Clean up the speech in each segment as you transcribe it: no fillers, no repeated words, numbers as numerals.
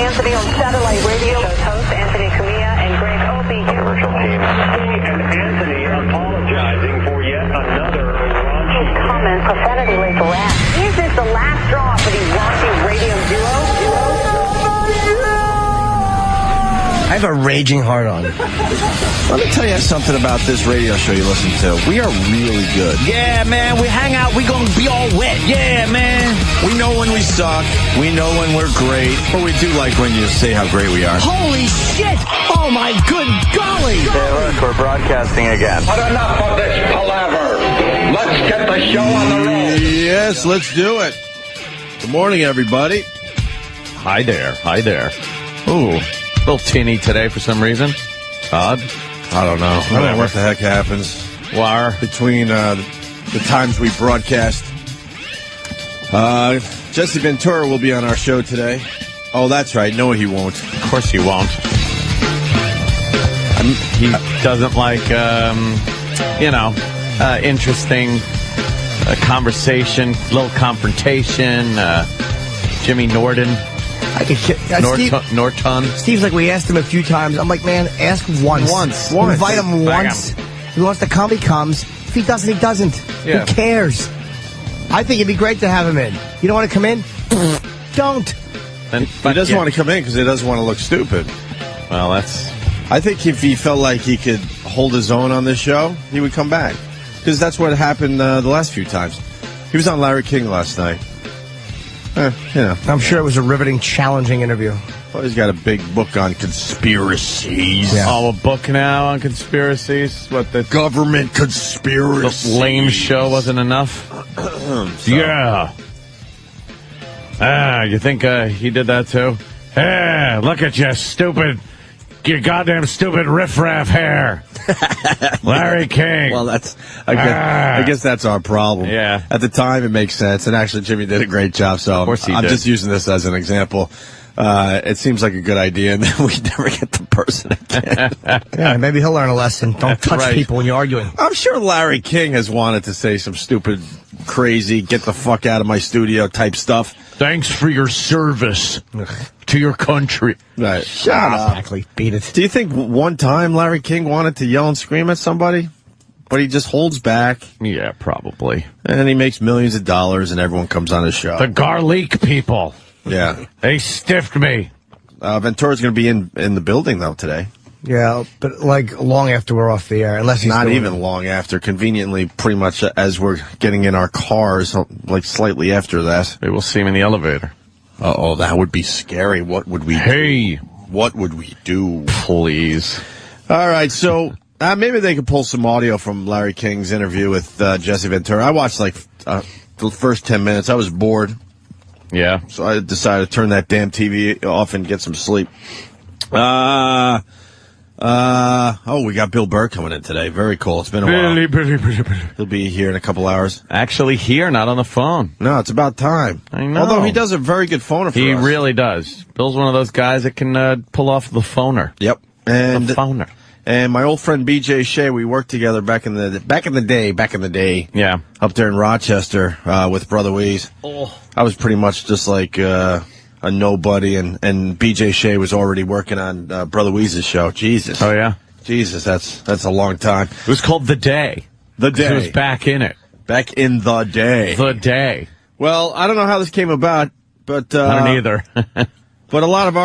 Anthony on satellite radio. Host Anthony Cumia and Greg Opie. Commercial team. And Anthony apologizing for yet another raunchy comment profanity linked rap. Is this the last straw for the raunchy radio duo? I have a raging heart on. Let me tell you something about this radio show you listen to. We are really good. Yeah, man, we hang out, we gonna be all wet. Yeah, man. We know when we suck. We know when we're great. But we do like when you say how great we are. Holy shit! Oh, my good golly! Hey, look, we're broadcasting again. But enough of this palaver. Let's get the show on the road. Yes, let's do it. Good morning, everybody. Hi there. Hi there. Ooh, a little tinny today for some reason. Odd. I don't know. I don't know what the heck happens. War. Between the times we broadcast. Jesse Ventura will be on our show today. Oh, that's right. No, he won't. Of course he won't. He doesn't like, interesting conversation, little confrontation. Jimmy Norton. Norton. Steve's like, we asked him a few times. I'm like, man, ask once. Once. Invite him once. If he wants to come, he comes. If he doesn't, he doesn't. Yeah. Who cares? I think it'd be great to have him in. You don't want to come in? Don't. He doesn't want to come in because he doesn't want to look stupid. Well, that's... I think if he felt like he could hold his own on this show, he would come back. Because that's what happened the last few times. He was on Larry King last night. I'm sure it was a riveting, challenging interview. Well, he's got a big book on conspiracies. Yeah. Oh, a book now on conspiracies? What, the government conspiracy? The lame show wasn't enough? Yeah. You think he did that too? Hey, look at you, stupid. Your goddamn stupid riffraff hair. Larry King. Well, I guess that's our problem. Yeah. At the time, it makes sense. And actually, Jimmy did a great job. So of course he I'm did. just using this as an example. It seems like a good idea, and then we never get the person again. Yeah, maybe he'll learn a lesson. Don't touch Right. people when you're arguing. I'm sure Larry King has wanted to say some stupid, crazy, get the fuck out of my studio type stuff. Thanks for your service to your country. Right. Shut up. Exactly. Beat it. Do you think one time Larry King wanted to yell and scream at somebody? But he just holds back. Yeah, probably. And he makes millions of dollars, and everyone comes on his show. The garlic people. Yeah. They stiffed me. Ventura's going to be in the building, though, today. Yeah, but like long after we're off the air, unless he's not doing even long after. Conveniently, pretty much as we're getting in our cars, like slightly after that. Maybe we'll see him in the elevator. Uh-oh, that would be scary. What would we do? What would we do? Please. All right, so maybe they could pull some audio from Larry King's interview with Jesse Ventura. I watched like the first 10 minutes. I was bored. Yeah. So I decided to turn that damn TV off and get some sleep. We got Bill Burr coming in today. Very cool. It's been a while. Billy. He'll be here in a couple hours. Actually here, not on the phone. No, it's about time. I know. Although he does a very good phoner for He us. really does. Bill's one of those guys that can pull off the phoner. Yep. And the phoner. And my old friend B.J. Shea, we worked together back in the day. Yeah. Up there in Rochester with Brother Weeze. Oh. I was pretty much just like a nobody, and B.J. Shea was already working on Brother Weeze's show. Jesus. Oh, yeah? Jesus, that's a long time. It was called The Day. The Day. He was back in it. Back in the day. The Day. Well, I don't know how this came about, but I don't either. But a lot of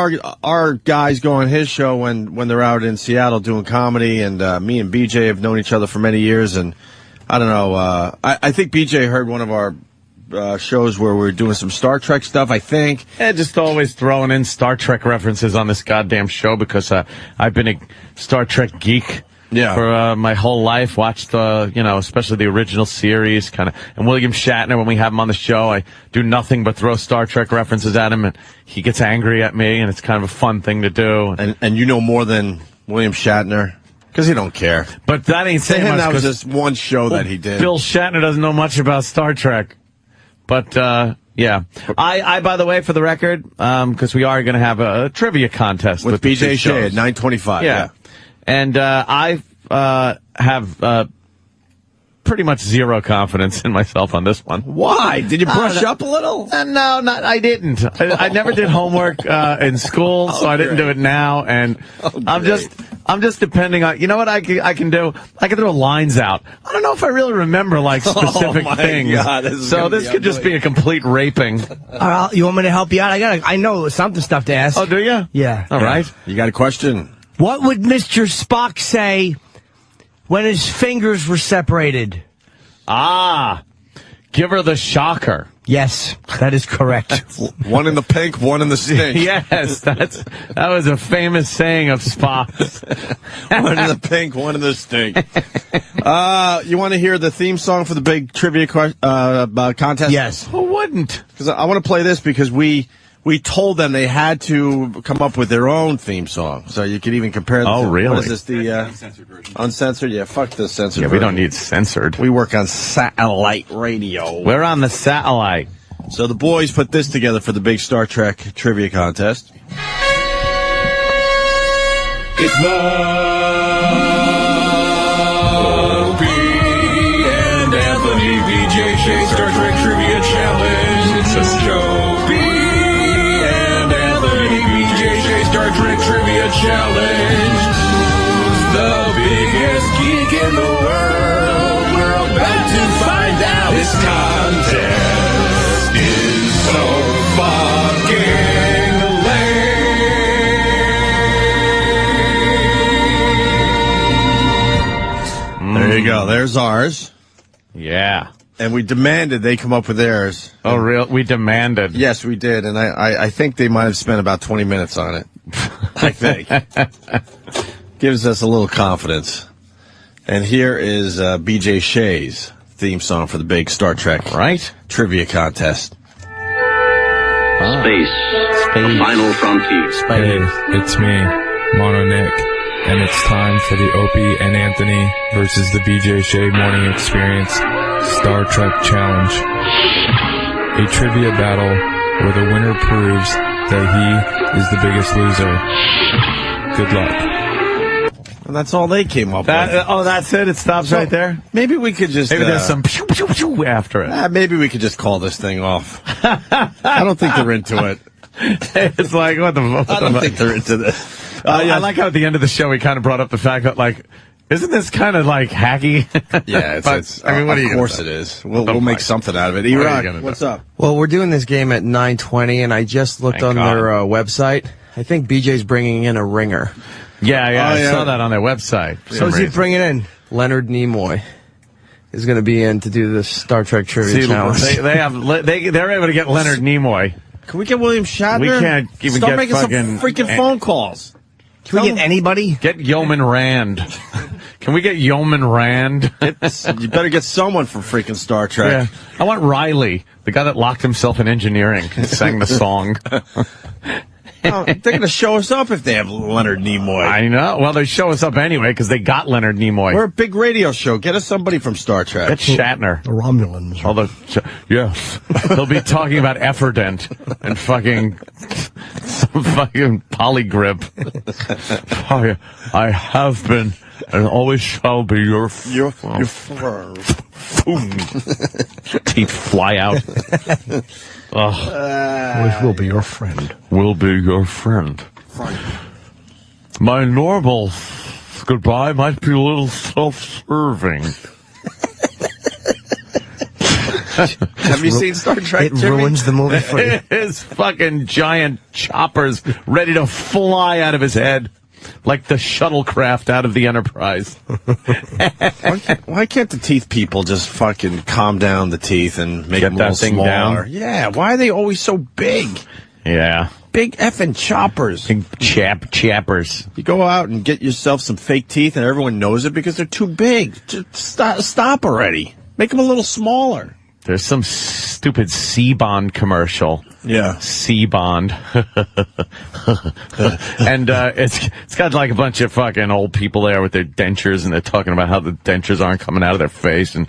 our guys go on his show when they're out in Seattle doing comedy, and me and BJ have known each other for many years, and I don't know, I think BJ heard one of our shows where we were doing some Star Trek stuff, I think. Yeah, just always throwing in Star Trek references on this goddamn show because I've been a Star Trek geek. Yeah. For my whole life, watched especially the original series, kind of. And William Shatner, when we have him on the show, I do nothing but throw Star Trek references at him, and he gets angry at me, and it's kind of a fun thing to do. And you know more than William Shatner because he don't care. But that ain't saying much. That was just one show that he did. Bill Shatner doesn't know much about Star Trek, but yeah. I by the way, for the record, because we are going to have a trivia contest with BJ Shea at 9:25. Yeah. And I have pretty much zero confidence in myself on this one. Why? Did you brush up a little? No, I didn't. I never did homework in school, so I didn't do it now. And I'm just depending on, you know what I can do? I can throw lines out. I don't know if I really remember like specific things. God, this could just be a complete raping. You want me to help you out? I know some stuff to ask. Oh, do you? Yeah. All right. You got a question? What would Mr. Spock say when his fingers were separated? Give her the shocker. Yes, that is correct. One in the pink, one in the stink. Yes, that was a famous saying of Spock's. One in the pink, one in the stink. You want to hear the theme song for the big trivia contest? Yes. Who wouldn't? Because I want to play this because we told them they had to come up with their own theme song. So you could even compare them. Oh, really? What is this, the uncensored version? Uncensored? Yeah, fuck the censored Yeah, version. we don't need censored. We work on satellite radio. We're on the satellite. So the boys put this together for the big Star Trek trivia contest. It's the Opie and Anthony VJ Shea Star Trek Trivia Challenge. It's a Opie and Anthony VJ Shea Star Trek Trivia Challenge. Who's the biggest geek in the world? We're about to find out. This contest is so fucking lame. There you go. There's ours. Yeah. And we demanded they come up with theirs. Oh, real? We demanded. Yes, we did. And I think they might have spent about 20 minutes on it. I think. Gives us a little confidence. And here is BJ Shea's theme song for the big Star Trek trivia contest. Space. The final frontier. Hey, it's me, Mono Nick, and it's time for the Opie and Anthony versus the BJ Shea Morning Experience Star Trek Challenge. A trivia battle where the winner proves that he is the biggest loser. Good luck. And that's all they came up with. That's it? It stops right there? Maybe we could just... Maybe there's some pew, pew, pew after it. Maybe we could just call this thing off. I don't think they're into it. It's like, what the fuck? I don't think they're into this. I like how at the end of the show we kind of brought up the fact that, like, isn't this kind of, like, hacky? Yeah, it's I mean, what are you of course it is. We'll make something out of it. E-Rock, what's up? Well, we're doing this game at 9:20, and I just looked on their website. I think BJ's bringing in a ringer. Yeah, I saw that on their website. So is he bringing in? Leonard Nimoy is going to be in to do this Star Trek Trivia Challenge. They're able to get Leonard Nimoy. Can we get William Shatner? We can't even Start get making fucking some freaking phone calls. Can we get anybody? Get Yeoman Rand. Can we get Yeoman Rand? You better get someone from freaking Star Trek. Yeah. I want Riley, the guy that locked himself in engineering and sang the song. They're going to show us up if they have Leonard Nimoy. I know. Well, they show us up anyway because they got Leonard Nimoy. We're a big radio show. Get us somebody from Star Trek. Get Shatner. The Romulans. Yes. They'll be talking about Efferdent and fucking some fucking polygrip. I have been and always shall be your teeth fly out. Which will be your friend. Will be your friend. My normal goodbye might be a little self-serving. Have you seen Star Trek? It ruins the movie for you. His fucking giant choppers ready to fly out of his head. Like the shuttlecraft out of the Enterprise. Why can't the teeth people just fucking calm down the teeth and make them a that little thing smaller? down? Yeah, why are they always so big? Yeah. Big effing choppers. Big chappers. You go out and get yourself some fake teeth and everyone knows it because they're too big. Just stop already. Make them a little smaller. There's some stupid C-Bond commercial. Yeah. C-Bond. And it's got like a bunch of fucking old people there with their dentures, and they're talking about how the dentures aren't coming out of their face, and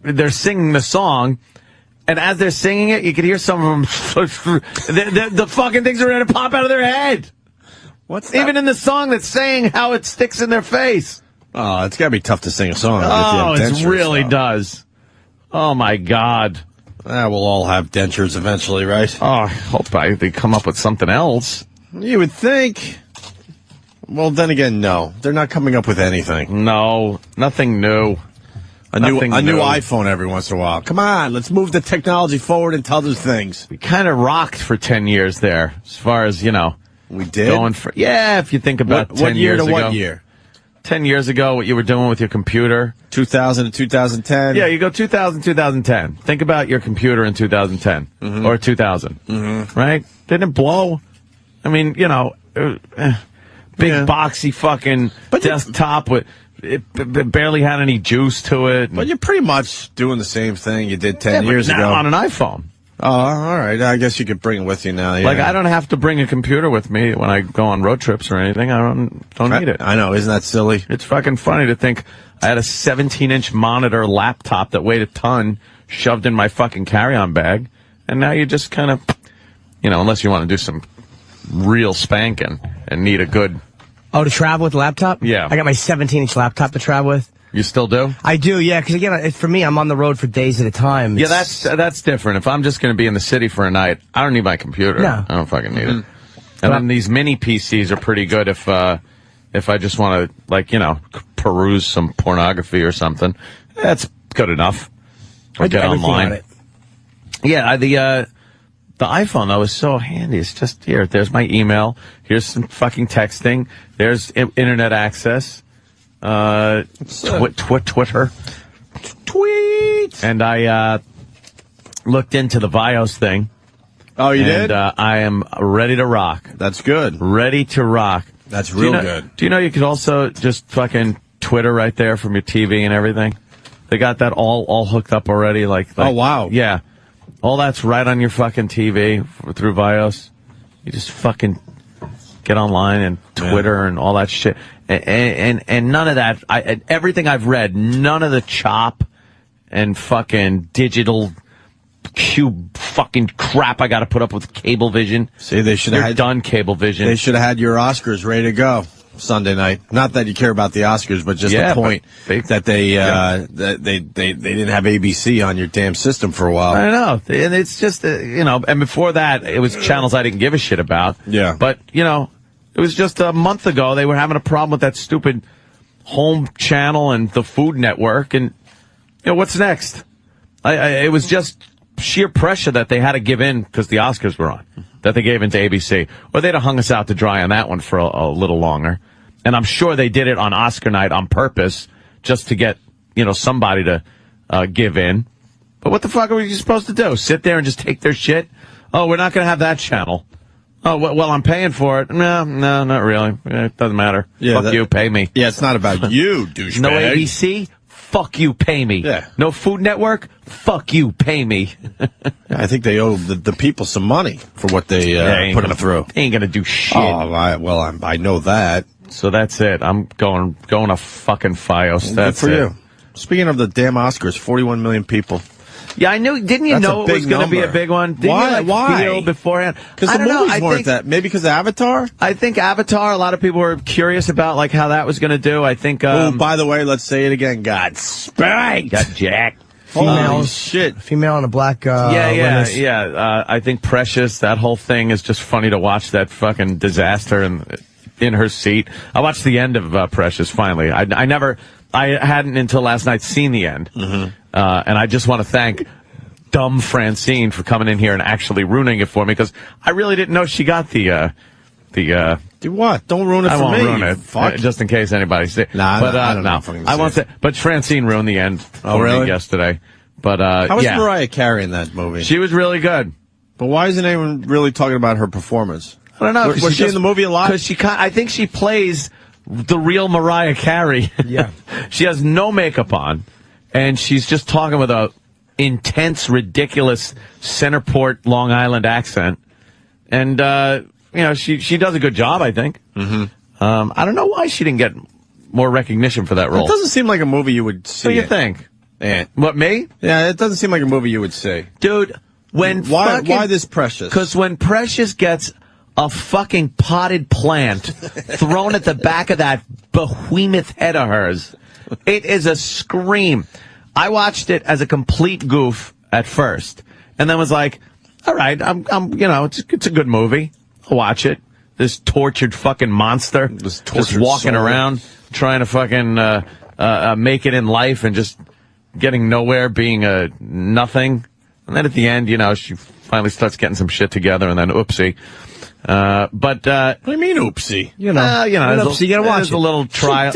they're singing the song, and as they're singing it, you can hear some of them the fucking things are going to pop out of their head. What's that? Even in the song that's saying how it sticks in their face. Oh, it's got to be tough to sing a song. Oh, if you have it dentures, really though. does. Oh, my God. We'll all have dentures eventually, right? Oh, I hope they come up with something else. You would think. Well, then again, no. They're not coming up with anything. No, nothing new. A new iPhone every once in a while. Come on, let's move the technology forward into other things. We kind of rocked for 10 years there, as far as, We did? if you think about 10 what year years to ago. what year? 10 years ago, what you were doing with your computer. 2000 to 2010? Yeah, you go 2000, 2010. Think about your computer in 2010 or 2000, right? Didn't it blow? I mean, big boxy fucking desktop with it barely had any juice to it. But you're pretty much doing the same thing you did 10 years now ago. on an iPhone. Oh, all right. I guess you could bring it with you now. Yeah. Like, I don't have to bring a computer with me when I go on road trips or anything. I don't need it. I know. Isn't that silly? It's fucking funny to think I had a 17-inch monitor laptop that weighed a ton shoved in my fucking carry-on bag, and now you just kind of, unless you want to do some real spanking and need a good... Oh, to travel with the laptop? Yeah. I got my 17-inch laptop to travel with. You still do? I do, yeah, because again, for me, I'm on the road for days at a time. Yeah, that's different. If I'm just going to be in the city for a night, I don't need my computer. No. I don't fucking need it. And then these mini PCs are pretty good if I just want to, peruse some pornography or something. That's good enough. Or get online. On it. Yeah, the iPhone, though, is so handy. It's just here. There's my email. Here's some fucking texting. There's internet access. Twitter. Tweet. And I looked into the Vios thing. Oh, you did? I am ready to rock. That's good. Ready to rock. That's real good. Do you know you could also just fucking Twitter right there from your TV and everything? They got that all hooked up already. Like oh, wow. Yeah. All that's right on your fucking TV through Vios. You just fucking get online and Twitter and all that shit. And none of that, everything I've read, none of the chop and fucking digital cube fucking crap I got to put up with Cablevision. See, they should have done Cablevision. They should have had your Oscars ready to go Sunday night. Not that you care about the Oscars, but just the point that they didn't have ABC on your damn system for a while. I know, and it's just and before that it was channels I didn't give a shit about. Yeah, but it was just a month ago they were having a problem with that stupid home channel and the Food Network, and what's next? It was just sheer pressure that they had to give in because the Oscars were on, that they gave in to ABC. Or they'd have hung us out to dry on that one for a little longer. And I'm sure they did it on Oscar night on purpose just to get, somebody to give in. But what the fuck are we supposed to do? Sit there and just take their shit? Oh, we're not going to have that channel. Oh, well, I'm paying for it. No, not really. It doesn't matter. Yeah, fuck you, pay me. Yeah, it's not about you, douchebag. No ABC? Fuck you, pay me. Yeah. No Food Network? Fuck you, pay me. I think they owe the people some money for what they put them through. They ain't gonna do shit. Oh, I know that. So that's it. I'm going to fucking Fios. That's good for it. you. Speaking of the damn Oscars, 41 million people. Yeah, I knew. Didn't you know it was going to be a big one? Didn't Why? you feel beforehand? Because the movies weren't that. Maybe because of Avatar? I think Avatar, a lot of people were curious about how that was going to do. I think. Oh, by the way, let's say it again. God spanked. Got jacked. Holy shit. Female in a black yeah. I think Precious, that whole thing is just funny to watch, that fucking disaster in her seat. I watched the end of Precious finally. I hadn't until last night seen the end. Mm-hmm. And I just want to thank dumb Francine for coming in here and actually ruining it for me, because I really didn't know she got the Do what? Don't ruin it for me. I won't ruin it. Fuck. Just in case anybody's there. Nah, but, I don't know. I won't say. But Francine ruined the end for me yesterday. But how was Mariah Carey in that movie? She was really good. But why isn't anyone really talking about her performance? I don't know. Was she in the movie a lot? Because I think she plays the real Mariah Carey. Yeah. She has no makeup on, and she's just talking with a intense, ridiculous Centerport, Long Island accent. And, she does a good job, I think. Mm-hmm. I don't know why she didn't get more recognition for that role. It doesn't seem like a movie you would see. What do you think? What, me? Yeah, it doesn't seem like a movie you would see. Dude, why this Precious? Because when Precious gets a fucking potted plant thrown at the back of that behemoth head of hers. It is a scream. I watched it as a complete goof at first, and then was like, all right, it's a good movie. I'll watch it. This tortured fucking monster just walking around trying to fucking make it in life and just getting nowhere, being a nothing. And then at the end, she finally starts getting some shit together, and then oopsie. But what do you mean oopsie? Oopsie, you gotta watch there's it. a little trial.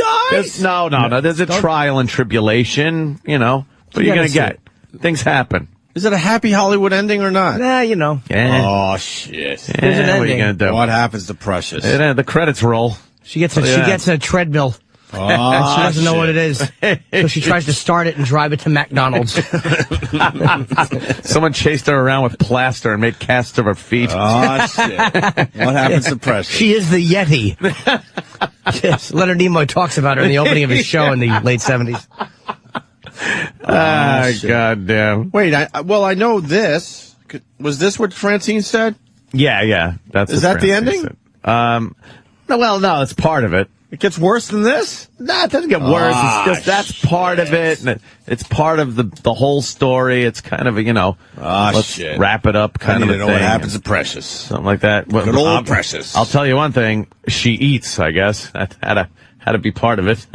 No. There's a trial and tribulation. What are you gonna get? Things happen. Is it a happy Hollywood ending or not? Nah, Yeah. Oh shit! Yeah, what are you gonna do? What happens to Precious? The credits roll. She gets a treadmill. Oh, and she doesn't know what it is. So she tries to start it and drive it to McDonald's. Someone chased her around with plaster and made casts of her feet. Oh, shit. What happens to Precious? She is the Yeti. Yes, Leonard Nimoy talks about her in the opening of his show in the late 70s. God damn. Wait, I know this. Was this what Francine said? Yeah. Is that the ending? No, it's part of it. It gets worse than this? Nah, it doesn't get worse. It's just that's part of it. And it's part of the whole story. It's kind of a, let's wrap it up kind of a thing. I need to know what happens to Precious. Something like that. Good old Precious. I'll tell you one thing. She eats, I guess. That had to be part of it.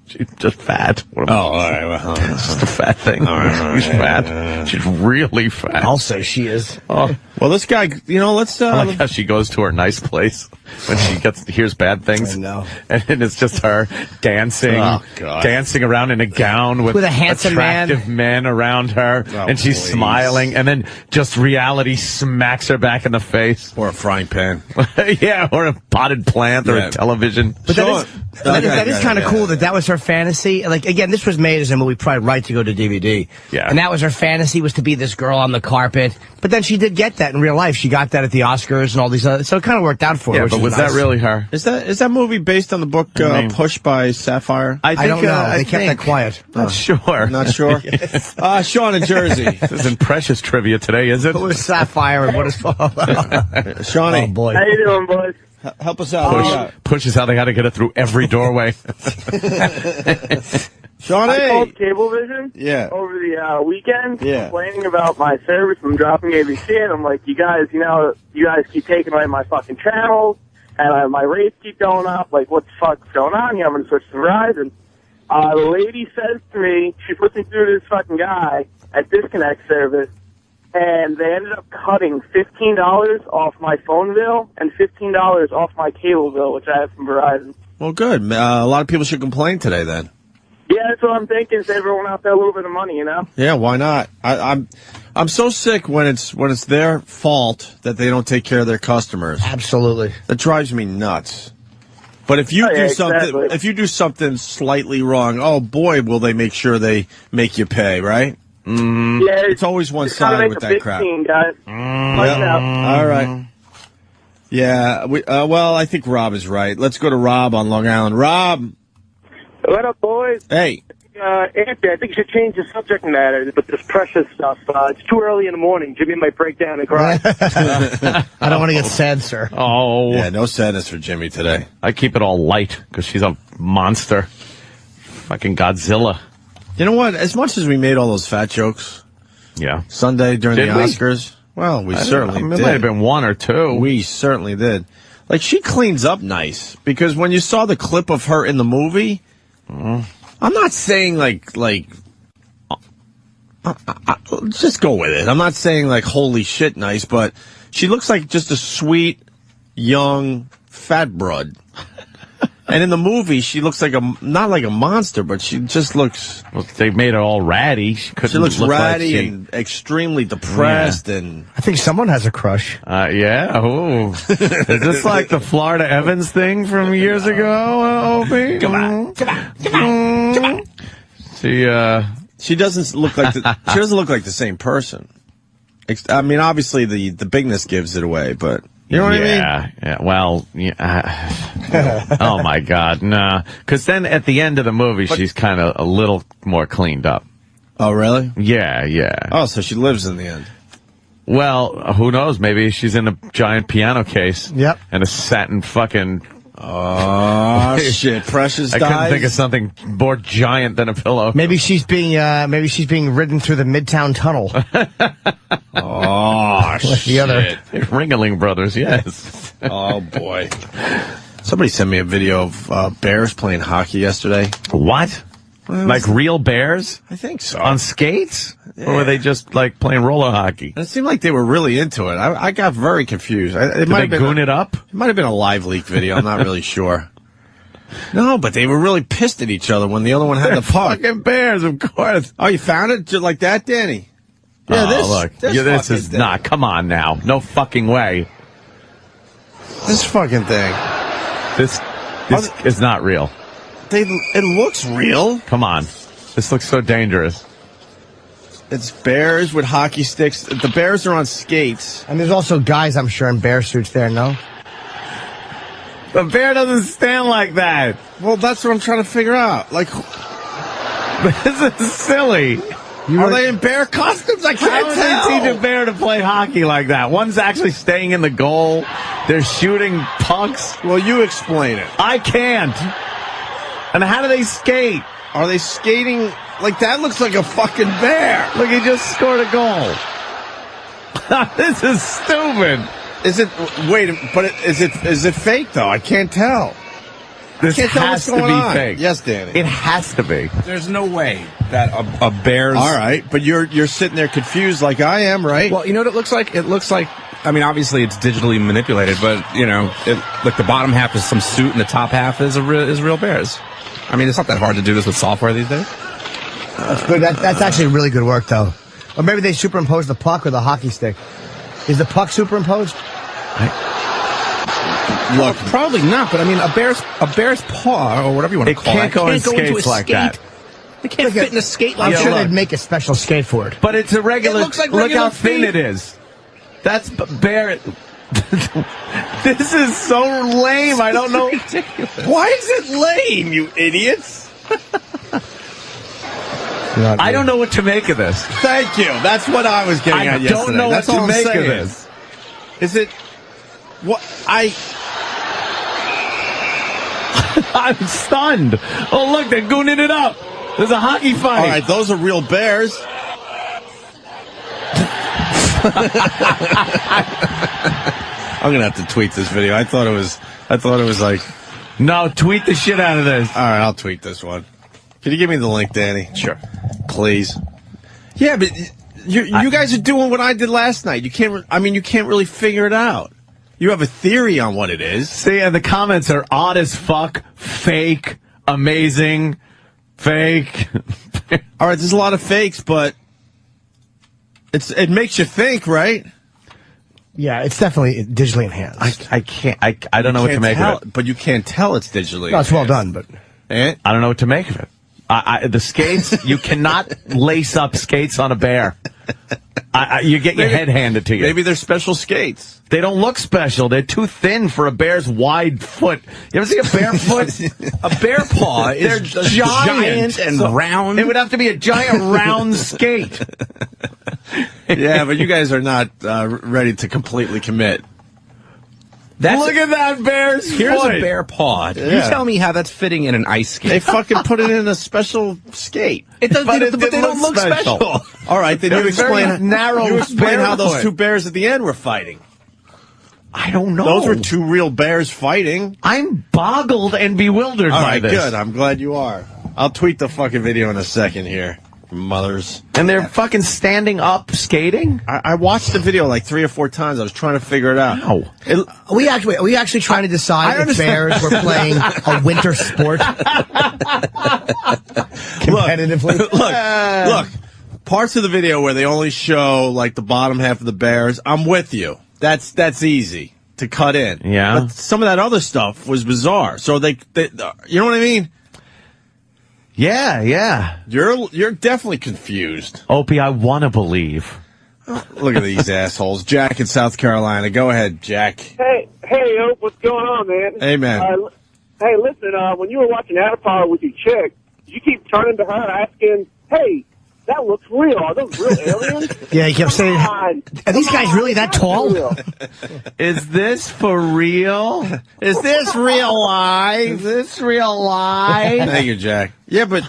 She's just fat. All right. Well, it's just a fat thing. She's fat. She's really fat. I'll say she is. Oh. Well, this guy, let's... I like how she goes to her nice place when she hears bad things. I know. And it's just her dancing around in a gown with a handsome attractive men around her. And she's smiling. And then just reality smacks her back in the face. Or a frying pan. Yeah, or a potted plant or a television. But that is kind of cool that was her fantasy. Like, again, this was made as a movie, probably right to go to DVD. Yeah. And that was her fantasy, was to be this girl on the carpet. But then she did get that in real life. She got that at the Oscars and all these other... So it kind of worked out for her. Yeah, but was nice. that really her? Is that movie based on the book Push by Sapphire? I don't know. They kept that quiet. Not sure. Not sure? Sean in Jersey. This isn't Precious trivia today, is it? What was Sapphire and what is... Shawnee. Oh, boy. How you doing, boys? Help us out. Push is how they got to get it through every doorway. Shawnee! I called Cablevision over the weekend complaining about my service from dropping ABC, and I'm like, you guys keep taking away my fucking channels, and my rates keep going up. Like, what the fuck's going on here? I'm going to switch to Verizon. The lady says to me, she puts me through to this fucking guy at Disconnect Service, and they ended up cutting $15 off my phone bill and $15 off my cable bill, which I have from Verizon. Well, good. A lot of people should complain today, then. Yeah, that's what I'm thinking. Save everyone out there a little bit of money, Yeah, why not? I'm so sick when it's their fault that they don't take care of their customers. Absolutely. That drives me nuts. But if you if you do something slightly wrong, oh boy, will they make sure they make you pay, right? Mm-hmm. Yeah, it's always one side with that crap. Team, guys. All right. Yeah. Well, I think Rob is right. Let's go to Rob on Long Island. Rob. What up, boys? Hey. Anthony, I think you should change the subject matter with this Precious stuff. It's too early in the morning. Jimmy might break down and cry. I don't want to get sad, sir. Oh. Yeah, no sadness for Jimmy today. I keep it all light because she's a monster. Fucking Godzilla. You know what? As much as we made all those fat jokes Sunday during the Oscars, well, we certainly did. It might have been one or two. We certainly did. Like, she cleans up nice, because when you saw the clip of her in the movie, I'm not saying like just go with it. I'm not saying like holy shit nice, but she looks like just a sweet, young, fat broad. And in the movie, she looks like not like a monster, but she just looks... Well, they made her all ratty. She looks ratty and extremely depressed. And I think someone has a crush. Yeah. Oh, is this like the Florida Evans thing from years ago, Opie? Come on. She doesn't look like she doesn't look like the same person. I mean, obviously the bigness gives it away, but. You know what I mean? Yeah. Well, oh my God, nah. Because then at the end of the movie, she's kind of a little more cleaned up. Oh, really? Yeah. Oh, so she lives in the end. Well, who knows? Maybe she's in a giant piano case. Yep. And a satin fucking... Oh, shit. Precious I dies. couldn't think of something more giant than a pillow. Maybe she's being ridden through the Midtown Tunnel. Oh, shit. The other Ringling Brothers, yes. Oh, boy. Somebody sent me a video of Bears playing hockey yesterday. What? Like real bears? I think so. On skates? Yeah. Or were they just like playing roller hockey? It seemed like they were really into it. I got very confused. Did they goon it up? It might have been a live leak video. I'm not really sure. No, but they were really pissed at each other when the other one had the puck. Fucking bears, of course. Oh, you found it just like that, Danny? Yeah, this is not. Come on now. No fucking way. This fucking thing. This is not real. It looks real. Come on. This looks so dangerous. It's bears with hockey sticks. The bears are on skates. And there's also guys, I'm sure, in bear suits there, no? The bear doesn't stand like that. Well, that's what I'm trying to figure out. Like, this is silly. Are they in bear costumes? I can't tell. tell. They teach a bear to play hockey like that. One's actually staying in the goal. They're shooting pucks. Well, you explain it. I can't. And how do they skate? Are they skating? Like, that looks like a fucking bear. Look, he just scored a goal. This is stupid. Is it? Wait, but is it fake though? I can't tell. This can't tell has what's going to be on. fake. Yes, Danny. It has to be. There's no way that a bear's... All right, but you're sitting there confused like I am, right? Well, you know what it looks like? It looks like, I mean, obviously it's digitally manipulated, but, you know, like the bottom half is some suit and the top half is real bears. I mean, it's not that hard to do this with software these days. That's good. That's actually really good work, though. Or maybe they superimposed the puck with a hockey stick. Is the puck superimposed? Look, probably not. But I mean, a bear's paw or whatever you want to call it. Can't go in skates like that. They can't fit in a skate like I'm that. sure they'd make a special skate for it. But it's a regular. It looks like look regular how thin feet. it is. That's bear. This is so lame. I don't know. Ridiculous. Why is it lame, you idiots? I don't know what to make of this. Thank you. That's what I was getting at yesterday. I don't know That's what all to I'm make of saying. this. Is it? What I'm stunned. Oh, look, they're gooning it up. There's a hockey fight. All right, those are real bears. I'm gonna have to tweet this video. I thought it was like. No, tweet the shit out of this. All right, I'll tweet this one. Can you give me the link, Danny? Sure. Please. Yeah, but you guys are doing what I did last night. You can't really figure it out. You have a theory on what it is. See, and the comments are odd as fuck, fake, amazing, fake. All right, there's a lot of fakes, but it makes you think, right? Yeah, it's definitely digitally enhanced. I can't. I don't know what to make of it. But you can't tell it's digitally. No, it's well done, but I don't know what to make of it. The skates, you cannot lace up skates on a bear. You get your head handed to you. Maybe they're special skates. They don't look special. They're too thin for a bear's wide foot. You ever see a bear foot? A bear paw is giant and round. It would have to be a giant round skate. Yeah, but you guys are not ready to completely commit. Look at that bear's Here's foot. a bear paw. Yeah. You tell me how that's fitting in an ice skate. They fucking put it in a special skate. It does, But but, it they didn't don't look look special. All right, then They're you explain. very narrow You explain bear how those foot. two bears at the end were fighting. I don't know. Those were two real bears fighting. I'm boggled and bewildered All by right, this. good. I'm glad you are. I'll tweet the fucking video in a second here. Mothers. And they're fucking standing up skating? I watched the video like 3 or 4 times. I was trying to figure it out. How? are we actually trying to decide if bears were playing a winter sport competitively? Look. Parts of the video where they only show like the bottom half of the bears. I'm with you. That's easy to cut in. Yeah. But some of that other stuff was bizarre. So they you know what I mean? Yeah. You're definitely confused. Opie, I want to believe. Look at these assholes. Jack in South Carolina. Go ahead, Jack. Hey, Ope, what's going on, man? Hey, man. Hey, listen, when you were watching Avatar with your chick, you keep turning to her asking, hey, that looks real. Are those real aliens? Yeah, he kept saying, are these guys really that tall? Is this for real? Is this real life? Is this real life? Thank you, Jack. Yeah, but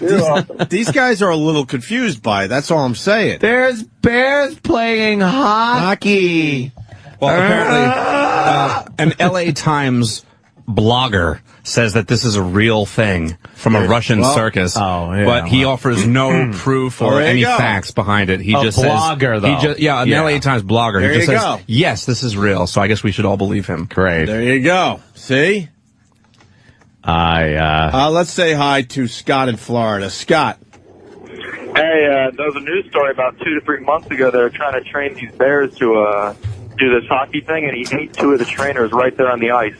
these guys are a little confused by it. That's all I'm saying. There's bears playing hockey. Well, apparently, an LA Times blogger says that this is a real thing from a Russian circus. Oh, yeah, but he offers no proof or any facts behind it. He just blogger, says, though. an LA Times blogger. There he just you says, go. yes, this is real. So I guess we should all believe him. Great. There you go. See? Let's say hi to Scott in Florida. Scott. Hey, there was a news story about 2 to 3 months ago. They were trying to train these bears to do this hockey thing, and he ate 2 of the trainers right there on the ice.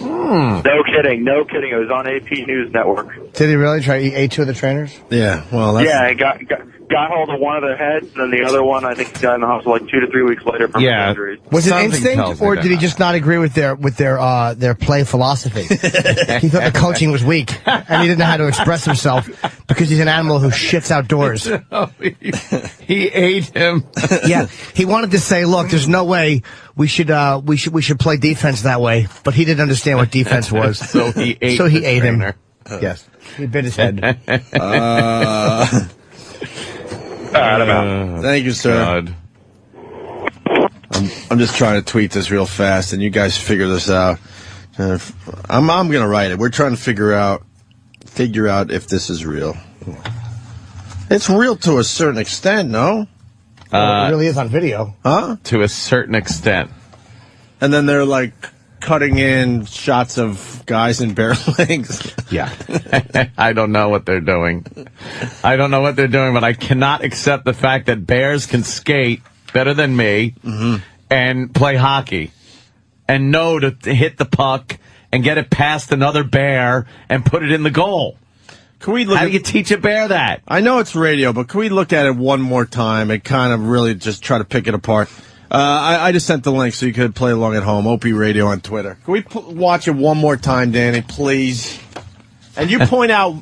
No kidding. It was on AP News Network. Did he really try to eat 2 of the trainers? Yeah, well, that's... Yeah, he got hold of one of their heads, and then the other one, I think, got in the hospital like 2 to 3 weeks later from injuries. Was it instinct, or did he just not agree with their play philosophy? He thought the coaching was weak, and he didn't know how to express himself because he's an animal who shits outdoors. He ate him. Yeah, he wanted to say, "Look, there's no way we should play defense that way," but he didn't understand what defense was, so he ate him. Yes, he bit his head. Thank you, sir. I'm just trying to tweet this real fast, and you guys figure this out. I'm going to write it. We're trying to figure out if this is real. It's real to a certain extent, no? It really is on video. Huh? To a certain extent. And then they're like cutting in shots of guys in bare legs. Yeah. I don't know what they're doing. But I cannot accept the fact that bears can skate better than me and play hockey and know to hit the puck and get it past another bear and put it in the goal. Can we look How do you teach a bear that? I know it's radio, but can we look at it one more time and kind of really just try to pick it apart? I just sent the link so you could play along at home. Opie Radio on Twitter. Can we watch it one more time, Danny, please? And you point out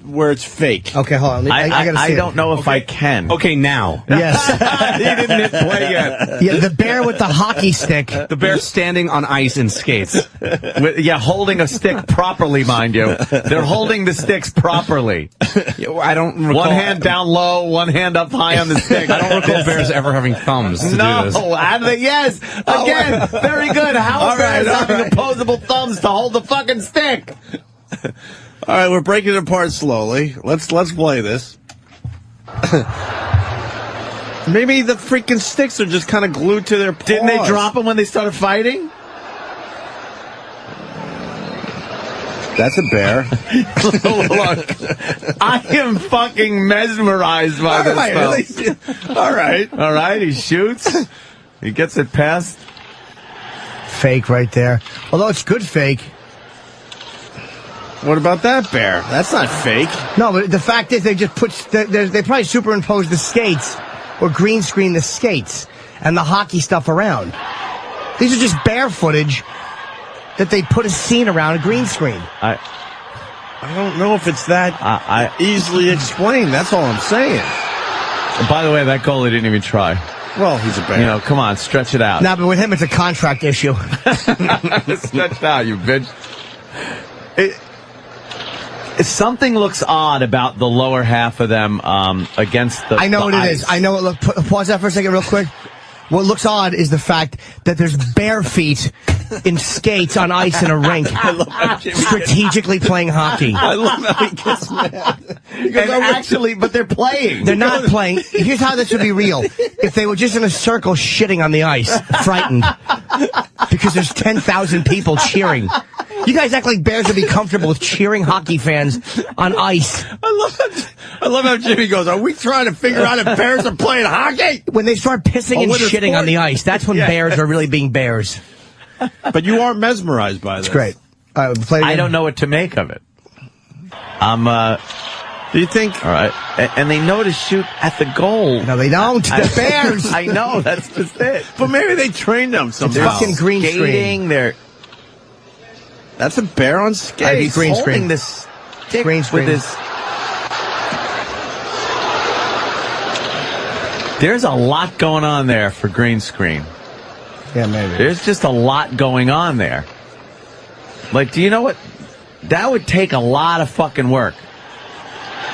where it's fake. Okay, hold on. I gotta see I don't know if I can. Okay, now. Yes. He didn't hit play yet. Yeah, the bear with the hockey stick. The bear standing on ice in skates. Holding a stick properly, mind you. They're holding the sticks properly. I don't recall. One hand down low, one hand up high on the stick. I don't recall bears ever having thumbs to do this. Yes. Again, very good. How are bears having opposable thumbs to hold the fucking stick? All right, we're breaking it apart slowly. Let's play this. Maybe the freaking sticks are just kind of glued to their paws. Didn't they drop them when they started fighting? That's a bear. Look, I am fucking mesmerized by this stuff. All right. He shoots. He gets it past. Fake right there. Although it's good fake. What about that bear? That's not fake. No, but the fact is they just they probably superimposed the skates or green screen the skates and the hockey stuff around. These are just bear footage that they put a scene around a green screen. I don't know if it's that easily explained. That's all I'm saying. By the way, that goalie didn't even try. Well, he's a bear. Come on, stretch it out. No, but with him, it's a contract issue. Stretch it out, you bitch. Something looks odd about the lower half of them against the I know what ice. it is. I know it. Look, pause that for a second real quick. What looks odd is the fact that there's bare feet in skates on ice in a rink, strategically playing hockey. I love how he gets mad. But they're playing. They're not playing. Here's how this would be real. If they were just in a circle shitting on the ice, frightened, because there's 10,000 people cheering. You guys act like bears would be comfortable with cheering hockey fans on ice. I love how Jimmy goes, are we trying to figure out if bears are playing hockey? When they start pissing and shitting on the ice, that's when bears are really being bears. But you are mesmerized by this. It's great. I don't know what to make of it. Do you think? All right. And they know to shoot at the goal. No, they don't. The bears. I know. That's just it. But maybe they trained them somehow. It's fucking green screen. That's a bear on skates. Green screen. Holding this stick green screen. with his... There's a lot going on there for green screen. Yeah, maybe. There's just a lot going on there. Like, do you know what? That would take a lot of fucking work.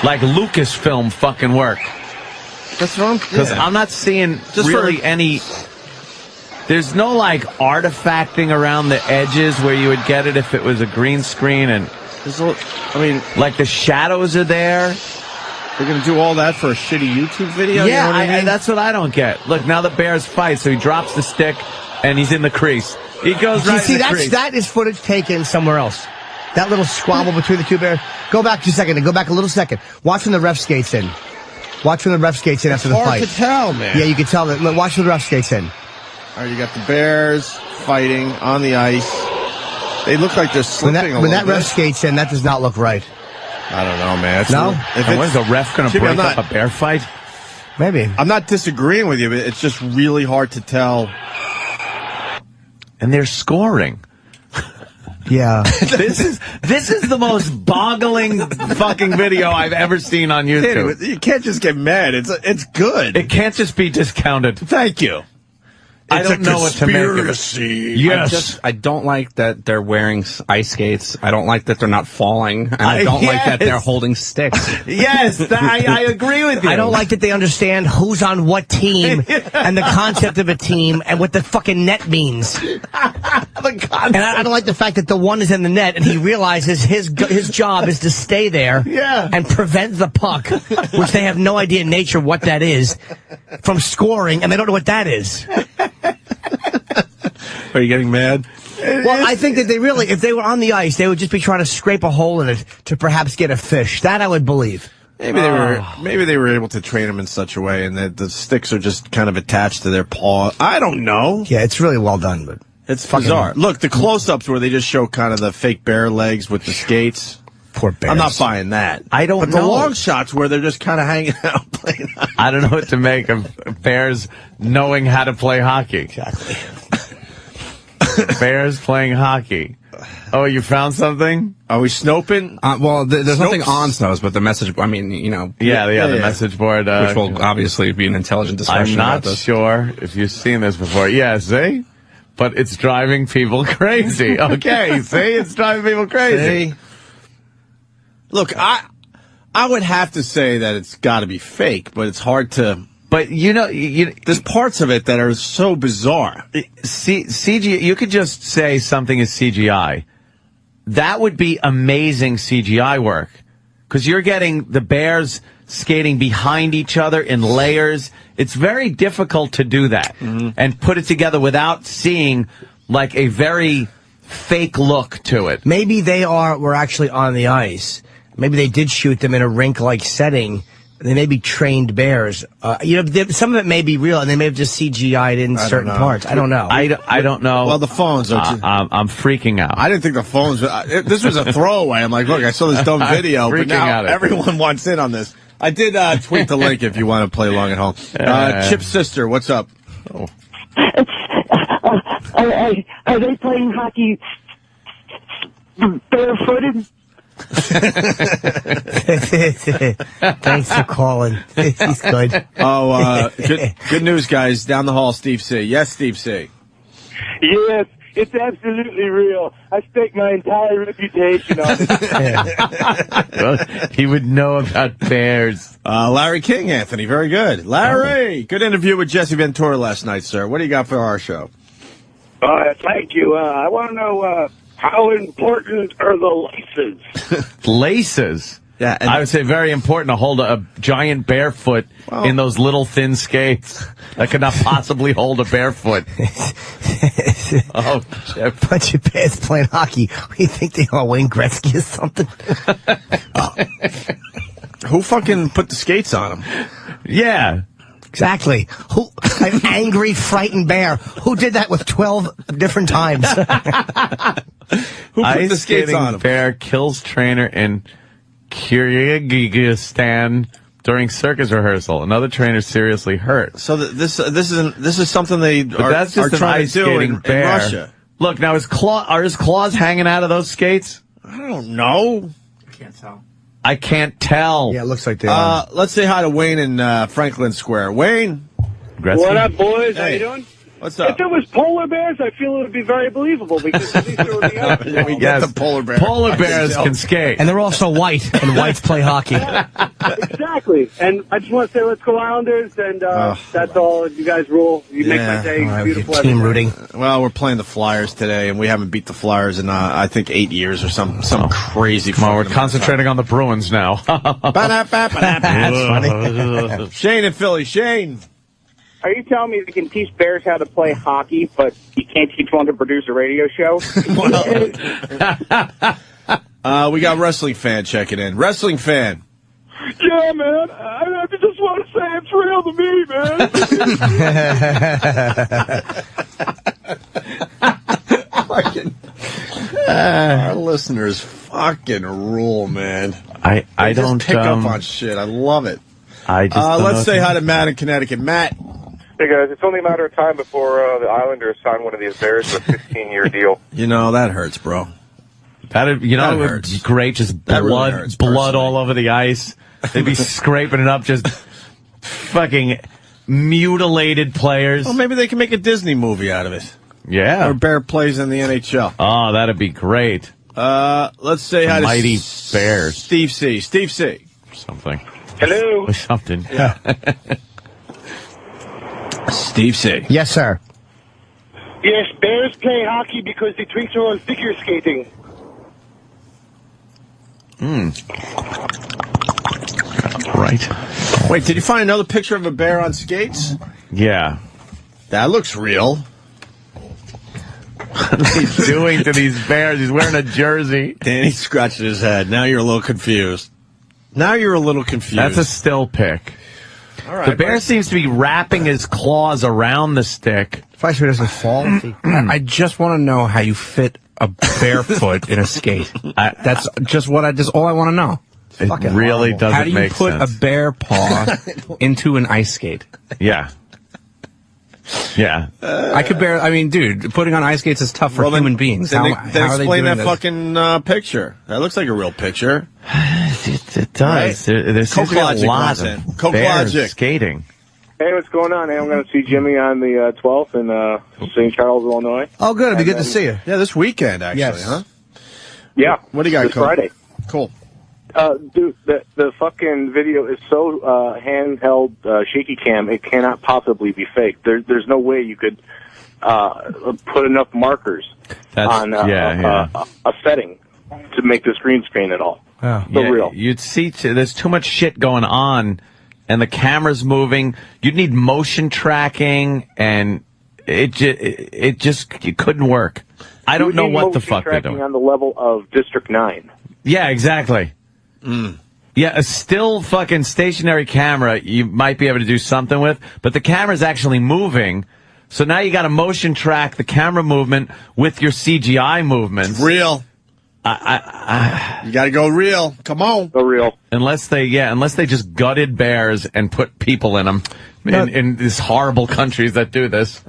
Like Lucasfilm fucking work. That's wrong. Because I'm not seeing Just really any... There's no, like, artifacting around the edges where you would get it if it was a green screen. And like, the shadows are there. They're going to do all that for a shitty YouTube video? Yeah, you know what I mean? that's what I don't get. Look, now the Bears fight, so he drops the stick, and he's in the crease. He goes right in the crease. That is footage taken somewhere else. That little squabble between the two Bears. Go back just a second. Go back a little second. Watch when the ref skates in. Watch when the ref skates in after the fight. It's hard to tell, man. Yeah, you can tell that. Watch when the ref skates in. All right, you got the Bears fighting on the ice. They look like they're slipping when that ref skates in, that does not look right. I don't know, man. When's the ref going to break up a bear fight? Maybe. I'm not disagreeing with you, but it's just really hard to tell. And they're scoring. Yeah. This is the most boggling fucking video I've ever seen on YouTube. You can't just get mad. It's good. It can't just be discounted. Thank you. I don't know what to make of it. Yes. I don't like that they're wearing ice skates. I don't like that they're not falling. And I don't like that they're holding sticks. Yes, I agree with you. I don't like that they understand who's on what team and the concept of a team and what the fucking net means. And I don't like the fact that the one is in the net and he realizes his job is to stay there and prevent the puck, which they have no idea in nature what that is, from scoring, and they don't know what that is. Are you getting mad? Well, I think that if they were on the ice, they would just be trying to scrape a hole in it to perhaps get a fish. That I would believe. Maybe they were able to train them in such a way, and that the sticks are just kind of attached to their paw. I don't know. Yeah, it's really well done, but it's bizarre. Look, the close-ups where they just show kind of the fake bear legs with the skates. Poor bears. I'm not buying that. I don't know. But the long shots where they're just kind of hanging out playing hockey. I don't know what to make of Bears knowing how to play hockey. Exactly. Bears playing hockey. Oh, you found something? Are we snoping? Well, there's nothing on Snopes, but the message, I mean, you know. Yeah, the message board. Which will obviously be an intelligent discussion I'm about not this. sure if you've seen this before. Yeah, see? But it's driving people crazy. Okay, see? It's driving people crazy. See? Look, I would have to say that it's got to be fake, but it's hard to... But, there's parts of it that are so bizarre. CGI, you could just say something is CGI. That would be amazing CGI work. Because you're getting the Bears skating behind each other in layers. It's very difficult to do that and put it together without seeing like a very fake look to it. Maybe were actually on the ice. Maybe they did shoot them in a rink-like setting. They may be trained bears. Some of it may be real, and they may have just CGI'd in certain parts. I don't know. I don't know. Well, the phones are... I'm freaking out. I didn't think the phones... this was a throwaway. I'm like, look, I saw this dumb video, but now everyone wants in on this. I did tweet the link if you want to play along at home. Chip's sister, what's up? Oh. Are they playing hockey barefooted? Thanks for calling. He's good. Good news, guys. Down the hall, Steve C. Yes, Steve C. Yes, it's absolutely real. I stake my entire reputation on it. Well, he would know about bears. Larry King, Anthony. Very good. Larry, good interview with Jesse Ventura last night, sir. What do you got for our show? Thank you. I want to know... how important are the laces? Laces? Yeah, I would say very important to hold a giant barefoot in those little thin skates that could not possibly hold a barefoot. A bunch of bears playing hockey. We think they are Wayne Gretzky or something. Who fucking put the skates on them? Yeah. Exactly. An angry, frightened bear. Who did that with 12 different times? Who put the skates on him? Bear kills trainer in Kyrgyzstan during circus rehearsal. Another trainer seriously hurt. So this is something they are trying to do in Russia. Look, now are his claws hanging out of those skates? I don't know. I can't tell. Yeah, it looks like they are. Let's say hi to Wayne in Franklin Square. Wayne. Gretzky? What up, boys? How Hey. you doing? What's up? If it was polar bears, I feel it would be very believable because at least they were in the ice. We get the polar bear. Polar bears can skate. And they're also white, and whites play hockey. Exactly. And I just want to say, let's go Islanders, and that's all. You guys rule. You make my day beautiful. Team every day. rooting. Well, we're playing the Flyers today, and we haven't beat the Flyers in, I think, 8 years or some crazy. Well, we're concentrating on the Bruins now. That's funny. Shane in Philly. Shane. Are you telling me they can teach bears how to play hockey, but you can't teach one to produce a radio show? We got Wrestling Fan checking in. Wrestling Fan. Yeah, man. I just want to say it's real to me, man. Our listeners fucking rule, man. I They don't just pick up on shit. I love it. I just don't let's know say if- hi to Matt in Connecticut. Matt. Hey guys, it's only a matter of time before the Islanders sign one of these Bears to a 15-year deal. You know, that hurts, bro. That That would hurts. be great. Just That really blood, hurts, blood personally. all over the ice. They'd be scraping it up. Just fucking mutilated players. Well, maybe they can make a Disney movie out of it. Yeah. Or Bear plays in the NHL. Oh, that'd be great. Let's say hi to Mighty Bears. Steve C. Steve C. Something. Hello. Something. Yeah. Steve C. Yes, sir. Yes, bears play hockey because they drink their own figure skating. Right. Wait, did you find another picture of a bear on skates? Yeah. That looks real. What are they doing to these bears? He's wearing a jersey. Danny scratched his head. Now you're a little confused. That's a still pick. All right, The bear seems to be wrapping his claws around the stick. If he doesn't fall. I just want to know how you fit a barefoot in a skate. That's just all I want to know. It really doesn't How do you make put sense. a bear paw into an ice skate? Yeah. Yeah. I mean, dude, putting on ice skates is tough for human beings. Then How they are they explain doing that this? fucking picture. That looks like a real picture. It does. Right? There seems to be a Coke lot Logic of was in. Coke bears Logic. skating. Hey, what's going on? Hey, I'm going to see Jimmy on the 12th in St. Charles, Illinois. Oh, good. It'd be good to see you. Yeah, this weekend, actually, Yes. huh? Yeah. What do you got, This Coke? Friday. Cool. Dude, the fucking video is so handheld shaky cam, it cannot possibly be fake. There's no way you could put enough markers on a setting to make this green screen at all. Oh. So real. You'd see there's too much shit going on, and the camera's moving. You'd need motion tracking, and it couldn't work. I don't know what the fuck they're doing. On the level of District 9. Yeah, exactly. Yeah, a still fucking stationary camera you might be able to do something with, but the camera's actually moving. So now you got to motion track the camera movement with your CGI movements. Real. You got to go real. Come on. Go real. Unless they just gutted bears and put people in them in these horrible countries that do this.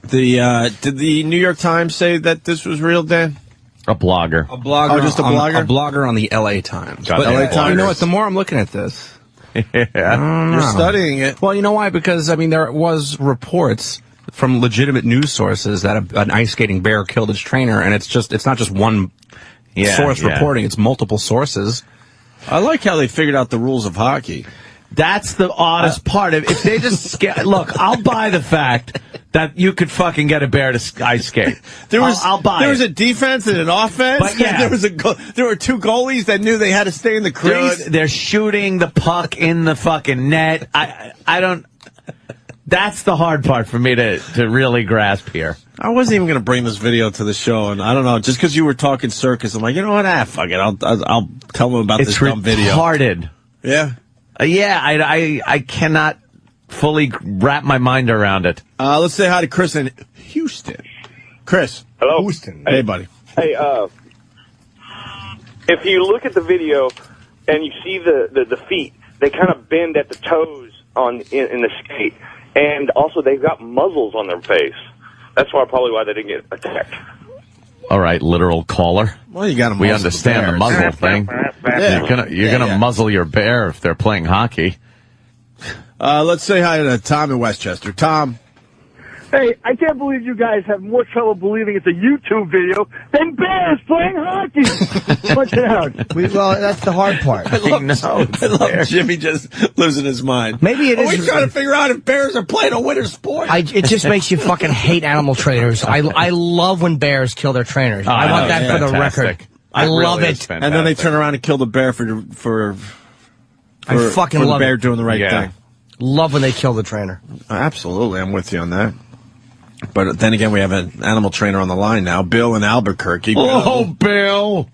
Did the New York Times say that this was real, Dan? A blogger. A blogger. Oh, just a blogger? A blogger on the LA Times. Got But LA you know what? The more I'm looking at this, I don't know. You're studying it. Well, you know why? Because, I mean, there was reports from legitimate news sources that an ice skating bear killed its trainer, and it's not just one source reporting, it's multiple sources. I like how they figured out the rules of hockey. That's the oddest part. If they just look, I'll buy the fact that you could fucking get a bear to ice skate. I'll buy There it. was a defense and an offense. But yeah. There were two goalies that knew they had to stay in the crease. They're shooting the puck in the fucking net. I don't. That's the hard part for me to really grasp here. I wasn't even going to bring this video to the show, and I don't know, just because you were talking circus, I'm like, you know what? Fuck it. I'll tell them about this dumb video. It's retarded. Yeah. Yeah, I cannot fully wrap my mind around it. Let's say hi to Chris in Houston. Chris. Hello. Houston. Hey, buddy. Hey, if you look at the video and you see the feet, they kind of bend at the toes in the skate, and also they've got muzzles on their face. That's probably why they didn't get attacked. All right, literal caller. Well, you got to. We understand the muzzle thing. Yeah. You're gonna muzzle your bear if they're playing hockey. Let's say hi to Tom in Westchester. Tom. Hey, I can't believe you guys have more trouble believing it's a YouTube video than Bears playing hockey. Punch it out. Well, that's the hard part. I love Jimmy just losing his mind. Maybe it is. We're trying to figure out if bears are playing a winter sport. It just makes you fucking hate animal trainers. I love when bears kill their trainers. I want that for the record. I love it. And then they turn around and kill the bear for I fucking love the bear it. doing the right thing. Love when they kill the trainer. Absolutely, I'm with you on that. But then again, we have an animal trainer on the line now, Bill in Albuquerque. Oh, Bill!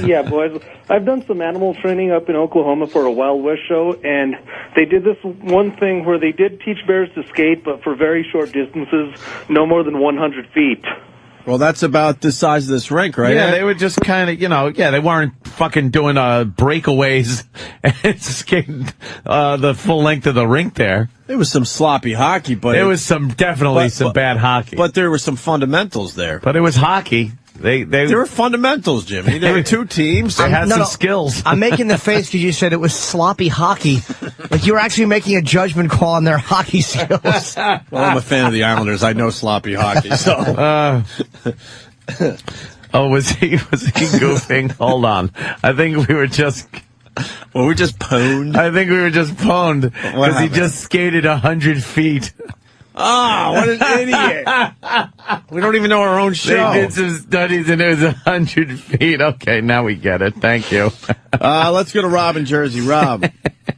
Yeah, boys. I've done some animal training up in Oklahoma for a Wild West show, and they did this one thing where they did teach bears to skate, but for very short distances, no more than 100 feet. Well, that's about the size of this rink, right? Yeah, they would just kind of, they weren't fucking doing breakaways and skating the full length of the rink there. There was some sloppy hockey, but there was definitely some bad hockey. But there were some fundamentals there. But it was hockey. There were fundamentals, Jimmy. There were two teams. They had some skills. I'm making the face because you said it was sloppy hockey. Like you were actually making a judgment call on their hockey skills. Well, I'm a fan of the Islanders. I know sloppy hockey. So, was he goofing? Hold on. I think we were just. Well, we're just pwned. I think we were just pwned because he just skated 100 feet. Ah, what an idiot. We don't even know our own show. They did some studies and it was 100 feet. Okay, now we get it. Thank you. Let's go to Rob in Jersey. Rob.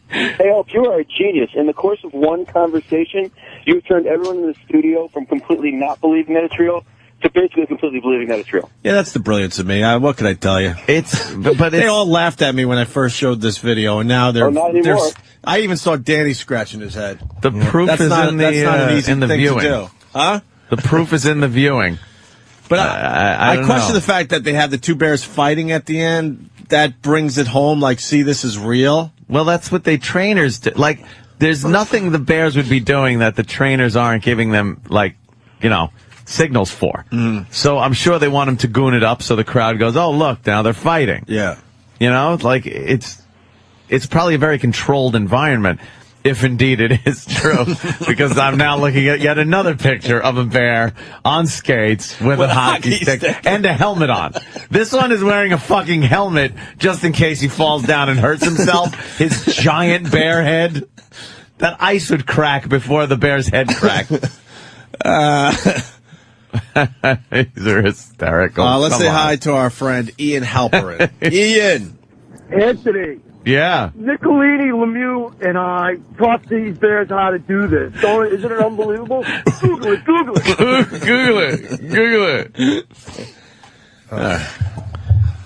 Hey, Elf, you are a genius. In the course of one conversation, you've turned everyone in the studio from completely not believing that it's real to basically completely believing that it's real. Yeah, that's the brilliance of me. What can I tell you? They all laughed at me when I first showed this video, and now they're. Not anymore. I even saw Danny scratching his head. The proof is in the viewing. To do. Huh? The proof is in the viewing. But I question the fact that they have the two bears fighting at the end. That brings it home. Like, see, this is real. Well, that's what trainers do. Like, there's nothing the bears would be doing that the trainers aren't giving them, signals for. So I'm sure they want them to goon it up so the crowd goes, oh, look, now they're fighting. Yeah. It's probably a very controlled environment, if indeed it is true, because I'm now looking at yet another picture of a bear on skates with a hockey stick and a helmet on. This one is wearing a fucking helmet just in case he falls down and hurts himself. His giant bear head. That ice would crack before the bear's head cracked. These are hysterical. Let's say hi to our friend Ian Halperin. Ian. Anthony. Yeah. Nicolini, Lemieux, and I taught these bears how to do this. Isn't it unbelievable? Google it. Google it.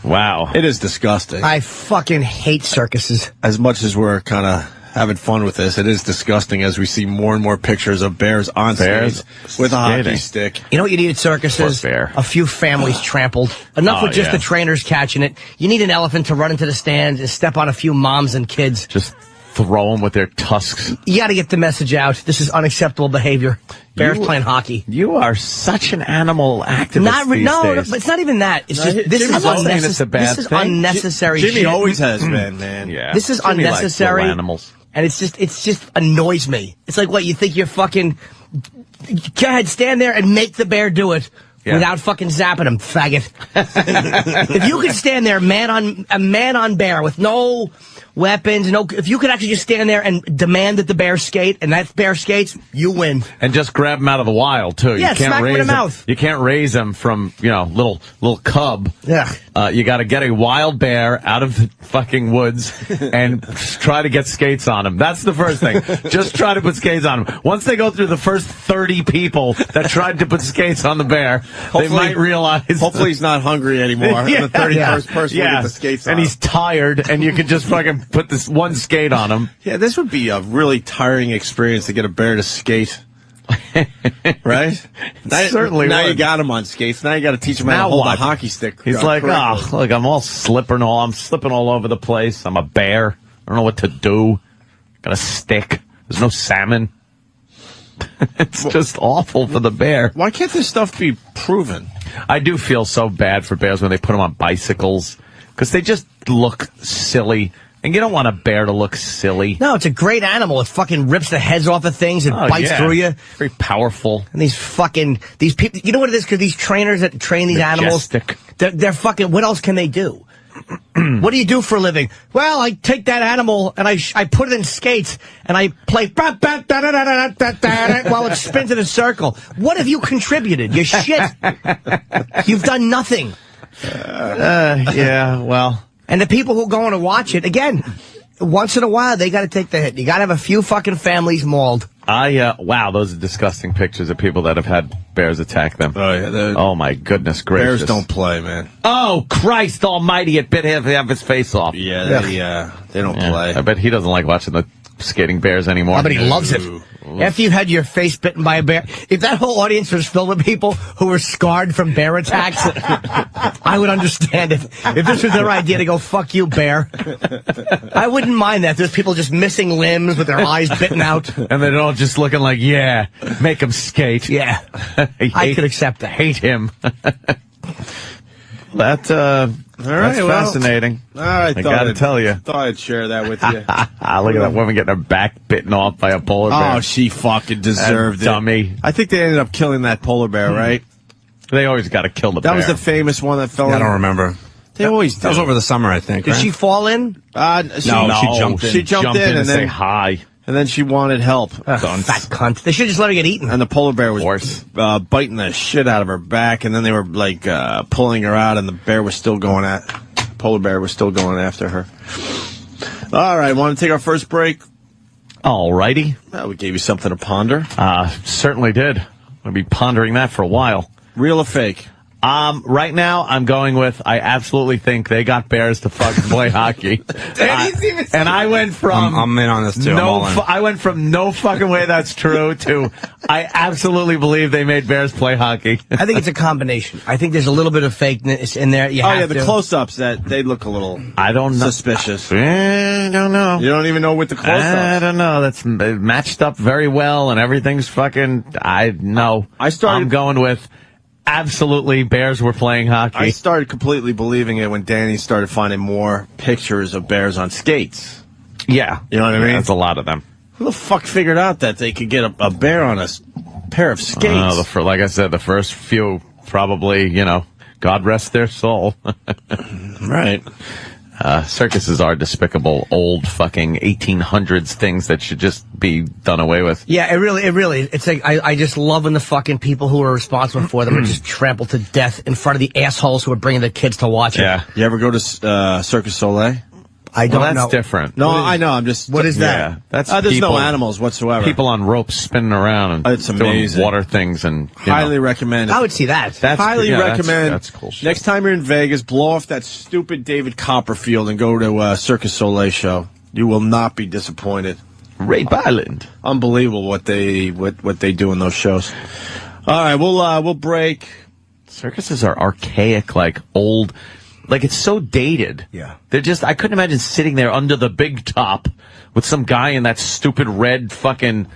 Wow. It is disgusting. I fucking hate circuses. As much as we're kind of having fun with this, it is disgusting as we see more and more pictures of bears on skates with a hockey stick. You know what you need at circuses? A few families trampled. Enough with just the trainers catching it. You need an elephant to run into the stands and step on a few moms and kids. Just throw them with their tusks. You got to get the message out. This is unacceptable behavior. Bears playing hockey. You are such an animal activist these days. But it's not even that. It's just this is unnecessary. Jimmy always has been, man. Yeah. This is Jimmy unnecessary. Likes animals. And it's just annoys me. It's like, what, you think you're fucking... Go ahead, stand there and make the bear do it without fucking zapping him, faggot. If you could stand there, man on bear, with no weapons, if you could actually just stand there and demand that the bear skate, and that bear skates, you win. And just grab him out of the wild, too. Yeah, you can't smack him in the mouth. You can't raise him from, little cub. Yeah. You got to get a wild bear out of the fucking woods and try to get skates on him. That's the first thing. Just try to put skates on him. Once they go through the first 30 people that tried to put skates on the bear, they might realize... Hopefully he's not hungry anymore. The 31st person will get the skates on. And he's tired, and you can just fucking put this one skate on him. Yeah, this would be a really tiring experience to get a bear to skate. Right? Certainly. Now you got him on skates. Now you got to teach him how to hold a hockey stick. He's like, look, I'm slipping all over the place. I'm a bear. I don't know what to do. Got a stick. There's no salmon. It's just awful for the bear. Why can't this stuff be proven? I do feel so bad for bears when they put them on bicycles, because they just look silly And you don't want a bear to look silly. No, it's a great animal. It fucking rips the heads off of things and bites through you. Very powerful. And these people, you know what it is? Because these trainers that train these animals, they're fucking, what else can they do? What do you do for a living? Well, I take that animal and I put it in skates and I play while it spins in a circle. What have you contributed? You shit. You've done nothing. Yeah, well. And the people who go on to watch it, again, once in a while, they got to take the hit. You got to have a few fucking families mauled. Wow, those are disgusting pictures of people that have had bears attack them. Oh, yeah. Oh, my goodness gracious. Bears don't play, man. Oh, Christ almighty, it bit him to have his face off. Yeah, they don't play. I bet he doesn't like watching the skating bears anymore. I bet he loves it. After you've had your face bitten by a bear, if that whole audience was filled with people who were scarred from bear attacks, I would understand it. If this was their idea to go, fuck you, bear. I wouldn't mind that. There's people just missing limbs with their eyes bitten out. And they're all just looking like, yeah, make him skate. Yeah. I could accept that. Hate him. That's fascinating. All right, I gotta tell you. Thought I'd share that with you. Look at that woman getting her back bitten off by a polar bear. Oh, she fucking deserved it. Dummy. I think they ended up killing that polar bear, right? They always got to kill the bear. That was the famous one that fell in. I don't remember. They always do. That was over the summer, I think. Did she fall in? No, she jumped in. She jumped in and say hi. And then she wanted help. Fat cunt. They should just let her get eaten. And the polar bear was biting the shit out of her back, and then they were like pulling her out, and the polar bear was still going after her. All right, want to take our first break? All righty. We gave you something to ponder. Certainly did. I'll be pondering that for a while. Real or fake? Right now, I'm going with, I absolutely think they got bears to fucking play hockey. And I went from... I'm in on this, too. I went from no fucking way that's true to I absolutely believe they made bears play hockey. I think it's a combination. I think there's a little bit of fakeness in there. The close-ups, that they look a little suspicious. I don't know. You don't even know with the close-ups. I don't know. That's matched up very well, and everything's fucking... I'm going with... Absolutely, bears were playing hockey. I started completely believing it when Danny started finding more pictures of bears on skates. Yeah. You know what I mean? That's a lot of them. Who the fuck figured out that they could get a bear on a pair of skates? Like I said, the first few probably, God rest their soul. Right. Circuses are despicable, old fucking 1800s things that should just be done away with. Yeah, it really, it's like, I just love when the fucking people who are responsible for them are just trampled to death in front of the assholes who are bringing their kids to watch it. Yeah. You ever go to Cirque du Soleil? I don't know. That's different. No, I know. I'm just. What is that? Yeah, that's there's no animals whatsoever. People on ropes spinning around and it's amazing. Doing water things and highly recommend it. I would see that. Highly recommend. That's cool shit. Next time you're in Vegas, blow off that stupid David Copperfield and go to a Cirque du Soleil show. You will not be disappointed. Rape Island. Unbelievable what they do in those shows. All right, we'll break. Circuses are archaic, like old. Like, it's so dated. Yeah. They're just, I couldn't imagine sitting there under the big top with some guy in that stupid red fucking,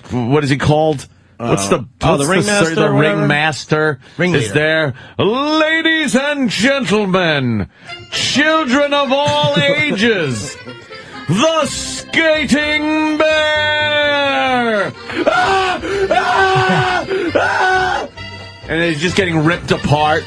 what is he called? The ringmaster? The ringmaster is there. Ladies and gentlemen, children of all ages, the skating bear! And he's just getting ripped apart.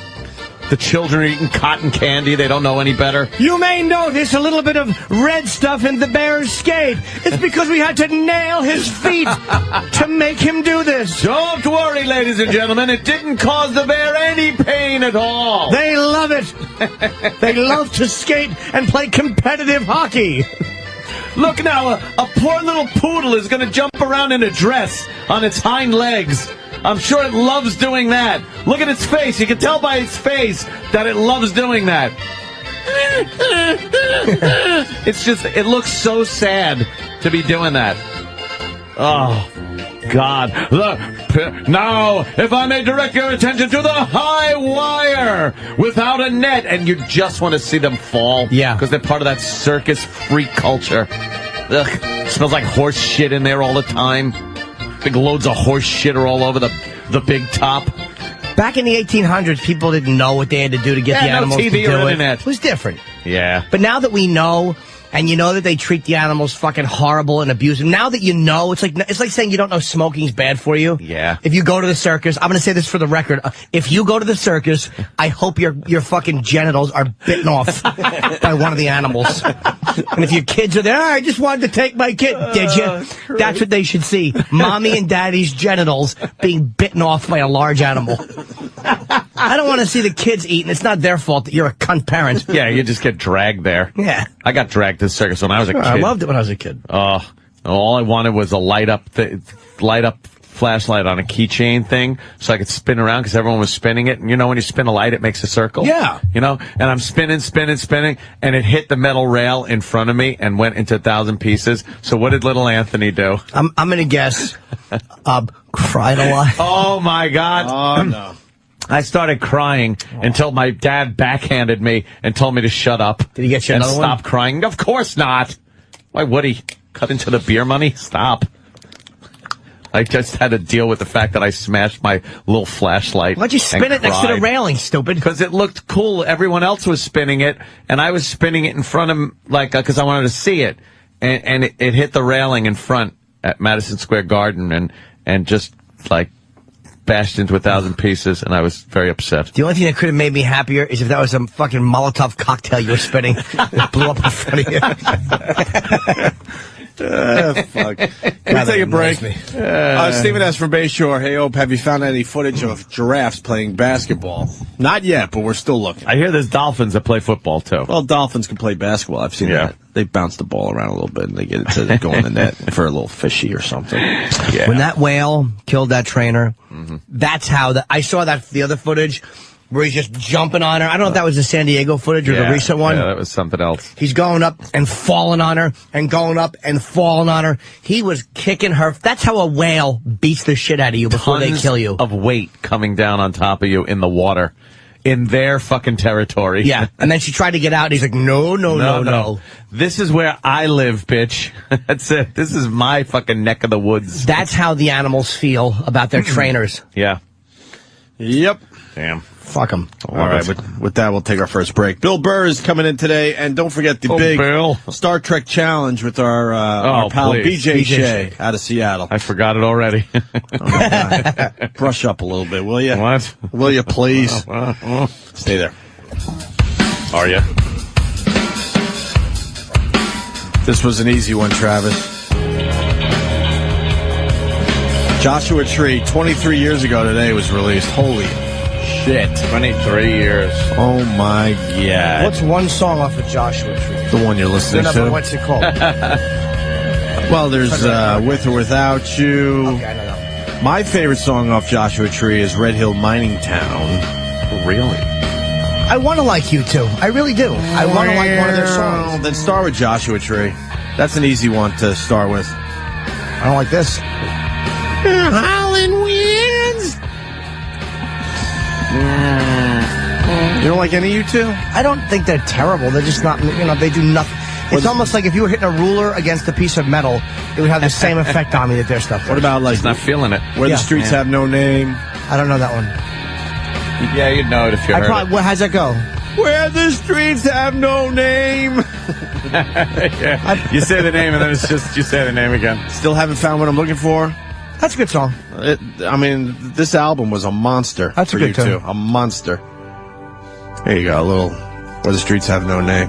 The children are eating cotton candy. They don't know any better. You may notice a little bit of red stuff in the bear's skate. It's because we had to nail his feet to make him do this. Don't worry, ladies and gentlemen. It didn't cause the bear any pain at all. They love it. They love to skate and play competitive hockey. Look now, a poor little poodle is going to jump around in a dress on its hind legs. I'm sure it loves doing that. Look at its face. You can tell by its face that it loves doing that. It's just, it looks so sad to be doing that. Oh, God. Now, if I may direct your attention to the high wire without a net, and you just want to see them fall. Yeah. Because they're part of that circus freak culture. Ugh, smells like horse shit in there all the time. Big loads of horse shit are all over the big top. Back in the 1800s, people didn't know what they had to do to get the animals TV to do or it. internet. It was different. Yeah. But now that we know, and you know that they treat the animals fucking horrible and abusive. Now that you know, it's like saying you don't know smoking's bad for you. Yeah. If you go to the circus, I'm going to say this for the record. If you go to the circus, I hope your fucking genitals are bitten off by one of the animals. And if your kids are there, I just wanted to take my kid. Did you? That's what they should see. Mommy and daddy's genitals being bitten off by a large animal. I don't want to see the kids eating. It's not their fault that you're a cunt parent. Yeah, you just get dragged there. Yeah. I got dragged to the circus when I was a kid. I loved it when I was a kid. All I wanted was a light up flashlight on a keychain thing so I could spin around because everyone was spinning it. And you know when you spin a light, it makes a circle? Yeah. You know? And I'm spinning, and it hit the metal rail in front of me and went into 1,000 pieces. So what did little Anthony do? I'm going to guess, cried a lot. Oh, my God. Oh, no. I started crying until my dad backhanded me and told me to shut up. Did he get you and another stop crying? Of course not. Why would he? Cut into the beer money? Stop. I just had to deal with the fact that I smashed my little flashlight. Why'd you spin it next to the railing, stupid? Because it looked cool. Everyone else was spinning it, and I was spinning it in front of him, because I wanted to see it. And it hit the railing in front at Madison Square Garden and just, bashed into 1,000 pieces, and I was very upset. The only thing that could have made me happier is if that was a fucking Molotov cocktail you were spinning. It blew up in front of you. Fuck. Can we take a break? Stephen S. from Bayshore. Hey, Ope, have you found any footage of giraffes playing basketball? Not yet, but we're still looking. I hear there's dolphins that play football, too. Well, dolphins can play basketball. I've seen that. They bounce the ball around a little bit, and they get it to go in the net for a little fishy or something. Yeah. When that whale killed that trainer, that's how I saw the other footage where he's just jumping on her. I don't know if that was the San Diego footage or the recent one. Yeah, that was something else. He's going up and falling on her and going up and falling on her. He was kicking her. That's how a whale beats the shit out of you before they kill you. Of weight coming down on top of you in the water. In their fucking territory. Yeah. And then she tried to get out, and he's like, no. This is where I live, bitch. That's it. This is my fucking neck of the woods. That's how the animals feel about their trainers. Yeah. Yep. Damn. Fuck them. All right, with that, we'll take our first break. Bill Burr is coming in today, and don't forget the big Star Trek challenge with our pal BJ Shea out of Seattle. I forgot it already. Brush up a little bit, will you? What? Will you, please? Stay there. Are you? This was an easy one, Travis. Joshua Tree, 23 years ago today, was released. Holy shit. 23 years. Oh, my God. What's one song off of Joshua Tree? The one you're listening to? What's it called? Well, there's With or Without You. Okay, I don't know. My favorite song off Joshua Tree is Red Hill Mining Town. Really? I want to like you too. I really do. I want to like one of their songs. Then start with Joshua Tree. That's an easy one to start with. I don't like this. Howling winds. You don't like any of U2? I don't think they're terrible. They're just not, they do nothing. It's almost like if you were hitting a ruler against a piece of metal, it would have the same effect on me that their stuff does. What about Just not feeling it. Where the Streets Have No Name? I don't know that one. Yeah, you'd know it if you heard it. How's that go? Where the streets have no name. You say the name and then it's just you say the name again. Still haven't found what I'm looking for. That's a good song. This album was a monster. That's for a good U2. tune. A monster. There you go, a little Where the Streets Have No Name.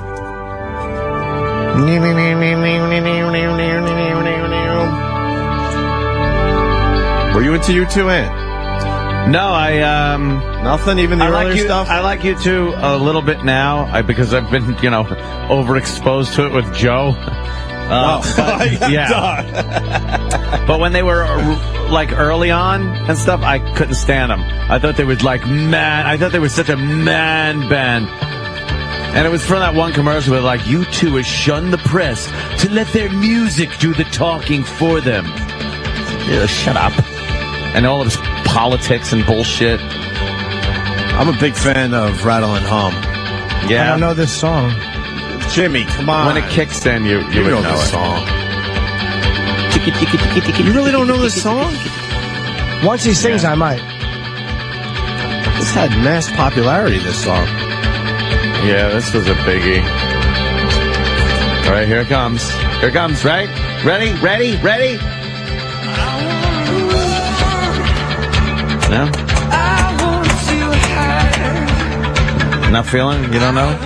Were you into U2, Ant? No, nothing, even the earlier stuff? I like U2 a little bit now, because I've been, overexposed to it with Joe. But when they were, early on and stuff, I couldn't stand them. I thought they were I thought they were such a man band. And it was from that one commercial where, U2 has shunned the press to let their music do the talking for them. Yeah, shut up. And all of his politics and bullshit. I'm a big fan of Rattle and Hum. Yeah. I don't know this song. Jimmy, come on. When it kicks in, you would know this it. song. You really don't know this song? Once he sings, I might. This had mass popularity, this song. Yeah, this was a biggie. All right, here it comes. Here it comes, right? Ready? No? Not feeling? You don't know?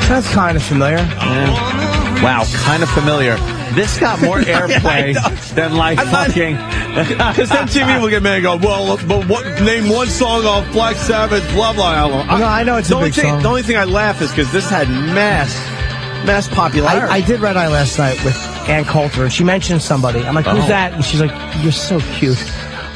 Sounds kind of familiar. Yeah. Wow, kind of familiar. This got more airplay than like fucking. Because then TV will get mad and go, well, but name one song off Black Sabbath's blah blah album. No, I know it's a big song. The only thing I laugh is because this had mass popularity. I did Red Eye last night with Ann Coulter, and she mentioned somebody. I'm like, who's that? And she's like, you're so cute.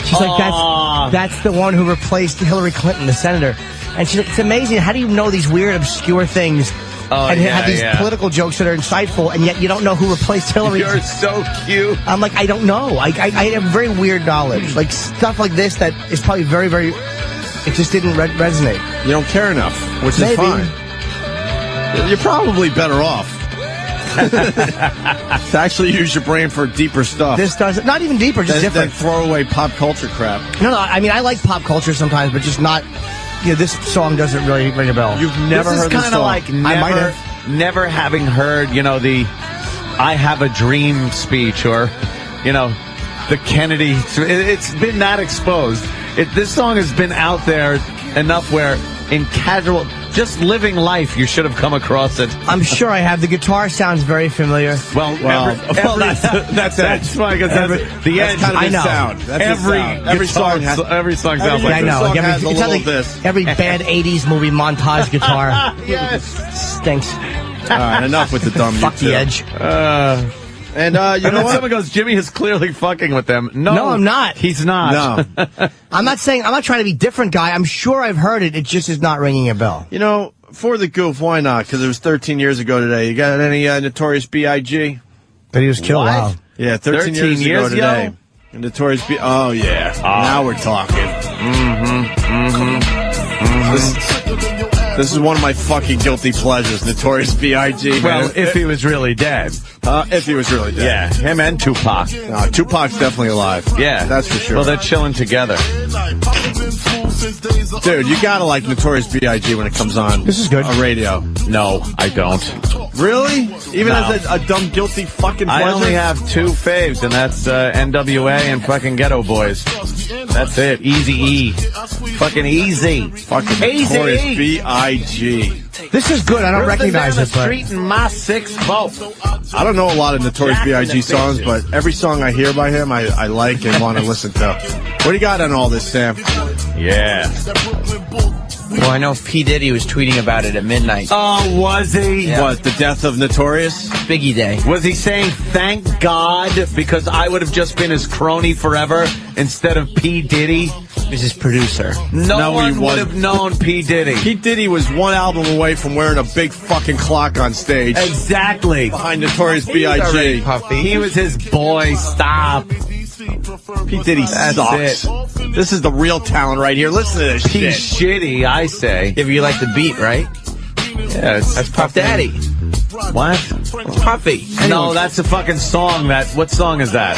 She's like, that's the one who replaced Hillary Clinton, the senator. And she's like, it's amazing. How do you know these weird, obscure things? And have these political jokes that are insightful, and yet you don't know who replaced Hillary. You're so cute. I'm like, I don't know. I have very weird knowledge. Like, stuff like this that is probably very, very... It just didn't resonate. You don't care enough, which is fine. You're probably better off. To actually use your brain for deeper stuff. This doesn't... Not even deeper, just different. Than throwaway pop culture crap. No, I mean, I like pop culture sometimes, but just not... Yeah, this song doesn't really ring a bell. You've never heard this song? Like never having heard, the I Have a Dream speech or, the Kennedy. It's been that exposed. This song has been out there enough where in casual, just living life, you should have come across it. I'm sure I have. The guitar sounds very familiar. That's why, because the Edge kind of his sound. That's every song sounds like. I know. Like it's every bad '80s movie montage guitar. Yes, All stinks. right, enough with the dumb. Fuck the Edge. And you know what? Someone goes, Jimmy is clearly fucking with them. No, I'm not. He's not. No. I'm not trying to be different, guy. I'm sure I've heard it. It just is not ringing a bell. For the goof, why not? Because it was 13 years ago today. You got any Notorious B.I.G.? But he was killed. Wow. Yeah, 13 years ago today. Notorious B.I.G. Oh, yeah. Now we're talking. This is one of my fucking guilty pleasures, Notorious B.I.G. Well, if he was really dead. If he was really dead. Yeah, him and Tupac. No, Tupac's definitely alive. Yeah. That's for sure. Well, they're chilling together. Dude, you gotta like Notorious B.I.G. when it comes on. This is good. On radio. No, I don't. Really? Even as a dumb, guilty fucking pleasure? I only have two faves, and that's NWA and fucking Ghetto Boys. That's it. Easy-E. Fucking easy. Fucking Notorious B.I.G. This is good. I don't recognize it, but... Street in my 6-4. I don't know a lot of Notorious B.I.G. songs, but every song I hear by him, I like and want to listen to. What do you got on all this, Sam? Yeah. Well, I know P. Diddy was tweeting about it at midnight. Oh, was he? Yeah. What, the death of Notorious? Biggie Day. Was he saying, thank God, because I would have just been his crony forever instead of P. Diddy? He was his producer. No one would have known P. Diddy. P. Diddy was one album away from wearing a big fucking clock on stage. Exactly. Behind Notorious B.I.G. He was his boy. Stop. P. Diddy sucks. This is the real talent right here. Listen to this shit. Shitty, I say. If you like the beat, right? Yeah, that's Puff Daddy. What? It's Puffy. No, that's a fucking song. What song is that?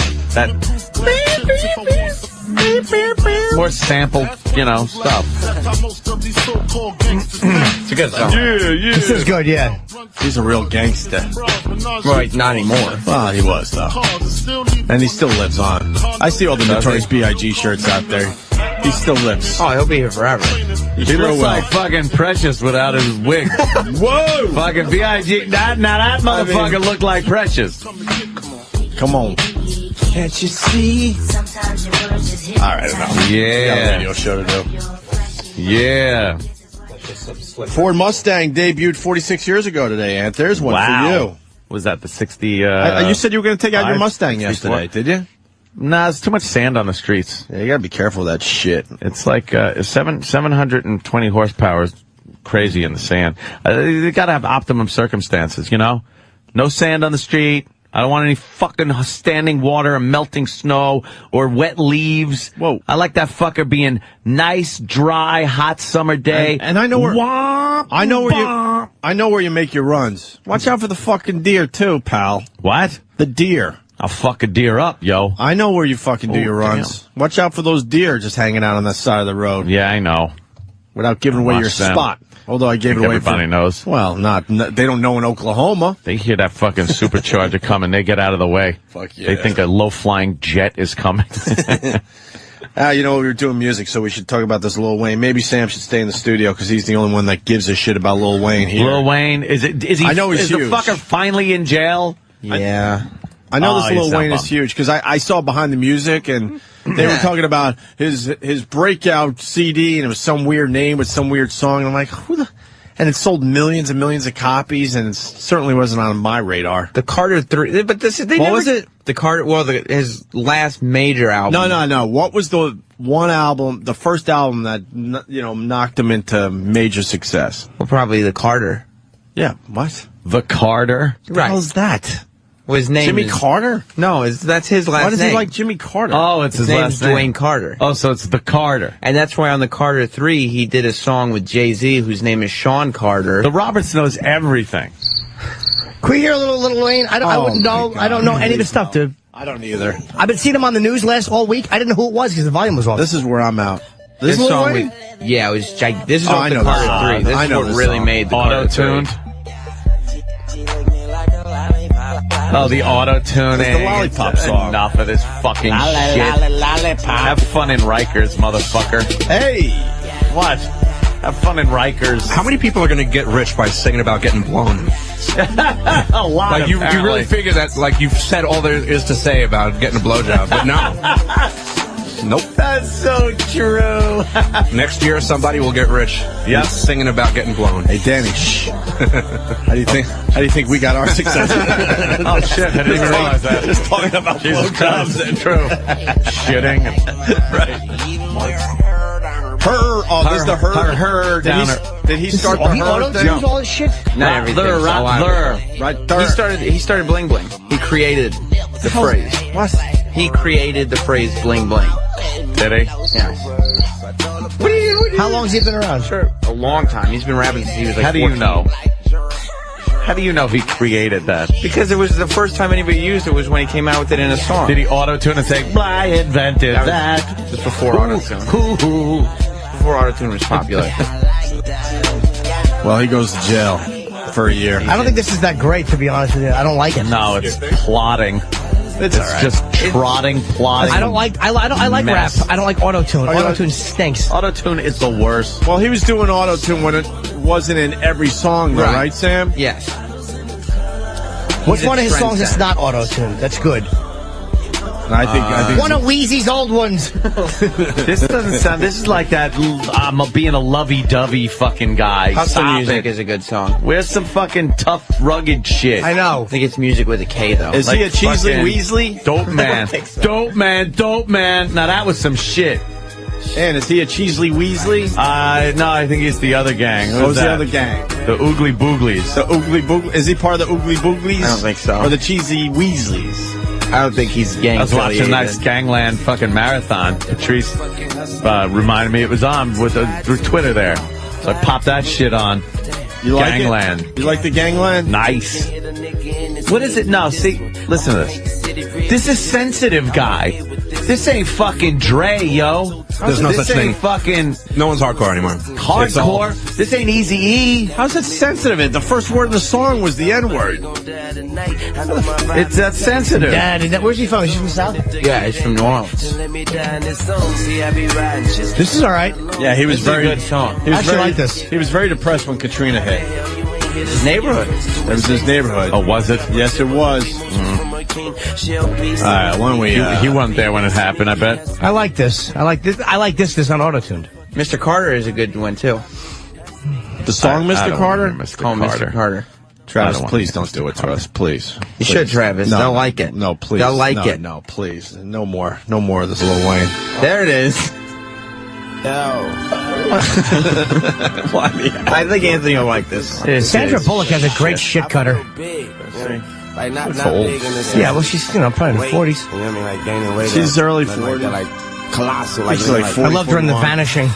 More sample, stuff. It's a good song. Yeah. This is good, yeah. He's a real gangster. Right, not anymore. Well, he was, though. And he still lives on. I see all the Notorious B.I.G. shirts out there. He still lives. Oh, he'll be here forever. He looks like fucking Precious without his wig. Whoa! Fucking B.I.G. Now that motherfucker looked like Precious. Come on. Can't you see? All right, enough. Yeah. Got a radio show to do. Yeah. Ford Mustang debuted 46 years ago today, Ant. There's one for you. Was that the 60? You said you were going to take out your Mustang 64? yesterday, did you? Nah, there's too much sand on the streets. Yeah, you got to be careful of that shit. It's like 720 horsepower is crazy in the sand. They got to have optimum circumstances, No sand on the street. I don't want any fucking standing water or melting snow or wet leaves. Whoa. I like that fucker being nice, dry, hot summer day. And I know where I know where you make your runs. Watch out for the fucking deer too, pal. What? The deer. I'll fuck a deer up, yo. I know where you fucking do your runs. Watch out for those deer just hanging out on the side of the road. Yeah, I know. without giving away your Watch them. spot. Although I gave it away. Everybody knows. Well, they don't know in Oklahoma. They hear that fucking supercharger coming, they get out of the way. Fuck yeah. They think a low-flying jet is coming. You know, we were doing music, so we should talk about this Lil Wayne. Maybe Sam should stay in the studio because he's the only one that gives a shit about Lil Wayne here. Lil Wayne, is he? I know he's is huge. the fucker finally in jail? Yeah. I know this he's Lil not Wayne is bummed. huge because I saw behind the music and they were talking about his breakout CD and it was some weird name with some weird song and I'm like, who the? And it sold millions and millions of copies and it certainly wasn't on my radar. The Carter 3, but this they What never, was it? The Carter, his last major album. No. What was the one album, the first album that knocked him into major success? Well, probably the Carter. Yeah. What? The Carter? What the hell is that? Well, his name Jimmy is, Carter? No, that's his last name. Why does he like Jimmy Carter? Oh, it's his name's last name. Dwayne Carter. Oh, so it's the Carter. And that's why on the Carter 3, he did a song with Jay-Z, whose name is Sean Carter. The Roberts knows everything. Can we hear a little Wayne? I wouldn't know. I don't know any of the stuff, dude. I don't either. I've been seeing him on the news all week. I didn't know who it was because the volume was off. This is where I'm out. This Lil song, Wayne? yeah, it was this is Oh, off I the know this Carter song. 3. This I is know what this really song. made the Carter 3. Auto-tuned. Oh, the auto-tuning. It's the lollipop song. Enough of this fucking shit. Have fun in Rikers, motherfucker. Hey! What? Have fun in Rikers. How many people are going to get rich by singing about getting blown? A lot, Like, you really figure that, like, you've said all there is to say about getting a blowjob, but no. Nope. That's so true. Next year, somebody will get rich. Yep. Singing about getting blown. Hey, Danny, shh. How do you think we got our success? Oh, shit. I didn't even realize that. Just talking about Jesus Christ. True. Shitting. Her. Oh, this is the her. Her downer. Did he start the He her auto-tunes thing? all this shit? Not everything. Right there. He started bling bling. He created the phrase. What? He created the phrase bling bling. Did he? Yeah. How long has he been around? Sure. A long time. He's been rapping since he was like How do you 14. know? How do you know he created that? Because it was the first time anybody used it was when he came out with it in a song. Did he auto-tune and say, I invented that? Just before auto-tune. Before auto-tune was popular. Well, he goes to jail for a year. I don't think this is that great, to be honest with you. I don't like it. No, it's plotting. It's all right. just plotting. I don't like rap. Mess. I don't like auto-tune. Auto-tune stinks. Auto-tune is the worst. Well, he was doing auto-tune when it wasn't in every song, though, right, Sam? Yes. What's He's a one of his songs that's trendsetter. not auto-tune? That's good. I think One of Wheezy's old ones. This doesn't sound. This is like that. I'm being a lovey-dovey fucking guy. Hustle Stop Music it. is a good song. Where's some fucking tough, rugged shit? I know. I think it's music with a K, though. Is he a Cheesley Weasley? Dope man. Dope man. Dope man. Now that was some shit. And is he a Cheesley Weasley? No, I think he's the other gang. What was the other gang? The Oogly Booglies. The Oogly Boogly. Is he part of the Oogly Booglies? I don't think so. Or the Cheesy Weasleys? I don't think he's gang I was watching affiliated. nice Gangland fucking marathon. Patrice reminded me it was on through Twitter there. So I popped that shit on. You like Gangland. it? You like the Gangland? Nice. What is it? No, see, listen to this. This is sensitive, guy. This ain't fucking Dre, yo. There's no this such ain't thing. fucking No one's hardcore anymore. hardcore. This ain't Eazy-E. How's it sensitive? The first word in the song was the N-word. It's that sensitive. Dad, where's he from? Is he from the South? Yeah, he's from New Orleans. This is all right. Yeah, he was It's a very good song. He was I actually very, like this. He was very depressed when Katrina hit. His neighborhood. It was his neighborhood. Oh, was it? Yes, it was. All right, why don't we? He wasn't there when it happened, I bet. I like this. I like this on auto-tuned. Mr. Carter is a good one, too. The song, I Mr. don't Carter. remember Mr. Call him Carter. Mr. Carter. Travis, I don't please don't do it to us, please. You should, Travis. No, They'll like it. No, please. They'll like No, it. No, please. No more of this Lil Wayne. There it is. I think Anthony will like this. Sandra Bullock has a great shit cutter. Like not old. big in the sense. Yeah, well, she's probably in the 40s. You know what I mean? Like gaining weight. She's early Like 40s. that, like colossal. Like, She's like 40, I loved her in The 41. Vanishing.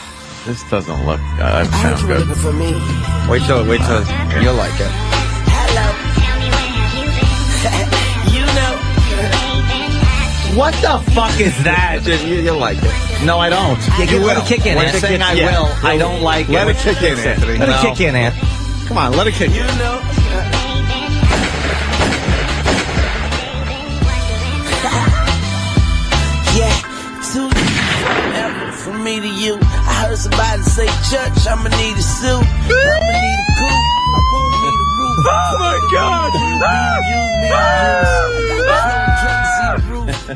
This doesn't look. Sound good. for me. Wait till you'll like it. You know. What the fuck is that? You'll like it. No, I don't. Yeah, you let will. it kick in. Let I'm it saying kick I in. will. I don't like Let it. it kick in, Anthony. Let it kick in, Ant. Come on, let it kick in. From me to you, I heard somebody say, Church, I'ma need a suit, I'ma need a coupe, I won't need a roof. Oh my God!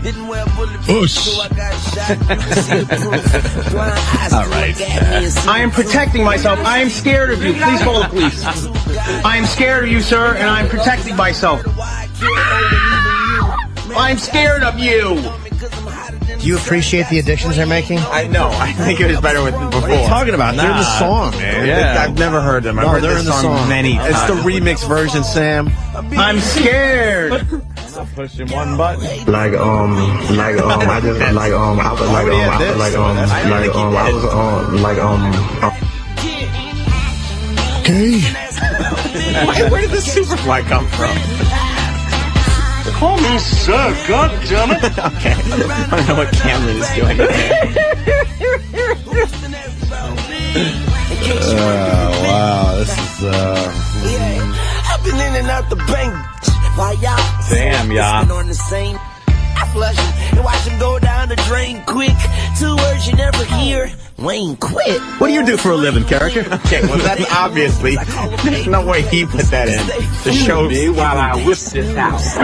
Didn't wear bulletproof, so I got shot. You can see the proof. Blind eyes All right. I am protecting myself. I am scared of you. Please call the police. I am scared of you, sir, and I'm protecting myself. I'm scared of you. Do you appreciate the additions they're making? I know. I think it was better with before. What are you talking about? They're in the song, man. Yeah. I've never heard them. I've heard they're this in the song many times. It's the remix version, Sam. I'm scared. Pushing one button. I was like, Okay. Where did the Superfly come from? Call me sir, God damn it. Okay. I don't know what Cameron is doing. Wow, this is I've been in and out the bank. Why y'all? Damn, y'all. On the same. I flush him and watch him go down the drain quick. 2 words you never hear. Wayne quit. What do you do for a living, character? Okay, well, that's obviously. There's no way he put that in to show me while I whip this house.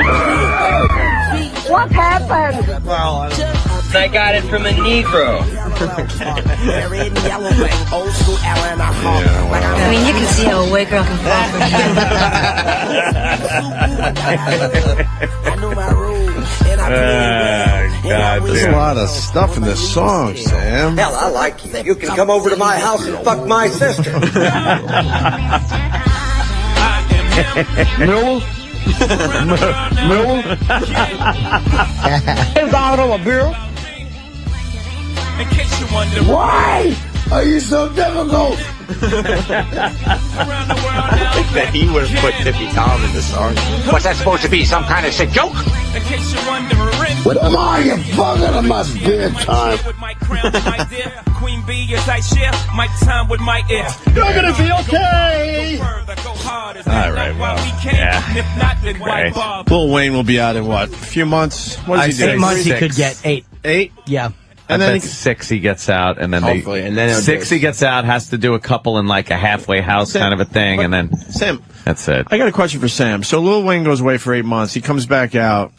What happened? Well, I got it from a Negro. I mean, you can see how a white girl can fall God, there's a lot of stuff in this song, Sam. Hell, I like you. You can come over to my house and fuck my sister. Mule? Mule? Is automobile? In case you wonder Why are you so difficult? I think that he would have put Tippy Tom in the song. What's that supposed to be? Some kind of sick joke? in case you're wondering. What am I, you fucking? It must be a time. With my crown, my dear Queen Bee, as I share my time with my ear. You're gonna be okay. All right, well, yeah. If not, then white Bob. Lil Wayne will be out in what? A few months? What does he do? 8 months he could get 8. 8? Yeah. And then 6 he gets out, and then hopefully, and then 6 he gets out, has to do a couple in like a halfway house kind of a thing, and then Sam, that's it. I got a question for Sam. So Lil Wayne goes away for 8 months. He comes back out,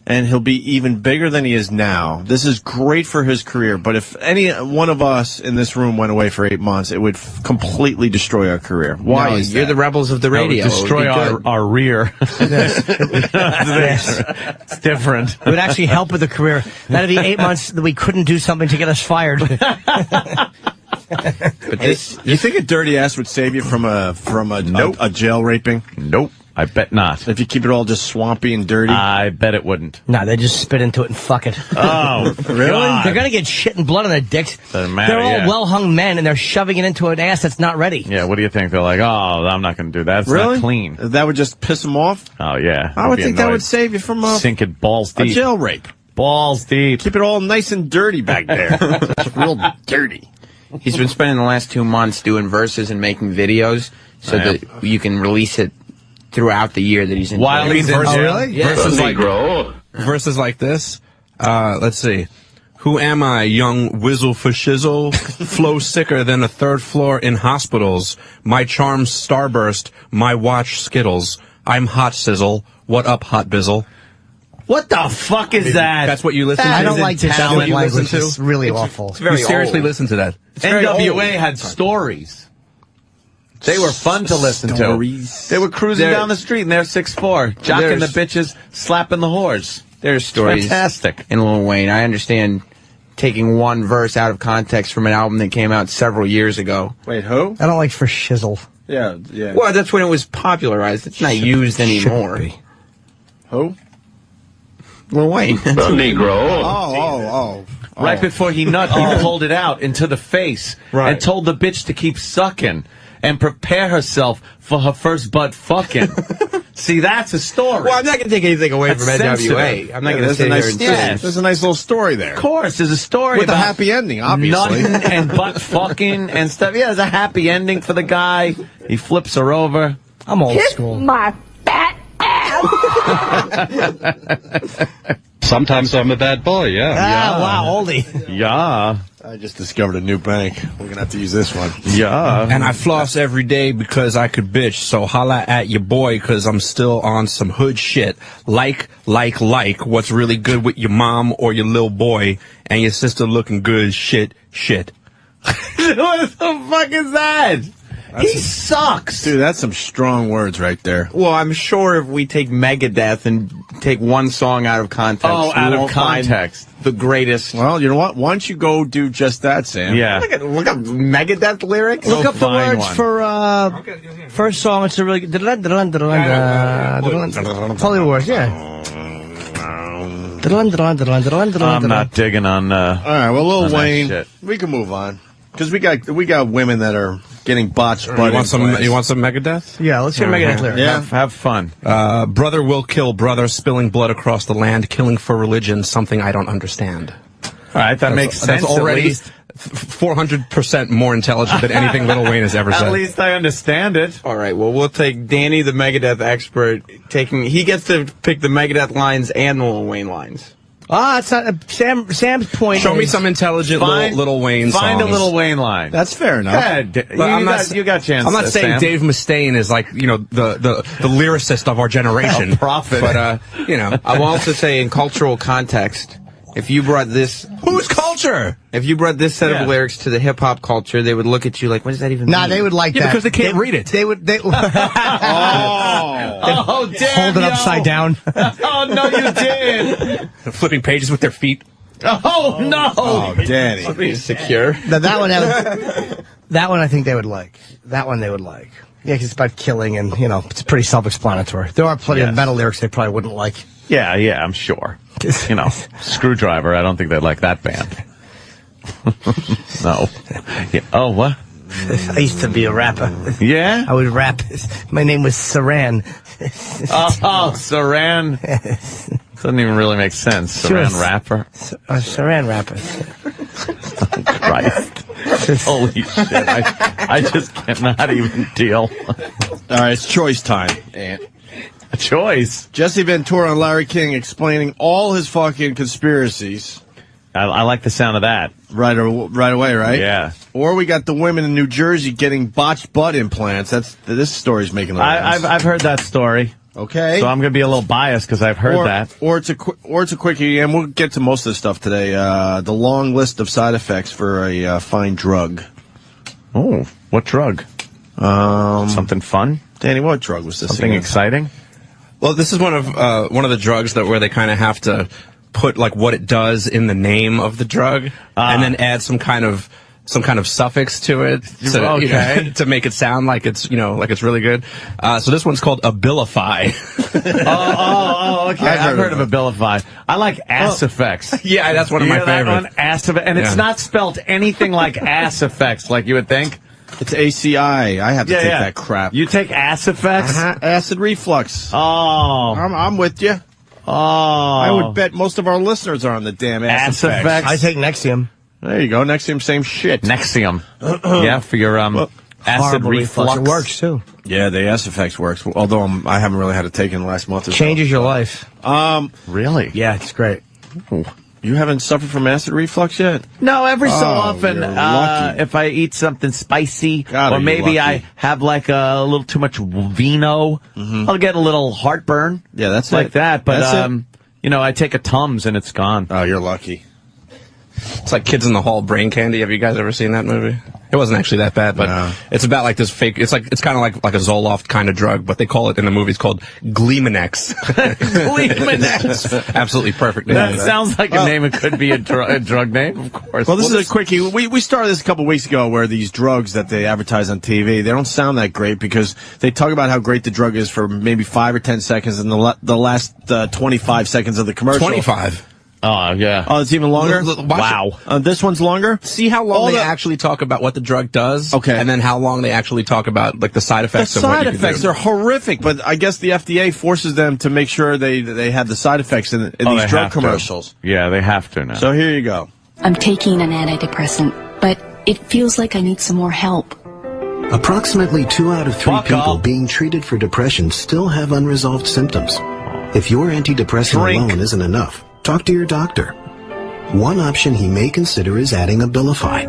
and he'll be even bigger than he is now. This is great for his career, but if any one of us in this room went away for 8 months, it would completely destroy our career. Why is you're that? the rebels of the radio. It would destroy our rear. It's different. It would actually help with the career. That'd be 8 months that we couldn't do something to get us fired. But this, you think a dirty ass would save you from a jail raping? Nope. I bet not. If you keep it all just swampy and dirty? I bet it wouldn't. No, they just spit into it and fuck it. Oh, really? God. They're going to get shit and blood on their dicks. Doesn't matter, They're all yeah. well-hung men, and they're shoving it into an ass that's not ready. Yeah, what do you think? They're like, oh, I'm not going to do that. It's Really? not clean. That would just piss them off? Oh, yeah. I would I'd be think that annoyed. would save you from Sink it balls a deep. jail rape. Balls deep. Keep it all nice and dirty back there. Just real dirty. He's been spending the last 2 months doing verses and making videos so that you can release it throughout the year that he's in While jail. he's in jail. Oh, really? Yeah. Verses like this. Let's see. Who am I, young whizzle for shizzle? Flow sicker than a 3rd floor in hospitals. My charms starburst, my watch skittles. I'm hot sizzle. What up, hot bizzle? What the fuck is that? That's what you listen to? I don't like this That's what shit you listen language. to? It's really awful. You seriously listen to that? NWA had stories. They were fun to listen to. They were cruising down the street and they're 6'4", jocking the bitches, slapping the whores. There's stories. Fantastic. In Lil Wayne, I understand taking one verse out of context from an album that came out several years ago. Wait, who? I don't like for shizzle. Yeah, yeah. Well, that's when it was popularized. It's not used anymore. Who? Lil Wayne. The Negro. Oh. Right before he nut, he pulled it out into the face and told the bitch to keep sucking and prepare herself for her first butt fucking. See, that's a story. Well, I'm not going to take anything away That's from NWA. sensitive. I'm not going to sit here and say. There's a nice little story there. Of course, there's a story With a about happy ending, obviously. nutting and butt fucking and stuff. Yeah, there's a happy ending for the guy. He flips her over. I'm old Kiss school. my fat ass. Sometimes I'm a bad boy, yeah. Wow, oldie. Yeah. I just discovered a new bank. We're going to have to use this one. Yeah. And I floss every day because I could bitch. So holla at your boy because I'm still on some hood shit. Like what's really good with your mom or your little boy and your sister looking good shit. What the fuck is that? He sucks. Dude, that's some strong words right there. Well, I'm sure if we take Megadeth and take one song out of context, Oh, out of context. the greatest. Well, you know what? Why don't you go do just that, Sam? Yeah. Look up Megadeth lyrics. Look up the find words one. for first song. It's a really good. Tell the words, yeah. I'm not digging on. All right, well, Lil on that Wayne, shit. we can move on. Because we got women that are getting botched butt You want some implants. Megadeth? Yeah, let's hear Megadeth lyrics. Yeah. Have fun. Brother will kill brother, spilling blood across the land, killing for religion, something I don't understand. All right, that makes sense. That's already at least. 400% more intelligent than anything Lil Wayne has ever said. At least I understand it. All right, well, we'll take Danny, the Megadeth expert, he gets to pick the Megadeth lines and the Lil Wayne lines. It's not Sam's point. Show me is- some intelligent Lil Wayne songs. Find a Lil Wayne line. That's fair enough. You got chance. I'm not saying Sam. Dave Mustaine is like, the lyricist of our generation. Prophet. But, I will also say in cultural context, if you brought this... Whose culture? If you brought this set of lyrics to the hip-hop culture, they would look at you like, what does that even mean? Nah, they would like that. because they can't read it. They would. Oh, damn. Hold it upside down. Oh, no, you did. Flipping pages with their feet. Oh, no. Oh, Danny. Something secure. That one I think they would like. That one they would like. Yeah, 'cause it's about killing and, it's pretty self-explanatory. There are plenty of metal lyrics they probably wouldn't like. Yeah, I'm sure. Screwdriver. I don't think they'd like that band. No. Yeah. Oh, what? I used to be a rapper. Yeah? I would rap. My name was Saran. Saran. Doesn't even really make sense. Saran rapper. Saran rapper. Christ. Holy shit. I just cannot even deal. All right, it's choice time. A choice. Jesse Ventura and Larry King explaining all his fucking conspiracies. I like the sound of that. Right away, right? Yeah. Or we got the women in New Jersey getting botched butt implants. This story's making the rounds. I've heard that story. Okay. So I'm going to be a little biased because I've heard that. Or it's a quickie, and we'll get to most of the stuff today. The long list of side effects for a fine drug. Oh, what drug? Something fun? Danny, what drug was this? Something again? exciting? Well, this is one of the drugs where they kind of have to put like what it does in the name of the drug, and then add some kind of suffix to it to make it sound like it's like it's really good. So this one's called Abilify. Okay. I've heard of Abilify. I like Ass Effects. Yeah, that's one of my favorites. That one, Ass Effects, and it's not spelled anything like Ass Effects, like you would think. It's ACI. I have to take that crap. You take Ass Effects? Acid reflux. Oh. I'm with you. Oh. I would bet most of our listeners are on the damn Ass Effects. I take Nexium. There you go. Nexium, same shit. Nexium. Yeah, for your acid reflux. It works, too. Yeah, the Ass Effects works. Although I haven't really had it taken the last month or so. Changes your life. Really? Yeah, it's great. Ooh. You haven't suffered from acid reflux yet? No, every so often, you're lucky. if I eat something spicy, God, or maybe I have like a little too much vino, I'll get a little heartburn. Yeah, that's like it. that. But That's it. I take a Tums and it's gone. Oh, you're lucky. It's like Kids in the Hall, Brain Candy. Have you guys ever seen that movie? It wasn't actually that bad, but it's about like this fake. It's kind of like a Zoloft kind of drug, but they call it in the movie. It's called Gleamanex. Gleamanex. Absolutely perfect name. That sounds like a name. It could be a drug name, of course. Well, this is a quickie. We started this a couple weeks ago where these drugs that they advertise on TV, they don't sound that great because they talk about how great the drug is for maybe 5 or 10 seconds and the last 25 seconds of the commercial. 25. Oh, yeah. Oh, it's even longer? Wow. This one's longer? See how long they actually talk about what the drug does. Okay. And then how long they actually talk about like the side effects The of what side you can effects do. are horrific, but I guess the FDA forces them to make sure they have the side effects in Oh, these they drug have to. commercials. Yeah, they have to now. So here you go. I'm taking an antidepressant, but it feels like I need some more help. Approximately 2 out of 3 people being treated for depression still have unresolved symptoms. If your antidepressant alone isn't enough, talk to your doctor. One option he may consider is adding Abilify.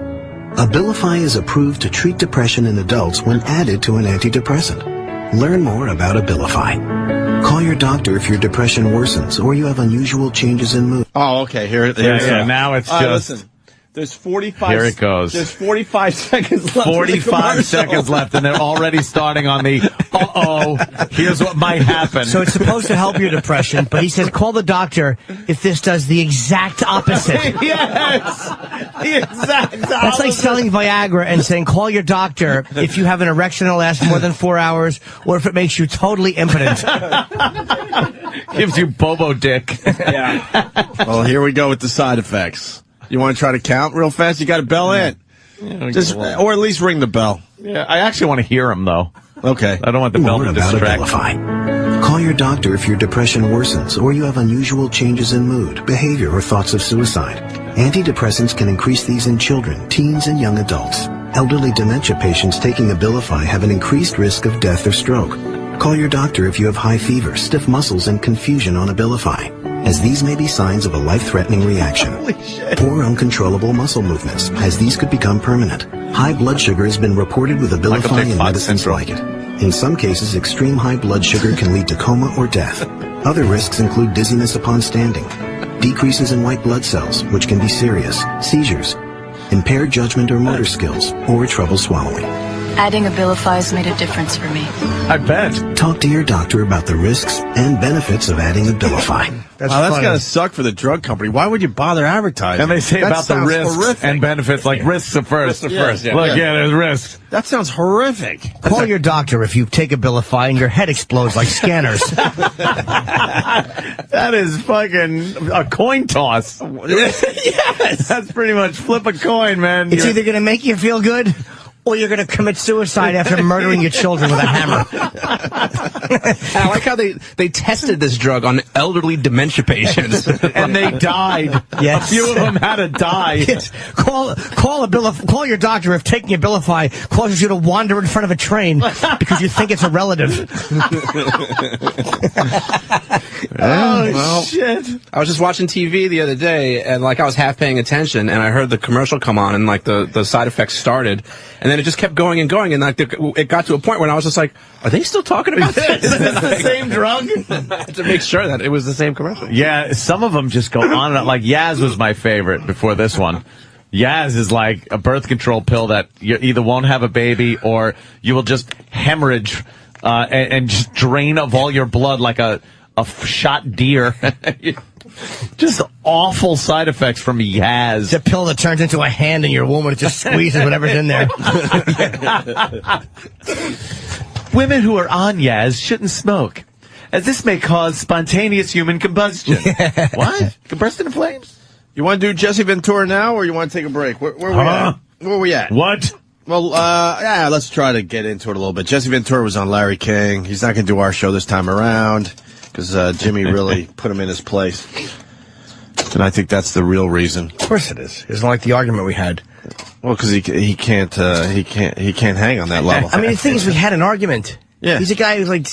Abilify is approved to treat depression in adults when added to an antidepressant. Learn more about Abilify. Call your doctor if your depression worsens or you have unusual changes in mood. Oh, okay. Here now it's All right, just... listen. There's 45. Here it goes. There's 45 seconds left. 45 seconds left, and they're already starting on the, here's what might happen. So it's supposed to help your depression, but he says call the doctor if this does the exact opposite. Yes! The exact opposite. That's like selling Viagra and saying call your doctor if you have an erection that lasts more than 4 hours or if it makes you totally impotent. Gives you Bobo dick. Yeah. Well, here we go with the side effects. You want to try to count real fast? You got to bell in. Just, or at least ring the bell. Yeah, I actually want to hear him, though. Okay. I don't want the bell to distract. Abilify. Call your doctor if your depression worsens or you have unusual changes in mood, behavior, or thoughts of suicide. Antidepressants can increase these in children, teens, and young adults. Elderly dementia patients taking Abilify have an increased risk of death or stroke. Call your doctor if you have high fever, stiff muscles, and confusion on Abilify, as these may be signs of a life-threatening reaction. Poor uncontrollable muscle movements, as these could become permanent. High blood sugar has been reported with Abilify and medicines like it. In some cases, extreme high blood sugar can lead to coma or death. Other risks include dizziness upon standing, decreases in white blood cells, which can be serious, seizures, impaired judgment or motor skills, or trouble swallowing. Adding Abilify has made a difference for me. I bet. Talk to your doctor about the risks and benefits of adding Abilify. That's gotta suck for the drug company. Why would you bother advertising? And they say That about the sounds risks horrific. and benefits, like risks at first. Risks at first, yeah. Look, Yeah. there's risks. That sounds horrific. Call your doctor if you take Abilify and your head explodes like scanners. That is fucking a coin toss. Yes. That's pretty much flip a coin, man. It's either going to make you feel good or you're going to commit suicide after murdering your children with a hammer. I like how they tested this drug on elderly dementia patients. And they died. Yes. A few of them had to die. Yes. Call your doctor if taking Abilify causes you to wander in front of a train because you think it's a relative. Shit. I was just watching TV the other day, and like I was half paying attention, and I heard the commercial come on, and like the side effects started, and then it just kept going and going, and like it got to a point where I was just like, are they still talking about this? Is this the same drug? To make sure that it was the same commercial. Yeah, some of them just go on and on. Like Yaz was my favorite before this one. Yaz is like a birth control pill that you either won't have a baby or you will just hemorrhage and just drain of all your blood like a shot deer. Just awful side effects from Yaz. It's a pill that turns into a hand in your womb and it just squeezes whatever's in there. Women who are on Yaz shouldn't smoke, as this may cause spontaneous human combustion. What? Combustion in flames? You want to do Jesse Ventura now, or you want to take a break? Where we at? Where we at? What? Well, yeah, let's try to get into it a little bit. Jesse Ventura was on Larry King. He's not going to do our show this time around because Jimmy really put him in his place. And I think that's the real reason. Of course it is. It's not like the argument we had. Well, because he can't hang on that level. I mean, the thing is, we had an argument. Yeah. He's a guy who's like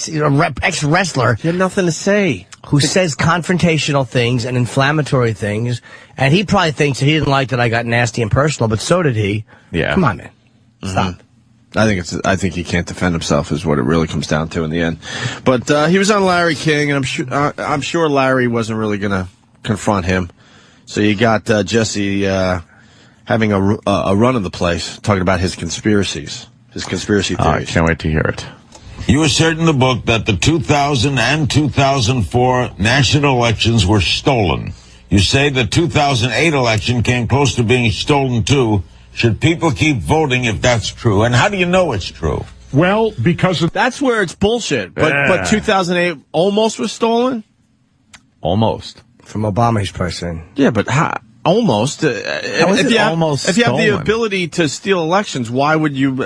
ex-wrestler. He had nothing to say. Who says confrontational things and inflammatory things, and he probably thinks that he didn't like that I got nasty and personal, but so did he. Yeah. Come on, man. Stop. I think he can't defend himself is what it really comes down to in the end. But he was on Larry King, and I'm sure Larry wasn't really going to confront him. So you got Jesse having a run of the place, talking about his conspiracy theories. I can't wait to hear it. You assert in the book that the 2000 and 2004 national elections were stolen. You say the 2008 election came close to being stolen too. Should people keep voting if that's true? And how do you know it's true? Well, because that's where it's bullshit. But 2008 almost was stolen? Almost. From Obama's person. Yeah, but almost. If you have the ability to steal elections, why would you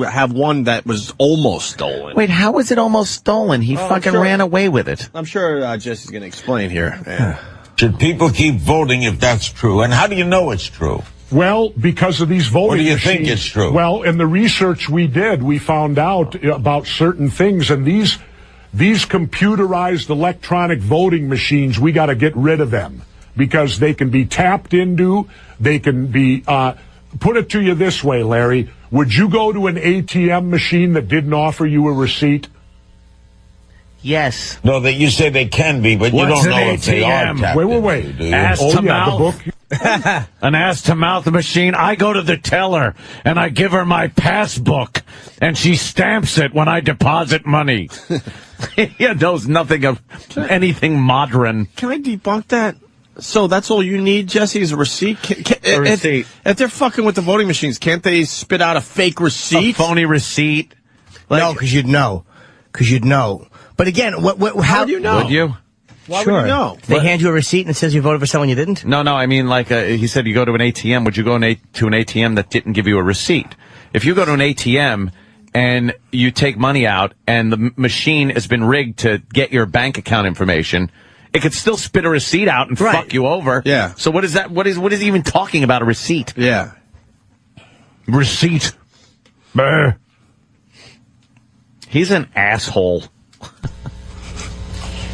have one that was almost stolen? Wait, how was it almost stolen? He fucking ran away with it. I'm sure Jesse's going to explain here. Yeah. Should people keep voting if that's true? And how do you know it's true? Well, because of these voting Or do you machines. think it's true? Well, in the research we did, we found out about certain things, and these computerized electronic voting machines, we got to get rid of them because they can be tapped into. They can be, put it to you this way, Larry. Would you go to an ATM machine that didn't offer you a receipt? Yes. No, that you say they can be, but you don't know if they are tapped Wait. into, do you? Ass to mouth. The book. An ass to mouth machine. I go to the teller and I give her my passbook and she stamps it when I deposit money. He knows nothing of anything modern. Can I debunk that? So that's all you need, Jesse, is a receipt? A receipt. If they're fucking with the voting machines, can't they spit out a fake receipt? A phony receipt? No, because you'd know. But again, how do you know? Would you? Why sure. would you know? They hand you a receipt and it says you voted for someone you didn't? No, I mean, like, he said you go to an ATM. Would you go to an ATM that didn't give you a receipt? If you go to an ATM and you take money out and the machine has been rigged to get your bank account information, it could still spit a receipt out and fuck you over. Yeah. So what is that? What is he even talking about, a receipt? Yeah. Receipt. Brr. He's an asshole.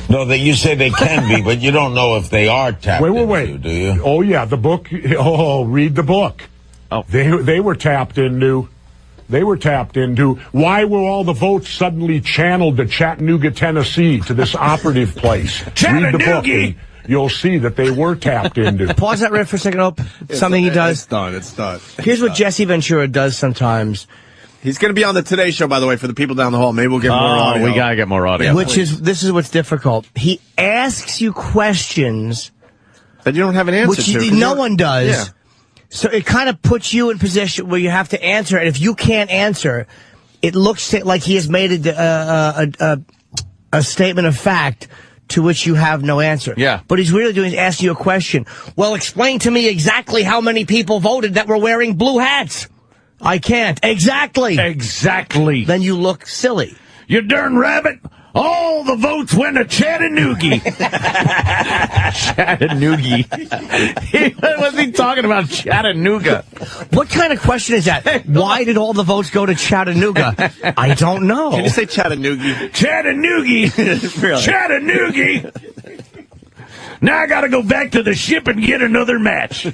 No, that you say they can be, but you don't know if they are tapped into, Wait. do you? Oh, yeah, the book. Oh, read the book. Oh. They were tapped into. Why were all the votes suddenly channeled to Chattanooga, Tennessee, to this operative place? Read the book, and you'll see that they were tapped into. Pause that riff for a second, Ope. Something he does. It's done. Here's what Jesse Ventura does sometimes. He's going to be on the Today Show, by the way, for the people down the hall. Maybe we'll get more audio. We got to get more audio. This is what's difficult. He asks you questions that you don't have an answer to. Which no one does. Yeah. So it kind of puts you in position where you have to answer. And if you can't answer, it looks like he has made a statement of fact to which you have no answer. Yeah. But he's really doing is asking you a question. Well, explain to me exactly how many people voted that were wearing blue hats. I can't. Exactly. Then you look silly. You darn rabbit. All the votes went to Chattanooga. Chattanooga. What's he talking about, Chattanooga? What kind of question is that? Why did all the votes go to Chattanooga? I don't know. Can you say Chattanooga? Chattanooga. Really? Chattanooga. Now I got to go back to the ship and get another match.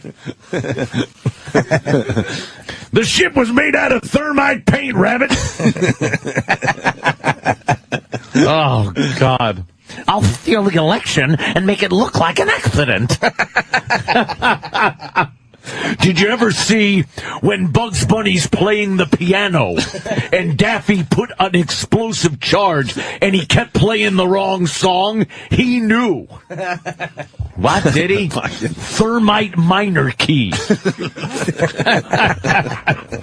The ship was made out of thermite paint, rabbit. Oh, God. I'll steal the election and make it look like an accident. Did you ever see when Bugs Bunny's playing the piano and Daffy put an explosive charge and he kept playing the wrong song? He knew. What did he? Thermite minor key.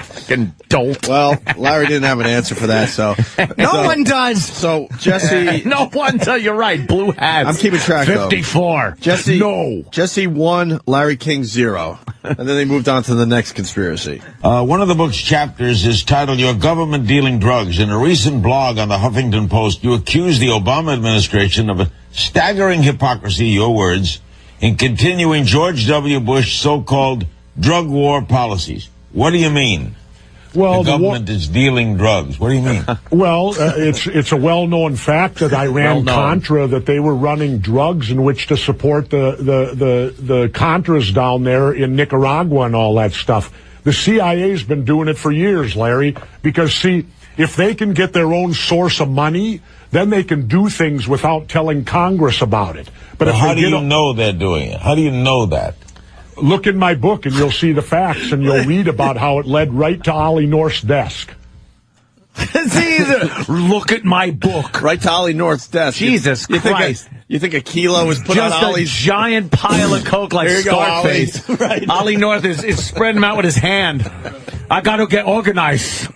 Fucking dope. Well, Larry didn't have an answer for that, so. No one does. So, Jesse. No one does. You're right. Blue hats. I'm keeping track, 54. Jesse. No. Jesse 1, Larry King 0. And then they moved on to the next conspiracy. One of the book's chapters is titled Your Government Dealing Drugs. In a recent blog on the Huffington Post, you accuse the Obama administration of a staggering hypocrisy, your words, in continuing George W. Bush's so-called drug war policies. What do you mean? Well, the government is dealing drugs. What do you mean? Well, it's a well-known fact that Iran-Contra, that they were running drugs in which to support the Contras down there in Nicaragua and all that stuff. The CIA's been doing it for years, Larry, because, see, if they can get their own source of money, then they can do things without telling Congress about it. But if how do you know they're doing it? How do you know that? Look in my book and you'll see the facts, and you'll read about how it led right to Ollie North's desk. Look at my book. Right to Ollie North's desk. Jesus Christ. You think a kilo was put Just on a Ollie's giant pile of coke like There you go, Ollie. Scarface. Right. Ollie North is spreading them out with his hand. I got to get organized.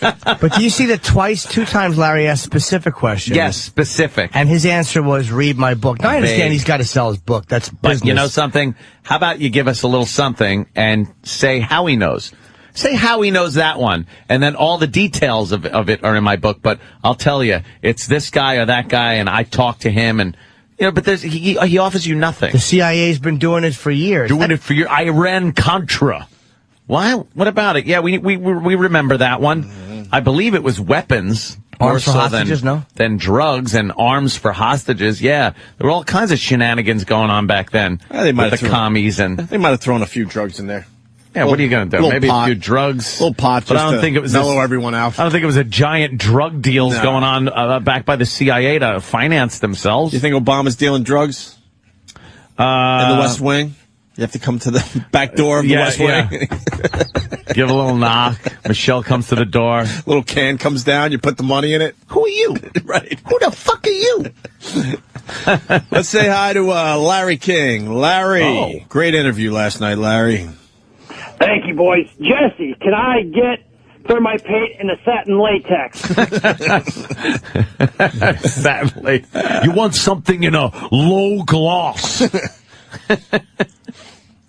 But do you see that two times Larry asked specific questions? Yes, specific. And his answer was, read my book. Now, I understand Vague. he's got to sell his book. That's business. But you know something? How about you give us a little something and say how he knows? Say how he knows that one. And then all the details of it are in my book. But I'll tell you, it's this guy or that guy, and I talked to him, and but he offers you nothing. The CIA's been doing it for years. Iran Contra. What about it? Yeah, we remember that one. I believe it was weapons. Arms for hostages, than drugs and arms for hostages. Yeah, there were all kinds of shenanigans going on back then They might with the commies. And they might have thrown a few drugs in there. Yeah, what are you going to do? Maybe a few drugs. A little pot, but just I don't think it was mellow everyone out. I don't think it was a giant drug deals going on back by the CIA to finance themselves. You think Obama's dealing drugs in the West Wing? You have to come to the back door of the West Wing. Give a little knock. Michelle comes to the door. Little can comes down. You put the money in it. Who are you? Right. Who the fuck are you? Let's say hi to Larry King. Larry, great interview last night, Larry. Thank you, boys. Jesse, can I get thermopate in a satin latex? Satin latex. You want something in a low gloss.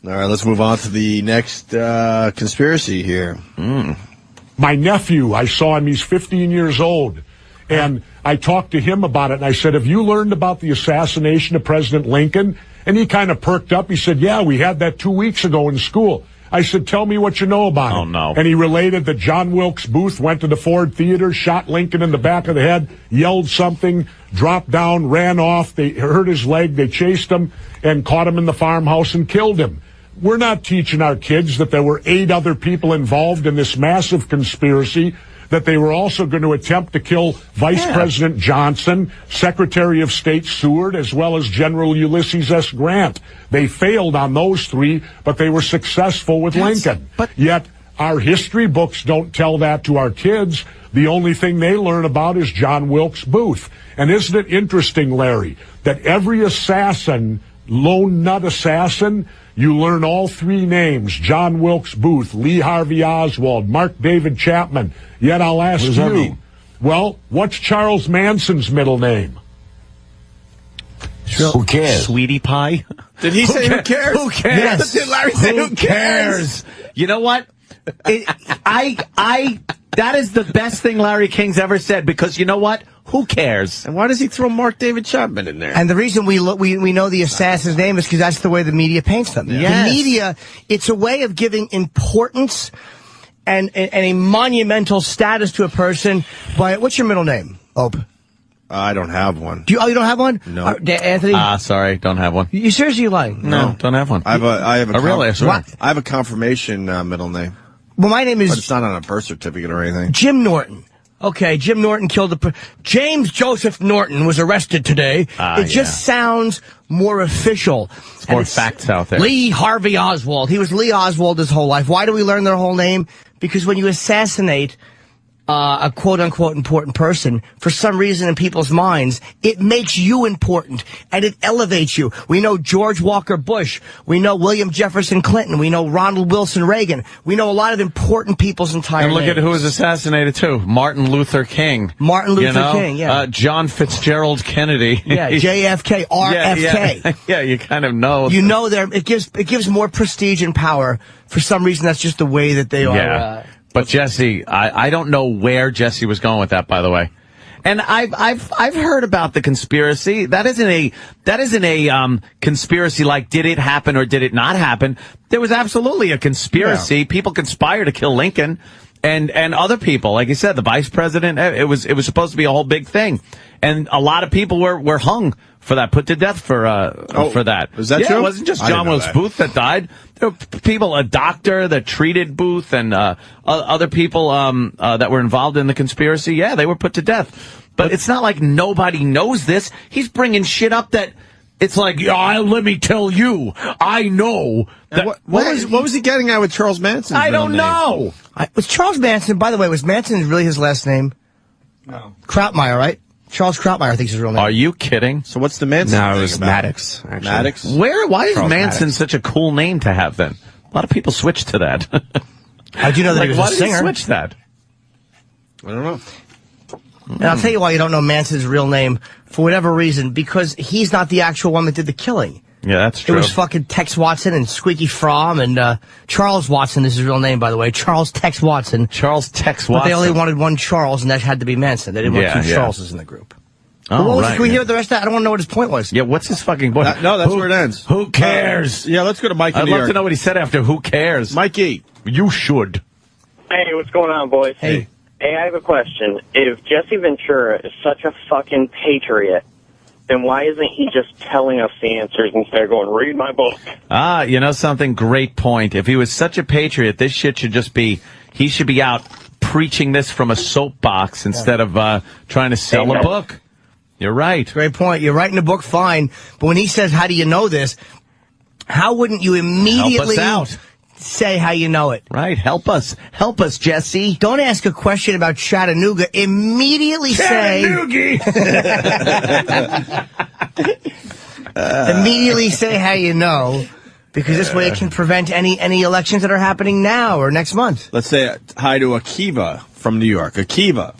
All right, let's move on to the next conspiracy here. My nephew, I saw him, he's 15 years old. And I talked to him about it, and I said, have you learned about the assassination of President Lincoln? And he kind of perked up. He said, yeah, we had that 2 weeks ago in school. I said, tell me what you know about it. Oh, no. And he related that John Wilkes Booth went to the Ford Theater, shot Lincoln in the back of the head, yelled something, dropped down, ran off. They hurt his leg. They chased him and caught him in the farmhouse and killed him. We're not teaching our kids that there were 8 other people involved in this massive conspiracy, that they were also going to attempt to kill Vice President Johnson, Secretary of State Seward, as well as General Ulysses S. Grant. They failed on those 3, but they were successful with Lincoln. Yet our history books don't tell that to our kids. The only thing they learn about is John Wilkes Booth. And isn't it interesting, Larry, that every assassin, lone nut assassin, you learn all 3 names: John Wilkes Booth, Lee Harvey Oswald, Mark David Chapman. Yet I'll ask you, well, what's Charles Manson's middle name? Who cares? Sweetie Pie? Did he say who cares? Who cares? Yes. Did Larry say who cares? You know what? That is the best thing Larry King's ever said, because you know what? Who cares? And why does he throw Mark David Chapman in there? And the reason we know the assassin's name is because that's the way the media paints them. Yes. The media, it's a way of giving importance and a monumental status to a person. What's your middle name, Ope? I don't have one. You don't have one? No. Anthony? Sorry, don't have one. You seriously lying? No, don't have one. I have a confirmation middle name. Well, my name is... But it's not on a birth certificate or anything. Jim Norton. Okay, Jim Norton killed James Joseph Norton was arrested today. It just sounds more official. It's more facts out there. Lee Harvey Oswald. He was Lee Oswald his whole life. Why do we learn their whole name? Because when you assassinate a quote-unquote important person, for some reason in people's minds, it makes you important, and it elevates you. We know George Walker Bush. We know William Jefferson Clinton. We know Ronald Wilson Reagan. We know a lot of important people's entire And look names. at who was assassinated, too. Martin Luther King. Martin Luther King, yeah. John Fitzgerald Kennedy. Yeah, JFK, RFK. Yeah, you kind of know. You know, it gives more prestige and power. For some reason, that's just the way that they are. Yeah. But Jesse, I don't know where Jesse was going with that, by the way. And I've heard about the conspiracy. That isn't a conspiracy like did it happen or did it not happen. There was absolutely a conspiracy. Yeah. People conspired to kill Lincoln and other people. Like you said, the vice president, it was supposed to be a whole big thing. And a lot of people were hung for that, put to death for that. Was that true? It wasn't just John Wilkes Booth that died. There were people, a doctor that treated Booth and other people that were involved in the conspiracy. Yeah, they were put to death. But it's not like nobody knows this. He's bringing shit up that It's like, let me tell you, I know that. What was he getting at with Charles Manson? I don't know. Was Charles Manson, by the way, was Manson really his last name? No. Krautmeyer, right? Charles Krautmeyer, I think is his real name. Are you kidding? So what's the Manson No, it thing was about? Maddox. Actually. Maddox? Why is Charles Manson Maddox. such a cool name to have then? A lot of people switch to that. How'd you know that he was why a did singer? he switch that? I don't know. And I'll tell you why you don't know Manson's real name, for whatever reason, because he's not the actual one that did the killing. Yeah, that's true. It was fucking Tex Watson and Squeaky Fromm and Charles Watson is his real name, by the way. Charles Tex Watson. Charles Tex But Watson. they only wanted one Charles, and that had to be Manson. They didn't want two Charleses in the group. Oh, Well, right, can we yeah. hear the rest of that? I don't want to know what his point was. Yeah, what's his fucking point? No, that's where it ends. Who cares? Yeah, let's go to Mike in I'd New love York. to know what he said after who cares. Mikey. You should. Hey, what's going on, boys? Hey. Hey, I have a question. If Jesse Ventura is such a fucking patriot, then why isn't he just telling us the answers instead of going, read my book? Ah, you know something? Great point. If he was such a patriot, this shit should just be, he should be out preaching this from a soapbox instead of trying to sell a Amen. book. You're right. Great point. You're writing a book, fine. But when he says, how do you know this? How wouldn't you immediately Help us out. say how you know it? Right. Help us, Jesse. Don't ask a question about Chattanooga. Immediately immediately say how you know, because this way it can prevent any elections that are happening now or next month. Let's say hi to Akiva from New York. Akiva.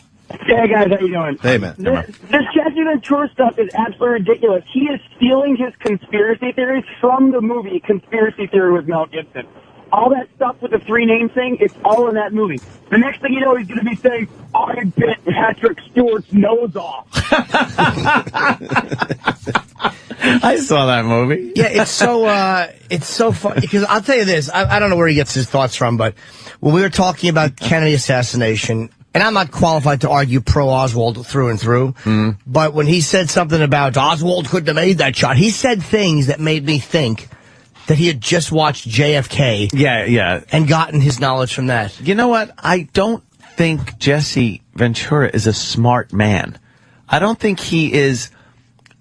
Hey guys, how you doing? Hey, man. This Jesse Ventura stuff is absolutely ridiculous. He is stealing his conspiracy theories from the movie Conspiracy Theory with Mel Gibson. All that stuff with the three-name thing, it's all in that movie. The next thing you know, he's going to be saying, I bit Patrick Stewart's nose off. I saw that movie. Yeah, it's so fun, because I'll tell you this, I don't know where he gets his thoughts from, but when we were talking about Kennedy assassination, and I'm not qualified to argue pro-Oswald through and through, but when he said something about Oswald couldn't have made that shot, he said things that made me think that he had just watched JFK. Yeah. And gotten his knowledge from that. You know what? I don't think Jesse Ventura is a smart man. I don't think he is.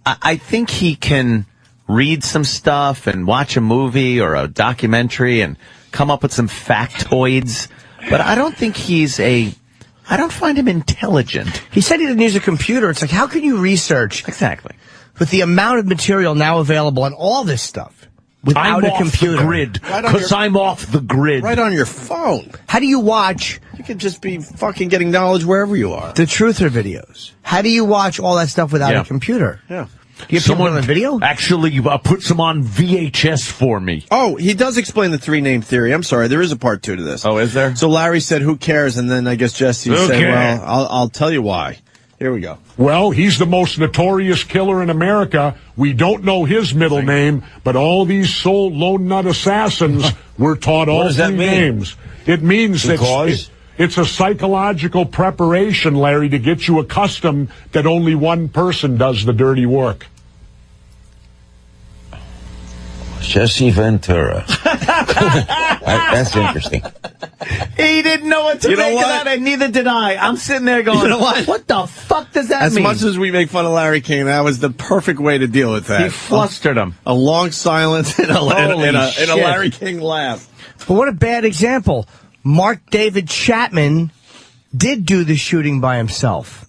I think he can read some stuff and watch a movie or a documentary and come up with some factoids. But I don't think I don't find him intelligent. He said he didn't use a computer. It's like, how can you research? Exactly. With the amount of material now available and all this stuff. Without a computer. The grid. Because I'm off the grid. Right on your phone. How do you watch? You can just be fucking getting knowledge wherever you are. The Truther videos. How do you watch all that stuff without a computer? Yeah. Do you have someone on a video? Actually, put some on VHS for me. Oh, he does explain the three-name theory. I'm sorry, there is a part 2 to this. Oh, is there? So Larry said, who cares? And then I guess Jesse said, Okay. well, I'll tell you why. Here we go. Well, he's the most notorious killer in America. We don't know his middle name, but all these lone nut assassins were taught all does that three mean? names. It means Because? that it's a psychological preparation, Larry, to get you accustomed that only one person does the dirty work. Jesse Ventura. That's interesting. He didn't know what to You know make of what? that, and neither did I. I'm sitting there going, You know what? the fuck does that As mean? much as we make fun of Larry King, that was the perfect way to deal with that. He flustered him. A long silence and Holy a shit. Larry King laugh. But what a bad example. Mark David Chapman did do the shooting by himself.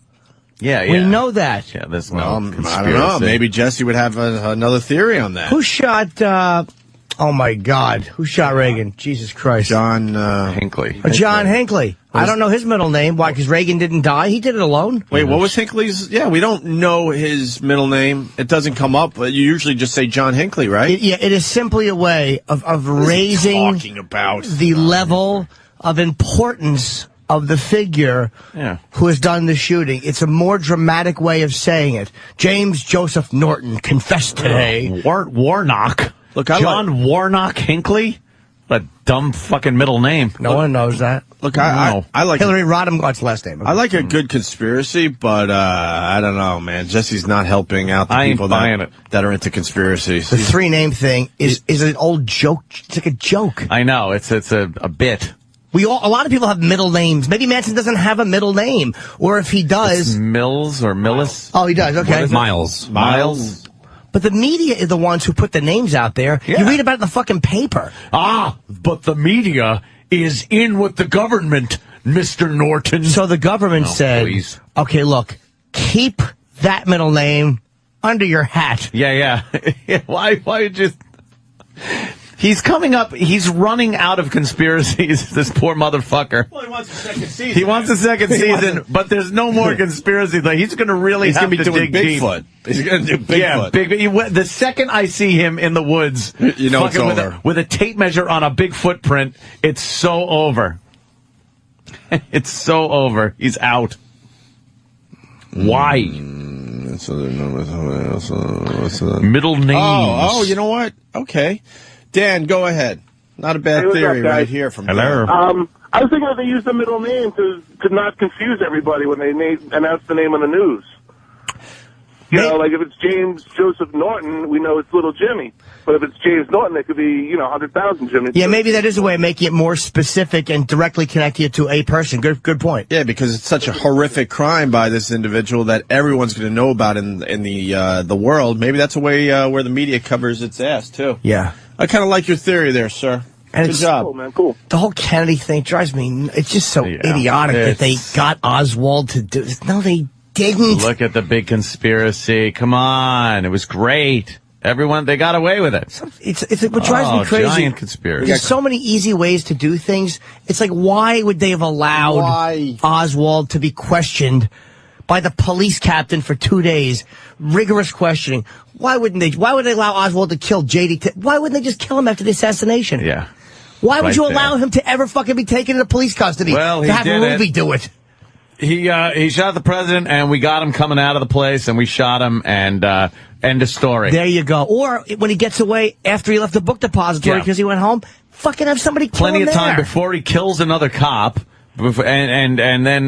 Yeah. We know that. Yeah, there's no I conspiracy. don't know. Maybe Jesse would have another theory on that. Who shot, oh my God, who shot Reagan? Jesus Christ. John Hinckley. John Hinckley. I don't know his middle name. Why? Because Reagan didn't die? He did it alone? Wait, what was Hinckley's? Yeah, we don't know his middle name. It doesn't come up. You usually just say John Hinckley, right? It is simply a way of raising talking about the level of importance of the figure who has done the shooting. It's a more dramatic way of saying it. James Joseph Norton confessed today. Warnock. Look, John Warnock Hinckley? What a dumb fucking middle name. No one knows that. Look, I like Hillary Rodham. What's the last name? I like a good conspiracy, but I don't know, man. Jesse's not helping out the I ain't people buying it. that are into conspiracies. The three-name thing is an old joke. It's like a joke. I know. It's a bit. A lot of people have middle names. Maybe Manson doesn't have a middle name. Or if he does. It's Mills or Millis? Oh, he does. Okay. Miles. But the media is the ones who put the names out there. Yeah. You read about it in the fucking paper. But the media is in with the government, Mr. Norton. So the government said, please. okay, look, keep that middle name under your hat. Yeah. Why just... He's coming up. He's running out of conspiracies, this poor motherfucker. Well, he wants a second season. He wants a second season, but there's no more conspiracies. Like, he's going to really He's have going to be dig doing deep. Bigfoot. He's going to do Bigfoot. Yeah, the second I see him in the woods, you know it's fucking over. with a tape measure on a big footprint, it's so over. It's so over. He's out. Why? Middle names. Oh, you know what? Okay. Dan, go ahead. Not a bad Hey, what's theory up, guys? right here from Hello. Dan. I was thinking that they used the middle name to not confuse everybody when they announced the name on the news. You know, like if it's James Joseph Norton, we know it's Little Jimmy. But if it's James Norton, it could be, 100,000 Jimmys. Yeah, maybe that is a way of making it more specific and directly connecting it to a person. Good point. Yeah, because it's such a horrific crime by this individual that everyone's going to know about in the world. Maybe that's a way where the media covers its ass too. Yeah. I kind of like your theory there, sir. And Good it's job. Cool, man. Cool. The whole Kennedy thing drives me. It's just so idiotic that they got Oswald to do this. No, they didn't. Look at the big conspiracy. Come on. It was great. Everyone, they got away with it. It's what drives me crazy. Giant conspiracy. There's so many easy ways to do things. It's like, why would they have allowed Oswald to be questioned by the police captain for 2 days? Rigorous questioning. Why would they allow Oswald to kill JD? Why wouldn't they just kill him after the assassination? Yeah. Why would Right you there. allow him to ever fucking be taken into police custody? Well, he to have did Ruby it. do it. He shot the president, and we got him coming out of the place, and we shot him, and end of story. There you go. Or when he gets away after he left the book depository because he went home, fucking have somebody kill Plenty him of time there. before he kills another cop, and then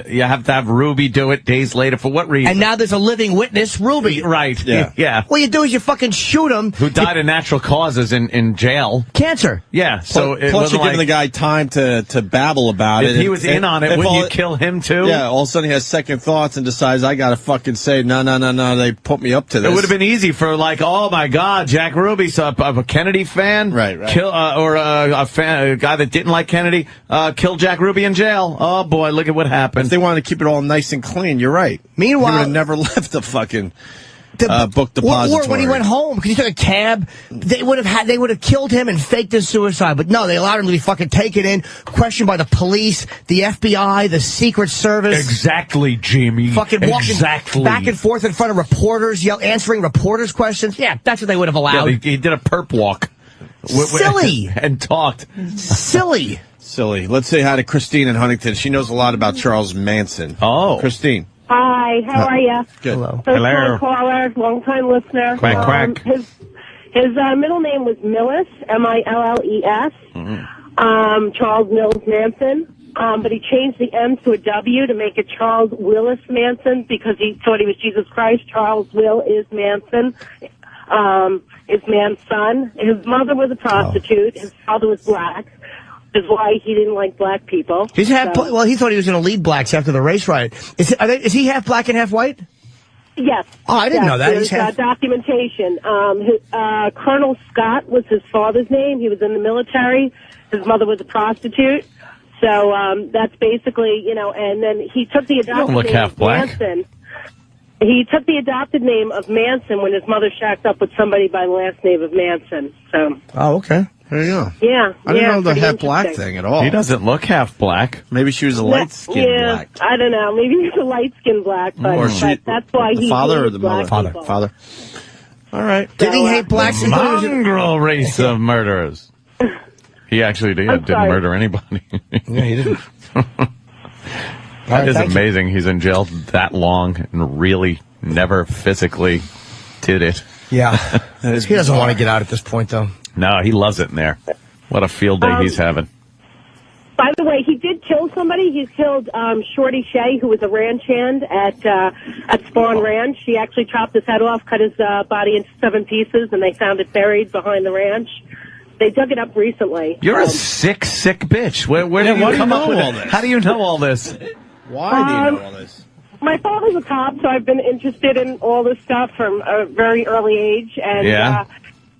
you have to have Ruby do it days later. For what reason? And now there's a living witness, Ruby. Right. Yeah. What you do is you fucking shoot him. Who died of natural causes in jail. Cancer. Yeah. So it Plus, wasn't you're like, giving the guy time to babble about it. if he was in on it, if wouldn't all- you kill him too? Yeah, all of a sudden he has second thoughts and decides, I gotta fucking say, no, they put me up to this. It would have been easy for oh my God, Jack Ruby's a Kennedy fan, Right. Kill or a guy that didn't like Kennedy, kill Jack Ruby in jail. Oh boy, look at what happened. If they wanted to keep it all nice and clean, you're right. Meanwhile- he would have never left the fucking book depository. Or when he went home, because he took a cab, they would have killed him and faked his suicide. But no, they allowed him to be fucking taken in, questioned by the police, the FBI, the Secret Service. Exactly, Jimmy. Fucking walking exactly back and forth in front of reporters, answering reporters' questions. Yeah, that's what they would have allowed. Yeah, he did a perp walk. Silly. And talked. Silly. Silly. Let's say hi to Christine in Huntington. She knows a lot about Charles Manson. Oh. Christine. Hi, how are you? Good. Hello. First-time caller, long-time listener. Quack, quack. His middle name was Millis, M-I-L-L-E-S, Charles Mills Manson. But he changed the M to a W to make it Charles Willis Manson because he thought he was Jesus Christ. Charles Will is Manson. Is man's son. His mother was a prostitute. His father was black. Is why he didn't like black people. He's half. Well, he thought he was going to lead blacks after the race riot. Is he half black and half white? Yes. Oh, I didn't know that. There's documentation. Colonel Scott was his father's name. He was in the military. His mother was a prostitute. So that's basically, and then he took the adopted don't look name half of black. Manson. He took the adopted name of Manson when his mother shacked up with somebody by the last name of Manson. So. Oh, okay. There you go. Yeah. I didn't know the pretty half black interesting. thing at all. He doesn't look half black. Maybe she was a light-skinned black. I don't know. Maybe he's a light-skinned black, but that's why the he father or hated the black mother? people. Father. All right. Did he hate blacks? Mongrel race of murderers. He actually didn't sorry. murder anybody. Yeah, he didn't. That is thank you. amazing. He's in jail that long and really never physically did it. Yeah. He doesn't want to get out at this point, though. No, he loves it in there. What a field day he's having. By the way, he did kill somebody. He killed Shorty Shea, who was a ranch hand at Spawn Ranch. He actually chopped his head off, cut his body into 7 pieces, and they found it buried behind the ranch. They dug it up recently. You're a sick bitch. Where Yeah, do you why do you come up know with all it? this? How do you know all this? Why do you know all this? my father's a cop, so I've been interested in all this stuff from a very early age. And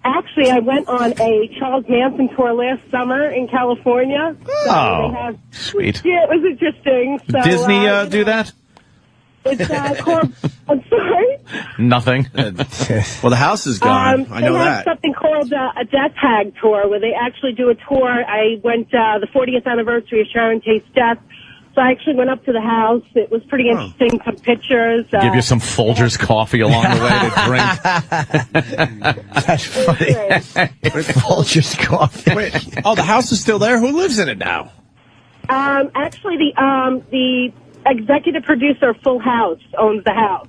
actually, I went on a Charles Manson tour last summer in California. Oh, sweet. Yeah, it was interesting. So, Disney do that? It's called, I'm sorry? Nothing. Well, the house is gone. I know they have that. something called a Death Hag tour, where they actually do a tour. I went the 40th anniversary of Sharon Tate's death, so I actually went up to the house. It was pretty interesting. Some pictures. Give you some Folgers coffee along the way to drink. That's funny. Folgers coffee. Wait, the house is still there? Who lives in it now? Actually, the executive producer of Full House owns the house.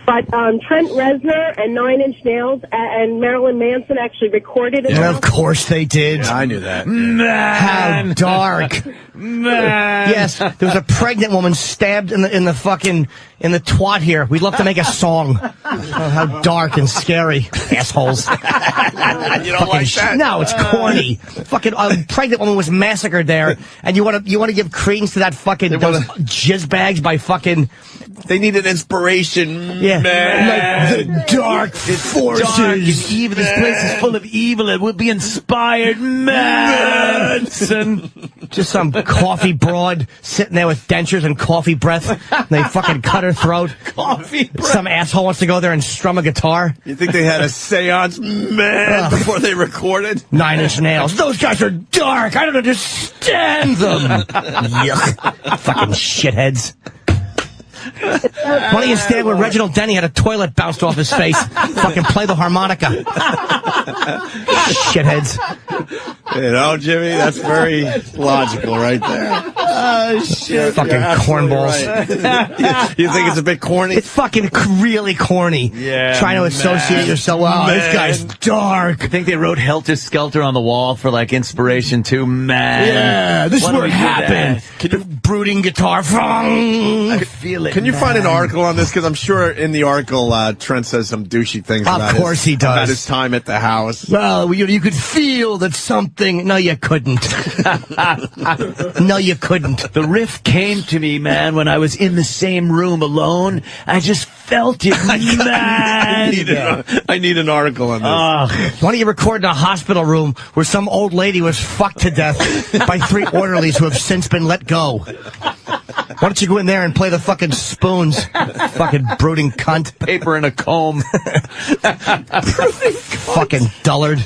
But Trent Reznor and Nine Inch Nails and Marilyn Manson actually recorded it. Yeah, of course they did. I knew that. Man. How dark. Man. Yes, there was a pregnant woman stabbed in the twat here. We'd love to make a song. Oh, how dark and scary. Assholes. You don't like that? No, it's corny. Fucking pregnant woman was massacred there, and you want to give credence to that fucking those jizz bags by fucking. They need an inspiration. Yeah, man. like the dark forces. Dark and evil. This place is full of evil. It would be inspired, man. Just some coffee broad sitting there with dentures and coffee breath. And they fucking cut her throat. Coffee breath. Some asshole wants to go there and strum a guitar. You think they had a seance, man, before they recorded? Nine Inch Nails. Those guys are dark. I don't understand them. Yuck. Fucking shitheads. Why don't you stand where Reginald Denny had a toilet bounced off his face? Fucking play the harmonica. Shitheads. You know, Jimmy, that's very logical right there. Oh, shit. Fucking cornballs. Right. You think it's a bit corny? It's fucking really corny. Yeah. Trying to associate yourself. Wow, this guy's dark. I think they wrote Helter Skelter on the wall for like inspiration too, man. Yeah, this is where it happened. The brooding guitar. I feel it. Can you find an article on this? Because I'm sure in the article, Trent says some douchey things Of about course he does. About his time at the house. Well, you could feel that something. No, you couldn't. No, you couldn't. The riff came to me, man, when I was in the same room alone. I just felt it, man. I need an article on this. Why don't you record in a hospital room where some old lady was fucked to death by 3 orderlies who have since been let go? Why don't you go in there and play the fucking spoons? Fucking brooding cunt. Paper and a comb. Fucking dullard.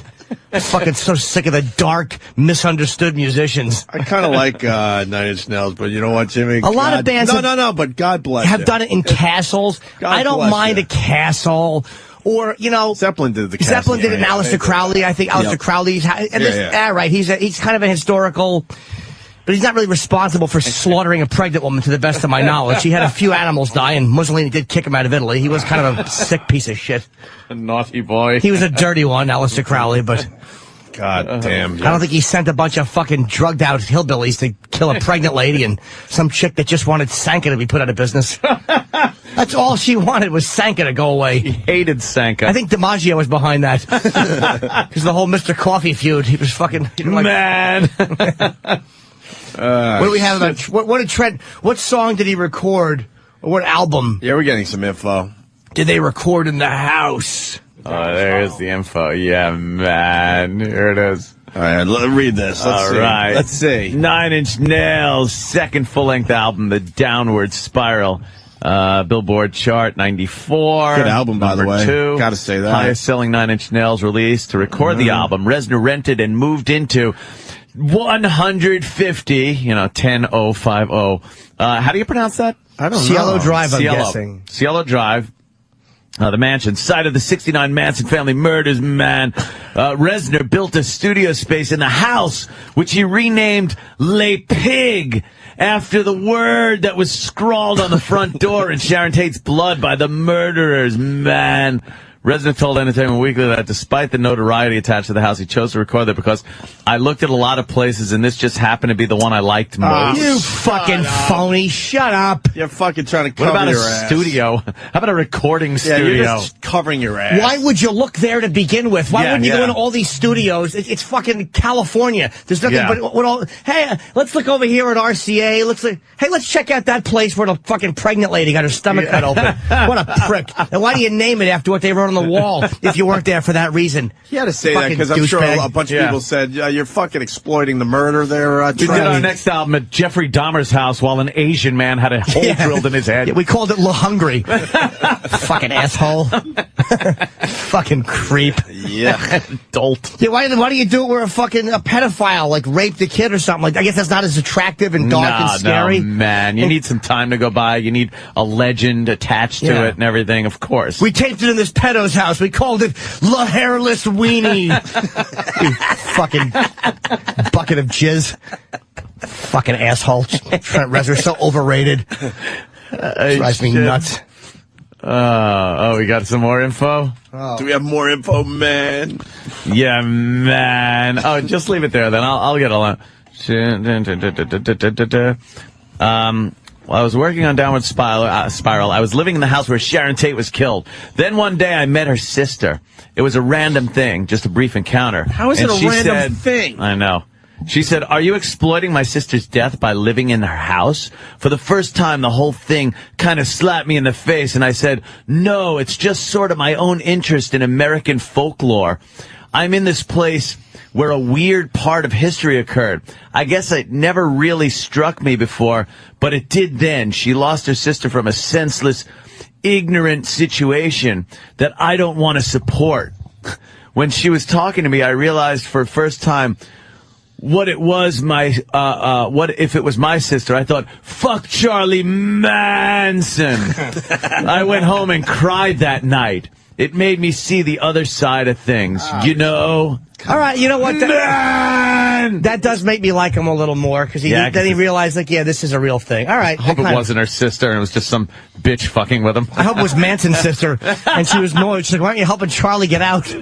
Fucking so sick of the dark, misunderstood musicians. I kind of like Nine Inch Nails, but you know what, Jimmy? A lot of bands but God bless have you. done it in castles. I don't mind a castle. Or, you know, Zeppelin did the castle. Zeppelin did it in Aleister Crowley. I think Aleister Crowley's, right. He's kind of a historical, but he's not really responsible for slaughtering a pregnant woman, to the best of my knowledge. He had a few animals die, and Mussolini did kick him out of Italy. He was kind of a sick piece of shit. A naughty boy. He was a dirty one, Aleister Crowley, but God damn. I don't think he sent a bunch of fucking drugged out hillbillies to kill a pregnant lady and some chick that just wanted Sanka to be put out of business. That's all she wanted was Sanka to go away. He hated Sanka. I think DiMaggio was behind that. Because the whole Mr. Coffee feud, he was fucking... Man. What do we have about... What did Trent... What song did he record? Or what album? Yeah, we're getting some info. Did they record in the house? Oh, there's the info. Yeah, man. Here it is. All right, read this. Let's see. Nine Inch Nails' second full-length album, The Downward Spiral. Billboard chart 94. Good album, by the way. 2. Gotta say that. Highest selling Nine Inch Nails release. To record the album, Reznor rented and moved into 150, 10050. How do you pronounce that? I don't know. Cielo Drive, I'm guessing. Cielo Drive. The mansion, site of the 69 Manson family murders, man. Reznor built a studio space in the house, which he renamed Le Pig, after the word that was scrawled on the front door in Sharon Tate's blood by the murderers, man. Resident told Entertainment Weekly that despite the notoriety attached to the house, he chose to record there because I looked at a lot of places and this just happened to be the one I liked most. You fucking phony. Shut up. You're fucking trying to What cover about your a ass. studio? How about a recording Yeah, studio? you're just covering your ass. Why would you look there to begin with? Why Yeah, wouldn't you go yeah. into all these studios? It's fucking California. There's nothing Yeah. but what all. Hey, let's look over here at RCA. Hey, let's check out that place where the fucking pregnant lady got her stomach cut open. What a prick! And why do you name it after what they wrote on the wall if you weren't there for that reason? He had to say that Fucking because I'm sure douchebag. a bunch of Yeah. people said you're fucking exploiting the murder there. We did our next album at Jeffrey Dahmer's house while an Asian man had a hole drilled in his head. Yeah, we called it La Hungry. Fucking asshole. Fucking creep. Yeah. Dolt. Yeah, why do you do it where a pedophile like raped a kid or something like that? I guess that's not as attractive and dark and scary. No, man. You need some time to go by. You need a legend attached to Yeah. it and everything, of course. We taped it in this pedo's house. We called it La Hairless Weenie. You fucking bucket of jizz. Fucking asshole. Trent Reznor, so overrated. Drives me shit. nuts. We got some more info? Do we have more info, man? Yeah, man. Oh, just leave it there then. I'll get along. While I was working on Downward Spiral, I was living in the house where Sharon Tate was killed. Then one day I met her sister. It was a random thing, just a brief encounter. How is And it a she random said- thing? I know. She said, "Are you exploiting my sister's death by living in her house?" For the first time, the whole thing kind of slapped me in the face, and I said, "No, it's just sort of my own interest in American folklore. I'm in this place where a weird part of history occurred. I guess it never really struck me before, but it did then. She lost her sister from a senseless, ignorant situation that I don't want to support." When she was talking to me, I realized for the first time what it was what if it was my sister. I thought, fuck Charlie Manson. I went home and cried that night. It made me see the other side of things, you know? All right, you know what? That does make me like him a little more, because then he realized, like, yeah, this is a real thing. All right. I hope it wasn't her sister and it was just some bitch fucking with him. I hope it was Manson's sister, and she was annoyed. She's like, why aren't you helping Charlie get out?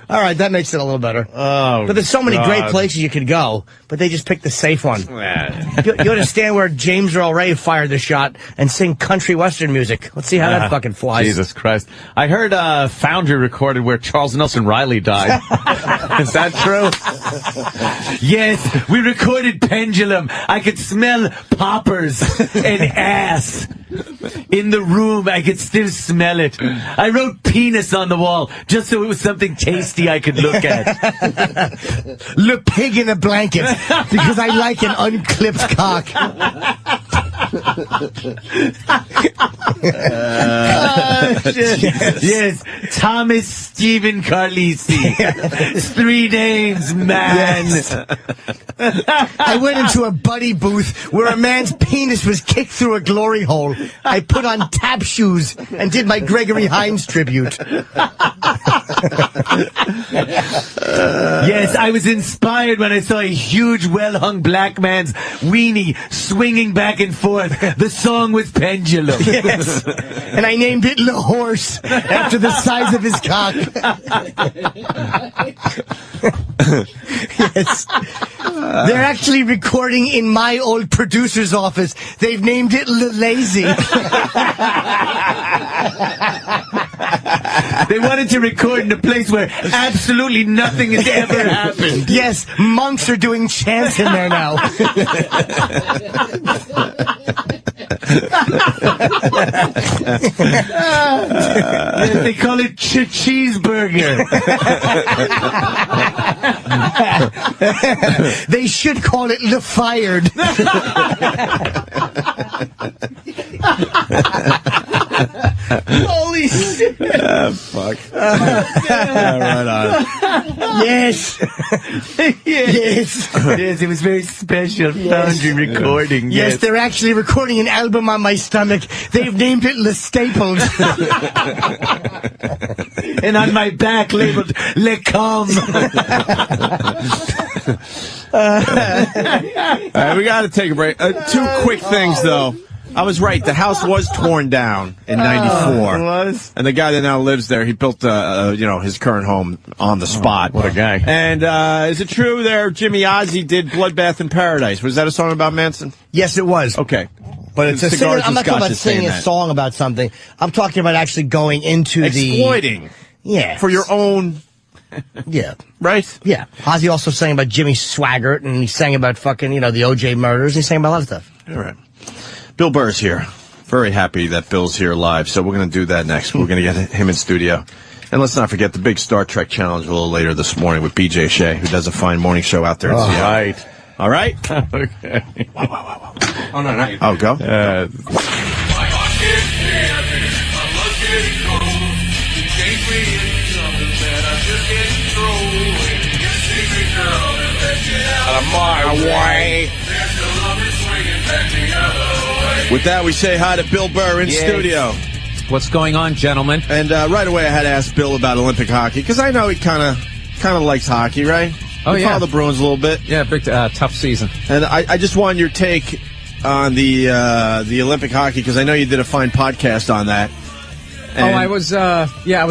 All right, that makes it a little better. Oh, but there's so many great God. places you could go, but they just picked the safe one. You understand where James Earl Ray fired the shot and sing country western music. Let's see how that fucking flies. Jesus Christ. I heard Foundry recorded where Charles Nelson Riley died. Is that true? Yes, we recorded Pendulum. I could smell poppers and ass. In the room, I could still smell it. I wrote penis on the wall just so it was something tasty I could look at. Le pig in a blanket, because I like an unclipped cock. Yes, Thomas Stephen Carlisi. 3 names, man. Yes. I went into a buddy booth where a man's penis was kicked through a glory hole. I put on tap shoes and did my Gregory Hines tribute. Yes, I was inspired when I saw a huge, well-hung black man's weenie swinging back and forth. The song was Pendulum. Yes. And I named it Le Horse after the size of his cock. Yes. They're actually recording in my old producer's office. They've named it Le Lazy. They wanted to record in a place where absolutely nothing has ever happened. Yes, monks are doing chants in there now. Yes, they call it cheeseburger. They should call it Le Fired. Holy shit. Fuck. Right on. Yes. Yes. Yes, it was very special. Foundry recording. Yes, they're actually recording an album on my stomach. They've named it Le Staples. And on my back labeled Le Com. All right, we got to take a break. 2 quick things, though. I was right. The house was torn down in '94. It was? And the guy that now lives there, he built, his current home on the spot. What a guy. And is it true there, Jimmy Ozzie did Bloodbath in Paradise? Was that a song about Manson? Yes, it was. Okay. But it's a Cigars I'm and not talking Scotch about is saying singing a that. song about something. I'm talking about actually going into Exploiting. Yeah. For your own... Yeah. Right? Yeah. Ozzy also sang about Jimmy Swaggart, and he sang about fucking, the OJ murders. He sang about a lot of stuff. All right. Bill Burr's here. Very happy that Bill's here live, so we're going to do that next. We're going to get him in studio. And let's not forget the big Star Trek challenge a little later this morning with BJ Shea, who does a fine morning show out there in Seattle. Right. All right? Okay. Oh, no, not you. Oh, go. With that, we say hi to Bill Burr in studio. What's going on, gentlemen? And right away, I had to ask Bill about Olympic hockey, because I know he kind of likes hockey, right? Oh, you yeah. follow the Bruins a little bit. Yeah, big tough season. And I just wanted your take on the Olympic hockey, because I know you did a fine podcast on that. And I was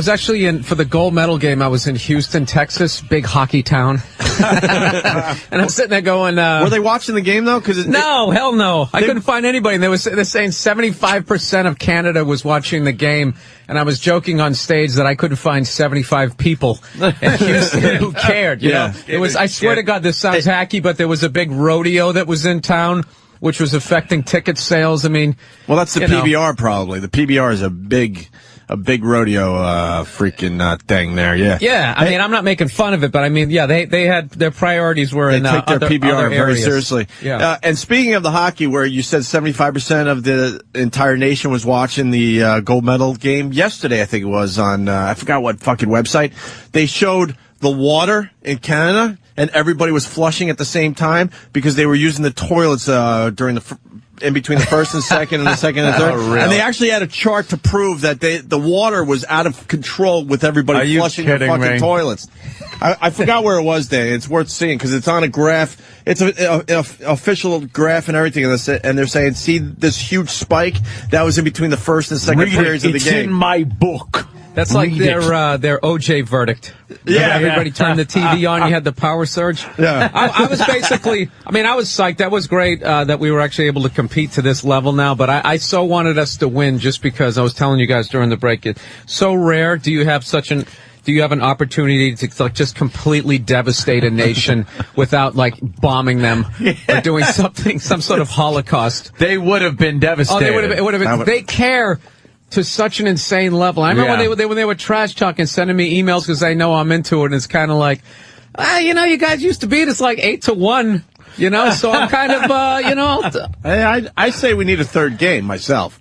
actually for the gold medal game. I was in Houston, Texas, big hockey town. And I'm sitting there going, were they watching the game, though? No, hell no. I couldn't find anybody. And they're saying 75% of Canada was watching the game. And I was joking on stage that I couldn't find 75 people in Houston who cared. You know, it was. I swear to God, this sounds hacky, but there was a big rodeo that was in town, which was affecting ticket sales. I mean, well, that's the PBR probably. The PBR is a big rodeo freaking thing there. Yeah. Yeah. I mean, I'm not making fun of it, but I mean, yeah, they had their priorities were they in take their other PBR very areas. seriously. Yeah. And speaking of the hockey, where you said 75% of the entire nation was watching the gold medal game yesterday, I think it was on I forgot what fucking website. They showed the water in Canada, and everybody was flushing at the same time because they were using the toilets during in between the first and second and the second and third. Oh, really? And they actually had a chart to prove that the water was out of control with everybody flushing their fucking toilets. I forgot where it was, Dan. It's worth seeing because it's on a graph. It's an official graph and everything. And they're saying, see this huge spike? That was in between the first and second periods of the game. It's in my book. That's like their OJ verdict. Yeah, everybody turned the TV on. You had the power surge. Yeah, I was basically. I mean, I was psyched. That was great that we were actually able to compete to this level now. But I so wanted us to win just because I was telling you guys during the break. It's so rare. Do you have an opportunity to just completely devastate a nation without bombing them or doing some sort of Holocaust? They would have been devastated. It would have been. They care to such an insane level. I remember when they were trash talking, sending me emails because they know I'm into it, and it's kind of like, you guys used to beat us 8-1, so I'm kind of, I say we need a third game myself.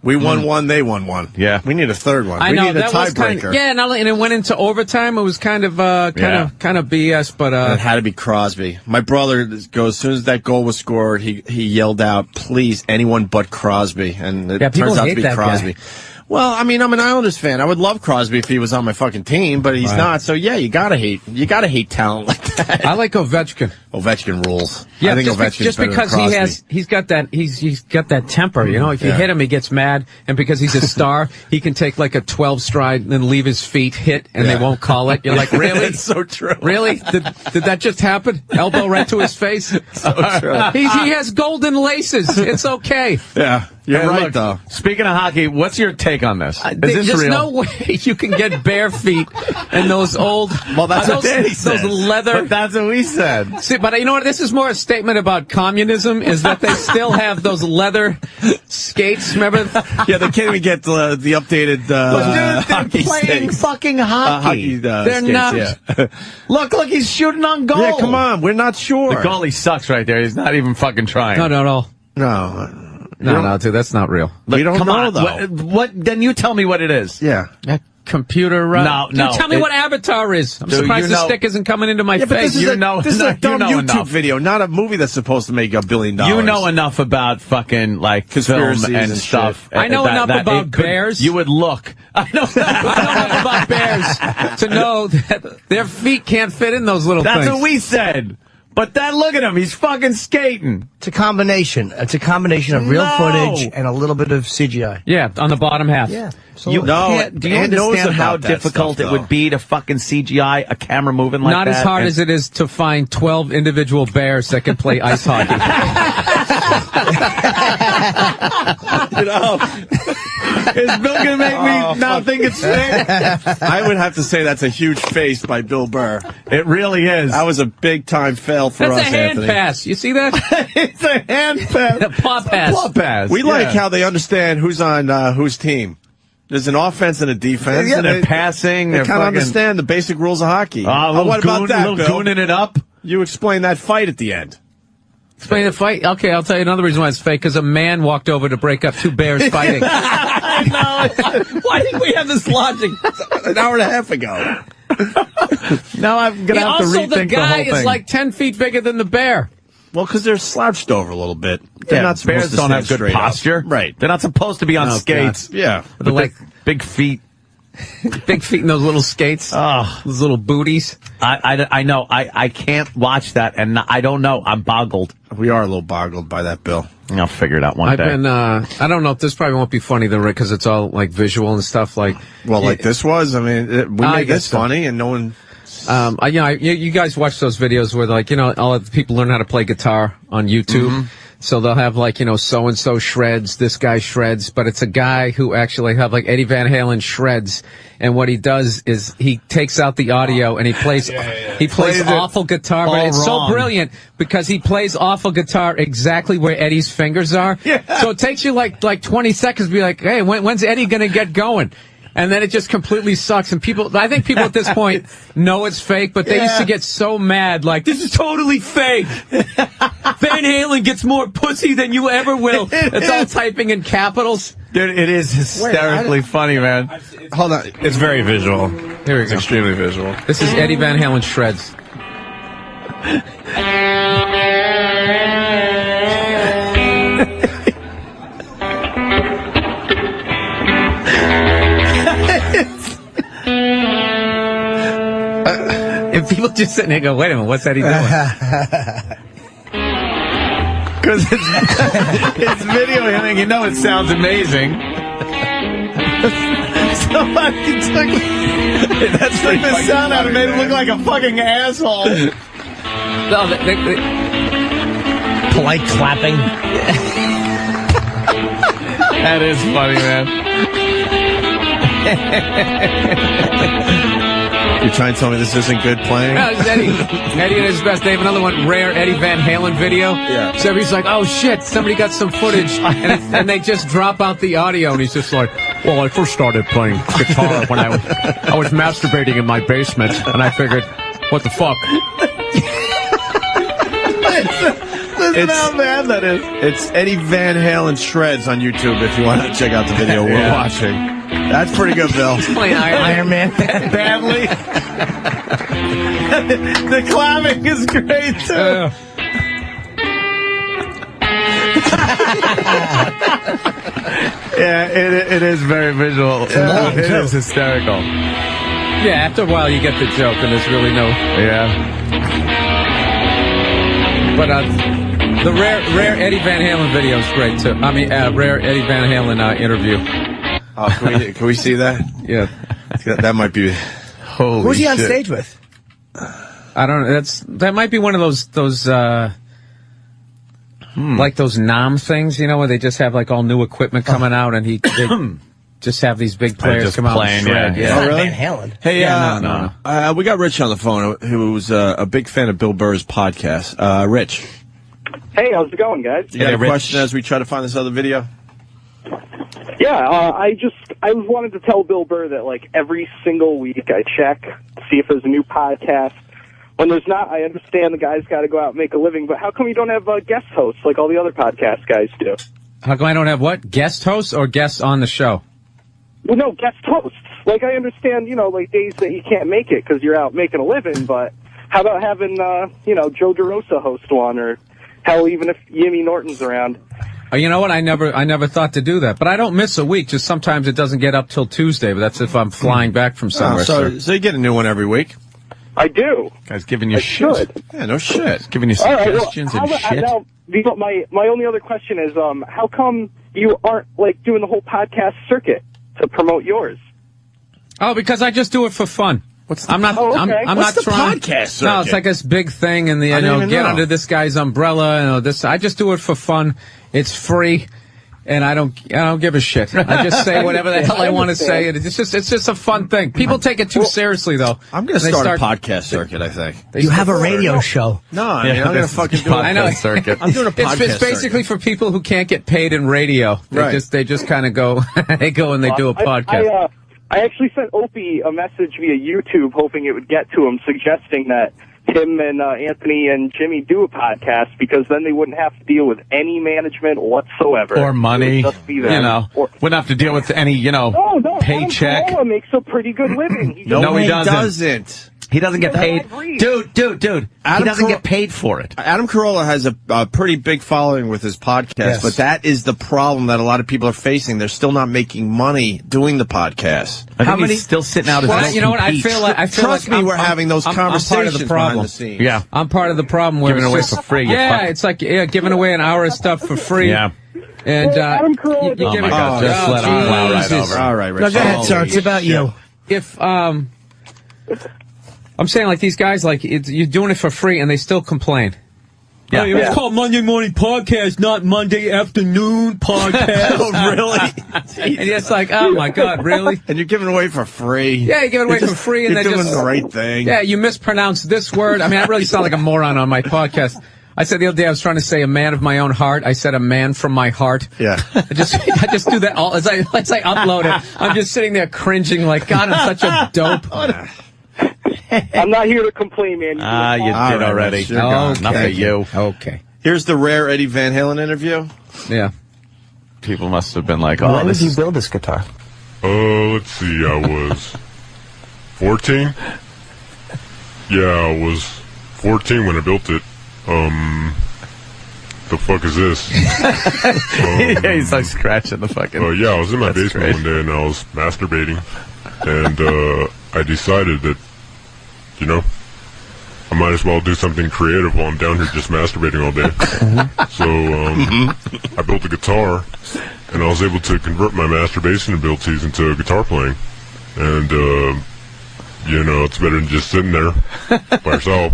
We won one, they won one. Yeah. We need a third one. I know, we need a that was tiebreaker. and it went into overtime. It was kind of BS, but it had to be Crosby. My brother goes, as soon as that goal was scored, he yelled out, "Please, anyone but Crosby," and it turns out to be Crosby. Guy. Well, I mean, I'm an Islanders fan. I would love Crosby if he was on my fucking team, but he's not. So yeah, you gotta hate talent like that. I like Ovechkin. Ovechkin rules. Yeah, I think just because he's got that temper. If you hit him, he gets mad, and because he's a star, he can take a 12 stride and then leave his feet hit, and they won't call it. You're like, really? It's so true. Really? Did that just happen? Elbow right to his face. So true. He has golden laces. It's okay. Yeah. You're right, look, though. Speaking of hockey, what's your take on this? Is this There's real? no way you can get bare feet and those old, well, that's what Danny said. those leather. But that's what we said. See, but you know what? This is more a statement about communism. Is that they still have those leather skates? Remember? Yeah, they can't even get the updated hockey playing stakes. fucking hockey. They're skates, not. Yeah. Look, he's shooting on goal. Yeah, come on. We're not sure. The goalie sucks right there. He's not even fucking trying. No. No, dude, that's not real. We don't come know, on. though. What? Then you tell me what it is. Yeah. Computer. No. Dude, tell me what Avatar is. I'm surprised the stick isn't coming into my But face. this is a dumb YouTube enough. video, not a movie that's supposed to make $1 billion. You know enough about fucking conspiracies film and stuff. I know enough about bears. You would look. I know enough about bears to know that their feet can't fit in those little things. That's what we said. But then look at him. He's fucking skating. It's a combination. It's a combination of real footage and a little bit of CGI. Yeah, on the bottom half. Yeah. You can't, do you understand how difficult it would be to fucking CGI a camera moving like that? Not as hard as it is to find 12 individual bears that can play ice hockey. You know, is Bill gonna make me not think it's fake? I would have to say that's a huge face by Bill Burr. It really is. That was a big time fail for That's us, a hand Anthony. pass. You see that? It's a hand pass. A paw pass. Paw pass. We like how they understand who's on whose team. There's an offense and a defense. Yeah, and they're passing. They They're kind of fucking- understand the basic rules of hockey. What about that, little Bill? gooning it up. You explain that fight at the end. Explain the fight? Okay, I'll tell you another reason why it's fake, because a man walked over to break up two bears fighting. I know. Why didn't we have this logic? An hour and a half ago. Now I'm gonna have to also, rethink the guy whole thing. is like 10 feet bigger than the bear. Well, because they're slouched over a little bit. They're Yeah, not supposed bears to don't stand have good straight up. posture. Right. They're not supposed to be on Oh, skates. God. Yeah. They're like- big feet. Big feet in those little skates. Oh, those little booties. I know. I can't watch that, and I don't know. I'm boggled. We are a little boggled by that, Bill. I'll figure it out one I've day. been, I don't know if this probably won't be funny though, Rick, because it's all like visual and stuff like. Well, like this was. I mean, we I made guess this so. funny, and no one. You guys watch those videos where like, all of the people learn how to play guitar on YouTube. Mm-hmm. So they'll have like, so-and-so shreds, this guy shreds, but it's a guy who actually have like Eddie Van Halen shreds. And what he does is he takes out the audio and he plays, he plays Plays it awful guitar, but all it's wrong. so brilliant because he plays awful guitar exactly where Eddie's fingers are. Yeah. So it takes you like 20 seconds to be like, hey, when's Eddie gonna get going? And then it just completely sucks. And I think people at this point know it's fake, but they used to get so mad, like, this is totally fake. Van Halen gets more pussy than you ever will. It's all typing in capitals. Dude, it is hysterically funny, man. Hold on. It's very visual. Here we It's go. extremely visual. This is Eddie Van Halen shreds. If people just sitting there and go, wait a minute, what's Eddie doing? Because it's video him, it sounds amazing. Somebody took the sound out and made it look like a fucking asshole. No, Polite clapping. That is funny, man. You're trying to tell me this isn't good playing? No, it's Eddie. Eddie at his best. They have another one, rare Eddie Van Halen video. Yeah. So everybody's like, oh shit, somebody got some footage. And they just drop out the audio and he's just like, well, I first started playing guitar when I was masturbating in my basement and I figured, what the fuck? Listen how bad that is. It's Eddie Van Halen shreds on YouTube if you want to check out the video we're Yeah. watching. That's pretty good, Bill. Playing Iron Man. Badly. The clapping is great, too. Yeah, it is very visual. long, It too. is hysterical. Yeah, after a while you get the joke and there's really no... Yeah. But the rare Eddie Van Halen video is great too. I mean, rare Eddie Van Halen interview. Oh, can we see that? Yeah. That might be. Holy Who's he on shit. stage with? I don't know. That might be one of those like those NAMM things, where they just have like all new equipment coming out, and they just have these big players just come out playing, and shred. yeah. Yeah. Not really? Van Halen. Hey, Yeah, no. we got Rich on the phone, who was a big fan of Bill Burr's podcast. Rich, Hey, how's it going, guys? you got Hey, a Rich. question as we try to find this other video? Yeah, I wanted to tell Bill Burr that like every single week I check, see if there's a new podcast. When there's not, I understand the guy's got to go out and make a living, but how come you don't have guest hosts like all the other podcast guys do? How come I don't have what? Guest hosts or guests on the show? Well, no, guest hosts. Like, I understand, like days that you can't make it because you're out making a living, but how about having, Joe DeRosa host one, or hell, even if Yimmy Norton's around? You know what? I never thought to do that, but I don't miss a week. Just sometimes it doesn't get up till Tuesday, but that's if I'm flying back from somewhere. So you get a new one every week. I do. Guy's giving you shit. should. Yeah, no shit. Giving you All right, well, suggestions how and about- shit. Now, my only other question is, how come you aren't like doing the whole podcast circuit to promote yours? Oh, because I just do it for fun. I'm not. Oh, okay. I'm What's not the trying. podcast No, it's circuit? like this big thing, and I didn't even get know. under this guy's umbrella. This. I just do it for fun. It's free, and I don't give a shit. I just say whatever the hell I want to say. And it's just a fun thing. People take it too seriously, though. I'm going to They start a podcast circuit, I think. You have a radio show. No, I mean, I'm going to fucking do I know. a circuit. I'm doing a podcast It's basically for people who can't get paid in radio. Right. They just kind of go. They go and they do a podcast. I actually sent Opie a message via YouTube, hoping it would get to him, suggesting that him and Anthony and Jimmy do a podcast, because then they wouldn't have to deal with any management whatsoever. Or money, It would just be them. you know. Wouldn't have to deal with any, No, paycheck. Adam Carolla makes a pretty good living. He No, he doesn't. doesn't. He doesn't get paid. Dude. He doesn't get paid for it. Adam Carolla has a pretty big following with his podcast, Yes. but that is the problem that a lot of people are facing. They're still not making money doing the podcast. I think he's still sitting out his Well, you know what? I feel like Trust me, I'm- we're I'm- having those I'm part of conversations the problem. behind the scenes. Yeah. I'm part of the problem. Where Giving it's away just- for free, you Yeah, fuck. it's like giving away an hour of stuff for free. Yeah. And Adam Carolla you does- give my it- God, just let him plow right Jesus. over. All right, No, go ahead, sir. It's about you. If I'm saying, like, these guys, like, you're doing it for free and they still complain. Yeah. Hey, it's called Monday Morning Podcast, not Monday Afternoon Podcast. Oh, really? And it's like, oh my God, really? And you're giving it away for free. Yeah, you give it away for free, and you're then doing just the right thing. Yeah, you mispronounce this word. I mean, I really sound like a moron on my podcast. I said the other day I was trying to say a man of my own heart. I said a man from my heart. Yeah. I just do that all as I upload it. I'm just sitting there cringing like, God, I'm such a dope. I'm not here to complain, man. You did right, already. Rich, you're gone. Enough of you. Okay. Here's the rare Eddie Van Halen interview. Yeah. People must have been like, oh, When this did you is... build this guitar? Let's see, I was 14? Yeah, I was 14 when I built it. The fuck is this? Yeah, he's like scratching the fucking... Yeah, I was in my That's basement great. one day and I was masturbating. And, I decided that, you know, I might as well do something creative while I'm down here just masturbating all day. So, I built a guitar, and I was able to convert my masturbation abilities into guitar playing. And, you know, it's better than just sitting there by yourself,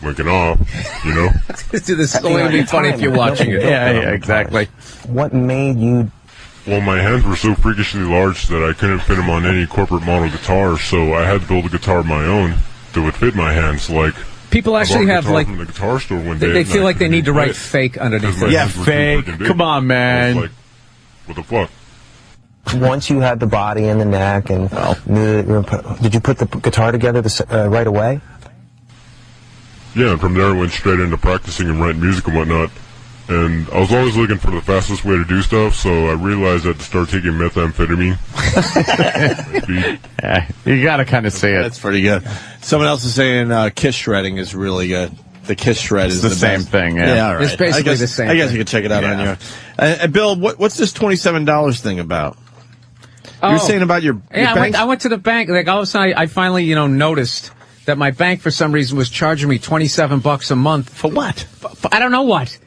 winking off, you know? Let's do this. It's only going to be funny if you're watching it. Yeah, exactly. What made you... Well, my hands were so freakishly large that I couldn't fit them on any corporate model guitars, so I had to build a guitar of my own that would fit my hands. Like, People actually I bought a have, guitar like, from the guitar store one day. they and feel I like they couldn't need to even write play it fake underneath because my it. Yeah, hands were too fake. freaking big. Come on, I was man. like, what the fuck? Once you had the body and the neck and knew that you were did you put the guitar together right away? Yeah, and from there I went straight into practicing and writing music and whatnot. And I was always looking for the fastest way to do stuff, so I realized I had to start taking methamphetamine. Yeah, you gotta kind of see it. That's pretty good. Someone else is saying kiss shredding is really good. The kiss shred is the same best. thing, yeah. Yeah, all right. It's basically I guess, the same I guess thing. you can check it out on Yeah. your. Bill, what's this $27 thing about? You Oh. were saying about your Yeah, bank? I went to the bank. Like, all of a sudden, I finally, noticed that my bank, for some reason, was charging me $27 a month. For what? I don't know what.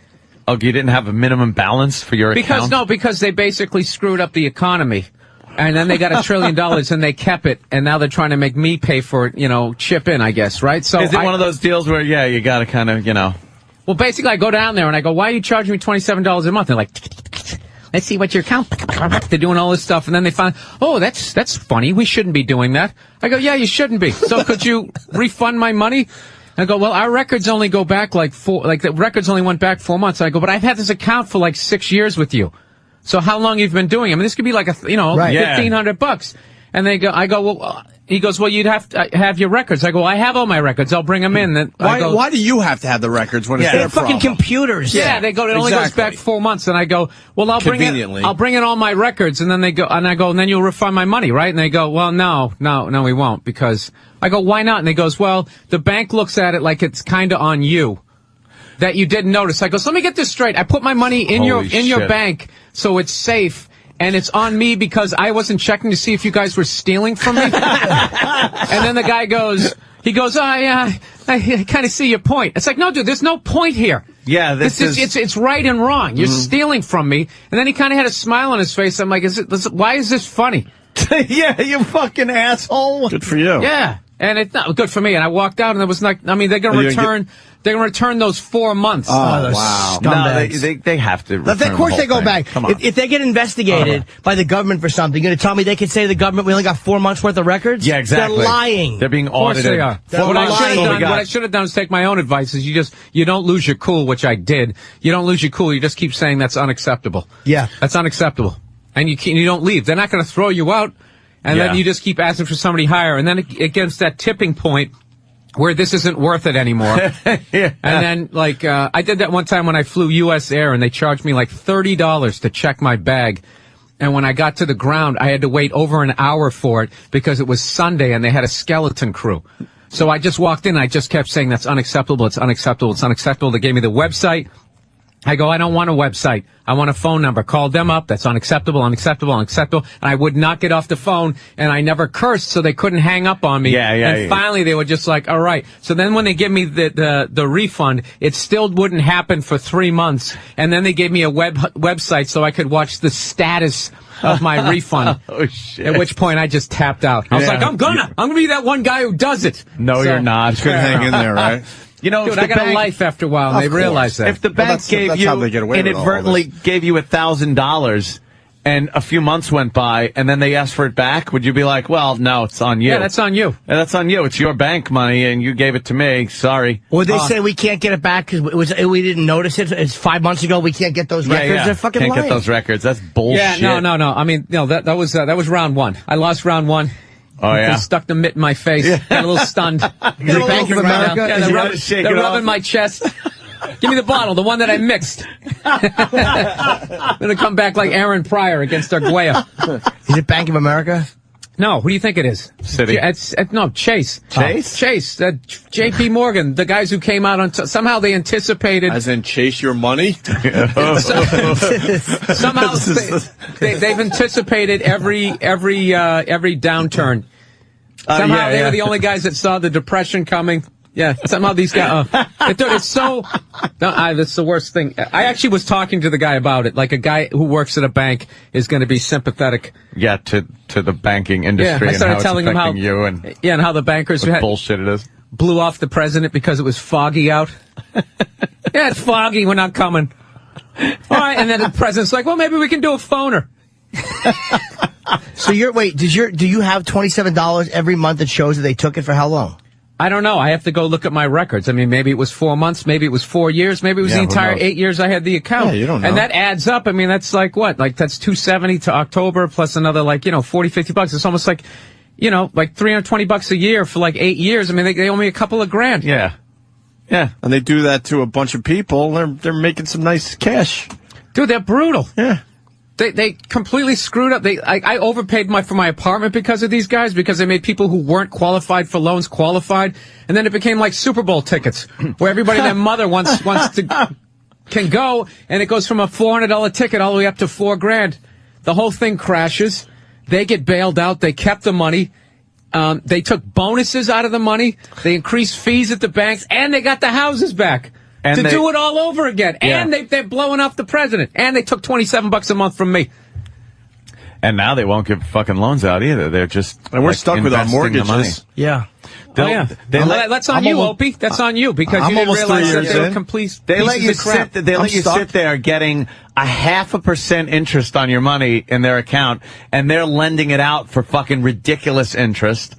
Oh, you didn't have a minimum balance for your account? Because they basically screwed up the economy. And then they got $1 trillion and they kept it. And now they're trying to make me pay for it, chip in, I guess, right? So Is it one of those deals where, yeah, you gotta kind of, Well, basically, I go down there and I go, why are you charging me $27 a month? They're like, let's see what your account. They're doing all this stuff, and then they find, oh, that's funny. We shouldn't be doing that. I go, yeah, you shouldn't be. So could you refund my money? I go, well, our records only go back the records only went back 4 months. I go, but I've had this account for like 6 years with you. So how long you've been doing it? I mean, this could be like $1,500. And I go, well, he goes, well, you'd have to have your records. I go, I have all my records. I'll bring them in. Then Why do you have to have the records when it's They're their fucking problem? computers. Yeah, they go. It only goes back 4 months, and I go, well, I'll bring in all my records, and then they go, and I go, and then you'll refund my money, right? And they go, well, no, we won't, because I go, why not? And they goes, well, the bank looks at it like it's kind of on you that you didn't notice. I go, so let me get this straight. I put my money in your bank so it's safe. And it's on me because I wasn't checking to see if you guys were stealing from me. And then the guy goes, He goes, I kind of see your point. It's like, no, dude, there's no point here. Yeah, it's right and wrong. You're stealing from me. And then he kind of had a smile on his face. I'm like, why is this funny? Yeah, you fucking asshole. Good for you. Yeah. And it's not good for me. And I walked out, and there was like, I mean, they're going to return. They're going to return those 4 months. Oh, wow. No, they have to. Of course they go back. Come on. If they get investigated by the government for something, you're going to tell me they could say to the government, we only got 4 months worth of records? Yeah, exactly. They're lying. They're being Of course audited. they are. They're What lying. I should have done is take my own advice. Is you don't lose your cool, which I did. You don't lose your cool. You just keep saying that's unacceptable. Yeah. That's unacceptable. And you don't leave. They're not going to throw you out. And then you just keep asking for somebody higher. And then it gets that tipping point where this isn't worth it anymore. Yeah. And then, I did that one time when I flew U.S. Air, and they charged me like $30 to check my bag. And when I got to the ground, I had to wait over an hour for it because it was Sunday and they had a skeleton crew. So I just walked in, and I just kept saying, that's unacceptable, it's unacceptable, it's unacceptable. They gave me the website. I go, I don't want a website. I want a phone number. Called them up. That's unacceptable, unacceptable, unacceptable. And I would not get off the phone, and I never cursed, so they couldn't hang up on me. And finally, they were just like, all right. So then when they give me the refund, it still wouldn't happen for 3 months. And then they gave me a website so I could watch the status of my refund. Oh, shit. At which point I just tapped out. I was like, I'm gonna be that one guy who does it. No, you're not. You couldn't hang in there, right? You know, dude, I got a life after a while, and they realize that. If the bank inadvertently gave you $1,000 and a few months went by and then they asked for it back, would you be like, well, no, it's on you? Yeah, that's on you. Yeah, that's on you. It's your bank money and you gave it to me. Sorry. Or they say we can't get it back because we didn't notice it. It's 5 months ago. We can't get those records. Yeah. They're fucking can't lying. get those records. That's bullshit. Yeah, no. I mean, that was round one. I lost round one. Oh, yeah? They stuck the mitt in my face. Got a little stunned. Is it Bank of America? Yeah, they're rubbing my chest. Give me the bottle, the one that I mixed. I'm going to come back like Aaron Pryor against Arguello. Is it Bank of America? No, who do you think it is? City. No, Chase. Chase? Chase. J.P. Morgan, the guys who came out on... somehow they anticipated... As in chase your money? Somehow they've anticipated every downturn. Somehow they were the only guys that saw the depression coming. Yeah, somehow these guys... dude, it's so... that's the worst thing. I actually was talking to the guy about it. Like, a guy who works at a bank is going to be sympathetic. Yeah, to the banking industry I and started how telling it's him affecting you and and how the bankers what bullshit it is. blew off the president because it was foggy out. Yeah, it's foggy. We're not coming. All right, and then the president's like, well, maybe we can do a phoner. So do you have $27 every month that shows that they took it for how long? I don't know. I have to go look at my records. I mean, maybe it was 4 months, maybe it was 4 years, maybe it was the entire 8 years I had the account. Yeah, you don't know. And that adds up. I mean, that's like what? Like, that's $270 to October plus another, like, $40, $50. It's almost like, like $320 a year for like 8 years. I mean, they owe me a couple of grand. Yeah. Yeah. And they do that to a bunch of people. They're making some nice cash. Dude, they're brutal. Yeah. They completely screwed up. I overpaid for my apartment because of these guys, because they made people who weren't qualified for loans qualified, and then it became like Super Bowl tickets, where everybody and their mother wants to can go, and it goes from a $400 ticket all the way up to $4,000. The whole thing crashes. They get bailed out. They kept the money. They took bonuses out of the money. They increased fees at the banks, and they got the houses back. And do it all over again. Yeah. And they're blowing off the president. And they took $27 a month from me. And now they won't give fucking loans out either. They're just... And we're stuck with our mortgages. Yeah. That's on you, Opie. That's on you, because you didn't realize that they were complete They let you crap. sit there getting a 0.5% interest on your money in their account, and they're lending it out for fucking ridiculous interest.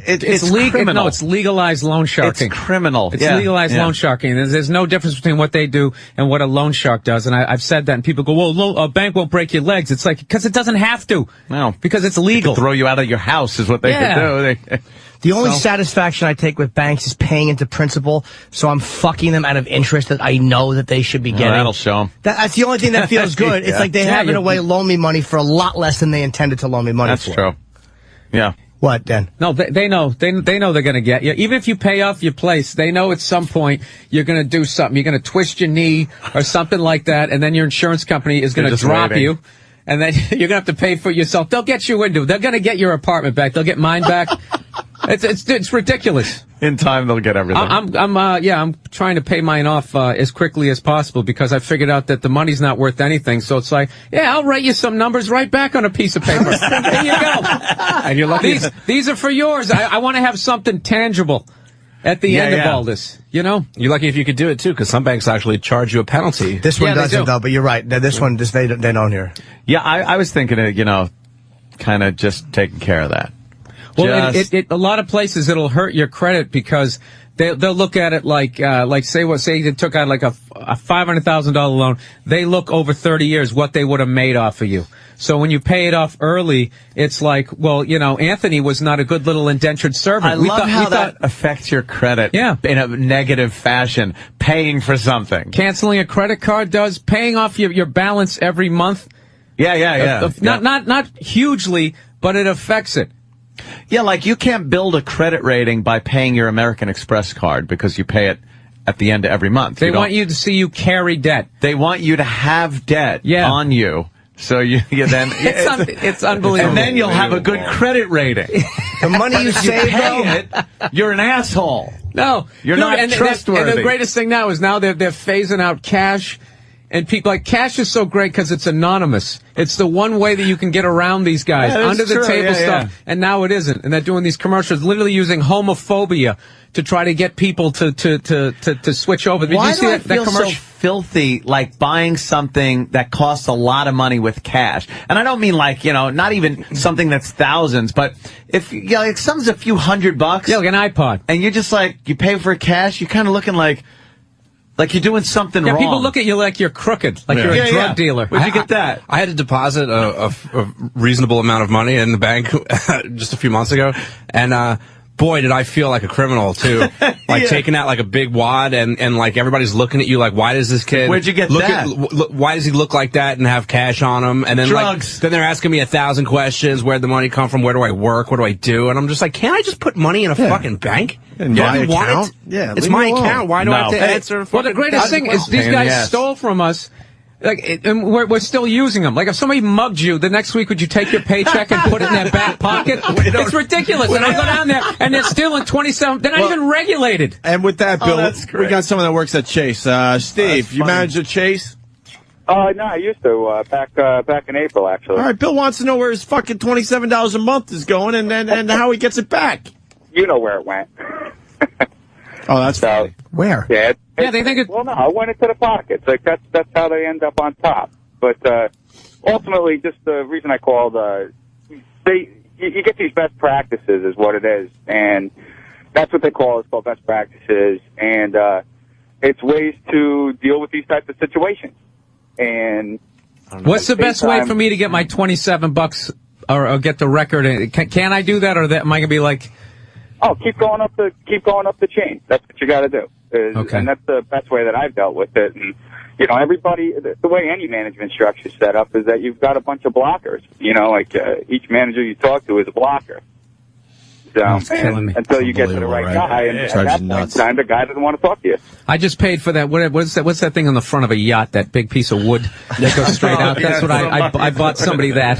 It's criminal. No, it's legalized loan sharking. It's criminal. It's legalized loan sharking. There's no difference between what they do and what a loan shark does. And I've said that, and people go, well, a bank won't break your legs. It's like, because it doesn't have to. No. Because it's legal. They could throw you out of your house is what they could do. The only satisfaction I take with banks is paying into principal, so I'm fucking them out of interest that I know that they should be getting. That'll show them. That's the only thing that feels good. It's like they have, in a way, loaned me money for a lot less than they intended to loan me money for. That's true. Yeah. What, then? No, they know. They know they're going to get you. Even if you pay off your place, they know at some point you're going to do something. You're going to twist your knee or something like that, and then your insurance company is going to drop you, and then you're going to have to pay for it yourself. They'll get you into it. They're going to get your apartment back. They'll get mine back. It's ridiculous. In time, they'll get everything. I'm trying to pay mine off as quickly as possible because I figured out that the money's not worth anything. So it's like, yeah, I'll write you some numbers right back on a piece of paper. There you go. And you're lucky. These are for yours. I want to have something tangible at the end of all this. You know, you're lucky if you could do it too, because some banks actually charge you a penalty. This one doesn't, though. But you're right. This one, they don't here. Yeah, I was thinking of, kind of just taking care of that. Well, a lot of places it'll hurt your credit because they'll look at it like say they took out like a $500,000 loan. They look over 30 years what they would have made off of you. So when you pay it off early, it's like, well, Anthony was not a good little indentured servant. I love how that affects your credit in a negative fashion, paying for something. Canceling a credit card does, paying off your balance every month. Yeah. Not hugely, but it affects it. Yeah, like you can't build a credit rating by paying your American Express card because you pay it at the end of every month. They want you to see you carry debt. They want you to have debt on you. So you then it's unbelievable. And then you'll have a good credit rating. The money you save, pay it, you're an asshole. No, you're not trustworthy. And the greatest thing now is they're phasing out cash. And people cash is so great because it's anonymous. It's the one way that you can get around these guys under the table stuff. And now it isn't. And they're doing these commercials, literally using homophobia to try to get people to switch over. Did you see that commercial? So filthy, like buying something that costs a lot of money with cash. And I don't mean not even something that's thousands, but if something's a few $100, like an iPod, and you're just you pay for cash, you're kind of looking like you're doing something wrong. People look at you like you're crooked, like you're a drug dealer. Where'd you get that? I had to deposit a reasonable amount of money in the bank just a few months ago, and boy, did I feel like a criminal too. Taking out a big wad, and everybody's looking at you like, why does this kid? Where'd you get that? Why does he look like that and have cash on him? And then drugs. Then they're asking me 1,000 questions. Where'd the money come from? Where do I work? What do I do? And I'm just like, can't I just put money in a fucking bank? In my account? Yeah, it's my account. Why do I have to answer? Well, the greatest thing is these guys stole from us. And we're still using them. If somebody mugged you, the next week would you take your paycheck and put it in their back pocket? It's ridiculous. And I go down there and they're stealing 27. They're not even regulated. And with that, Bill, we got someone that works at Chase. Steve, you manage at Chase? No, I used to back in April, actually. All right, Bill wants to know where his fucking $27 a month is going and how he gets it back. You know where it went. Oh, that's funny. Where? Yeah, they think well, no, I went into the pockets. That's how they end up on top. But ultimately, just the reason I called, you get these best practices is what it is, and that's what they call it. It's called best practices, and it's ways to deal with these types of situations. And what's the best way for me to get my $27 or get the record? Can I do that, or am I gonna be like? Oh, keep going up the chain. That's what you got to do. Okay. And that's the best way that I've dealt with it. And everybody, the way any management structure is set up is that you've got a bunch of blockers. Each manager you talk to is a blocker. So until you get to the right guy, and at that point in time, the guy doesn't want to talk to you. I just paid for that. What's that thing on the front of a yacht? That big piece of wood that goes straight out. That's what I bought somebody that.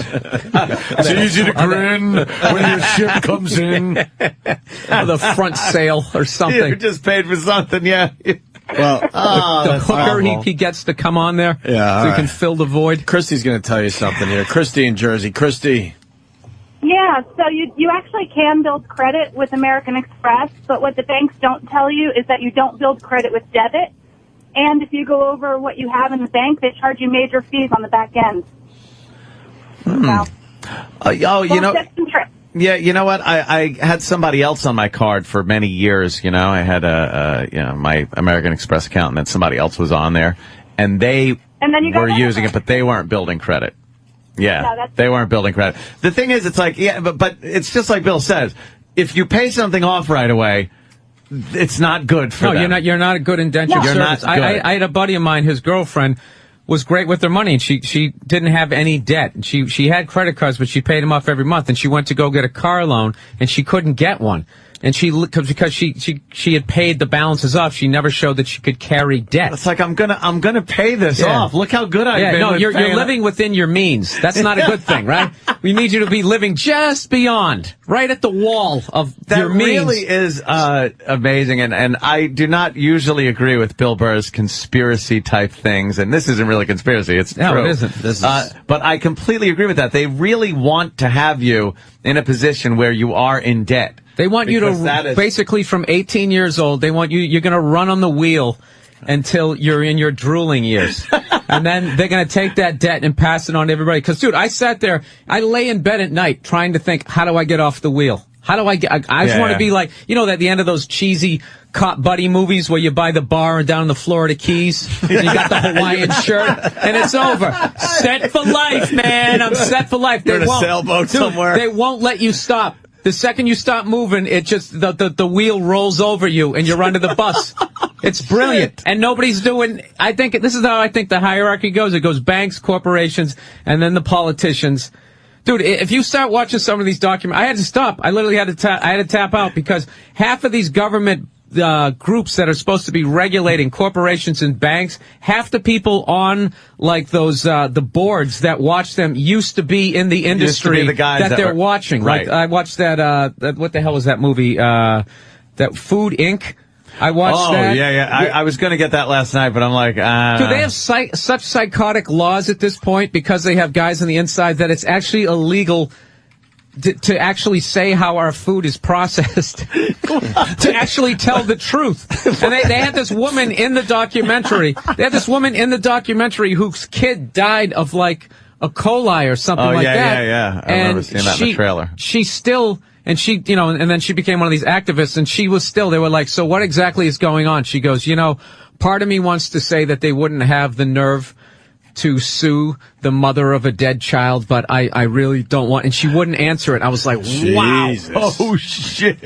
It's easy to grin when your ship comes in. The front sail or something. You just paid for something, yeah. Well, the hooker he gets to come on there, so he can fill the void. Christy's going to tell you something here. Christy in Jersey. Christy. Yeah, so you actually can build credit with American Express, but what the banks don't tell you is that you don't build credit with debit. And if you go over what you have in the bank, they charge you major fees on the back end. Yeah, you know what? I had somebody else on my card for many years. I had my American Express account, and then somebody else was on there, and they were using it, but they weren't building credit. Yeah, they weren't building credit. The thing is, it's but it's just like Bill says. If you pay something off right away, it's not good for them. No, you're not a good indentured servant. I had a buddy of mine, his girlfriend was great with her money, and she didn't have any debt. And she had credit cards, but she paid them off every month, and she went to go get a car loan, and she couldn't get one And because she had paid the balances off, she never showed that she could carry debt. It's like, I'm gonna pay this off. Look how good I've been. No, with you're paying living within your means. That's not a good thing, right? We need you to be living just beyond, right at the wall of your means. That really is amazing, and I do not usually agree with Bill Burr's conspiracy type things, and this isn't really conspiracy, it's No, true. it isn't. But I completely agree with that. They really want to have you in a position where you are in debt. They want you Because to, that is- basically from 18 years old, you're going to run on the wheel until you're in your drooling years. And then they're going to take that debt and pass it on to everybody. Because, dude, I sat there, I lay in bed at night trying to think, how do I get off the wheel? How do I get, I just want to be like, at the end of those cheesy cop buddy movies where you buy the bar and down in the Florida Keys, and you got the Hawaiian shirt, and it's over. Set for life, man. I'm set for life. You're in a sailboat somewhere. They won't let you stop. The second you stop moving, it just, the wheel rolls over you and you're under the bus. It's brilliant. And nobody's doing, this is how I think the hierarchy goes. It goes banks, corporations, and then the politicians. Dude, if you start watching some of these documents, I had to stop. I literally had to tap out because half of these government groups that are supposed to be regulating corporations and banks, half the people on like those the boards that watch them used to be in the industry the guys that they're were watching. right. Like I watched that what the hell was that movie? That Food Inc. I watched that. Yeah. I was going to get that last night, but I'm like, Dude, they have such psychotic laws at this point because they have guys on the inside that it's actually illegal to actually say how our food is processed, to actually tell the truth. And they had this woman in the documentary. They had this woman in the documentary whose kid died of like a coli or something like that. Yeah. I remember seeing that in the trailer. She still, and she, and then she became one of these activists, and she was still, they were like, so what exactly is going on? She goes, part of me wants to say that they wouldn't have the nerve to sue the mother of a dead child, but I really don't want, and she wouldn't answer it. I was like, wow. Jesus. Oh, shit.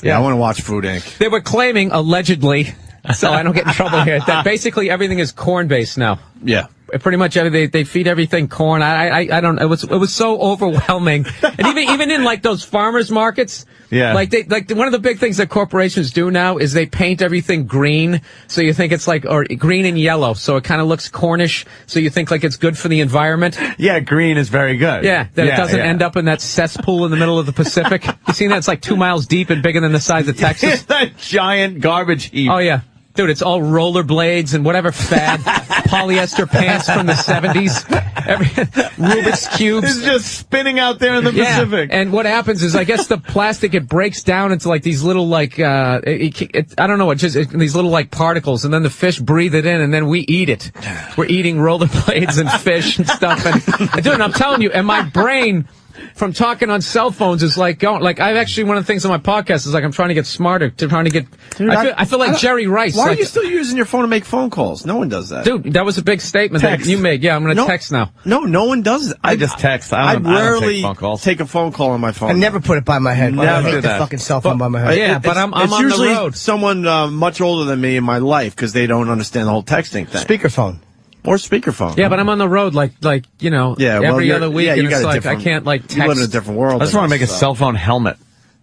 Yeah, I want to watch Food Inc. They were claiming, allegedly, so I don't get in trouble here, that basically everything is corn-based now. Yeah. Pretty much they feed everything corn. I don't, it was so overwhelming. And even in like those farmers markets, yeah. Like one of the big things that corporations do now is they paint everything green. So you think it's like, or green and yellow. So it kind of looks cornish. So you think like it's good for the environment. Yeah, green is very good. Yeah, that it doesn't end up in that cesspool in the middle of the Pacific. You seen that? It's like 2 miles deep and bigger than the size of Texas. That giant garbage heap. Oh yeah. Dude, it's all rollerblades and whatever fad polyester pants from the 70s. Rubik's Cubes. It's just spinning out there in the Pacific. And what happens is, I guess the plastic, it breaks down into like these little like, I don't know, these little like particles, and then the fish breathe it in, and then we eat it. We're eating rollerblades and fish and stuff. And dude, I'm telling you, and my brain, from talking on cell phones, is like going, like, I've actually, one of the things on my podcast is like, I'm trying to get smarter, Dude, I feel like Jerry Rice. Why like, are you still using your phone to make phone calls? No one does that. Dude, that was a big statement that you made. Yeah, I'm going to text now. No one does it. I just text. I don't rarely take phone calls. take a phone call on my phone. I never put it by my head. I Never hate do the that. fucking cell phone by my head. Yeah, but I'm it's on usually the road. someone much older than me in my life because they don't understand the whole texting thing. Speakerphone. Or speakerphone. Yeah, but I'm on the road like every other week, and it's like I can't like text. You live in a different world. I just want to make a cell phone helmet.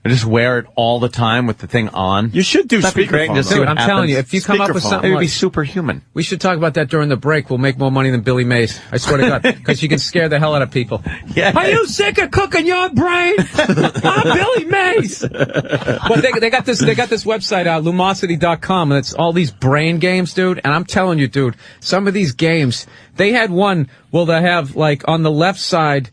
I just wear it all the time with the thing on. You should do That'd be great. speakerphone. Just see though. what I'm happens. telling you, if you come up with Speakerphone. something It would be like, superhuman. we should talk about that during the break. We'll make more money than Billy Mays. I swear to God, because you can scare the hell out of people. Yeah. Are you sick of cooking your brain? I'm Billy Mays. But they got this website, Lumosity.com, and it's all these brain games, dude. And I'm telling you, dude, some of these games, they had one, well, they have like on the left side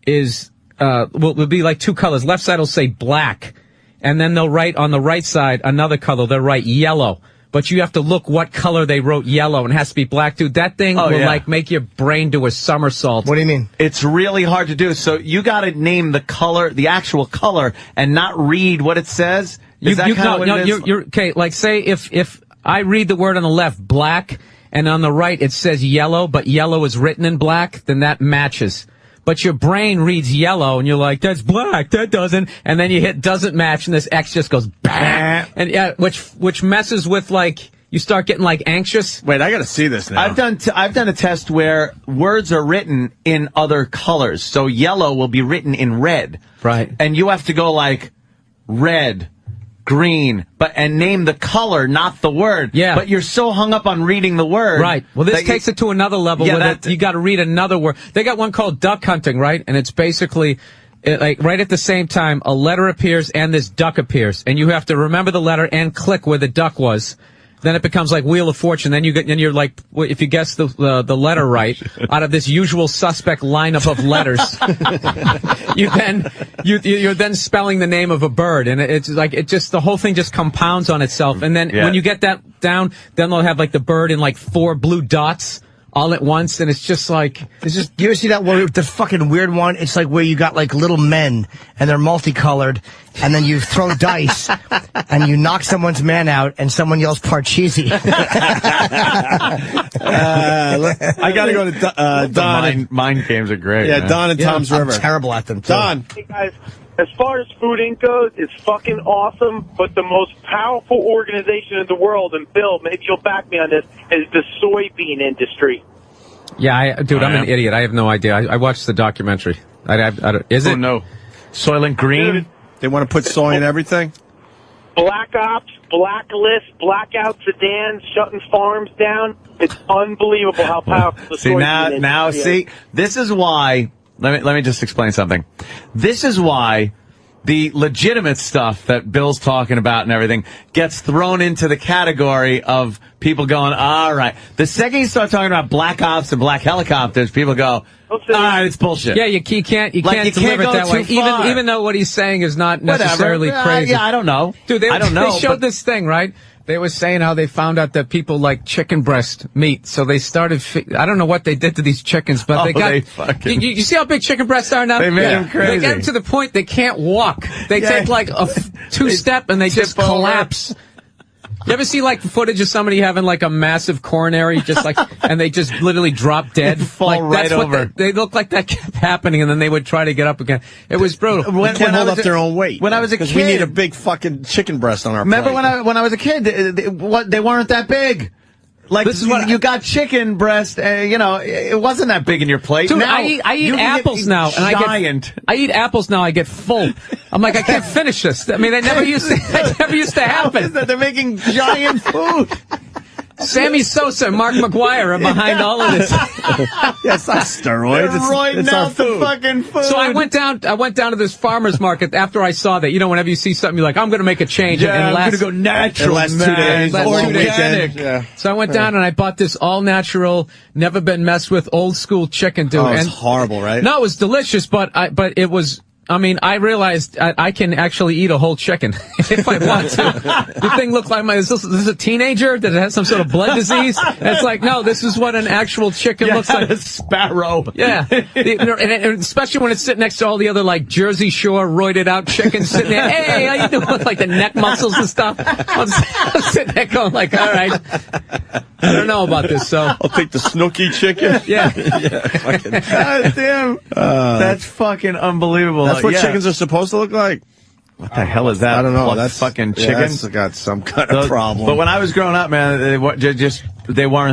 is, will be like two colors. Left side will say black. And then they'll write on the right side another color. They'll write yellow. But you have to look what color they wrote yellow, and it has to be black, dude. That thing will like make your brain do a somersault. What do you mean? It's really hard to do. So you got to name the color, the actual color, and not read what it says. Is that kind of what it is? You're okay. Like say if I read the word on the left black, and on the right it says yellow, but yellow is written in black, then that matches. But your brain reads yellow, and you're like, that's black, that doesn't. And then you hit doesn't match, and this X just goes, bah! And yeah, which messes with, like, you start getting, like, anxious. Wait, I got to see this now. I've done a test where words are written in other colors. So yellow will be written in red. Right. And you have to go like red, green, and name the color, not the word. Yeah. But you're so hung up on reading the word. Right. Well, this takes it to another level. Yeah, you got to read another word. They got one called duck hunting, right? And it's basically like right at the same time, a letter appears and this duck appears, and you have to remember the letter and click where the duck was. Then it becomes like Wheel of Fortune. Then you're like, if you guess the letter right out of this usual suspect lineup of letters, you're then spelling the name of a bird, and it's like the whole thing just compounds on itself. And then when you get that down, then they'll have like the bird in like 4 blue dots all at once, and it's just like you ever see that one, the fucking weird one? It's like where you got like little men and they're multicolored, and then you throw dice and you knock someone's man out and someone yells Parcheesi. I gotta go to Don. Mind games are great. Yeah, man. Don and Tom's River. I'm terrible at them too. Don. Hey guys, as far as Food Inc. goes, it's fucking awesome, but the most powerful organization in the world, and Bill, maybe you'll back me on this, is the soybean industry. Yeah, I'm an idiot. I have no idea. I watched the documentary. Is it? Oh, no. Soylent Green? Dude, they want to put soy in everything? Black ops, blacklist, blackout sedans, shutting farms down. It's unbelievable how powerful the See, soybean industry is. this is why, let me just explain something. This is why the legitimate stuff that Bill's talking about and everything gets thrown into the category of people going, all right. The second you start talking about black ops and black helicopters, people go, all right, it's bullshit. Yeah, you can't Like, deliver go it that too way. far. Even though what he's saying is not necessarily Whatever. crazy. Yeah, I don't know. Dude, I don't know, they showed this thing, right? They were saying how they found out that people like chicken breast meat, so they started. I don't know what they did to these chickens, but they got. You see how big chicken breasts are now? They made them crazy. They get them to the point they can't walk. They take like a 2-step and they just tip over. collapse. You ever see like footage of somebody having like a massive coronary, just like, and they just literally drop dead? Fall like, right that's what over. They looked like that kept happening, and then they would try to get up again. It was brutal. They can't hold up their own weight. When I was a Because kid, we need a big fucking chicken breast on our remember plate. when I was a kid, they weren't that big. Like, This is what you got chicken breast, it wasn't that big in your plate. Dude, now, I eat you can apples get now, and giant. I eat apples now. I get full. I'm like, I can't finish this. I mean, that never used to happen. How is that? They're making giant food. Sammy Sosa and Mark McGuire are behind all of this. That's not steroids. They're roiding it's our out the food. fucking food. So I went down to this farmer's market after I saw that. You know, whenever you see something, you're like, I'm going to make a change. Yeah, and I'm last, going to go natural, last 2 man. days, Last long 2 days. weekend. Yeah. So I went down and I bought this all natural, never been messed with, old school chicken, dude. Oh, it's and horrible, right? No, it was delicious, but it was. I mean, I realized I can actually eat a whole chicken if I want to. The thing looked like is this a teenager? Did it have some sort of blood disease? And it's like, no, this is what an actual chicken looks like. A sparrow. Yeah, and especially when it's sitting next to all the other like Jersey Shore roided out chickens sitting there. Hey, how you doing? With like the neck muscles and stuff. I'm sitting there going like, all right, I don't know about this. So I'll take the Snooky chicken. yeah. God damn. That's fucking unbelievable. That's what chickens are supposed to look like. What the hell is that? I don't know. Plucked That's fucking yeah, chicken. that's got some kind of problem. But when I was growing up, man, they weren't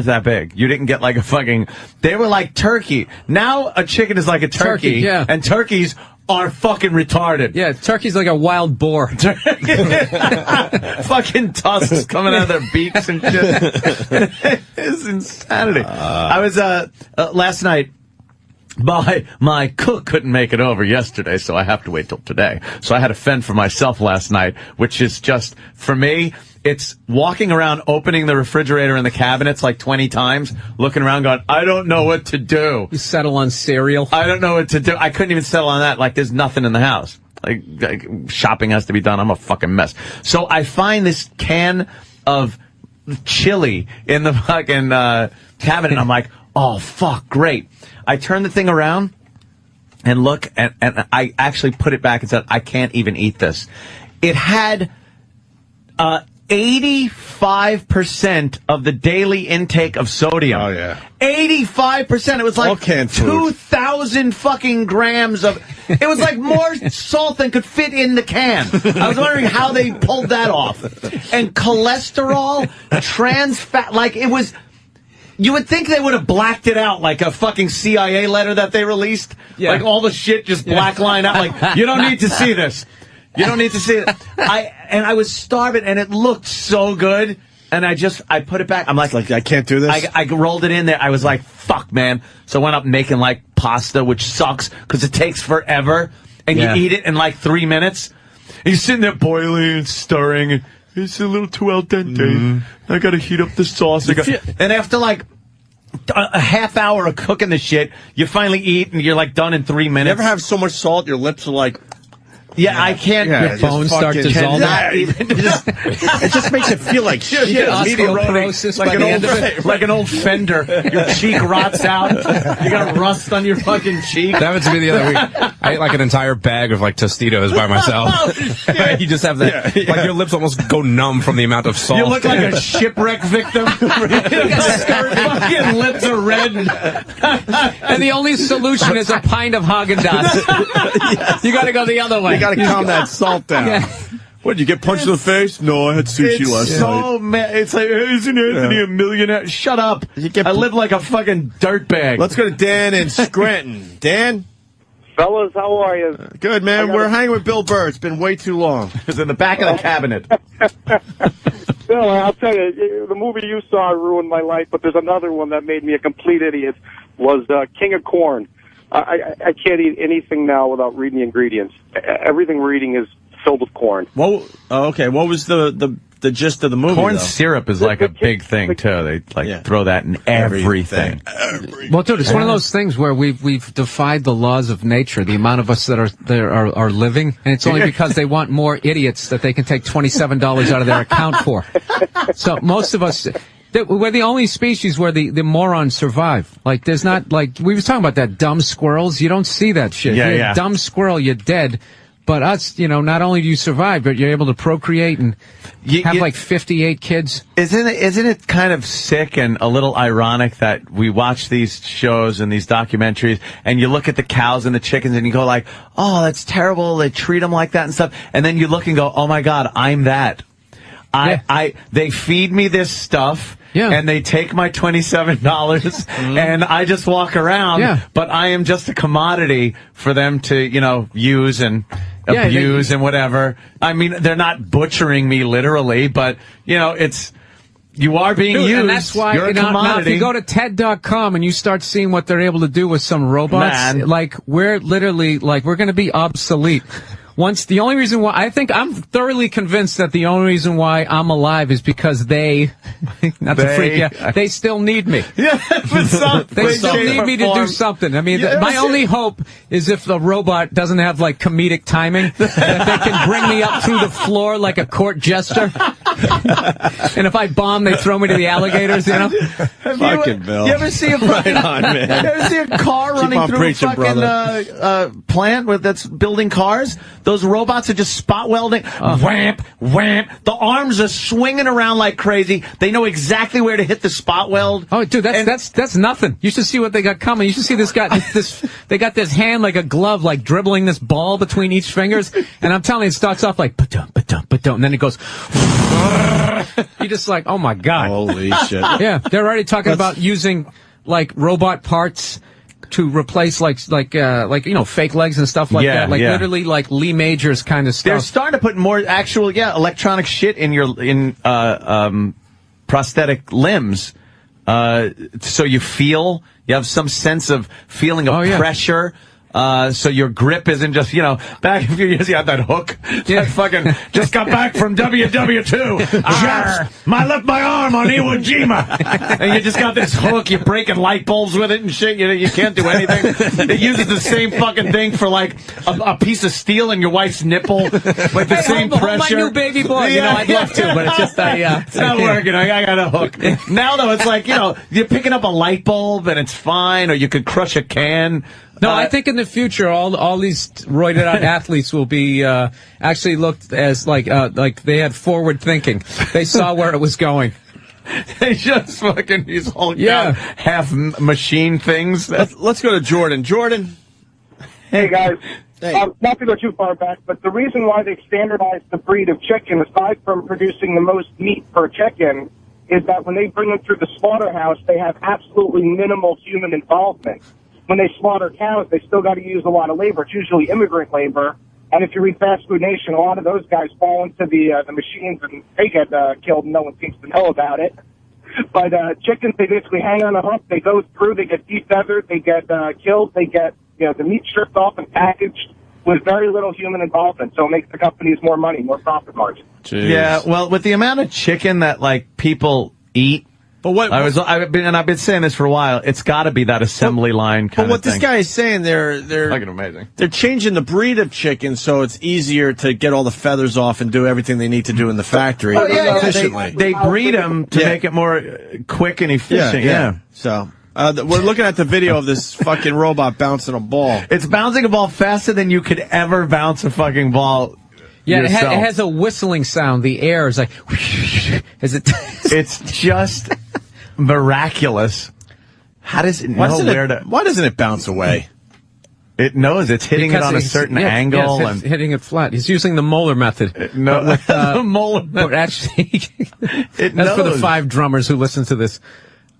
that big. You didn't get like a fucking. They were like turkey. Now a chicken is like a turkey, yeah. And turkeys are fucking retarded. Yeah, turkey's like a wild boar. Fucking tusks coming out of their beaks and shit. It's insanity. I was last night. My cook couldn't make it over yesterday, so I have to wait till today. So I had to fend for myself last night, which is just, for me, it's walking around, opening the refrigerator and the cabinets like 20 times, looking around going, I don't know what to do. You settle on cereal. I don't know what to do. I couldn't even settle on that. Like, there's nothing in the house. Like shopping has to be done. I'm a fucking mess. So I find this can of chili in the fucking cabinet, and I'm like, oh, fuck, great. I turned the thing around and look, and I actually put it back and said, I can't even eat this. It had 85% of the daily intake of sodium. Oh, yeah. 85%. It was like 2,000 fucking grams of... It was like more salt than could fit in the can. I was wondering how they pulled that off. And cholesterol, trans fat, like it was... You would think they would have blacked it out like a fucking CIA letter that they released. Yeah. Like all the shit just black line out. Like, you don't need to see this. You don't need to see it. I was starving, and it looked so good. And I put it back. I'm like I can't do this. I rolled it in there. I was like, fuck, man. So I went up making like pasta, which sucks because it takes forever. And you eat it in like 3 minutes. And you're sitting there boiling and stirring. And it's a little too al dente. I got to heat up the sauce. And after like a half hour of cooking the shit, you finally eat and you're like done in 3 minutes. You ever have so much salt, your lips are like... Yeah, I can't. Your bones start dissolving. It just makes it feel like shit. Osteoporosis like like an old fender. Your cheek rots out. You got rust on your fucking cheek. That happened to me the other week. I ate like an entire bag of like Tostitos by myself. You just have that, like your lips almost go numb from the amount of salt. You look like a shipwreck victim. Your fucking lips are red. And the only solution is a pint of Haagen-Dazs. You got to go the other way. You got to calm that salt down. Yeah. What, did you get punched in the face? No, I had sushi last night. So mad. It's like, isn't Anthony a millionaire? Shut up. I live like a fucking dirtbag. Let's go to Dan in Scranton. Dan? Fellas, how are you? Good, man. We're hanging with Bill Burr. It's been way too long. It's in the back of the cabinet. Bill, I'll tell you, the movie you saw ruined my life, but there's another one that made me a complete idiot, was King of Corn. I can't eat anything now without reading the ingredients. Everything we're eating is filled with corn. Well, okay. What was the gist of the movie? Corn though? syrup is like a big thing too. They throw that in everything. Well, dude, it's one of those things where we've defied the laws of nature. The amount of us that are living, and it's only because they want more idiots that they can take $27 out of their account for. So most of us. We're the only species where the morons survive. Like, there's not, like, we were talking about that dumb squirrels. You don't see that shit. Yeah, You're a dumb squirrel, you're dead. But us, not only do you survive, but you're able to procreate and have like 58 kids. Isn't it kind of sick and a little ironic that we watch these shows and these documentaries and you look at the cows and the chickens and you go like, oh, that's terrible. They treat them like that and stuff. And then you look and go, oh my God, I'm that. They feed me this stuff. Yeah. And they take my $27 and I just walk around, but I am just a commodity for them to, use and abuse and whatever. I mean, they're not butchering me literally, but, you are being used. And that's why, you're a commodity. Now, if you go to TED.com and you start seeing what they're able to do with some robots, we're literally, we're going to be obsolete. The only reason why, I think I'm thoroughly convinced that the only reason why I'm alive is because they still need me. Yeah, they still need me to do something. I mean, my only hope is if the robot doesn't have comedic timing, that they can bring me up through the floor like a court jester. And if I bomb, they throw me to the alligators, Fucking Bill. You ever see a right on, man. You ever see a car running through a fucking plant that's building cars? Those robots are just spot welding. Whamp, whamp. The arms are swinging around like crazy. They know exactly where to hit the spot weld. Oh, dude, that's nothing. You should see what they got coming. You should see they got this hand like a glove, dribbling this ball between each fingers. And I'm telling you, it starts off like, ba-dum, ba-dum, ba-dum, and then it goes, you're just like, oh my God. Holy shit. Yeah, they're already talking about using, robot parts to replace fake legs and stuff like that, literally Lee Majors kind of stuff. They're starting to put more actual electronic shit in your prosthetic limbs, so you have some sense of feeling of pressure. So your grip isn't just, back a few years you had that hook. That fucking, just got back from WW2. Left my arm on Iwo Jima. And you just got this hook, you're breaking light bulbs with it and shit. You can't do anything. It uses the same fucking thing for a piece of steel in your wife's nipple. The same pressure. Hold my new baby boy. I'd love to, but it's just, it's not working. I got a hook. Now though, it's you're picking up a light bulb and it's fine, or you could crush a can. No, I think in the future, all these roided out athletes will be actually looked as like they had forward thinking. They saw where it was going. They just fucking these whole half machine things. Let's go to Jordan. Jordan. Hey guys. Not to go too far back, but the reason why they've standardized the breed of chicken, aside from producing the most meat per chicken, is that when they bring them through the slaughterhouse, they have absolutely minimal human involvement. When they slaughter cows, they still got to use a lot of labor. It's usually immigrant labor, And if you read Fast Food Nation, a lot of those guys fall into the machines and they get killed and no one seems to know about it. But chickens, they basically hang on a hook. They go through, they get defeathered, they get killed, they get the meat stripped off and packaged with very little human involvement. So it makes the companies more money, more profit margin. Jeez. Yeah, well, with the amount of chicken that like people eat, but I've been saying this for a while. It's got to be that assembly line kind of thing. But what this guy is saying, they're fucking amazing. They're changing the breed of chicken so it's easier to get all the feathers off and do everything they need to do in the factory efficiently. They breed them to make it more quick and efficient. Yeah. So. We're looking at the video of this fucking robot bouncing a ball. It's bouncing a ball faster than you could ever bounce a fucking ball. Yeah, it has a whistling sound. The air is like, it's just miraculous. How does it know where to? Why doesn't it bounce away? It knows it's hitting it on a certain angle and hitting it flat. He's using the molar method. The molar method. But actually, that's for the 5 drummers who listen to this.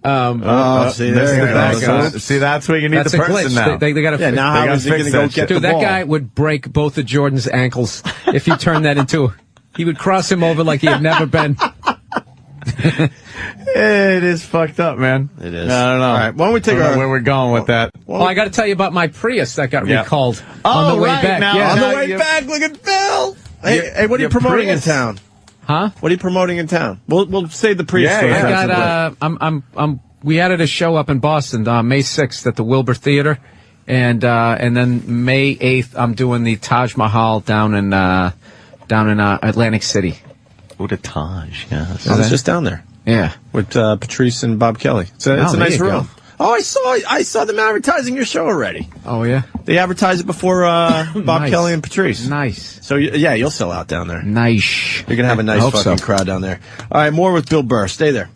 See, there See, that's where you need that's the person glitch. now. They got to. Yeah, now how is he going to go get the Dude, that ball? guy would break both of Jordan's ankles if he turned that into. He would cross him over like he had never been. It is fucked up, man. It is. I don't know. All right, why don't we take where we're going with that? Well, I got to tell you about my Prius that got recalled Oh, on the way right, back. now, Yeah. On the way back, look at Bill. Hey, what are you promoting in town? Huh? What are you promoting in town? We'll save the Prius. I got. We added a show up in Boston, May 6th at the Wilbur Theater, and then May 8th I'm doing the Taj Mahal down in Atlantic City. Oh, the Taj, yes. I was just down there. Yeah, with Patrice and Bob Kelly. It's a nice room. Oh, I saw them advertising your show already. Oh yeah, they advertised it before Bob Kelly and Patrice. Nice. So yeah, you'll sell out down there. Nice. You're gonna have a nice fucking crowd down there. All right, more with Bill Burr. Stay there.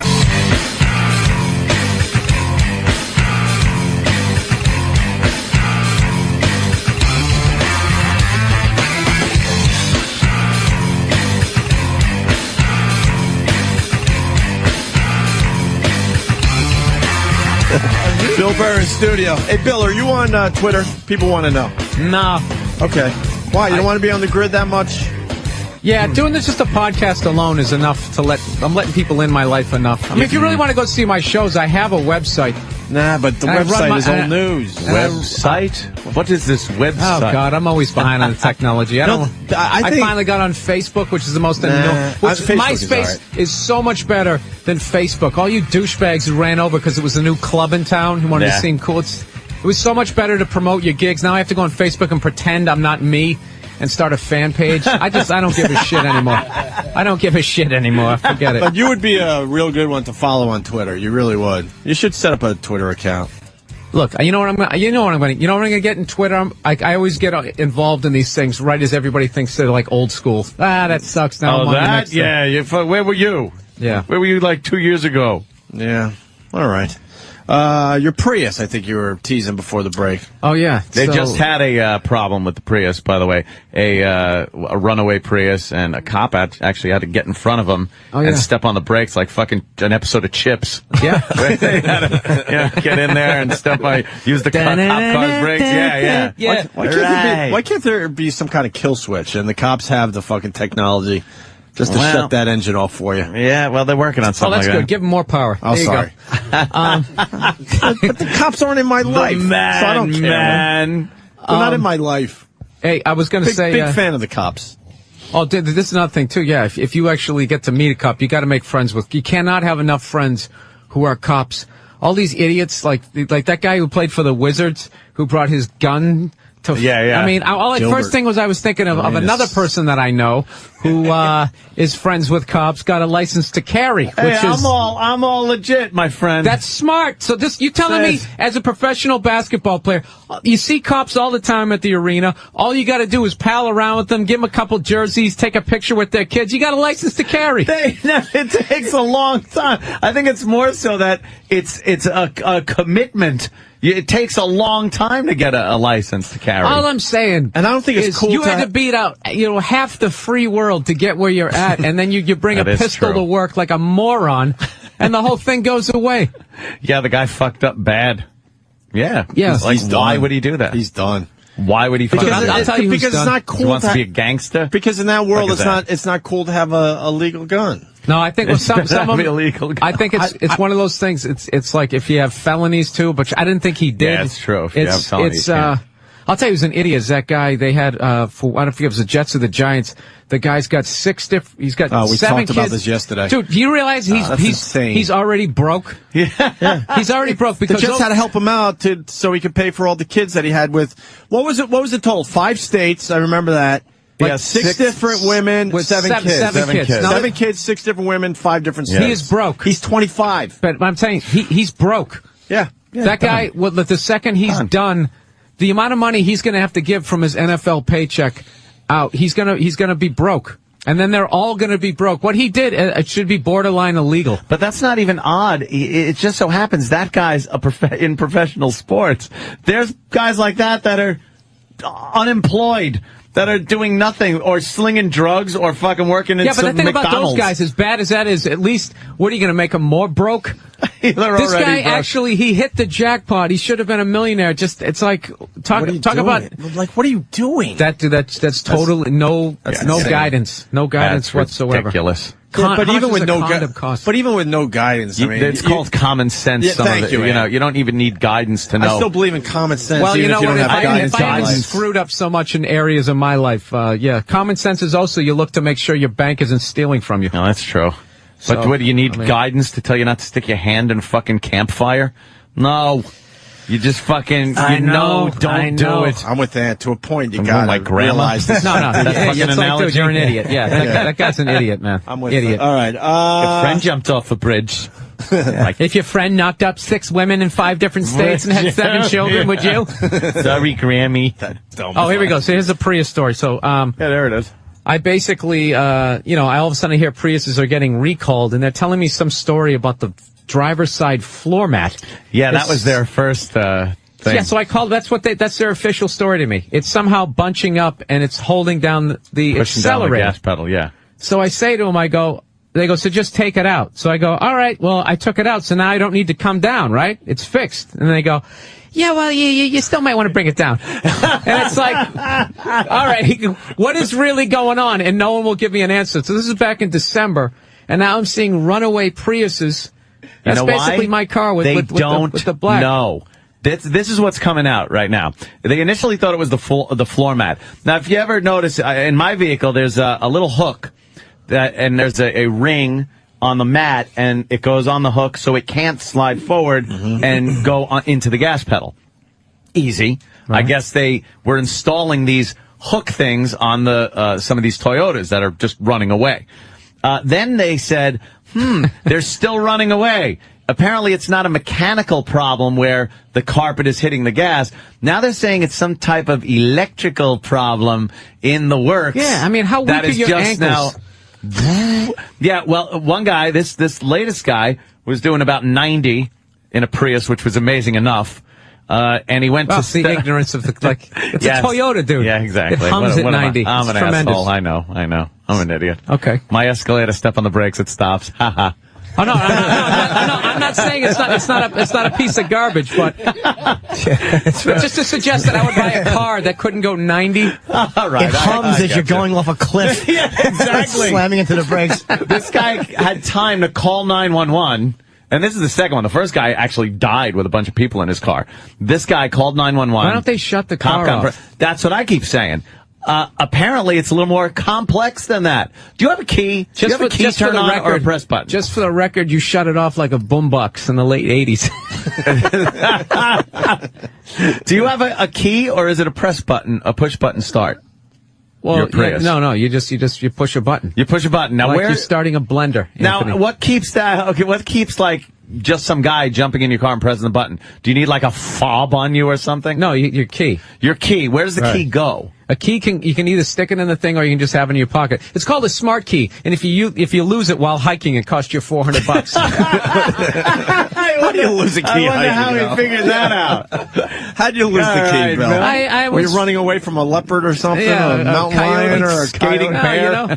Bill Burr in studio. Hey, Bill, are you on Twitter? People want to know. Nah. Okay. Why? You don't want to be on the grid that much? Yeah, doing this just a podcast alone is enough to I'm letting people in my life enough. I mean, if you really want to go see my shows, I have a website. Nah, but the website is old news. Website? What is this website? Oh, God, I'm always behind on the technology. I finally got on Facebook, which is the most annoying. MySpace is so much better than Facebook. All you douchebags who ran over because it was a new club in town who wanted to seem cool. It was so much better to promote your gigs. Now I have to go on Facebook and pretend I'm not me and start a fan page. I don't give a shit anymore. I don't give a shit anymore. Forget it. But you would be a real good one to follow on Twitter. You really would. You should set up a Twitter account. Look, you know what I'm going to get in Twitter? I always get involved in these things right as everybody thinks they're like old school. That sucks. Now I'm on the next thing. Where were you? Yeah. Where were you like 2 years ago? Yeah. All right. Your Prius, I think you were teasing before the break. Oh, yeah. They just had a problem with the Prius, by the way. A runaway Prius, and a cop actually had to get in front of them and step on the brakes like fucking an episode of Chips. Yeah. They had to get in there and use the cop car's brakes. Yeah. Why can't there be some kind of kill switch and the cops have the fucking technology just to shut that engine off for you? Yeah, well, they're working on something that's like good. that. Give them more power. Oh, there sorry. But the cops aren't in my life, so I don't care. Man. They're not in my life. Hey, I was going to say... Big fan of the cops. Oh, this is another thing, too. Yeah, if you actually get to meet a cop, you got to make friends with... You cannot have enough friends who are cops. All these idiots, like that guy who played for the Wizards, who brought his gun... I mean, first thing I was thinking of another person that I know who is friends with cops, got a license to carry. I'm all legit, my friend. That's smart. So you telling me, as a professional basketball player, you see cops all the time at the arena. All you got to do is pal around with them, give them a couple jerseys, take a picture with their kids. You got a license to carry. It takes a long time. I think it's more so that it's a commitment. It takes a long time to get a license to carry. All I'm saying, and I don't think it's cool. You had to beat out, half the free world to get where you're at, and then you bring a pistol to work like a moron, and the whole thing goes away. Yeah, the guy fucked up bad. Yeah. Yeah. Why would he do that? He's done. Why would he? Because, I'll tell you who's because it's done. not cool. He wants to ha- be a gangster. Because in that world, Look at it's not cool to have a legal gun. No, I think with some of them, illegal. I think it's one of those things. It's like if you have felonies too, but I didn't think he did. Yeah, it's true. If you have felonies, I'll tell you, who's an idiot. Is that guy they had for I don't know if it was the Jets or the Giants. The guy's got he's got we 7 talked kids. about this yesterday. Dude, do you realize that's insane. he's already broke? Yeah. He's already broke The because Jets had to help him out so he could pay for all the kids that he had with. What was it? What was the total? 5 states. I remember that. Like Yeah, 6 different women with 7 kids. 7 kids. Now, 7 kids, 6 different women, 5 different states. He is broke. He's 25. But I'm saying he's broke. Yeah. That guy, the second he's done, the amount of money he's going to have to give from his NFL paycheck out, he's going to be broke. And then they're all going to be broke. What he did, it should be borderline illegal. But that's not even odd. It just so happens that guy's in professional sports. There's guys like that are unemployed, that are doing nothing, or slinging drugs, or fucking working in Yeah, but the some thing McDonald's. about those guys, as bad as that is, at least, what are you going to make them more broke? This guy actually, he hit the jackpot. He should have been a millionaire. Just, it's like, talk about, like, what are you doing? That's totally no guidance. No guidance That's whatsoever. ridiculous. But even with no guidance, but even with no guidance, I mean, it's called common sense. Yeah, some thank of it. you, You know, man. you don't even need guidance to know. I still believe in common sense. Well, even you know if you what? don't If have I haven't guidance. screwed up so much in areas of my life, common sense is also you look to make sure your bank isn't stealing from you. No, that's true. So, But what do you need I mean- guidance to tell you not to stick your hand in a fucking campfire? No. You just fucking, don't do it. I'm with that. To a point, you I'm gotta like grandma. realize this. No, that's fucking it's like, analogy. dude, you're an idiot. Yeah, that guy's an idiot, man. I'm with idiot. it. All right. Your friend jumped off a bridge. Like, if your friend knocked up 6 women in 5 different states and had 7 children, would you? Sorry, Grammy. Oh, here we go. So here's the Prius story. So, Yeah, there it is. I basically, I all of a sudden hear Priuses are getting recalled, and they're telling me some story about the driver's side floor mat. Yeah, that was their first thing. Yeah, so I called. That's their official story to me. It's somehow bunching up and it's holding down the Pushing down the accelerator. gas pedal, yeah. So I say to them, they go, so just take it out. So I go, all right, well, I took it out, so now I don't need to come down, right? It's fixed. And they go, yeah, well, you still might want to bring it down. And it's like, all right, what is really going on? And no one will give me an answer. So this is back in December, and now I'm seeing runaway Priuses. That's basically my car with the black. No. This is what's coming out right now. They initially thought it was the floor mat. Now, if you ever notice, in my vehicle, there's a little hook, and there's a ring on the mat, and it goes on the hook so it can't slide forward and go into the gas pedal. Easy. Right. I guess they were installing these hook things on some of these Toyotas that are just running away. Then they said, they're still running away. Apparently it's not a mechanical problem where the carpet is hitting the gas. Now they're saying it's some type of electrical problem in the works. Yeah, I mean, how weak are your ankles? Yeah, well, one guy, this latest guy, was doing about 90 in a Prius, which was amazing enough. And he went to the ignorance of it's Yes. a Toyota, dude. Yeah, exactly. It hums at am I? 90. I'm It's an tremendous. asshole. I know. I'm an idiot. Okay. My Escalade, I step on the brakes, it stops. Ha ha. Oh no, I'm not saying it's not a piece of garbage, but just to suggest that I would buy a car that couldn't go 90. All right. It hums as you're going off a cliff. Yeah, exactly. Slamming into the brakes. This guy had time to call 911. And this is the second one. The first guy actually died with a bunch of people in his car. This guy called 911. Why don't they shut the car off? That's what I keep saying. Apparently, it's a little more complex than that. Do you have a key? Do you have a key turn on or a press button? Just for the record, you shut it off like a boombox in the late 80s. Do you have a key or is it a press button, a push button start? Well, no, you push a button. You push a button. Now, like where you're starting a blender. Now, Anthony. what keeps that? Okay, what keeps like just some guy jumping in your car and pressing the button? Do you need like a fob on you or something? No, your key. Your key. Where does the key go? A key you can either stick it in the thing or you can just have it in your pocket. It's called a smart key, and if you lose it while hiking, it costs you $400. How do you lose a key? I wonder how he figured that out. How'd you lose the key, Bill? I Were you was running away from a leopard or something? Yeah, a mountain coyote, lion or a skating coyote? bear? You know.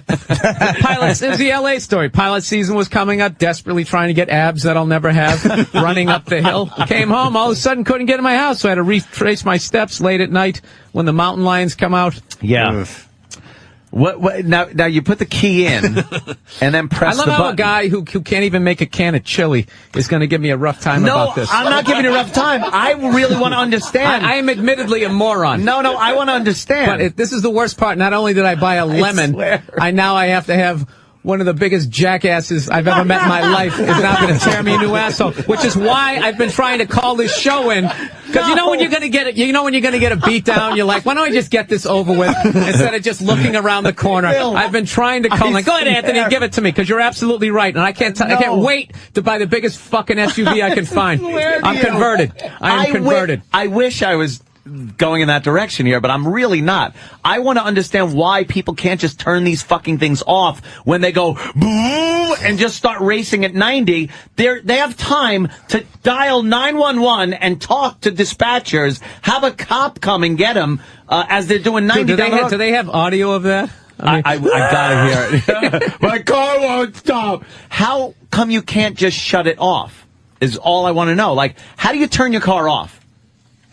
Pilots. It was the LA story. Pilot season was coming up, desperately trying to get abs that I'll never have, running up the hill. Came home, all of a sudden couldn't get in my house, so I had to retrace my steps late at night when the mountain lions come out. Yeah. What now you put the key in and then press the I love button. how a guy who can't even make a can of chili is going to give me a rough time about this. I'm not giving you a rough time. I really want to understand. I am admittedly a moron. No, I want to understand. But this is the worst part. Not only did I buy a lemon, I have to have one of the biggest jackasses I've ever met in my life is now going to tear me a new asshole, which is why I've been trying to call this show in. Because you know when you're going to get it, you know when you're going to get a beat down, you're like, why don't I just get this over with instead of just looking around the corner? Bill, I've been trying to call in. Go ahead, Anthony, give it to me because you're absolutely right, and I can't wait to buy the biggest fucking SUV I can find. I'm converted. I am converted. I wish I was going in that direction here, but I'm really not. I want to understand why people can't just turn these fucking things off when they go boo and just start racing at 90. They have time to dial 911 and talk to dispatchers, have a cop come and get them as they're doing 90 down the road. Do they have audio of that? I gotta hear it. My car won't stop. How come you can't just shut it off? Is all I want to know. Like, how do you turn your car off?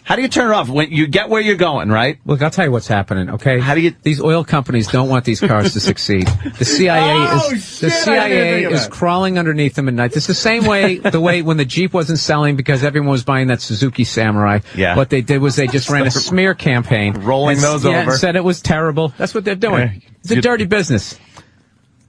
How do you turn it off when you get where you're going, right? Look, I'll tell you what's happening, okay? These oil companies don't want these cars to succeed. The CIA is crawling underneath them at night. It's the same way, when the Jeep wasn't selling because everyone was buying that Suzuki Samurai. Yeah. What they did was they just ran a smear campaign. Rolling those over. And said it was terrible. That's what they're doing. It's a dirty business.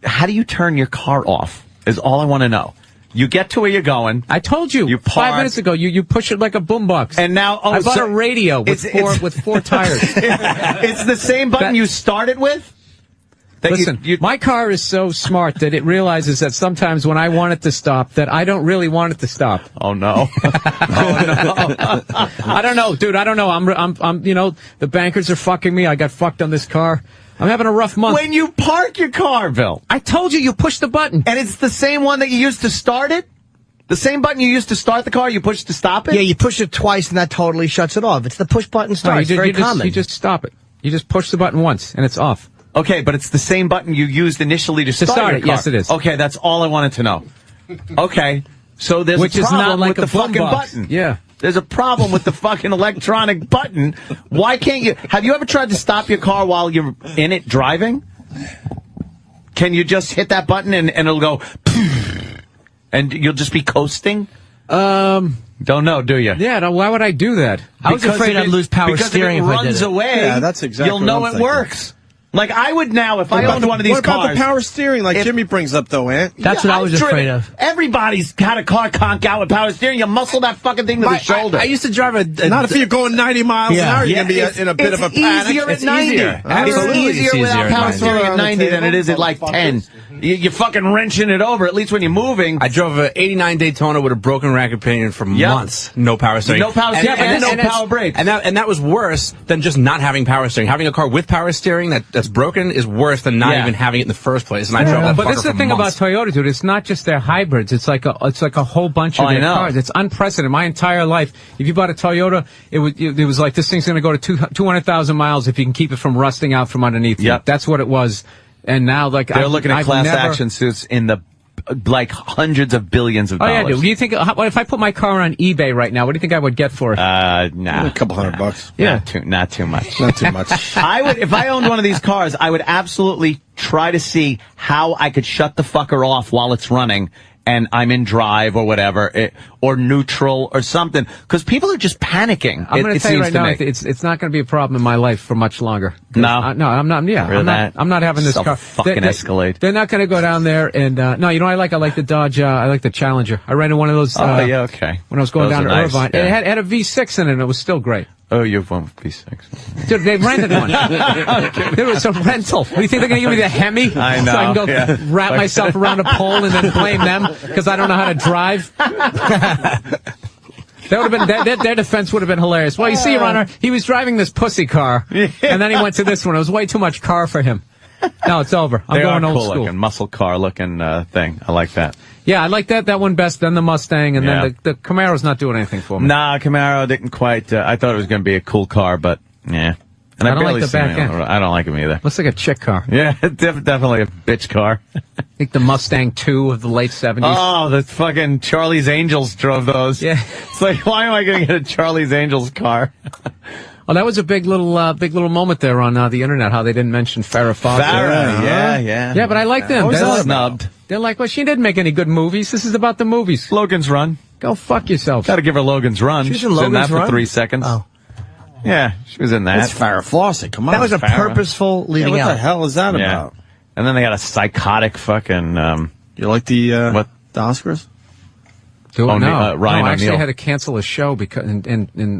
How do you turn your car off is all I want to know. You get to where you're going. I told you, 5 minutes ago. You push it like a boombox. And now I bought a radio with four tires. It's the same button you started with? Listen, my car is so smart that it realizes that sometimes when I want it to stop, that I don't really want it to stop. Oh no! I don't know, dude. I don't know. I'm. The bankers are fucking me. I got fucked on this car. I'm having a rough month. When you park your car, Bill, I told you push the button, and it's the same one that you used to start it. The same button you used to start the car, you push to stop it. Yeah, you push it twice, and that totally shuts it off. It's the push button start. It's very common. You just stop it. You just push the button once, and it's off. Okay, but it's the same button you used initially to start your it. car. Yes, it is. Okay, that's all I wanted to know. Okay, so there's Which a is problem not like with a the fucking boombox. button. Yeah. There's a problem with the fucking electronic button. Why can't you? Have you ever tried to stop your car while you're in it driving? Can you just hit that button and it'll go, and you'll just be coasting? Don't know, do you? Yeah, why would I do that? I was afraid I'd lose power steering if if it I did runs it. away, Yeah, that's exactly you'll what know I'm it thinking. works. Like, I would now, if I owned one of these What about cars. the power steering like Jimmy brings up, though, Ant? That's what I was afraid of. Everybody's got a car conk out with power steering. You muscle that fucking thing to the shoulder. I used to drive a Not if you're going 90 miles an hour, you're going to be in a bit of a panic. Easier at 90. Absolutely, It's easier without power steering at 90 than it is at like 10. You're fucking wrenching it over, at least when you're moving. I drove an 89 Daytona with a broken rack pinion for months. No power steering. No power steering and no power brakes. And that was worse than just not having power steering. Having a car with power steering that's broken is worse than not even having it in the first place. And I drove that But fucker this is the for thing months. about Toyota, dude. It's not just their hybrids. It's like a whole bunch of I their know. cars. It's unprecedented. My entire life, if you bought a Toyota, it was like this thing's going to go to 200,000 miles if you can keep it from rusting out from underneath you. Yep. That's what it was. And now, like, They're looking at I've class never- action suits in the like hundreds of billions of Oh dollars. yeah, dude. Do you think if I put my car on eBay right now, what do you think I would get for it? Nah. A couple $100. Yeah. Not too much. Not too much. I would, if I owned one of these cars, I would absolutely try to see how I could shut the fucker off while it's running and I'm in drive or whatever, or neutral or something. Because people are just panicking. I'm going to tell you right now, me. it's not going to be a problem in my life for much longer. No? No, I'm not. Yeah, Really I'm not having this car. Fucking Escalade. They're not going to go down there and no. You know, I like the Dodge. I like the Challenger. I rented one of those. Oh, yeah, okay. When I was going Those down to are nice, Irvine, yeah. it had a V6 in it. and It was still great. Oh, you've won V6. Dude, they rented one. It was a rental. What do you think they're going to give me the Hemi? I know, So I can go yeah. wrap myself around a pole and then blame them because I don't know how to drive. That would have been their defense would have been hilarious. Well, you see, Your Honor, he was driving this pussy car, and then he went to this one. It was way too much car for him. No, it's over. I'm They going are old cool school. looking, muscle car looking thing. I like that. Yeah, I like that one best, then the Mustang, and then the Camaro's not doing anything for me. Nah, Camaro didn't quite. I thought it was going to be a cool car, but yeah. And I don't barely like the seen back it. end. I don't like him either. Looks like a chick car. Yeah, definitely a bitch car. I think the Mustang 2 of the late 70s. Oh, the fucking Charlie's Angels drove those. Yeah. It's like, why am I going to get a Charlie's Angels car? Well, that was a big little moment there on the internet, how they didn't mention Farrah Fawcett. Farrah, yeah. Yeah, but I like them. Always They're snubbed. They're like, well, she didn't make any good movies. This is about the movies. Logan's Run. Go fuck yourself. Got to give her Logan's Run. She's in in Logan's that Run? for 3 seconds. Oh. Yeah, she was in that. That's Farrah Fawcett. Come on. That was a Farrah. purposeful leading what out. the hell is that Yeah. about? And then they got a psychotic fucking. You like the what? The Oscars? Do it now. Ryan I actually O'Neal. had to cancel a show because in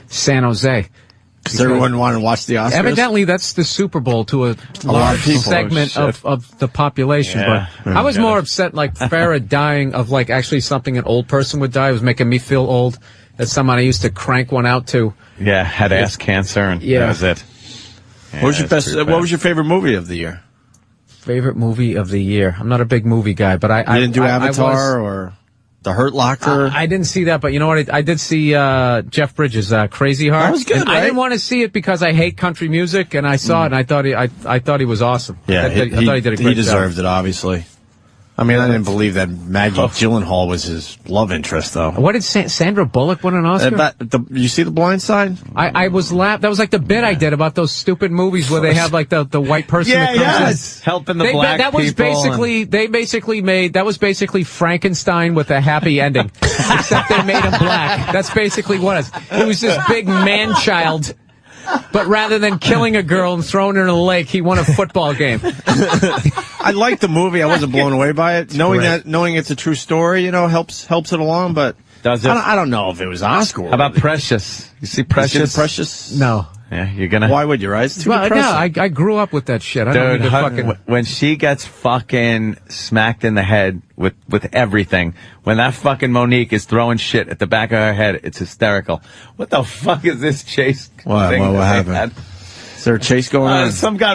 San Jose. Because everyone wanted to watch the Oscars. Evidently, that's the Super Bowl to a lot large of people. segment Oh, shit. of the population. Yeah. But I was more upset, like Farrah dying of like actually something an old person would die. It was making me feel old. As someone I used to crank one out to. Yeah, had ass cancer, and Yeah. that was it. Yeah, What was your that's best? pretty What bad. was your favorite movie of the year? Favorite movie of the year. I'm not a big movie guy, but I You didn't do I Avatar was- or The Hurt Locker? I didn't see that, but you know what? I did see Jeff Bridges' Crazy Heart. That was good, And I right? didn't want to see it because I hate country music, and I saw it, and I thought he was awesome. Yeah, I thought he did a great job. deserved it, obviously. I mean, I didn't believe that Maggie Gyllenhaal was his love interest, though. What did Sandra Bullock win an Oscar? You see The Blind Side? I was laughed. That was like the bit I did about those stupid movies where they have like the white person that comes in. Helping the They- black that was people. basically that was basically Frankenstein with a happy ending, except they made him black. That's basically what it was. He was this big man child, but rather than killing a girl and throwing her in a lake, he won a football game. I liked the movie. I wasn't blown away by it. Knowing it's a true story, helps it along. But Does it? I don't know if it was Oscar. How about Precious? You see Precious? Precious? No. Yeah, you're gonna. Why would you? Right? It's too Well, depressing. no, I grew up with that shit. I don't Dude, need to fucking. when she gets fucking smacked in the head with everything, when that fucking Monique is throwing shit at the back of her head, it's hysterical. What the fuck is this chase? What thing that they happened? had? Is there a chase going on? Some guy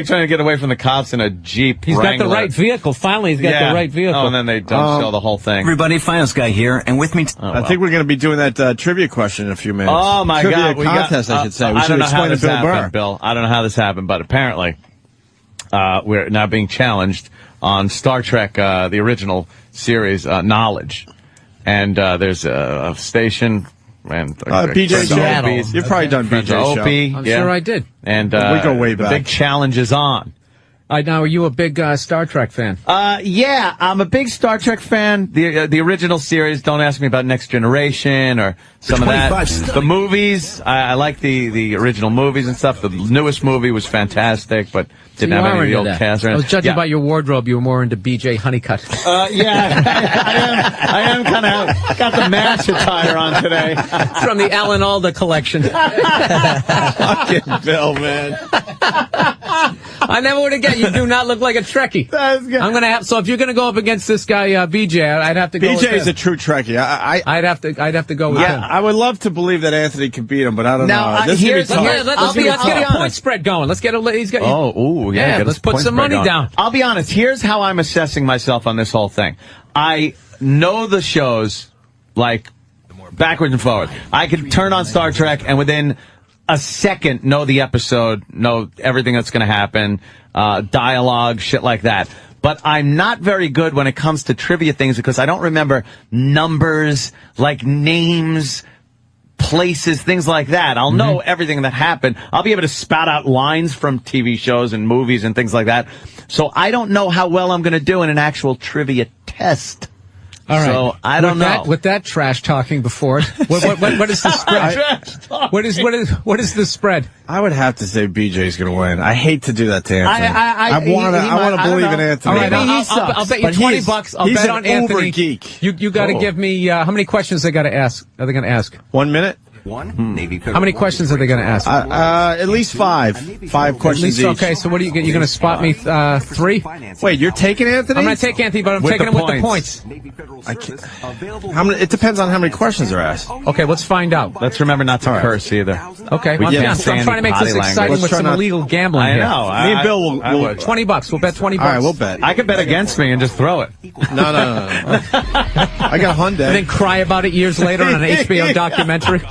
trying to get away from the cops in a Jeep. He's got Wrangler. the right vehicle. Finally, he's got Yeah. the right vehicle. Oh, and then they don't show the whole thing. Everybody, Finance Guy here, and with me. I think we're going to be doing that trivia question in a few minutes. Oh my trivia God! contest, I should say. We I should don't know how explain this to Bill happened, Burr. Bill. I don't know how this happened, but apparently, we're now being challenged on Star Trek, the original series, Knowledge, and there's a station. And BJ Seattle. You've probably done Friends BJ of show. Opie, I'm yeah. sure I did. And We go way the back. big challenge is on. Now, are you a big Star Trek fan? Yeah, I'm a big Star Trek fan. The original series. Don't ask me about Next Generation or some of that. The movies, I like the original movies and stuff. The newest movie was fantastic, but didn't have any of the old cast. I was judging Yeah. by your wardrobe. You were more into BJ Honeycutt. Yeah, I am kind of got the match attire on today. It's from the Alan Alda collection. Fucking Bill, man. I never would have guessed. You do not look like a Trekkie. I'm gonna have. So if you're gonna go up against this guy BJ, I'd have to go. BJ with is him. a true Trekkie. I'd have to go with him. I would love to believe that Anthony can beat him, but I don't Now, know. This is here's- gonna be tough. Let's get a point spread going. Let's get a. He's got. Yeah, get let's his put point some spread money going. down. I'll be honest. Here's how I'm assessing myself on this whole thing. I know the shows like backwards and forward. I could turn on Star Trek and within a second know the episode, know everything that's going to happen, dialogue, shit like that. But I'm not very good when it comes to trivia things because I don't remember numbers, like names, places, things like that. I'll know everything that happened. I'll be able to spout out lines from TV shows and movies and things like that. So I don't know how well I'm going to do in an actual trivia test. All right. So I don't know. With that trash talking before it, what is the spread? What is the spread? I would have to say BJ's going to win. I hate to do that to Anthony. I want I to believe in Anthony. All right, Maybe he I'll sucks, bet you but $20. I'll he's bet an on Anthony. uber geek. You got to give me how many questions they got to ask? Are they going to ask? 1 minute? How many questions are they going to ask? At least 5. 5 questions each. Okay, so what are you going to spot me 3? Wait, you're taking Anthony? I'm going to take Anthony, but I'm With taking the him with the points. I can't, how many, it depends on how many questions are asked. Okay, let's find out. Let's remember not to curse either. Okay, We can't I'm say trying to make any this potty exciting language. with Let's some try not- illegal gambling I here. know. Me and Bill will would. $20. We'll bet $20. All right, we'll bet. I could bet against me and just throw it. No. I got a Hyundai. And then cry about it years later on an HBO documentary.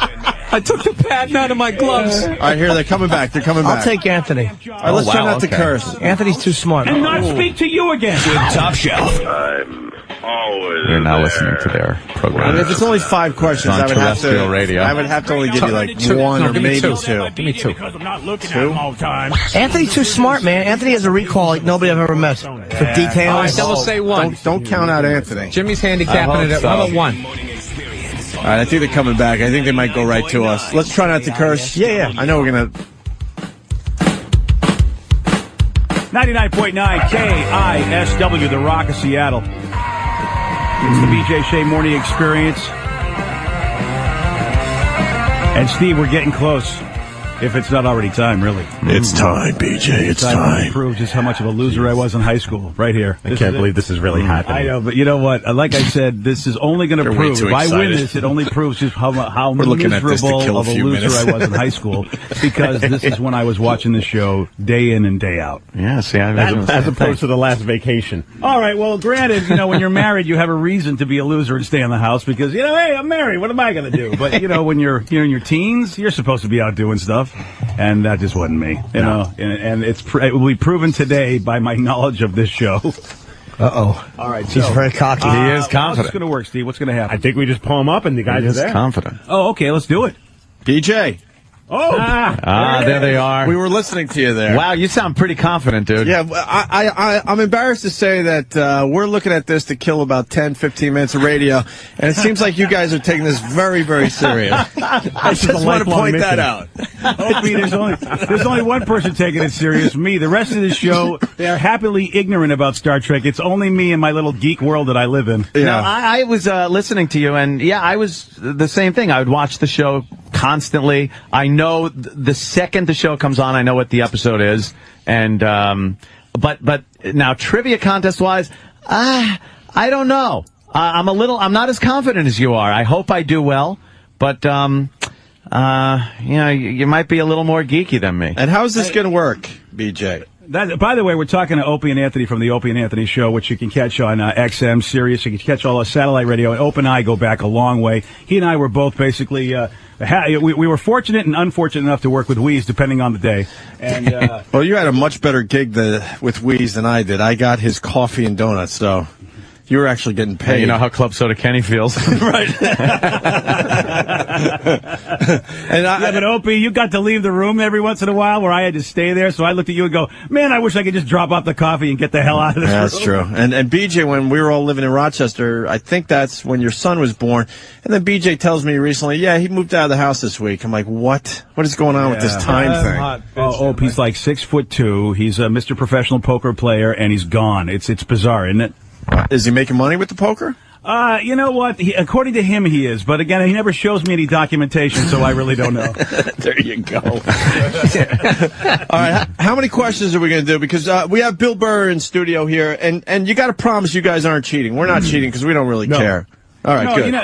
I took the patent out of my gloves. All right, here, they're coming back. They're coming back. I'll take Anthony. All right, let's try not to curse. Anthony's too smart. And not speak to you again. Top Shelf. I'm always You're now listening to their program. If it's only 5 questions, On I would have to. terrestrial radio. I would have to only give you like Two. 1 No, or give me maybe 2. 2. Give me 2. Because I'm not looking at him all the time. Anthony's too smart, man. Anthony has a recall like nobody I've ever met. For details. All right, then we'll say 1. Don't count out Anthony. Jimmy's handicapping it. How about 1? All right, I think they're coming back. I think they might go right to us. Let's try not to curse. Yeah. I know we're gonna. 99.9 KISW, The Rock of Seattle. It's the BJ Shea Morning Experience. And Steve, we're getting close. If it's not already time, really. It's time, BJ. It's to time. prove just how much of a loser I was in high school, right here. I can't believe this is really happening. I know, but you know what? Like I said, this is only going to You're way prove. too If I win excited. this, it only proves just how We're looking at this to miserable kill a of a few loser minutes. I was in high school. Because this is when I was watching the show day in and day out. Yeah, see, I imagine the As same opposed thing. to the last vacation. All right, well, granted, when you're married, you have a reason to be a loser and stay in the house because, hey, I'm married. What am I going to do? But, when you're in your teens, you're supposed to be out doing stuff. And that just wasn't me, and it will be proven today by my knowledge of this show. Uh-oh. All right, He's very cocky. He is How's this confident. going to work, Steve? What's going to happen? I think we just pull him up and the guys He are is there. confident. Oh, okay, let's do it. BJ. Oh, There they are. We were listening to you there. Wow, you sound pretty confident, dude. Yeah, I'm embarrassed to say that we're looking at this to kill about 10, 15 minutes of radio, and it seems like you guys are taking this very, very serious. I This is just a want to lifelong point that mission. out. Opie, there's only one person taking it serious, me. The rest of the show, they are happily ignorant about Star Trek. It's only me and my little geek world that I live in. Yeah. No, I was listening to you, and I was the same thing. I would watch the show constantly. I know the second the show comes on, I know what the episode is, and but now trivia contest wise, I don't know. I'm not as confident as you are. I hope I do well, but you might be a little more geeky than me. And how is this going to work, BJ? By the way, we're talking to Opie and Anthony from the Opie and Anthony Show, which you can catch on XM, Sirius. You can catch all our satellite radio. And Opie and I go back a long way. He and I were both basically, we were fortunate and unfortunate enough to work with Wheeze, depending on the day. And Well, you had a much better gig with Wheeze than I did. I got his coffee and donuts, so you were actually getting paid. You know how Club Soda Kenny feels. Right. but Opie, you got to leave the room every once in a while where I had to stay there. So I looked at you and go, man, I wish I could just drop off the coffee and get the hell out of this room. That's true. And BJ, when we were all living in Rochester, I think that's when your son was born. And then BJ tells me recently, he moved out of the house this week. I'm like, what? What is going on with this time thing? Opie's like 6'2". He's a Mr. Professional poker player, and he's gone. It's bizarre, isn't it? Is he making money with the poker? You know what? According to him, he is. But again, he never shows me any documentation, so I really don't know. There you go. All right, how many questions are we going to do? Because we have Bill Burr in studio here, and you got to promise you guys aren't cheating. We're not cheating because we don't really care. All right, good.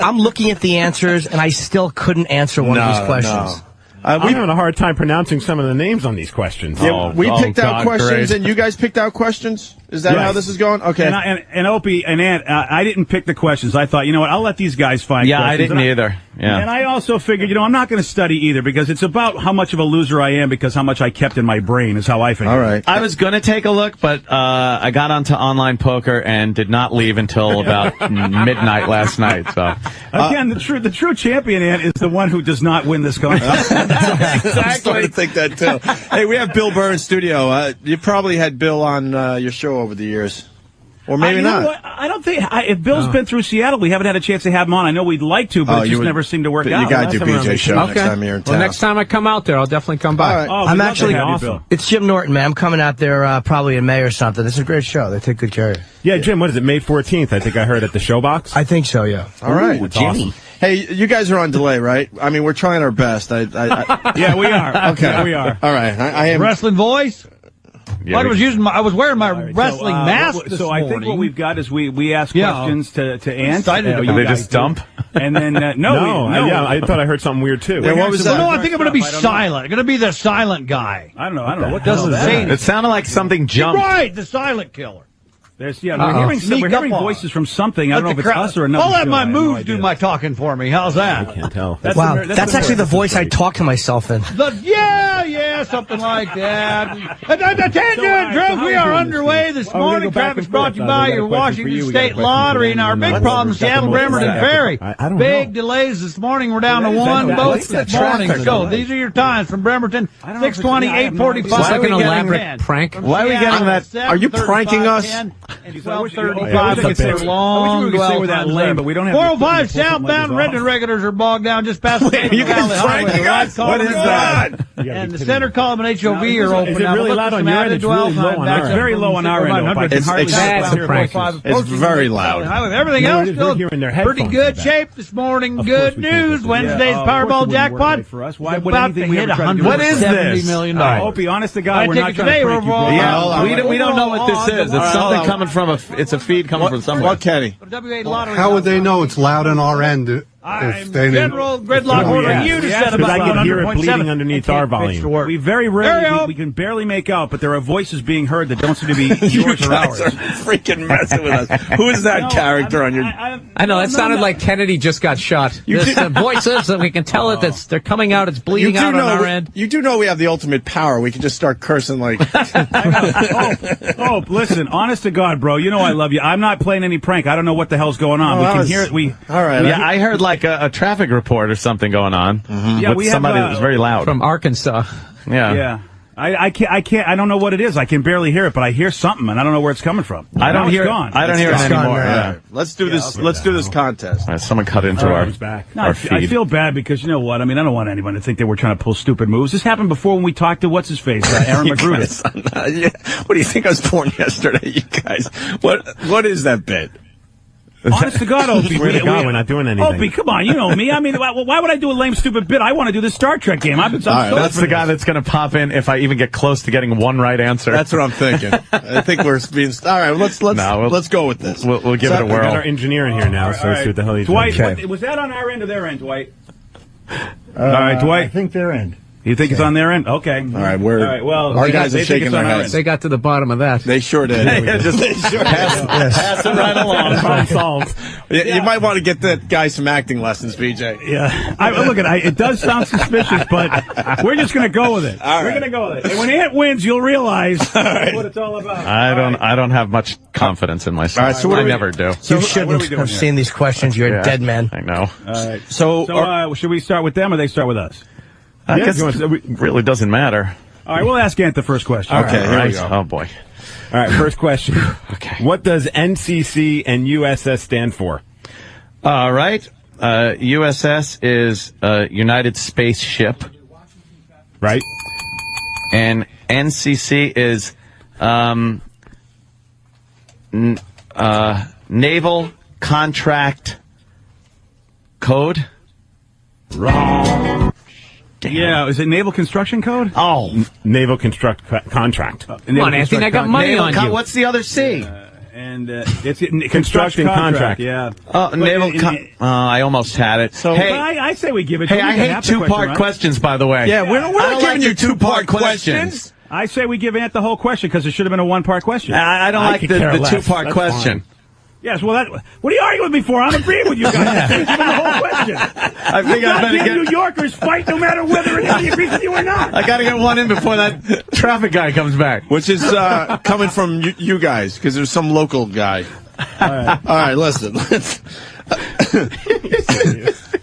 I'm looking at the answers, and I still couldn't answer one of these questions. I'm having a hard time pronouncing some of the names on these questions. Yeah, we picked out questions, and you guys picked out questions? Is that how this is going? Okay. And Opie and Ant, I didn't pick the questions. I thought, I'll let these guys find questions. I didn't either. Yeah. And I also figured, I'm not going to study either because it's about how much of a loser I am because how much I kept in my brain is how I figured. All right. I was going to take a look, but I got onto online poker and did not leave until about midnight last night. So again, the true champion, Ant, is the one who does not win this contest. I'm starting to think that too. Hey, we have Bill Burr in studio. You probably had Bill on your show over the years. Or maybe you know not. what? I don't think if Bill's been through Seattle, we haven't had a chance to have him on. I know we'd like to, but it just never seemed to work out. You got to do BJ show next time you're in town. Well, next time I come out there, I'll definitely come by. All right. Oh, I'm actually awesome. It's Jim Norton, man. I'm coming out there probably in May or something. It's a great show. They take good care of you. Yeah, Jim, what is it, May 14th? I think I heard at the Showbox. I think so, yeah. All right. Ooh, Jimmy. Awesome. Hey, you guys are on delay, right? I mean, we're trying our best. Yeah, we are. Okay. Yeah, we are. All right. I am. Wrestling voice? Yeah, Well, I was wearing my wrestling mask this So I morning. think what we've got is we ask questions to Ant. Excited Do about they it. just dump? And then, No, I thought I heard something weird, too. Yeah, what was that? No, I think I'm going to be silent. I'm going to be the silent guy. I don't know. What Doesn't say anything. It sounded like something jumped. Right, the silent killer. We're hearing voices from something. I don't know if it's us or another. I'll let show. my I have no moves idea. do my talking for me. How's that? I can't tell. Wow, that's actually the voice I talk to myself in. Yeah, something like that. Attention, Drew, we are underway this morning. Traffic's brought to you by your Washington State Lottery and our big problem, Seattle, Bremerton Ferry. Big delays this morning. We're down to one boat this morning. So these are your times from Bremerton, 6:20, 8:45. It's like an elaborate prank. Why are we getting that? Are you pranking us? And I wish 12:35 we could say for long we could say we're that lame, but we don't have 405 equipment to pull something like southbound this Redmond off. regulars are bogged down just past the you guys Valley Highway. pranking Right us? column What is is that? on. And the center column and HOV are open Is it now. really Look loud for on some your end? added It's dwell really time low on back our to end. Very low on our end, though, 100. It's Hardly excessive. that. Prank. 405 It's very loud. Everything No, else it is. We're still hearing their pretty headphones good in the back. shape this morning. Of Good course we can't news. do that. Wednesday's Yeah, of course Powerball it wouldn't jackpot. work for us. Why would About anything to we hit ever try to do What is $170 this? million. Opie, honest to God, I we're take not it trying to today, prank you. we're Bill. Yeah, we don't know what this is. It's something coming from it's a feed coming from somewhere. What, Kenny? W8 lottery. How would they know it's loud on our end I'm if they didn't? General Gridlock ordering you to set Because about I can hear it 100.7 bleeding underneath and our can't pitch to volume. work. We very There you rarely, go. we can barely make out, but there are voices being heard that don't seem to be yours or guys ours. are freaking messing with us. Who is that character on your? I know, that sounded like Kennedy just got shot. There's the voices that we can tell it that's they're coming out, it's bleeding out on our end. You do know we have the ultimate power. We can just start cursing like. Oh, listen, honest to God, bro, you know I love you. I'm not playing any prank. I don't know what the hell's going on. Oh, We that can was- hear it. All right. Yeah, I heard like a traffic report or something going on. Yeah, with we have, somebody that was very loud. From Arkansas. Yeah. Yeah. I can't, I don't know what it is. I can barely hear it, but I hear something, and I don't know where it's coming from. I don't Now hear it's it. gone. I don't hear it anymore. Yeah. Let's do this. Let's do this contest. Someone cut into All our, right, back. No, our I feed. feel bad because you know what? I mean, I don't want anyone to think that we're trying to pull stupid moves. This happened before when we talked to what's his face, Aaron You Magruder. guys- yeah. What do you think I was born yesterday, you guys? What is that bit? Honest to God, Opie. Swear to God, we're not doing anything. Opie, come on, you know me. I mean, why would I do a lame, stupid bit? I want to do this Star Trek game. I'm All right, that's the guy that's going to pop in if I even get close to getting one right answer. That's what I'm thinking. I think we're being. All right, let's go with this. We'll give it a We got whirl. our engineer in here now, so let's see what the hell he's Dwight, doing. was that on our end or their end, Dwight? All right, Dwight. I think their end. You think it's on their end? Okay. All right, well, our they guys are think shaking it's their on our heads. They got to the bottom of that. They sure did. Pass it right along. Problem solved. You might want to get that guy some acting lessons, BJ. Yeah. It does sound suspicious, but we're just going to go with it. All We're right. going to go with it. And when Ant wins, you'll realize what it's all about. I don't have much confidence in myself. All right, so what I do we- never do. You shouldn't have seen these questions. You're a dead man. I know. All right. So, should we start with them or they start with us? I Yeah, guess you wanna- it really doesn't matter. All right, we'll ask Ant the first question. Okay, All here we right. go. Oh boy. All right, first question. Okay. What does NCC and USS stand for? All right. USS is United Space Ship, Right? and NCC is Naval Contract Code. Wrong. Yeah, is it Naval Construction Code? Oh, Naval Contract. Come on, Anthony, I got money on you. What's the other C? And it's Construction contract. Yeah. Naval. I almost had it. So hey, I say we give it. hey, to I him. We can hate have the question, two-part right? questions, by the way. yeah, we're I not don't giving like you the two-part questions. I say we give Ant the whole question because it should have been a one-part question. I don't like could the care less. two-part That's question. Yes, well, what are you arguing with me for? I'm agreeing with you guys. Give him the whole question. I think I better New get. Yorkers fight no matter whether or not he agrees with you or not. I got to get one in before that traffic guy comes back. Which is coming from you guys, because there's some local guy. All right, listen.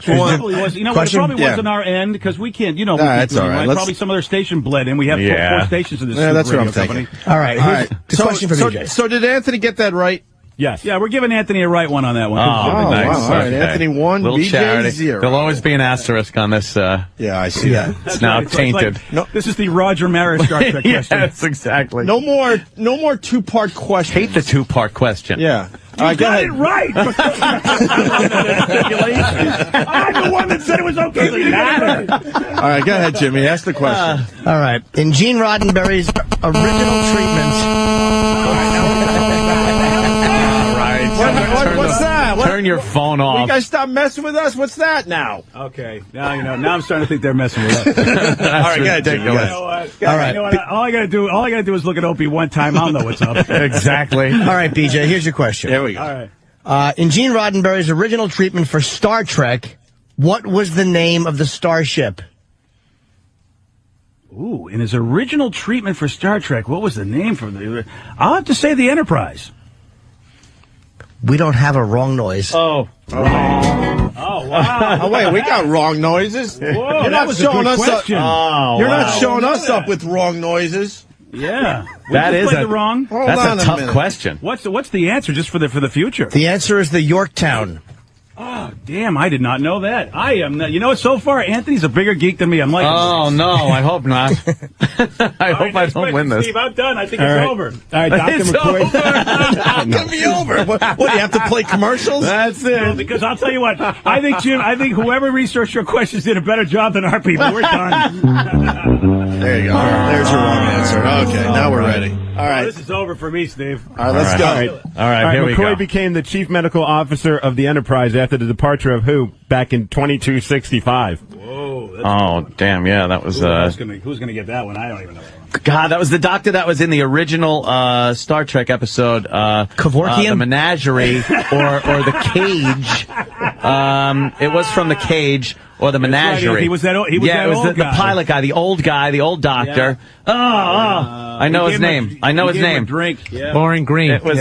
Probably was, you know, Question? it probably Yeah. wasn't our end because we can't, you know, we Nah, keep that's doing all right. it, Let's- Probably some other station bled in. We have four stations in this Yeah, that's what radio I'm thinking. company. All right. Here's the question for BJ. So did Anthony get that right? Yes. Yeah, we're giving Anthony a right one on that one. Oh, nice. wow. All right, Okay. Anthony 1, Little BJ charity. 0. There'll always be an asterisk on this. Yeah, I see that. It's now It's like- tainted. this is the Roger Maris Star Trek question. Yes, exactly. No more two-part question. Hate the two-part question. Yeah. You All right, go got ahead. it right. I'm the one that said it was okay for you to get it right. All right, go ahead, Jimmy. Ask the question. All right. In Gene Roddenberry's original treatment. What's that? Turn your phone You off. guys stop messing with us? What's that now? Okay, now you know. Now I'm starting to think they're messing with us. All right, go ahead, Jimmy. ridiculous. You know what? All right. You know what? All I gotta do is look at Opie one time. I'll know what's up. Exactly. All right, BJ, here's your question. Here we go. All right. In Gene Roddenberry's original treatment for Star Trek, what was the name of the starship? Ooh, in his original treatment for Star Trek, what was the name for the? I'll have to say the Enterprise. We don't have a wrong noise. Oh. Oh wow! Oh, wait, we got wrong noises. Whoa, You're that not was a showing good us question. up. You're not wow. showing I us know up that. with wrong noises. Yeah, That is the wrong. Hold on That's a tough minute. question. What's the answer just for the future? The answer is the Yorktown. Oh, damn, I did not know that. I am not, you know what, so far, Anthony's a bigger geek than me. I'm like, Oh, no, I hope not. I hope I don't win this. Steve, I'm done. I think All it's right. over. All right, Dr. It's McCoy. How can it be over? What, do you have to play commercials? That's No, it. because I'll tell you what, I think whoever researched your questions did a better job than our people. We're done. There you go. There's your wrong answer. Okay, now we're ready. All Oh, right. this is over for me, Steve. All right, let's go. All right, here we McCoy go. became the chief medical officer of the Enterprise after the departure of who back in 2265? Whoa. That's, Oh, damn, yeah, that was, who's gonna get that one? I don't even know. God, that was the doctor that was in the original Star Trek episode, Kevorkian? the Menagerie or the Cage. It was from the Cage or the Menagerie. right, he was that old- he was yeah, that it was old the guy. pilot guy, the old doctor. I know He his gave him name. I know he his gave him a name. drink. Yeah. Boring Green. It was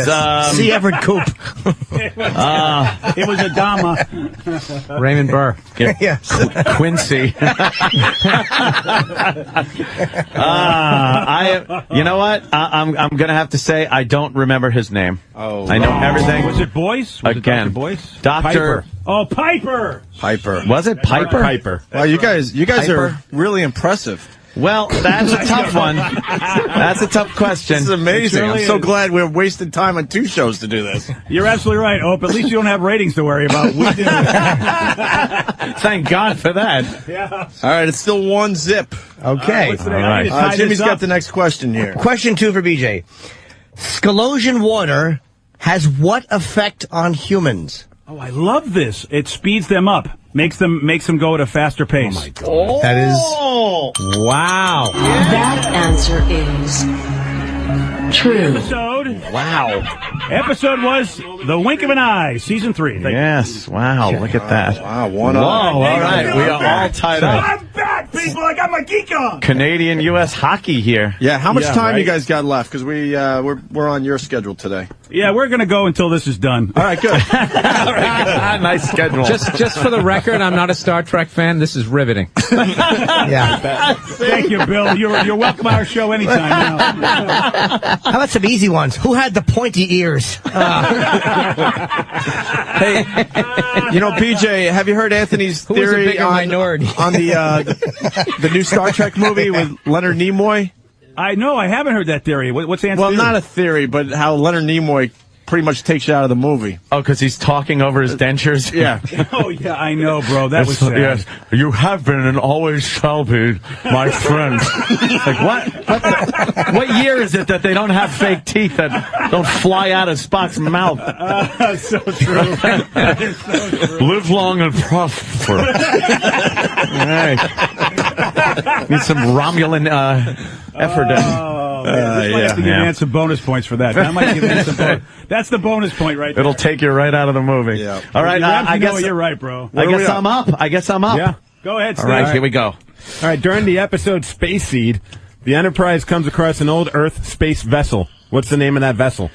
C. Everett Koop. It was a Dama. Raymond Burr. Yes. Quincy. You know what? I'm gonna have to say I don't remember his name. Oh, I know everything. Was it Boyce? Was Again. it Dr. Boyce? Doctor. Oh, Piper. Piper. Was it Piper? Piper. Wow, you guys Piper. are really impressive. Well, that's a tough one. That's a tough question. This is amazing. It really I'm so is. glad we're wasting time on two shows to do this. You're absolutely right, Ope. At least you don't have ratings to worry about. We do. Thank God for that. Yeah. All right, it's still 1-0. Okay. What's the All name? I right. need to tie Jimmy's this got up. the next question here. Question 2 for BJ. Scalosian water has what effect on humans? Oh, I love this. It speeds them up. Makes them go at a faster pace. Oh my Oh. That is Wow. That answer is true. Episode was The Wink of an Eye, season 3. Yes. Wow. Look at that. Wow, Whoa. All right. We are all tied up. I'm back, people. I got my geek on. Canadian U.S. hockey here. Yeah, how much Yeah, time right. you guys got left? Because we're on your schedule today. Yeah, we're going to go until this is done. All right, good. Nice schedule. Just for the record, I'm not a Star Trek fan. This is riveting. yeah. Thank you, Bill. You're welcome on our show anytime now. How about some easy ones? Who had the pointy ears? Hey, you know, BJ, have you heard Anthony's Who was a theory bigger minority? on the new Star Trek movie with Leonard Nimoy? I know. I haven't heard that theory. What's the answer? Well, not a theory, but how Leonard Nimoy pretty much takes you out of the movie. Oh, because he's talking over his dentures? Yeah. Oh, yeah, I know, bro. That was sad. Yes, you have been and always shall be my friend. Like, what year is it that they don't have fake teeth that don't fly out of Spock's mouth? So true. That is so true. Live long and prosper. Hey. Need some Romulan effort. Oh, man. This might have to give Ann some bonus points for that. I might give Ann some bonus. That's the bonus point right there. It'll take you right out of the movie. Yeah. All right, I guess you're right, bro. I guess I'm up. Yeah. Go ahead, All Steve. right, here we go. All right, during the episode Space Seed, the Enterprise comes across an old Earth space vessel. What's the name of that vessel?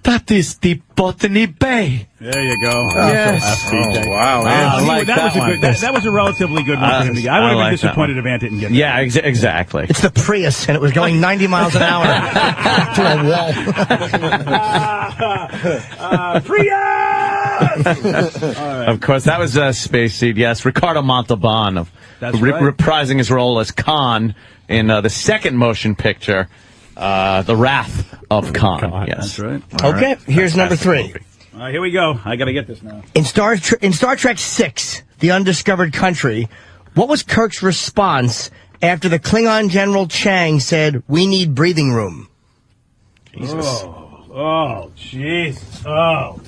That is the Botany Bay. There you go. Yes. Oh, wow. I like that was a one. good. That was a relatively good one for him to get. I would have been disappointed if Ant didn't get that. Yeah, exactly. It's the Prius, and it was going 90 miles an hour through a wall. Prius! Of course, that was Space Seed. Yes, Ricardo Montalban That's right. reprising his role as Khan in the second motion picture, The Wrath of Khan. Yes, That's right. Okay, here's number 3. All right, here we go. I got to get this now. In Star Trek VI, The Undiscovered Country, what was Kirk's response after the Klingon General Chang said, "We need breathing room"? Jesus. Oh, Jesus. Oh,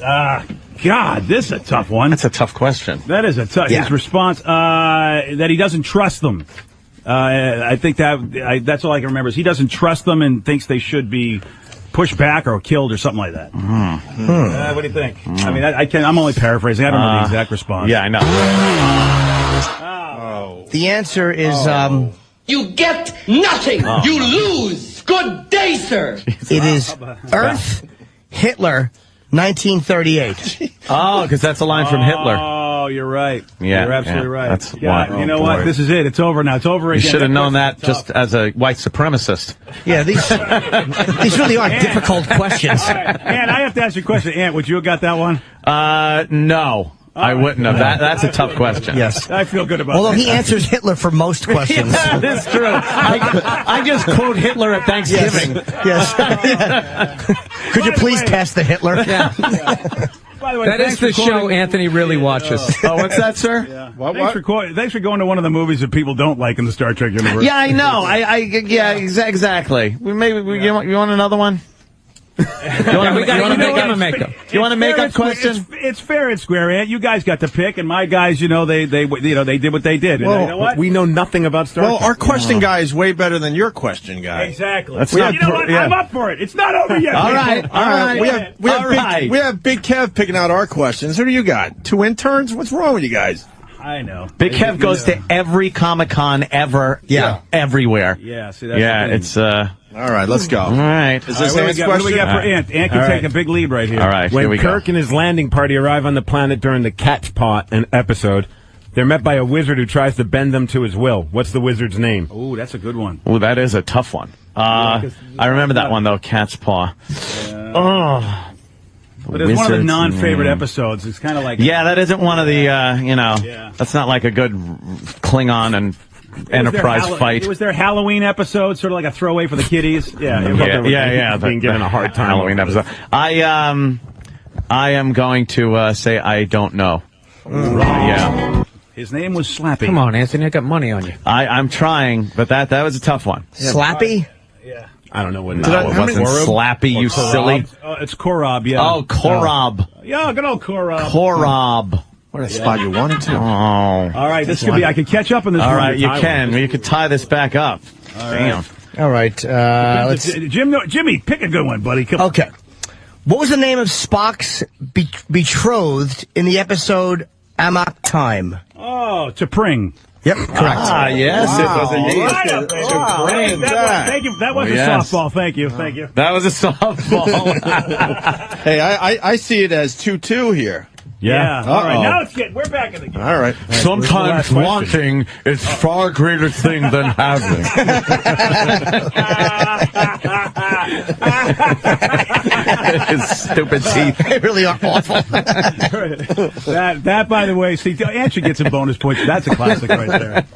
God, this is a tough one. That's a tough question. That is a tough. Yeah. His response that he doesn't trust them. I think that's all I can remember is he doesn't trust them and thinks they should be pushed back or killed or something like that. What do you think? I mean, I'm only paraphrasing. I don't know the exact response. Yeah, I know. The answer is You get nothing. You lose. Good day, sir. it is Earth, Hitler, 1938. Oh, because that's a line from Hitler. Oh, you're right. Yeah, You're absolutely yeah, right. that's yeah, one. you know Oh, what? boy. This is it. It's over now. It's over You again. should have known that question's just as a white supremacist. Yeah, these really are difficult questions. tough. All right. Ant, I have to ask you a question. Ant, would you have got that one? No, I wouldn't have. That's a tough question. Yes. I feel good about Although that. he answers Hitler for most questions. Yeah, that's true. I just quote Hitler at Thanksgiving. Yes. Could you please pass the Hitler? By the way, That is the show Anthony really watches. Oh, what's that, sir? Yeah. Thanks for going to one of the movies that people don't like in the Star Trek universe. Yeah, I know. Exactly. You want another one? You want to make up? You want to make up question? It's fair and square, Ant. You guys got to pick, and my guys, they did what they did. And Well, you know what? We know nothing about Star Trek. Our question guy is way better than your question guy. Exactly. That's you not know what? yeah. I'm up for it. It's not over yet. All people. right. We have Big Kev picking out our questions. Who do you got? 2 interns? What's wrong with you guys? I know. Big Kev goes to every Comic-Con ever. Yeah. Everywhere. Yeah, see, that's Yeah, the thing. it's All right, let's go. all right. Is All this right, Ant's what do we got for question? Ant? Ant can All right. take a big lead right here. All right, here When we Kirk go. and his landing party arrive on the planet during the Cat's Paw episode, they're met by a wizard who tries to bend them to his will. What's the wizard's name? Ooh, that's a good one. Oh, that is a tough one. I remember that one though, Cat's Paw. Oh. But it's one of the Wizard's non-favorite name. episodes. It's kind of like Yeah, that isn't one of the, that's not like a good Klingon and Enterprise fight. It was their Halloween episode, sort of like a throwaway for the kiddies. Yeah, Being given a hard time. Halloween episode. I am going to say I don't know. Yeah. His name was Slappy. Come on, Anthony, I got money on you. I'm trying, but that was a tough one. Slappy? Yeah. I don't know what it No, it wasn't Slappy, you silly. It's Korob, yeah. Oh, Korob. Yeah, good old Korob. Korob. What a spot you wanted to. Oh. All right, this could be. I could catch up on this. All one. right, you can. You could tie this back up. Damn. All right. Jimmy, pick a good one, buddy. Come on. Okay. What was the name of Spock's betrothed in the episode Amok Time? Oh, T'Pring. Yep, correct. Ah, yes, it was indeed. Right up there. Thank you. That was a softball. Thank you. That was a softball. Hey, I see it as 2-2 here. Yeah. All right. Now we're back in the game. All right. Sometimes wanting is far greater thing than having. His stupid teeth. They really are awful. that, by the way, see, Ant should get some bonus points. That's a classic right there.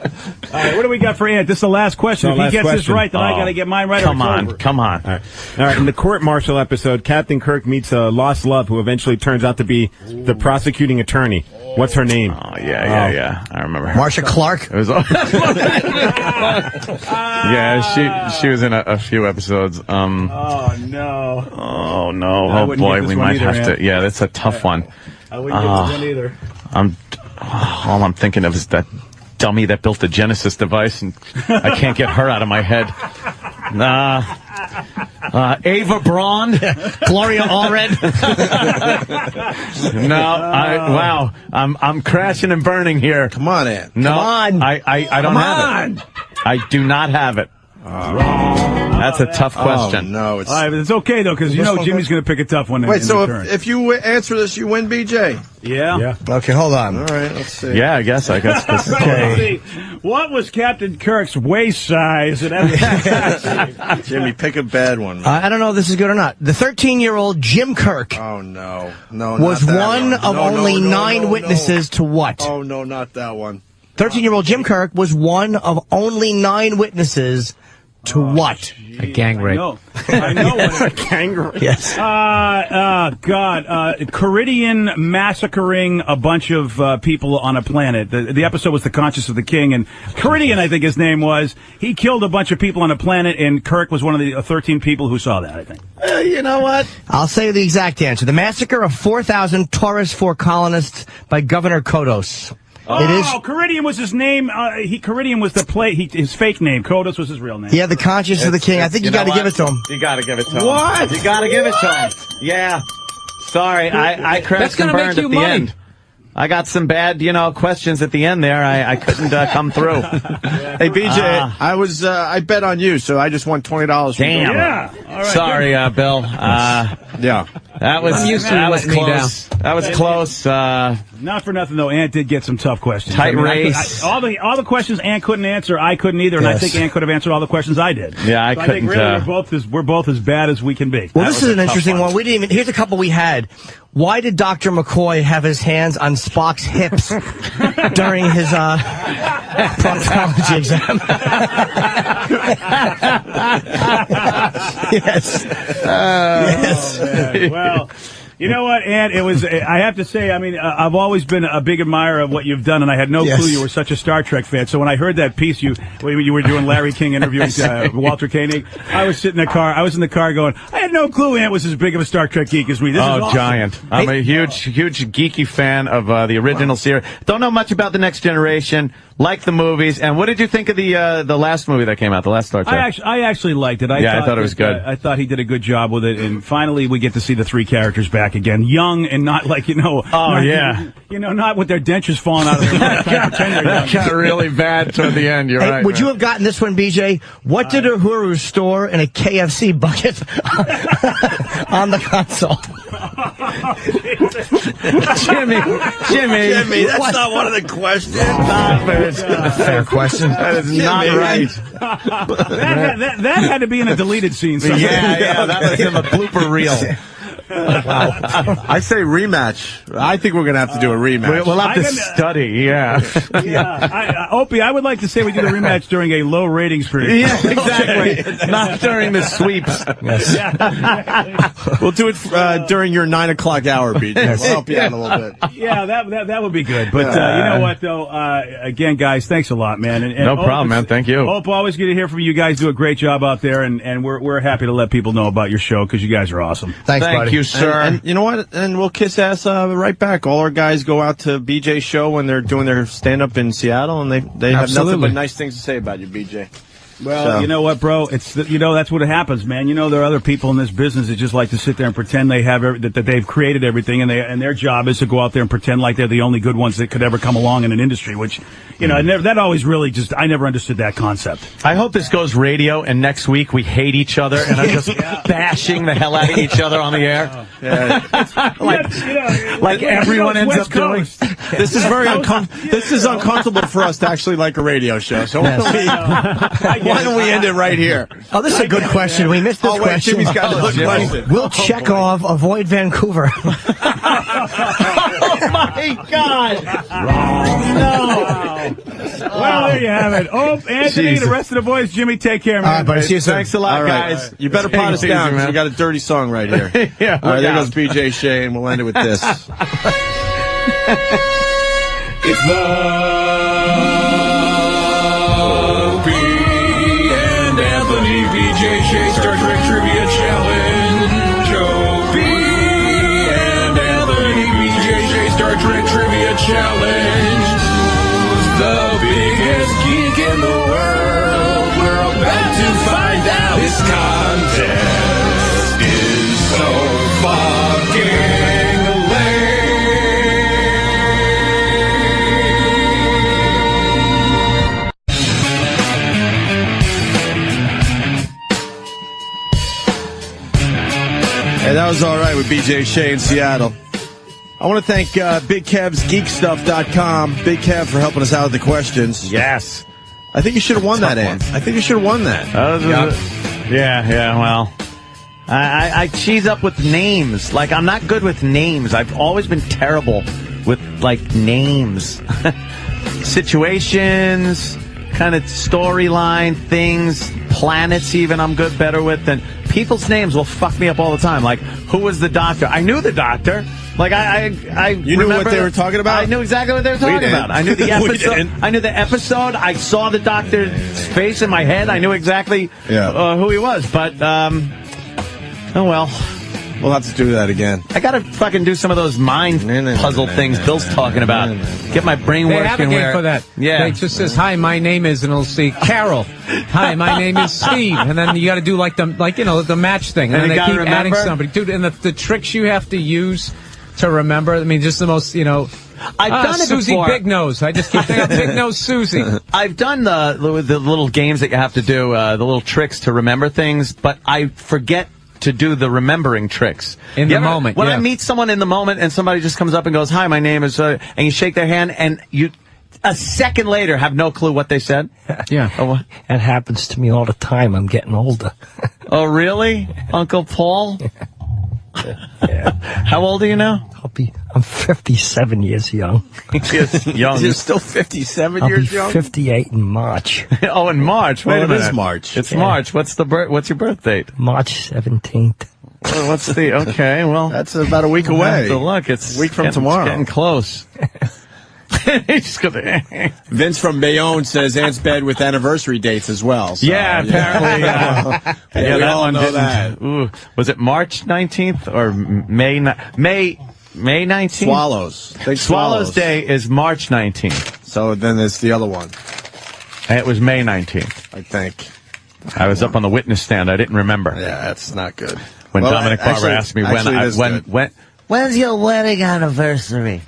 All right, what do we got for Ant? This is the last question. If he gets this right, then I got to get mine right. Come or it's on. over. Come on. All right. In the court-martial episode, Captain Kirk meets a lost love who eventually turns out to be the prosecuting attorney. What's her name? Oh, yeah. I remember her. Marsha Clark? It was yeah, she was in a few episodes. Oh, no. Oh, no. I Oh, wouldn't boy, get this we one might either, have Ant. to. Yeah, that's a tough one. I wouldn't get this one either. All I'm thinking of is that dummy that built the Genesis device, and I can't get her out of my head. Ava Braun, Gloria Allred. Wow, I'm crashing and burning here. Come on, Ant. No, Come on. I don't have it. I do not have it. That's a tough question. No, it's... All right, but it's okay, though, because you know Jimmy's going to pick a tough one. Wait, so return. if you answer this, you win, BJ? Yeah. Okay, hold on. All right, let's see. Yeah, I guess. Okay. Let's see. What was Captain Kirk's waist size? Jimmy, pick a bad one. I don't know if this is good or not. The 13-year-old Jim Kirk Oh, no. No, was not that one of No, only no, 9 no, witnesses to what? Oh, no, not that one. 13-year-old Jim Kirk was one of only 9 witnesses to what? A gang rape. I know what gang rape. Yes. Caridian massacring a bunch of people on a planet. The episode was The Conscience of the King, and Caridian, I think his name was. He killed a bunch of people on a planet, and Kirk was one of the 13 people who saw that, I think. You know what? I'll say the exact answer. The massacre of 4,000 Taurus 4 colonists by Governor Kodos. Oh, Caridian was his name. Caridian was his fake name. Kodos was his real name. Yeah, the conscience of the king. I think you got to give it to him. You got to give it to him. What? You got to give it to him. Yeah. Sorry, I crashed and burned at the end. I got some bad, questions at the end there. I couldn't come through. Hey, BJ, I bet on you, so I just won $20 from Damn. Bill. Yeah. All right, Sorry, Bill. Yeah. That was close. That was close. Not for nothing though. Ant did get some tough questions. Tight race. all the questions Ant couldn't answer, I couldn't either, and I think Ant could have answered all the questions I did. Yeah, I so couldn't. I think really we're both as bad as we can be. Well, this is an interesting one. We didn't even. Here's a couple we had. Why did Dr. McCoy have his hands on Spock's hips during his proctology exam? Yes. Yes. Well, you know what, Ant? It was. I have to say. I mean, I've always been a big admirer of what you've done, and I had no clue you were such a Star Trek fan. So when I heard that piece when you were doing Larry King interviewing Walter Koenig, I was sitting in the car. I was in the car going, I had no clue Ant was as big of a Star Trek geek as me. This is awesome. Giant! I'm a huge geeky fan of the original series. Don't know much about the Next Generation. Like the movies. And what did you think of the last movie that came out, the last Star Trek? I actually liked it. I thought it was good. I thought he did a good job with it. And finally, we get to see the 3 characters back again, young and not like not with their dentures falling out of their mouth. That got really bad toward the end. You're right. Would you have gotten this one, BJ? What did Uhuru store in a KFC bucket on the console? Jimmy, that's not one of the questions. Fair question. That is not right. that had to be in a deleted scene somewhere. Yeah, that was in a blooper reel. Wow. I say rematch. I think we're going to have to do a rematch. We'll have to study, Opie, I would like to say we do the rematch during a low ratings period. Yeah, exactly. Not during the sweeps. Yes. We'll do it during your 9 o'clock hour, BJ. We'll help you out a little bit. Yeah, that would be good. But you know what, though? Again, guys, thanks a lot, man. And no problem, man. Thank you. Hope always good to hear from you. You guys do a great job out there, and we're happy to let people know about your show because you guys are awesome. Thanks, buddy. Thank you, sir. And you know what? And we'll kiss ass right back. All our guys go out to BJ's show when they're doing their stand-up in Seattle, and they have nothing but nice things to say about you, BJ. Well, you know what, bro? It's that's what happens, man. There are other people in this business that just like to sit there and pretend they have that they've created everything, and their job is to go out there and pretend like they're the only good ones that could ever come along in an industry. Which, that always really I never understood that concept. I hope this goes radio, and next week we hate each other and are just bashing the hell out of each other on the air. Like everyone ends up doing. This is very This is uncomfortable for us to actually like a radio show. So why don't we end it right here? Oh, this is a good question. We missed this question. Jimmy's got a good question. Will Chekhov avoid Vancouver? Oh my God! No. Well, there you have it. Anthony, the rest of the boys, Jimmy, take care, man. All right, buddy. See you soon. Thanks a lot, guys. You better pot us down because we got a dirty song right here. Yeah. All right, there goes BJ Shea, and we'll end it with this. It's the Opie and Anthony BJ Shea Star Trek Trivia Challenge. Opie and Anthony BJ Shea Star Trek Trivia Challenge. Who's the biggest geek in the world? We're about to find out. This contest is so fucking lame. That was all right with BJ Shea in Seattle. I want to thank Big Kev's GeekStuff.com. Big Kev for helping us out with the questions. Yes. I think you should have won that, Ant. I think you should have won that. Well, I cheese up with names. Like, I'm not good with names. I've always been terrible with, like, names. Situations, kind of storyline, things, planets even I'm better with. And people's names will fuck me up all the time. Like, who was the doctor? I knew the doctor. Like, You knew what they were talking about? I knew exactly what they were talking about. I knew the episode. I knew the episode. I saw the doctor's face in my head. I knew exactly who he was. But, oh well. We'll have to do that again. I gotta fucking do some of those mind puzzle things Bill's talking about. Get my brain They working. have a game for that. Yeah. It just says, "Hi, my name is," and it'll say Carol. "Hi, my name is Steve," and then you got to do the match thing, and then you they gotta keep adding remember? somebody, dude. And the tricks you have to use to remember. I mean, just the most, I've done it Susie before. Big Nose. I just keep thinking Big Nose Susie. I've done the little games that you have to do, the little tricks to remember things, but I forget to do the remembering tricks. In the moment, When yeah. I meet someone in the moment and somebody just comes up and goes, "Hi, my name is," and you shake their hand and you, a second later, have no clue what they said. Yeah. Oh, what? That happens to me all the time. I'm getting older. Oh, really? Uncle Paul? How old are you now? I'm 57 years young. He's young. You're still 57 I'll years be young? 58 in March. Oh, in March. Wait Well, a it minute. is March. It's Yeah. March. What's your birth date? March 17th. Well, what's the, okay, well. That's about a week we'll away. have to look, it's a week from getting- tomorrow. It's getting close. Just gonna, Vince from Bayonne says Ant's bad with anniversary dates as well. So, yeah, apparently. Yeah, we that all one know didn't. that. Ooh, was it March 19th or May 19th? Swallows. Big Swallows Day is March 19th. So then there's the other one. And it was May 19th. I think. I was up on the witness stand. I didn't remember. Yeah, that's not good. When Well, Dominic Barber actually- asked me actually it is good. When's your wedding anniversary?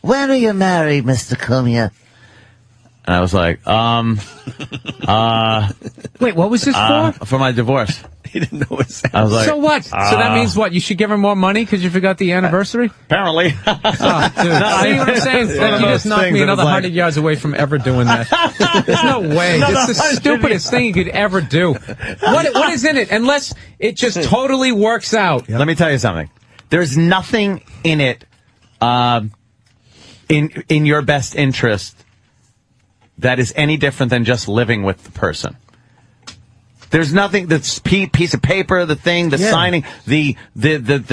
When are you married, Mr. Cumia? And I was like, Wait, what was this for? For my divorce. He didn't know his I was like, So what? So that means what? You should give her more money because you forgot the anniversary? apparently. Oh, dude. See what I'm saying? One Like, of you those just knocked things me that another was like- 100 yards away from ever doing that. There's no way. It's the stupidest thing you could ever do. What is in it? Unless it just totally works out. Let me tell you something. There's nothing in it, in your best interest that is any different than just living with the person. There's nothing that's piece of paper, the thing, the signing, the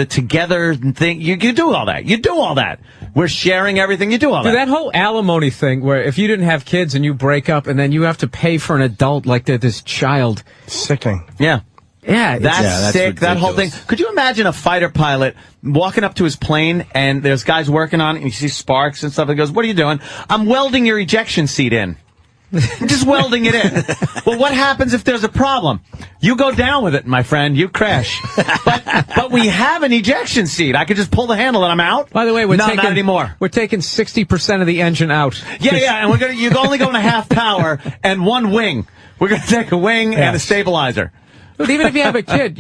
together thing. You do all that. You do all that. We're sharing everything. You do all Dude, that. that whole alimony thing where if you didn't have kids and you break up and then you have to pay for an adult like they're this child. Sickening. Yeah. Yeah. That's sick. That whole thing. Could you imagine a fighter pilot walking up to his plane and there's guys working on it and you see sparks and stuff and goes, "What are you doing?" "I'm welding your ejection seat in." I'm just welding it in. Well, what happens if there's a problem? You go down with it, my friend. You crash. But we have an ejection seat. I could just pull the handle and I'm out. By the way, not anymore. We're taking 60% of the engine out. Yeah, and you're only going to half power and one wing. We're going to take a wing and a stabilizer. But even if you have a kid,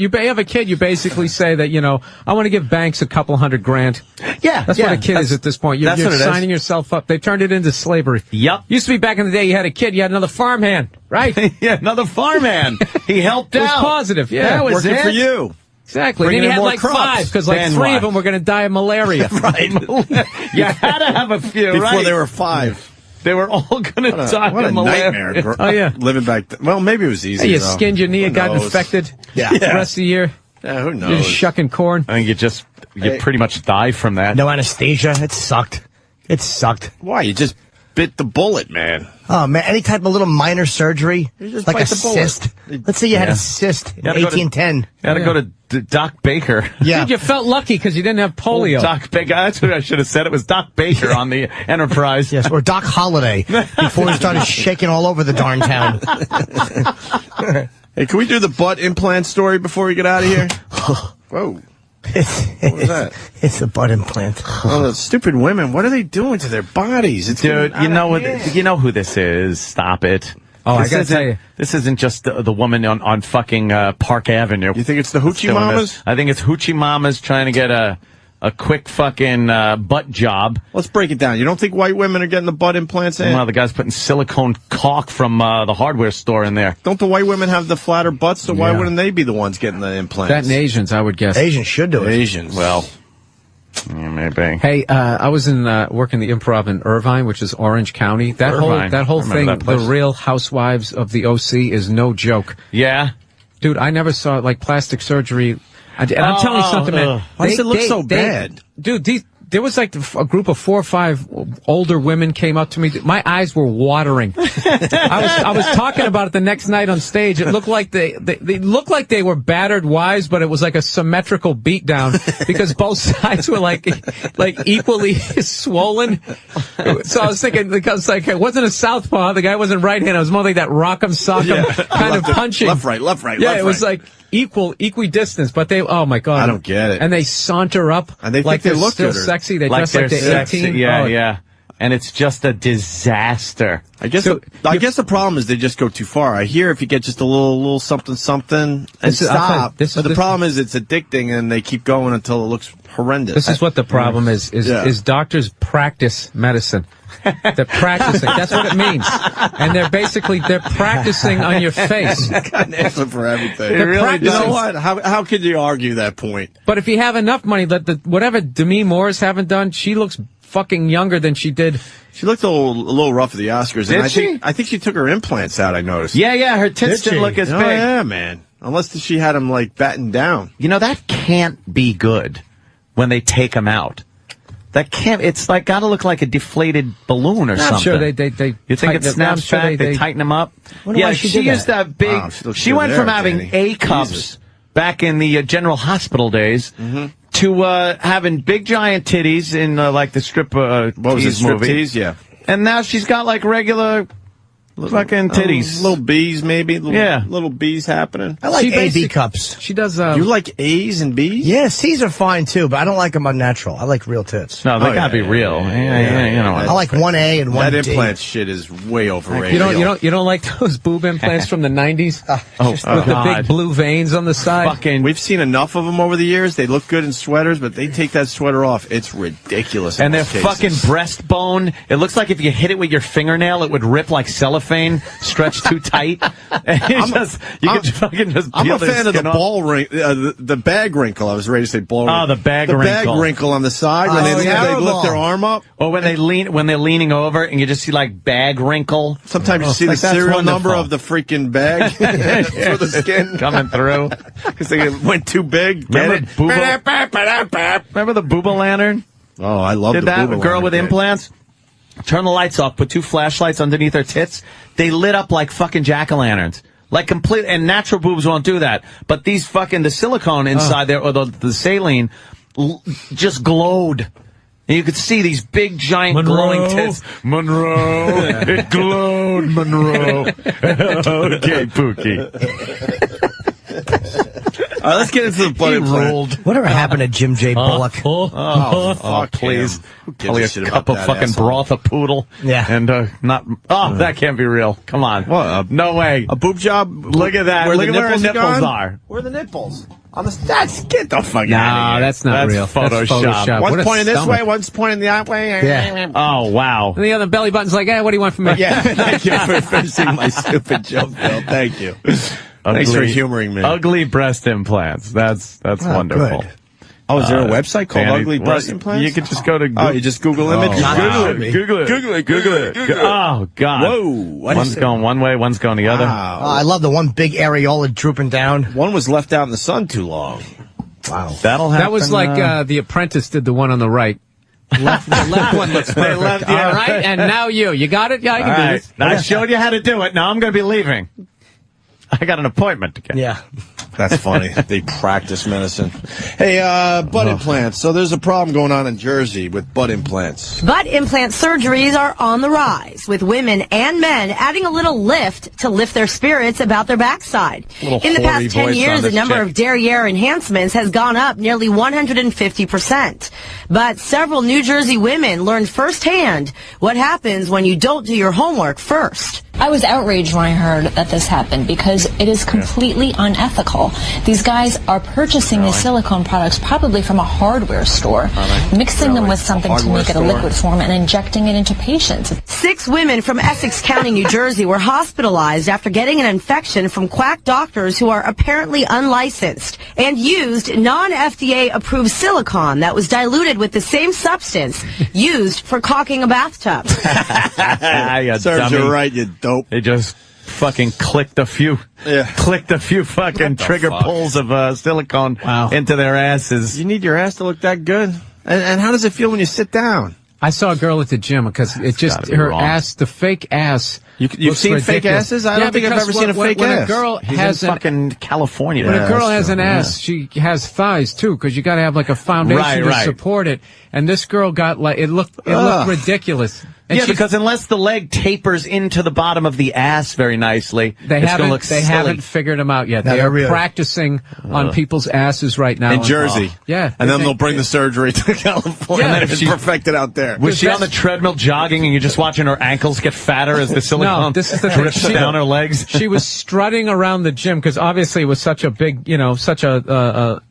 you basically say that, I want to give banks a couple $100,000. Yeah. That's what a kid is at this point. You're what it is. signing yourself up. They turned it into slavery. Yep. Used to be back in the day, you had a kid, you had another farmhand, right? Yeah, another farmhand. He helped It was out. positive, yeah. That was Working it. for you. Exactly. Bringing Then in you had more like crops. 5, because like Then 3 what? of them were going to die of malaria. Right. You had to have a few, Before right? they were 5. They were all going to die What a of malaria. nightmare. Oh, yeah. Living back then. Well, maybe it was easy. Hey, you though. skinned your knee, it Who got knows? infected. Yeah. The rest of the year, Yeah, who you're knows? just shucking corn. I think you pretty much die from that. No anesthesia. It sucked. It sucked. Why? You just bit the bullet, man. Oh, man. Any type of little minor surgery, just like bite a the bullet. cyst. Let's say you had a cyst in You gotta go to- 1810. You got to go to Doc Baker. Yeah. Dude, you felt lucky because you didn't have polio. Doc Baker. That's what I should have said. It was Doc Baker on the Enterprise. Yes, or Doc Holliday before he started shaking all over the darn town. Hey, can we do the butt implant story before we get out of here? Whoa. What was that? It's a butt implant. Oh, those stupid women. What are they doing to their bodies? It's Dude, getting out of hand. you know who this is. Stop it. Oh, I This gotta isn't- tell you. This isn't just the woman on fucking Park Avenue. You think it's the hoochie doing mamas? this. I think it's hoochie mamas trying to get a quick fucking butt job. Let's break it down. You don't think white women are getting the butt implants in? Well, the guy's putting silicone caulk from the hardware store in there. Don't the white women have the flatter butts, so why Yeah. wouldn't they be the ones getting the implants? That and Asians, I would guess. Asians should do it. Asians. Well, yeah, maybe. Hey, I was in working the Improv in Irvine, which is Orange County. That Irvine. whole I remember thing, that the place. Real Housewives of the OC, is no joke. Yeah. Dude, I never saw like plastic surgery. And I'm telling you something, man. Why does it look so bad? Dude, there was like a group of 4 or 5 older women came up to me. My eyes were watering. I was talking about it the next night on stage. It looked like they looked like they were battered wives, but it was like a symmetrical beatdown because both sides were like equally swollen. So I was thinking, because like it wasn't a southpaw, the guy wasn't right-handed. It was more like that rock'em sock'em kind of punching. Left, right, left, right, Yeah, left, it was right. like equidistance, but they, oh my God. I don't get it. And they saunter up. And they think like they they're look still good, or- sexy. They Like dress like they're they're sexy. 18. Yeah, Oh, yeah. And it's just a disaster. I guess the problem is they just go too far. I hear if you get just a little something and I'll tell you, stop. But the problem is it's addicting and they keep going until it looks horrendous. This is what the problem is doctors practice medicine. They're practicing. That's what it means. And they're practicing on your face. got an answer for everything. They're You practicing. know what? How could you argue that point? But if you have enough money, whatever Demi Moore's haven't done, she looks fucking younger than she did. She looked a little rough at the Oscars. Did and she? I think she took her implants out, I noticed. Yeah, her tits didn't look as Oh, big. yeah, man. Unless she had them, like, battened down. You know, that can't be good when they take them out. That can't, it's like, gotta look like a deflated balloon or I'm something. sure they You think it tighten snaps I'm sure back, they tighten them up? Wonder Yeah, why she she did used that. that big, Wow, she looks she good went there, from having Danny. A cups Jesus. back in the General Hospital days to having big giant titties in like the strip What was it, tease movie. striptease? Yeah. And now she's got like regular fucking titties. Little B's, maybe. Yeah. Little B's happening. I like She A, B basic- cups. She does. You like A's and B's? Yeah, C's are fine too, but I don't like them unnatural. I like real tits. No, they Oh, gotta yeah, be real. Yeah, you know. I like 1A and 1D. That implant shit is way overrated. You don't like those boob implants from the 90s? With the God. big blue veins on the side? Fucking We've seen enough of them over the years. They look good in sweaters, but they take that sweater off. It's ridiculous. in And their most cases. fucking breastbone, it looks like if you hit it with your fingernail, it would rip like cellophane, stretch too tight. And you could fucking just I'm peel a their fan of the skin off. ball wrinkle, the bag wrinkle. I was ready to say ball wrinkle. Oh, the bag The wrinkle. bag wrinkle on the side when Oh, they yeah. lift their arm up. Or when they're leaning over and you just see like bag wrinkle. Sometimes you see like, the that's serial number wonderful. of the freaking bag for the skin coming through. because they went too big. Remember Get it? Remember the Booba lantern? Oh, I love Did the that Booba girl with lantern. implants? Turn the lights off, put 2 flashlights underneath her tits. They lit up like fucking jack-o'-lanterns. Like complete, and natural boobs won't do that. But these fucking, the silicone inside there, or the saline, just glowed. And you could see these big, giant, glowing tits. Monroe. It glowed, Monroe. Okay, Pookie. All right, let's get into the blood implant. Whatever happened to Jim J. Bullock? Oh, fuck please. him. Who gives Probably a a shit cup about of that fucking asshole? broth, a poodle. Yeah. And not. Oh, that can't be real. Come on. What? No way. A boob job? Look at that. Where Look the at where her nipples nipples gone? are. Where are the nipples? On the that's get the fuck out Nah, of here. that's not real. That's Photoshop. That's Photoshop. What One's a pointing this stomach. way, one's pointing that way. Yeah. Oh, wow. And the other belly button's like, what do you want from me? Yeah, thank you for finishing my stupid joke, Bill. Thank you. Thanks for humoring me. Ugly breast implants. That's wonderful. good. Oh, is there a website called Danny, Ugly well, Breast Implants? You could just go to Oh, you just Google images? Google it. Google it. Oh, God. Whoa. What One's is it? going one way, one's going the other. Wow. I love the one big areola drooping down. One was left out in the sun too long. Wow. That'll happen. That was like The Apprentice did the one on the right. The left one looks perfect. left, All yeah. right, and now you. You got it? Yeah, I All can do right. this. I showed you how to do it. Now I'm going to be leaving. I got an appointment to get. Yeah. That's funny. They practice medicine. Hey, butt implants. So there's a problem going on in Jersey with butt implants. Butt implant surgeries are on the rise, with women and men adding a little lift to lift their spirits about their backside. Little In the hoary past 10 voice years, on the this number chick. of derriere enhancements has gone up nearly 150%. But several New Jersey women learned firsthand what happens when you don't do your homework first. I was outraged when I heard that this happened because it is completely unethical. These guys are purchasing these silicone products probably from a hardware store, mixing them with something to make it a liquid form and injecting it into patients. 6 women from Essex County, New Jersey were hospitalized after getting an infection from quack doctors who are apparently unlicensed and used non-FDA approved silicone that was diluted with the same substance used for caulking a bathtub. Serves you right, you dope. They just fucking clicked a few fucking trigger pulls of silicone into their asses. You need your ass to look that good? And how does it feel when you sit down? I saw a girl at the gym because it just her ass, the fake ass. You've seen fake asses? I don't think I've ever seen a fake ass. When a girl has in fucking California. When a girl has an ass, she has thighs too, because you got to have like a foundation to support it. And this girl got like it looked ridiculous. And because unless the leg tapers into the bottom of the ass very nicely, they haven't figured them out yet. They are practicing on people's asses right now in Jersey. Yeah, and then they'll bring the surgery to California and it's perfected out there. Was she on the treadmill jogging and you're just watching her ankles get fatter as the silicone drips down her legs? She was strutting around the gym because obviously it was such a big, such a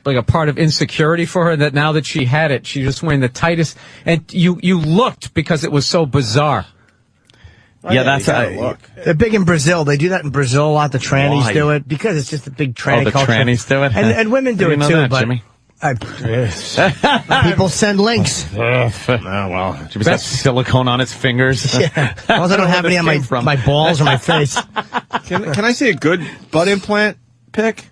like a part of insecurity for her that now that she had it, she was wearing the tightest, and you looked because it was so bizarre. Yeah, that's how they're big in Brazil. They do that in Brazil a lot. The trannies do it because it's just a big tranny culture. The trannies do it, and women do it too. But Jimmy? People send links. Well, Jimmy's got silicone on his fingers. Yeah. Well, I don't have any on my balls or my face. Can I see a good butt implant pic?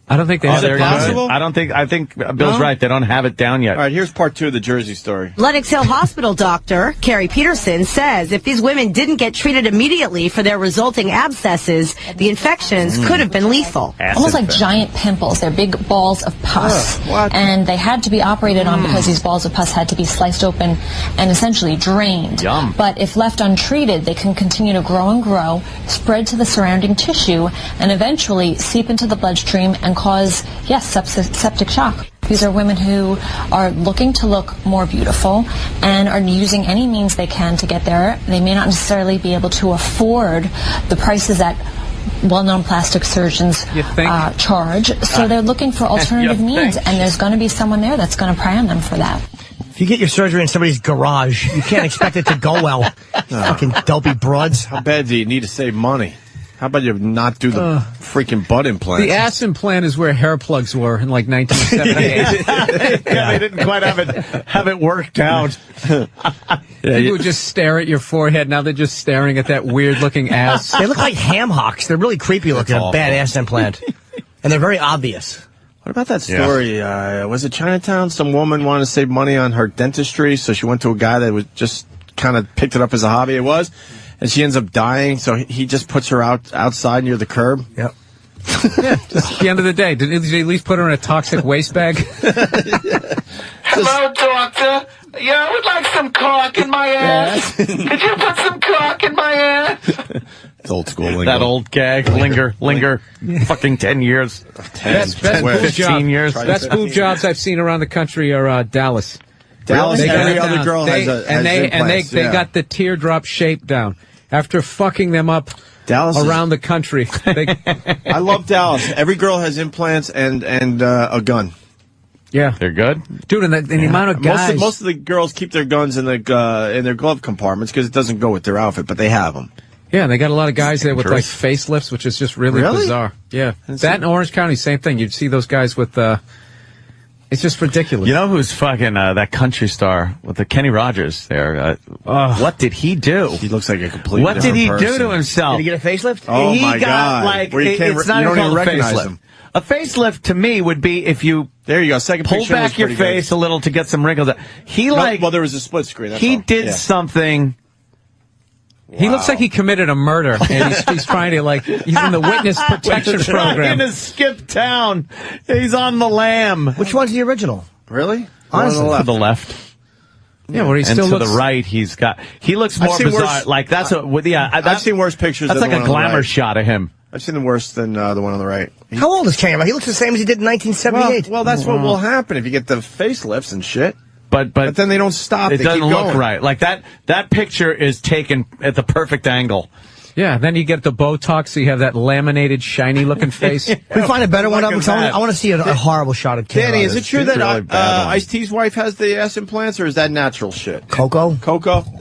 I don't think they have it possible. I think Bill's right. They don't have it down yet. All right, here's part 2 of the Jersey story. Lenox Hill Hospital doctor Carrie Peterson says if these women didn't get treated immediately for their resulting abscesses, the infections could have been lethal. Almost like giant pimples. They're big balls of pus. And they had to be operated on because these balls of pus had to be sliced open and essentially drained. Yum. But if left untreated, they can continue to grow and grow, spread to the surrounding tissue, and eventually seep into the bloodstream and cause, septic shock. These are women who are looking to look more beautiful and are using any means they can to get there. They may not necessarily be able to afford the prices that well-known plastic surgeons charge, so they're looking for alternative means, and there's going to be someone there that's going to prey on them for that. If you get your surgery in somebody's garage, you can't expect it to go well. Fucking dopey broads. How bad do you need to save money? How about you not do the freaking butt implant? The ass implant is where hair plugs were in like 1978. They didn't quite have it worked out. People would just stare at your forehead. Now they're just staring at that weird-looking ass. They look like ham hocks. They're really creepy looking. A bad ass implant, and they're very obvious. What about that story? Was it Chinatown? Some woman wanted to save money on her dentistry, so she went to a guy that was just kind of picked it up as a hobby. It was. And she ends up dying, so he just puts her outside near the curb. Yep. Just at the end of the day, did he at least put her in a toxic waste bag? Hello, doctor. Yeah, I would like some caulk in my ass. Could you put some caulk in my ass? It's old school lingo. That old gag, linger, fucking 10 years. Best boob 15 years. Best boob jobs I've seen around the country are Dallas. Dallas, every other girl has implants. They got the teardrop shape down. After fucking them up around the country. I love Dallas. Every girl has implants and a gun. Yeah. They're good? Dude, and the amount of guys... Most of the girls keep their guns in their glove compartments because it doesn't go with their outfit, but they have them. Yeah, and they got a lot of guys there with like facelifts, which is just really bizarre. Yeah. That in Orange County, same thing. You'd see those guys with... It's just ridiculous. You know who's fucking that country star with the Kenny Rogers there? What did he do? He looks like a completely What did he person. do to himself? Did he get a facelift? Oh, my got, God. Like, it's not you don't even recognize facelift. him. A facelift to me would be if you there you go. Second pull picture back your face a little to get some wrinkles. Well, there was a split screen. That's he all. did something. He looks like he committed a murder, and he's trying to, like, he's in the witness protection program. Trying to skip town. He's on the lam. Which one's the original? Really? Honestly. To the left. Yeah, where he still looks... looks... to the right, he looks more bizarre. Like, that's I've seen worse pictures That's than like the a one on the glamour right. shot of him. I've seen them worse than the one on the right. How old is Kenny? He looks the same as he did in 1978. Well, that's what will happen if you get the facelifts and shit. But then they don't stop. It they doesn't keep look going. right. Like that picture is taken at the perfect angle. Yeah, then you get the Botox, so you have that laminated, shiny-looking face. Can we find a better one of them? 'Cause at I want to see a horrible shot of Kim. Danny, is it true that really Ice-T's wife has the ass implants, or is that natural shit? Coco?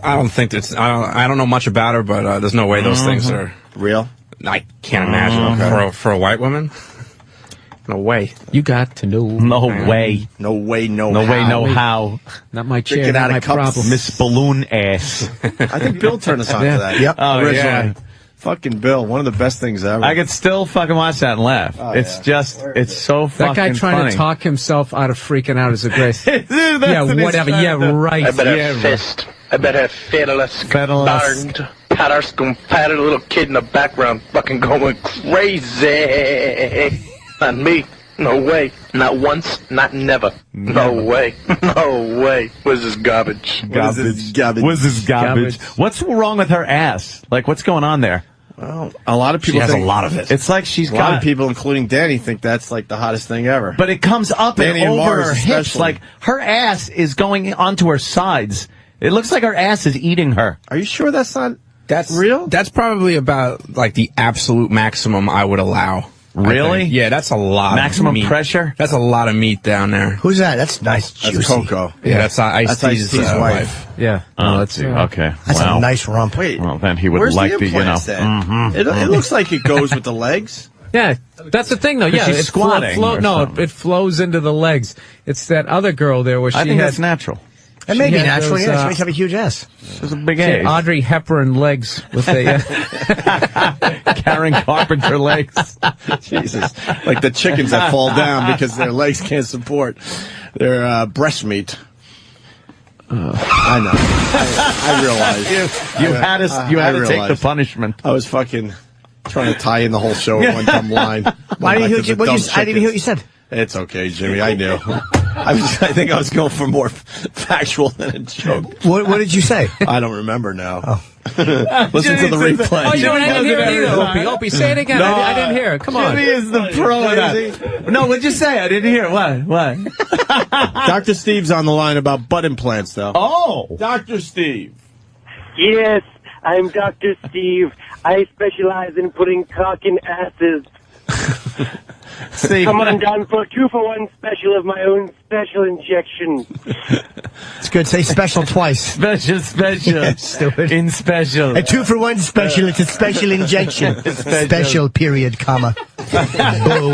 I don't think it's. I don't know much about her, but there's no way those things are real. I can't imagine for a white woman. No way. You got to know. No way. No way, no No way, how. no how. Not my chair, Drinking not out my of cups. problem. Miss Balloon Ass. I think Bill turned us on to that. Yep. Oh, Originally. yeah. Fucking Bill, one of the best things ever. I could still fucking watch that and laugh. It's just, it's so That fucking guy trying funny. to talk himself out of freaking out is a great. Dude, that's Yeah, what he's whatever. trying Yeah, to do. right. I better Yeah, fist. I better fiddle-us. Darned. Patted little kid in the background fucking going crazy. Not me. No way. Not once. Not never. No way. No way. Where's this garbage? What is this garbage? What's this garbage? What's wrong with her ass? Like, what's going on there? Well, a lot of people She has think a lot of it. It's like she's a lot of got, people, including Danny, think that's like the hottest thing ever. but it comes up Danny and and over Mars her hips. especially. Like, her ass is going onto her sides. It looks like her ass is eating her. Are you sure that's not That's real? That's probably about like the absolute maximum I would allow. Really? Yeah, that's a lot. Maximum of meat. pressure? That's a lot of meat down there. Who's that? That's nice. That's Juicy. Coco. Yeah, that's That's Ice-T's Ice-T's wife. Yeah. Oh, let's see. Okay. That's wow. a nice rump. Wait, Well, then he would where's like the to, implants then? It looks like it goes with the legs. Yeah, that's the thing, though. Yeah, she's it squatting or no, something. it flows into the legs. It's that other girl there where she I think had that's natural. It may She be had natural, those, yeah. She makes have a huge ass. She's a big she had age. Audrey Hepburn legs with a. Karen Carpenter legs. Jesus. Like the chickens that fall down because their legs can't support their breast meat. I know. I realize. You had to, you had to take the realized. punishment. I was fucking trying to tie in the whole show at one dumb line. I didn't Back hear to the dumb I didn't hear what you chickens. said. It's okay, Jimmy. I knew. I think I was going for more factual than a joke. What did you say? I don't remember now. Oh. Listen to the replay. Oh, you know what? I didn't hear it either. Opie, say it again. No, I didn't hear it. Come on. Jimmy is the pro of that. No, what'd you say? I didn't hear it. What? Dr. Steve's on the line about butt implants, though. Oh! Dr. Steve. Yes, I'm Dr. Steve. I specialize in putting cock in asses. See, Come on down for a 2-for-1 special of my own special injection. It's good. Say special twice. special. Yeah, stupid. In special. A 2-for-1 special. It's a special injection. Special period, comma. Boo.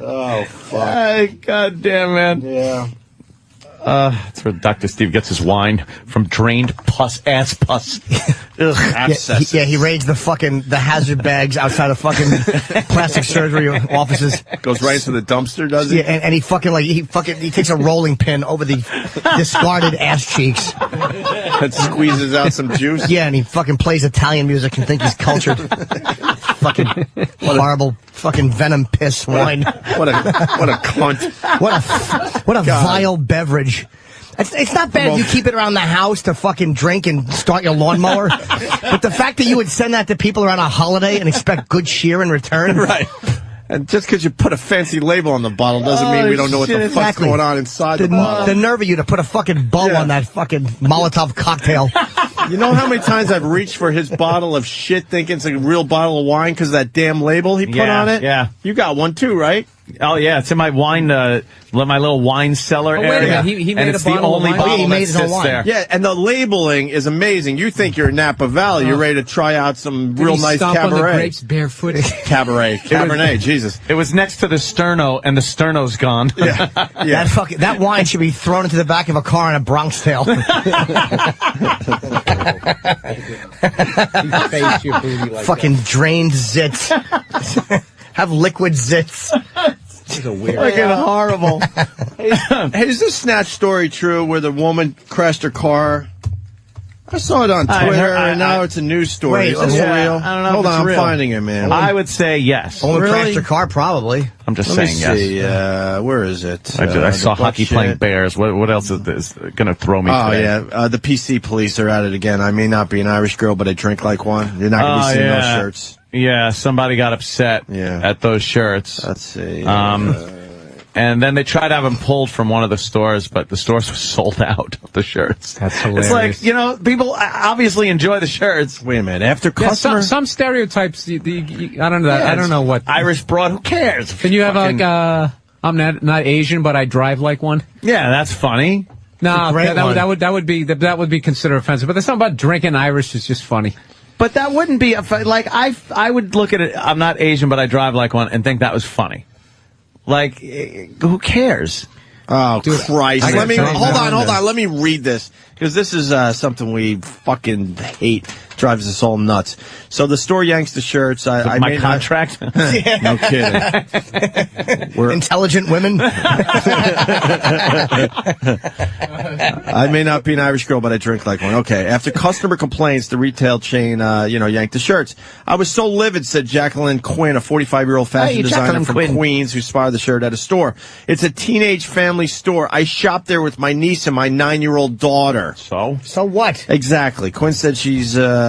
Oh, fuck. Hey, God damn, man. Yeah. That's where Dr. Steve gets his wine from drained pus, ass pus. Ugh. Yeah, he raids the hazard bags outside of fucking plastic surgery offices. Goes right into the dumpster, does he? Yeah, and he he takes a rolling pin over the discarded ass cheeks. And squeezes out some juice. Yeah, and he fucking plays Italian music and think he's cultured. Fucking horrible fucking venom piss wine. What a cunt. What a vile beverage. It's not bad if you keep it around the house to fucking drink and start your lawnmower. But the fact that you would send that to people around a holiday and expect good cheer in return. Right. And just because you put a fancy label on the bottle doesn't mean we don't know what the fuck's going on inside the bottle. The nerve of you to put a fucking bow on that fucking Molotov cocktail. You know how many times I've reached for his bottle of shit thinking it's a real bottle of wine because of that damn label he put on it? Yeah. You got one too, right? Oh, yeah. It's in my wine, my little wine cellar Oh, wait a area. minute. He and made it's a the bottle of only wine? bottle He that made his own sits wine. there. Yeah, and the labeling is amazing. You think you're in Napa Valley. You're ready to try out some Did real he nice stomp on the Cabernet. grapes barefoot? Cabernet, Jesus. It was next to the sterno, and the sterno's gone. Yeah. That wine should be thrown into the back of a car in a Bronx Tale. Fucking drained zits. Have liquid zits. Fucking horrible. Hey, is this snatch story true where the woman crashed her car? I saw it on Twitter, and now it's a news story. Wait, Is this yeah, real? I don't know Hold if it's on, real. I'm finding it, man. I would say yes. Woman Really? crashed her car, probably. I'm just Let me saying yes. see. Where is it? I saw the hockey butt playing shit. Bears. What else is going to throw me Oh, today? yeah. The PC police are at it again. I may not be an Irish girl, but I drink like one. You're not going to be seeing those shirts. Yeah, somebody got upset at those shirts. Let's see. And then they tried to have them pulled from one of the stores, but the stores were sold out of the shirts. That's hilarious. It's like, you know, people obviously enjoy the shirts. Wait a minute. After Yeah, customer... some stereotypes, I don't know. I don't know what. Irish broad, who cares? Can you have like, I'm not Asian, but I drive like one? Yeah, that's funny. No, great one. that would be considered offensive. But there's something about drinking Irish is just funny. But that wouldn't be, like, I would look at it, I'm not Asian, but I drive like one, and think that was funny. Like, who cares? Oh, Dude, Christ. I gotta Hold tell you, on. Let me read this. Because this is something we fucking hate. Drives us all nuts. So the store yanks the shirts. My contract? No kidding. We're Intelligent women. I may not be an Irish girl, but I drink like one. Okay. After customer complaints, the retail chain, yanked the shirts. I was so livid, said Jacqueline Quinn, a 45-year-old fashion designer from Queens who spotted the shirt at a store. It's a teenage family store. I shopped there with my niece and my 9-year-old daughter. So what? Exactly. Quinn said she's able.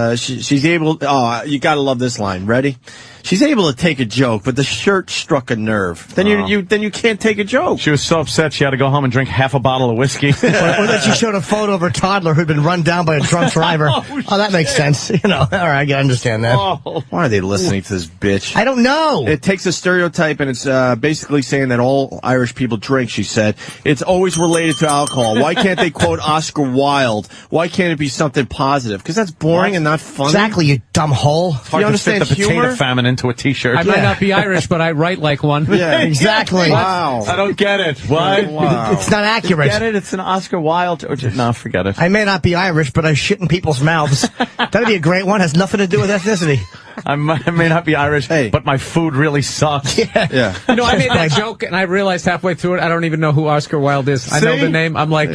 Oh, you gotta love this line. Ready? She's able to take a joke, but the shirt struck a nerve. Then you can't take a joke. She was so upset she had to go home and drink half a bottle of whiskey. or that she showed a photo of her toddler who'd been run down by a drunk driver. Oh, that makes sense. You know, all right, I can understand that. Oh, why are they listening to this bitch? I don't know. It takes a stereotype, and it's basically saying that all Irish people drink, she said. It's always related to alcohol. Why can't they quote Oscar Wilde? Why can't it be something positive? Because that's boring and not funny. Exactly, you dumb hole. It's hard to fit the potato famine into a T-shirt. I might not be Irish, but I write like one. Yeah, exactly. Wow. I don't get it. Why? Wow. It's not accurate. Get it? It's an Oscar Wilde. No, forget it. I may not be Irish, but I shit in people's mouths. That'd be a great one. Has nothing to do with ethnicity. I may not be Irish, but my food really sucks. Yeah. You know, I made that joke, and I realized halfway through it, I don't even know who Oscar Wilde is. I know the name. I'm like,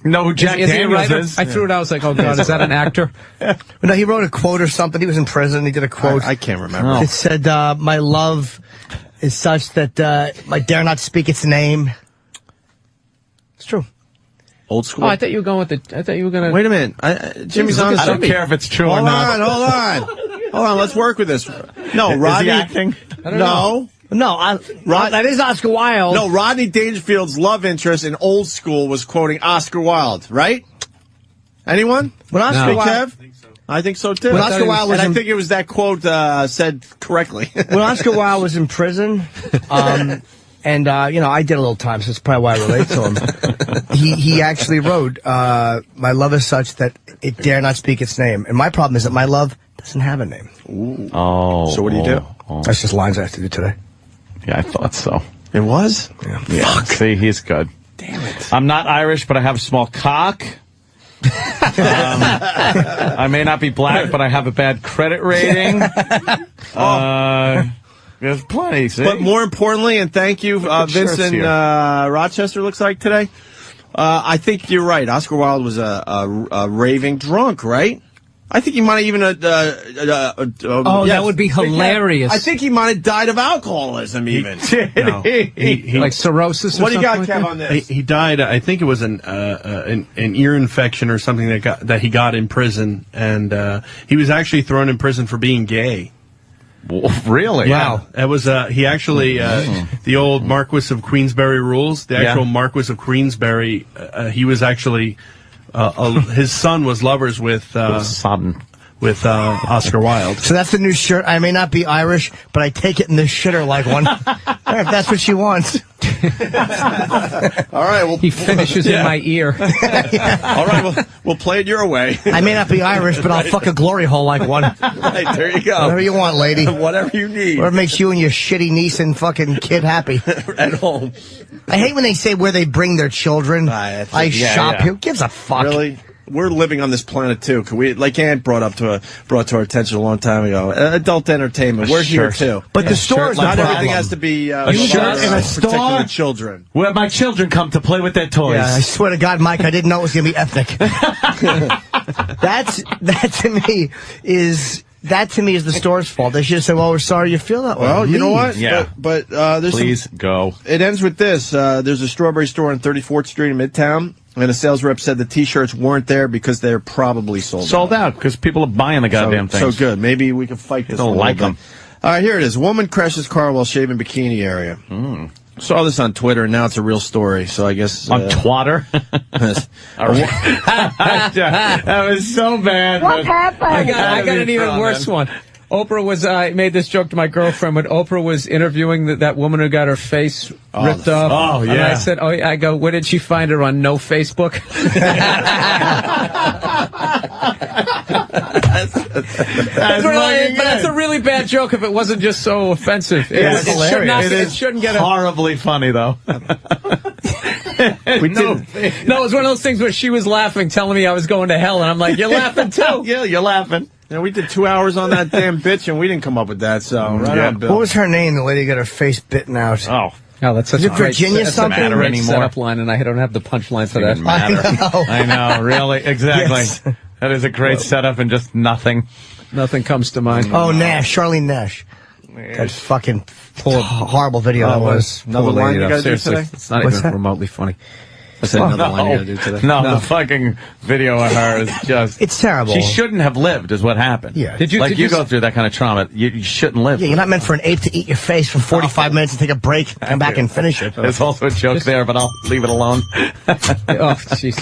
know who Jack is he a Daniels writer? is? I threw it out. I was like, oh, God, is that an actor? No, he wrote a quote or something. He was in prison. He did a quote. I can't remember. It said, my love is such that I dare not speak its name. It's true. Old school. Oh, I thought you were going with the. I thought you were going to. Wait a minute. Jimmy's on. I don't care if it's true or not. Hold on. Let's work with this. No, Rodney. Is he acting? No, that is Oscar Wilde. No, Rodney Dangerfield's love interest in Old School was quoting Oscar Wilde, right? Anyone? When Oscar Wilde, Kev? I think so too. When Oscar Wilde was and I in- think it was that quote said correctly. when Oscar Wilde was in prison, and I did a little time, so that's probably why I relate to him. He actually wrote, "My love is such that it dare not speak its name." And my problem is that my love doesn't have a name. Ooh. Oh. So what do you do? That's just lines I have to do today. Yeah, I thought so. It was? Yeah. Fuck. See, he's good. Damn it. I'm not Irish, but I have a small cock. I may not be black, but I have a bad credit rating. There's plenty, see? But more importantly, and thank you, Vincent Rochester looks like today. I think you're right. Oscar Wilde was a raving drunk, right? I think he might have even... that would be hilarious. I think he might have died of alcoholism, even. He like cirrhosis or what do you got, something Kev, like on this? He died. I think it was an ear infection or something that he got in prison, and he was actually thrown in prison for being gay. Really? Wow. It was he actually the old Marquis of Queensberry rules. The actual Marquis of Queensberry. He was actually his son was lovers with Oscar Wilde. So that's the new shirt. I may not be Irish, but I take it in the shitter like one. If that's what she wants. All right. Well, he finishes in my ear. All right. We'll play it your way. I may not be Irish, but I'll fuck a glory hole like one. Right, there you go. Whatever you want, lady. Whatever you need. Whatever makes you and your shitty niece and fucking kid happy. At home. I hate when they say where they bring their children. I shop here. Who gives a fuck? Really? We're living on this planet too. Can we, like Ant brought to our attention a long time ago, adult entertainment. We're here too. But the store's not the everything problem. has to be a shirt in a protecting store? the children. Where my children come to play with their toys. Yeah, I swear to God, Mike, I didn't know it was going to be ethnic. That to me is the store's fault. They should have said, "Well, we're sorry you feel that way." Well, you know what? Yeah. But there's Please go. It ends with this. There's a strawberry store on 34th Street in Midtown, and a sales rep said the T-shirts weren't there because they're probably sold out because people are buying the goddamn things. So good. Maybe we can fight this. Don't one a like little bit. them. All right, here it is. Woman crashes car while shaving bikini area. Saw this on Twitter, and now it's a real story. So I guess on Twatter. That was so bad. What happened? I got an even worse one. Oprah was, I made this joke to my girlfriend when Oprah was interviewing that woman who got her face ripped off. Oh, yeah. And I said, I go, where did she find her on No Facebook? That's a really bad joke if it wasn't just so offensive. It's hilarious. It shouldn't get horribly funny, though. No, it was one of those things where she was laughing, telling me I was going to hell, and I'm like, you're laughing too. Yeah, you're laughing. Yeah, we did 2 hours on that damn bitch, and we didn't come up with that. So right on, Bill. What was her name? The lady who got her face bitten out. Oh, that's such Is it a great, Virginia that's something? a great setup line, and I don't have the punchline for that. I know, really, exactly. Yes. That is a great setup, and just nothing. Nothing comes to mind. Oh, Nash, Charlene Nash. That fucking horrible video that was. Another line you guys do Seriously, today? it's not What's even that? remotely funny. I said another line you gotta do today. No, the fucking video of her is just... It's terrible. She shouldn't have lived, is what happened. Yeah. Did you go through that kind of trauma, you shouldn't live. Yeah, you're not meant for an ape to eat your face for 45 minutes and take a break, come back and finish it. There's also a joke there, but I'll leave it alone. Oh, jeez.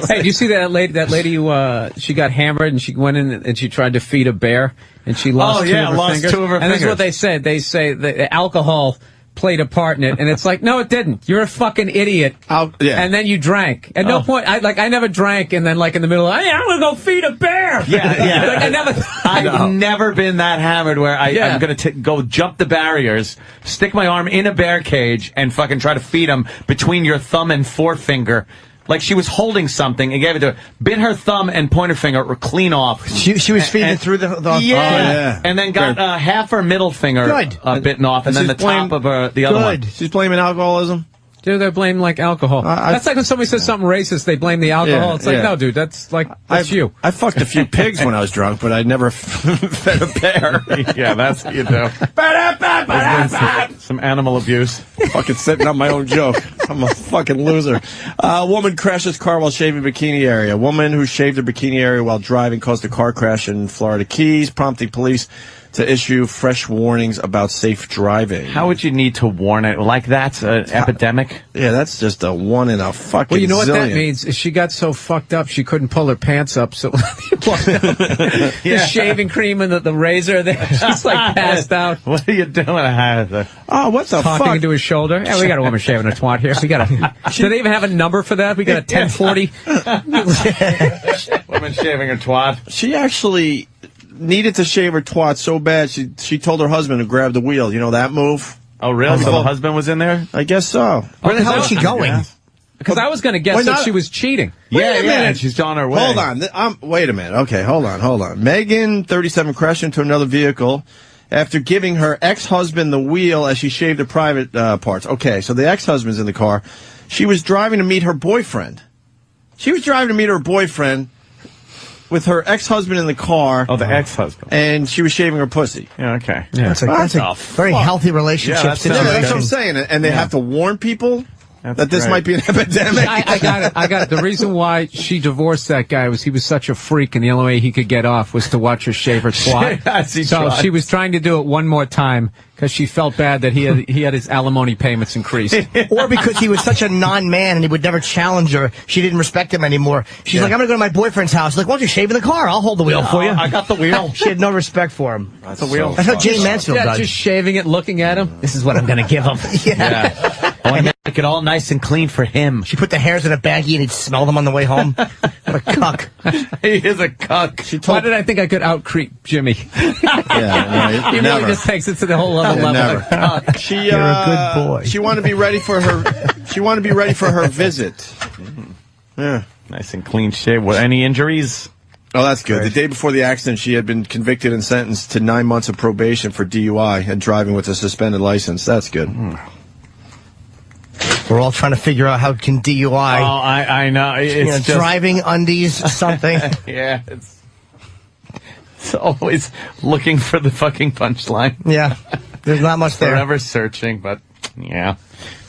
Hey, do you see that lady who she got hammered and she went in and she tried to feed a bear and she lost two of her fingers? Two of her and fingers. this is what they said. They say the alcohol played a part in it, and it's like, no, it didn't. You're a fucking idiot. Yeah. And then you drank. At no point, I never drank, and then like in the middle, I'm gonna go feed a bear. Yeah. Like, I've never been that hammered where I'm going to go jump the barriers, stick my arm in a bear cage, and fucking try to feed him between your thumb and forefinger. Like she was holding something and gave it to her. Bit her thumb and pointer finger were clean off. She was feeding through the yeah. And then got half her middle finger bitten off, and then the top of the other one. She's blaming alcoholism? Dude, they blame like alcohol. That's like when somebody says something racist, they blame the alcohol. Yeah, it's like, no, dude, that's you. I fucked a few pigs when I was drunk, but I never fed a bear. Yeah, that's what you do. Some animal abuse. Fucking setting up my own joke. I'm a fucking loser. A woman crashes car while shaving bikini area. A woman who shaved her bikini area while driving caused a car crash in Florida Keys, prompting police to issue fresh warnings about safe driving. How would you need to warn it? Like that's an epidemic? Yeah, that's just a one in a fucking Well, you know what that zillion. means? Is she got so fucked up she couldn't pull her pants up, so the shaving cream and the razor there, she's like passed out. What are you doing? Oh, what the Talking fuck? into his shoulder. Yeah, we got a woman shaving a twat here. We got a. Do they even have a number for that? We got a 1040. Woman shaving her twat. She actually needed to shave her twat so bad, she told her husband to grab the wheel. You know that move? Oh, really? So the husband was in there? I guess so. Where the hell is she going? Because I was going to guess that she was cheating. Yeah, she's on her way. Hold on. Wait a minute. Okay, hold on. Megan, 37, crashed into another vehicle after giving her ex-husband the wheel as she shaved her private parts. Okay, so the ex-husband's in the car. She was driving to meet her boyfriend. With her ex-husband in the car. Oh, the ex-husband. And she was shaving her pussy. Yeah, okay. That's a very healthy relationship situation. That's what I'm saying. And they have to warn people that this great. might be an epidemic. I got it. The reason why she divorced that guy was he was such a freak, and the only way he could get off was to watch her shave her twat. So she was trying to do it one more time because she felt bad that he had his alimony payments increased. Or because he was such a non-man and he would never challenge her. She didn't respect him anymore. She's like, I'm going to go to my boyfriend's house. Like, why don't you shave in the car? I'll hold the wheel for you. I got the wheel. She had no respect for him. That's the wheel. That's how Jane Mansfield died. Just shaving it, looking at him. This is what I'm going to give him. I make it all nice and clean for him. She put the hairs in a baggie and he'd smell them on the way home. What a cuck. He is a cuck. Why did I think I could out-creep Jimmy? He He really just takes it to the whole other level. She, You're a good boy. She wanted to be ready for her visit. Yeah. Nice and clean shave. Any injuries? Oh, that's good. The day before the accident, she had been convicted and sentenced to 9 months of probation for DUI and driving with a suspended license. That's good. We're all trying to figure out how can DUI. Oh, I know. It's just driving undies, something. Yeah, it's always looking for the fucking punchline. Yeah, there's not much there. Forever searching, but yeah.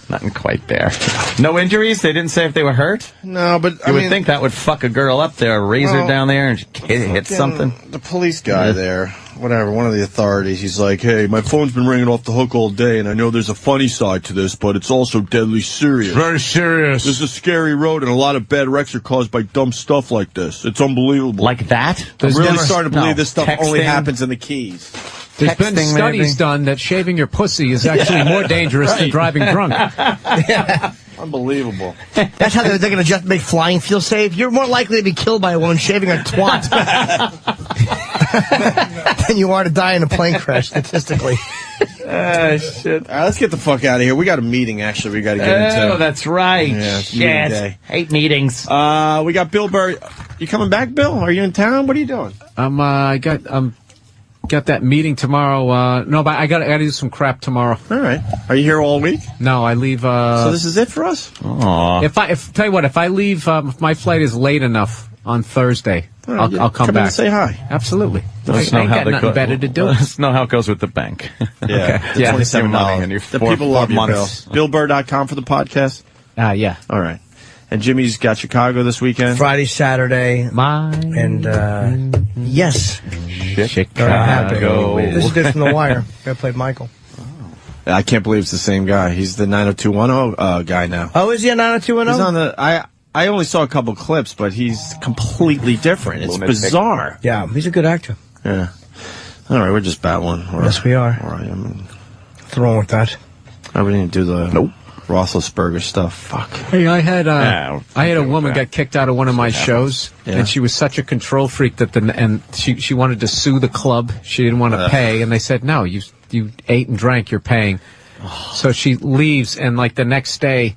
Nothing quite there. No injuries? They didn't say if they were hurt? No, but you would think that would fuck a girl up there, a razor down there, and hit something. The police guy there, whatever, one of the authorities, he's like, hey, my phone's been ringing off the hook all day, and I know there's a funny side to this, but it's also deadly serious. Very serious. This is a scary road, and a lot of bad wrecks are caused by dumb stuff like this. It's unbelievable. Like that? I'm really starting to believe this stuff only Texting. happens in the Keys. There's been Texting, studies maybe? done that shaving your pussy is actually more dangerous than driving drunk. Unbelievable. That's how they're going to just make flying feel safe. You're more likely to be killed by a woman shaving a twat than you are to die in a plane crash, statistically. Shit. All right, let's get the fuck out of here. We got a meeting, actually, we got to get into. Oh, that's right. Yeah, it's meeting Shit. day. Hate meetings. We got Bill Burr. You coming back, Bill? Are you in town? What are you doing? Got that meeting tomorrow. No, but I got to do some crap tomorrow. All right. Are you here all week? No, I leave. So this is it for us? If tell you what, if I leave, if my flight is late enough on Thursday, All right, I'll come in back. and say hi. Absolutely. Let us I know ain't how got they nothing better to do. Let us know how it goes with the bank. Yeah. Yeah. $27. And your The 4 people love you, months. Bill. BillBurr.com for the podcast. Yeah. All right. And Jimmy's got Chicago this weekend. Friday, Saturday. And, yes. Chicago. This is good from The Wire. I played Michael. I can't believe it's the same guy. He's the 90210 guy now. Oh, is he a 90210? He's on the. I only saw a couple clips, but he's completely different. It's Lunatic. bizarre. Yeah, he's a good actor. Yeah. All right, we're just battling. Yes, we are. Or I am. What's wrong with that? I didn't do the Roethlisberger stuff. Fuck. Hey, I had a woman got kicked out of one of my shows, Yeah. and she was such a control freak that she wanted to sue the club. She didn't want to pay, and they said, no, you ate and drank, you're paying. So she leaves, and like the next day,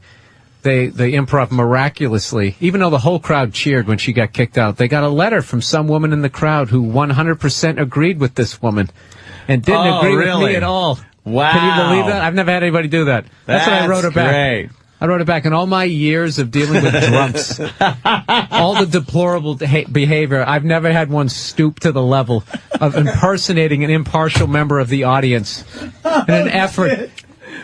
the Improv miraculously, even though the whole crowd cheered when she got kicked out, they got a letter from some woman in the crowd who 100% agreed with this woman and didn't agree with me at all. Wow. Can you believe that? I've never had anybody do that. That's what I wrote her back. Great. I wrote it back in all my years of dealing with drunks. All the deplorable behavior. I've never had one stoop to the level of impersonating an impartial member of the audience in an effort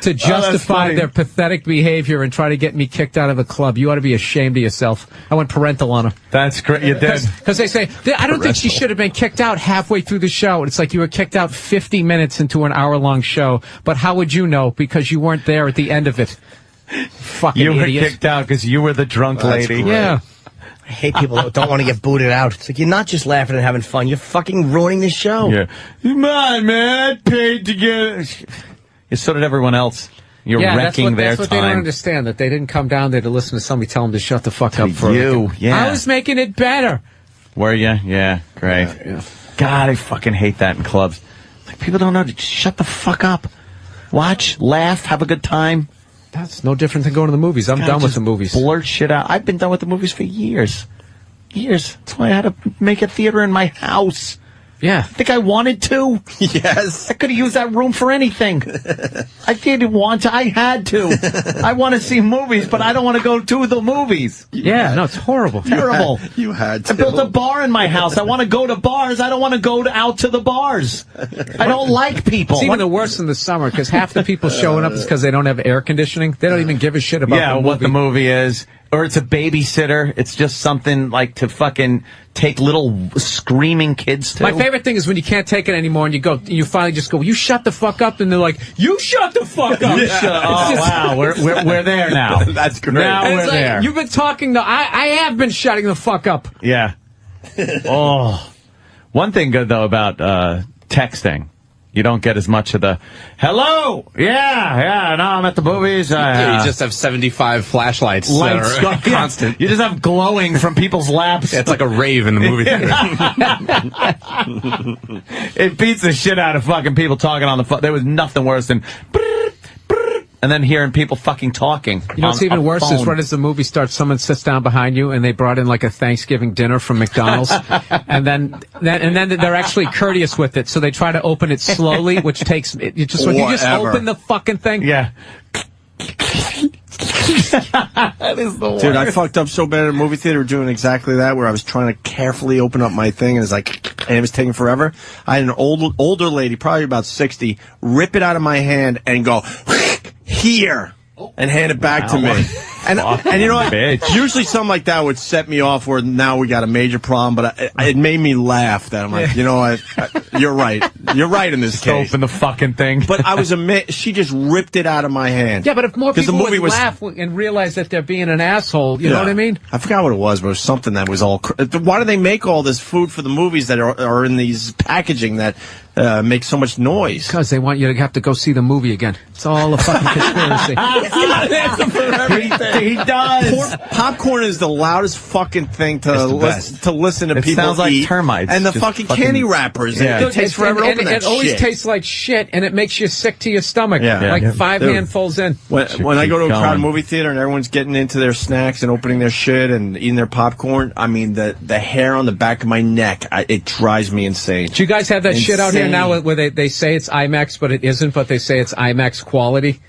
to justify their pathetic behavior and try to get me kicked out of a club. You ought to be ashamed of yourself. I went parental on her. That's great. You did. Because they say, I don't think she should have been kicked out halfway through the show. It's like you were kicked out 50 minutes into an hour-long show. But how would you know? Because you weren't there at the end of it. Fucking You were idiot. kicked out because you were the drunk That's lady. great. Yeah. I hate people that don't want to get booted out. It's like you're not just laughing and having fun. You're fucking ruining the show. Yeah. Come on, man. I paid to get. So did everyone else. You're wrecking their that's what they don't time. understand, that they didn't come down there to listen to somebody tell them to shut the fuck up for you, yeah. I was making it better. Were you? Yeah, great. God, I fucking hate that in clubs. Like, people don't know. Just shut the fuck up. Watch, laugh, have a good time. That's no different than going to the movies. I'm done with the movies. Blurt shit out. I've been done with the movies for years. Years. That's why I had to make a theater in my house. Yeah. I think I wanted to. Yes. I could have used that room for anything. I didn't want to. I had to. I want to see movies, but I don't want to go to the movies. Yeah, no, it's horrible. Terrible. You had to. I built a bar in my house. I want to go to bars. I don't want to go out to the bars. I don't like people. It's even worse in the summer because half the people showing up is because they don't have air conditioning. They don't even give a shit about what the movie is. Or it's a babysitter. It's just something like to fucking take little screaming kids to. My favorite thing is when you can't take it anymore and you finally just go, you shut the fuck up, and they're like, you shut the fuck up. Wow, we're there now. That's great. Now And we're it's like, there. you've been talking to, I have been shutting the fuck up. Yeah. Oh. One thing good, though, about texting. You don't get as much of the, hello, yeah, no, I'm at the movies. You just have 75 flashlights Lights that are constant. You just have glowing from people's laps. Yeah, it's like a rave in the movie theater. It beats the shit out of fucking people talking on the phone. There was nothing worse than, and then hearing people fucking talking. You know what's on even a worse is phone. right as the movie starts, someone sits down behind you and they brought in like a Thanksgiving dinner from McDonald's, and then they're actually courteous with it, so they try to open it slowly, which takes when you just Whatever. open the fucking thing. Yeah. That is the worst. Dude, I fucked up so bad at a movie theater doing exactly that, where I was trying to carefully open up my thing, and it was taking forever. I had an older lady, probably about 60, rip it out of my hand and go, here. and hand it back to me. And you know what? Usually something like that would set me off where now we got a major problem, but it made me laugh that I'm like, you know what? You're right. You're right in this case. Open the fucking thing. But I was amazed. She just ripped it out of my hand. Yeah, but if more people the movie would laugh and realize that they're being an asshole, you know what I mean? I forgot what it was, but it was something that was all... Why do they make all this food for the movies that are in these packaging that make so much noise? Because they want you to have to go see the movie again. It's all a fucking conspiracy. He does. Popcorn is the loudest fucking thing to listen to It people sounds like eat. termites. And the Just fucking candy wrappers. Yeah. It tastes forever to open that it always shit. tastes like shit, and it makes you sick to your stomach. Yeah. Like Yeah. 5 Dude. handfuls in. When I go to a crowded going. movie theater and everyone's getting into their snacks and opening their shit and eating their popcorn, I mean, the hair on the back of my neck, it drives me insane. Do you guys have that shit out here Insane. now where they say it's IMAX, but it isn't, but they say it's IMAX quality?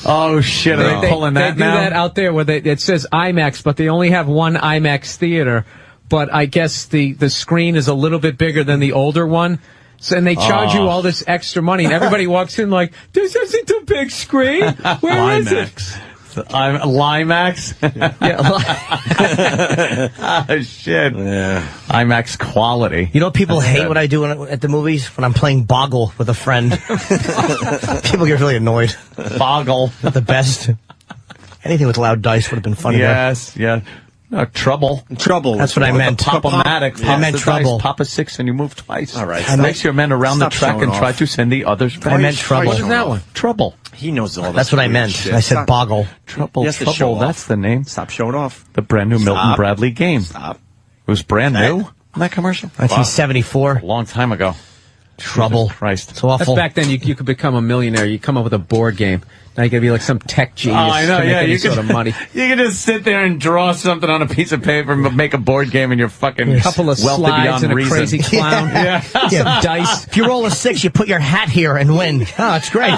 Oh, shit. Are they pulling that They do now? that out there where it says IMAX, but they only have one IMAX theater. But I guess the screen is a little bit bigger than the older one. So, and they charge you all this extra money, and everybody walks in like, this isn't a big screen. Where is it? I'm Limax. Oh, shit. Yeah. IMAX quality. You know, people hate what I do at the movies when I'm playing Boggle with a friend. People get really annoyed. Boggle. Not the best. Anything with loud dice would have been funnier. Yes, yeah. No, trouble. That's what I meant. Pop-o-matic. I meant trouble. Pop a 6 and you move twice. All right. Makes your men around Stop the track showing and off. try to send the others. I meant trouble. What is that one? Trouble. He knows all this. That's what I weird meant. shit. I said Stop. Boggle. Trouble. He has to show Trouble. off. That's the name. Stop showing off. The brand new Milton Stop. Bradley game. Stop. It was brand new in that commercial. 1974. A long time ago. Trouble. Jesus Christ. It's awful. That's back then. You could become a millionaire. You come up with a board game. Now you got to be like some tech genius I know, to make yeah, any you sort could- of money. You can just sit there and draw something on a piece of paper and make a board game and you're fucking A couple of wealthy slides beyond and a reason. crazy clown. Yeah. Some dice. If you roll a 6, you put your hat here and win. Oh, it's great.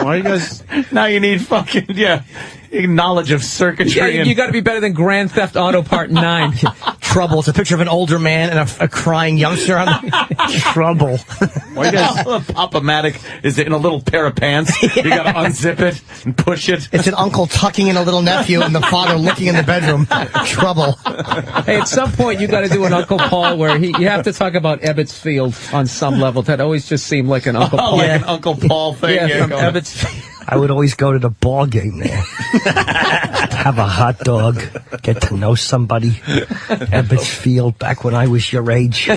Why you guys... Now you need fucking, knowledge of circuitry. Yeah, and you got to be better than Grand Theft Auto Part 9. Trouble. It's a picture of an older man and a crying youngster on the Trouble. Why you guys? Pop-o-matic is in a little pair of pants. You got to unzip it and push it. It's an uncle tucking in a little nephew and the father looking in the bedroom. Trouble. Hey, at some point you got to do an Uncle Paul where you have to talk about Ebbets Field on some level. That always just seemed like an Uncle Paul. Like an Uncle Paul thing. Yeah, from go. Ebbets Field. I would always go to the ball game there. Have a hot dog, get to know somebody. Ebbets Field, back when I was your age,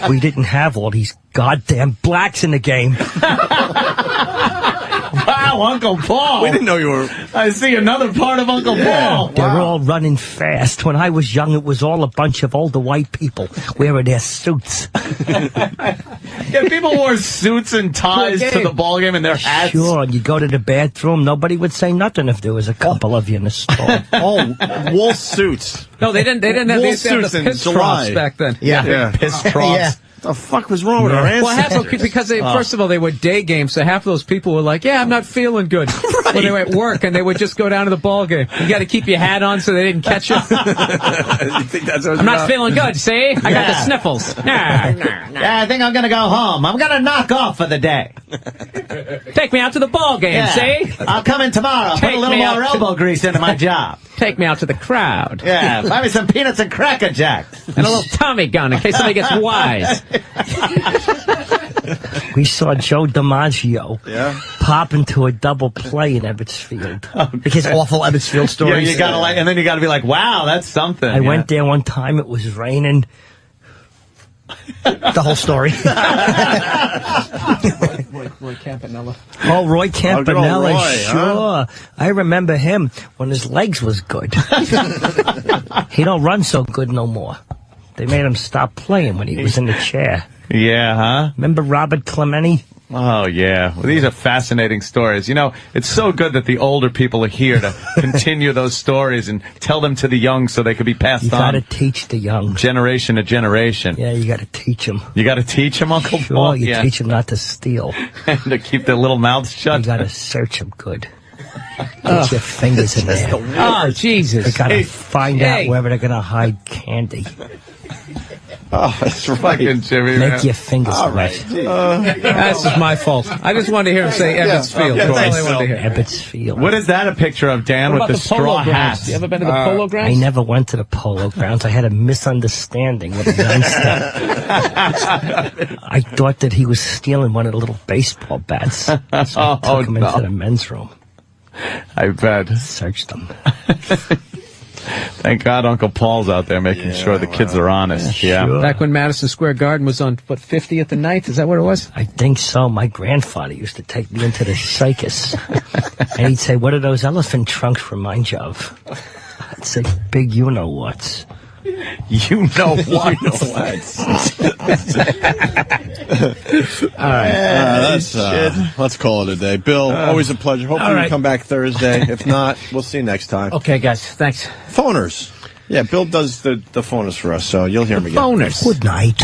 we didn't have all these goddamn blacks in the game. Wow, Uncle Paul. We didn't know you were... I see another part of Uncle Paul. They're all running fast. When I was young, it was all a bunch of older white people wearing their suits. Yeah, people wore suits and ties to the ball game and their hats. Sure, and you go to the bathroom, nobody would say nothing if there was a couple of you in the stall. Oh, wool suits. No, they didn't have, they Wool used to have suits the in piss July. troughs back then. Yeah. Piss troughs. Yeah. What the fuck was wrong with our Well, ancestors? because first of all, they were day games, so half of those people were like, yeah, I'm not feeling good when they were at work, and they would just go down to the ball game. You got to keep your hat on so they didn't catch you. You think that's what I'm not feeling good, see? I got the sniffles. Yeah, I think I'm gonna go home. I'm gonna knock off for the day. Take me out to the ball game, see? I'll come in tomorrow. Put Take a little me more out to- elbow grease into my job. Take me out to the crowd. Yeah, buy me some peanuts and Cracker Jacks. And a little Tommy gun in case somebody gets wise. We saw Joe DiMaggio Yeah. pop into a double play in Ebbets Field. His awful Ebbets Field Yeah, stories. you gotta and then you gotta be like, wow, that's something. I went there one time, it was raining. The whole story. Roy Campanella. Oh, Roy good old Campanella, Roy, sure. I remember him when his legs was good. He don't run so good no more. They made him stop playing when he was in the chair. Yeah, huh? Remember Robert Clemente? Oh, yeah. Well, these are fascinating stories. You know, it's so good that the older people are here to continue those stories and tell them to the young so they could be passed You on gotta teach the young. generation to generation. Yeah, you gotta teach them. You gotta teach them, Uncle Sure, Paul? you Yeah. teach them not to steal. And to keep their little mouths shut. You gotta search them good. Get your fingers in there. Oh, Jesus. You gotta find out Hey. where they're gonna hide candy. Oh, that's right. Fucking Jimmy, Make man. your fingers All wet. right. That's just my fault. I just wanted to hear him say Ebbets Field. Yeah, That's all thanks, I wanted to hear. Ebbets Field. What is that a picture of, Dan, What with about the the polo straw grounds? hats? You ever been to the polo grounds? I never went to the polo grounds. I had a misunderstanding with a youngster. I thought that he was stealing one of the little baseball bats. So I took him into the men's room. I bet. Searched them. Thank God Uncle Paul's out there making sure the kids are honest. Yeah. Sure. Back when Madison Square Garden was on, what, 50th and 9th? Is that what it was? I think so. My grandfather used to take me into the circus. And he'd say, what do those elephant trunks remind you of? I'd say, big you-know-whats. You know what? All right. Let's call it a day. Bill, always a pleasure. Hopefully you come back Thursday. If not, we'll see you next time. Okay, guys. Thanks. Phoners. Yeah, Bill does the phoners for us, so you'll hear him again. Phoners. Good night.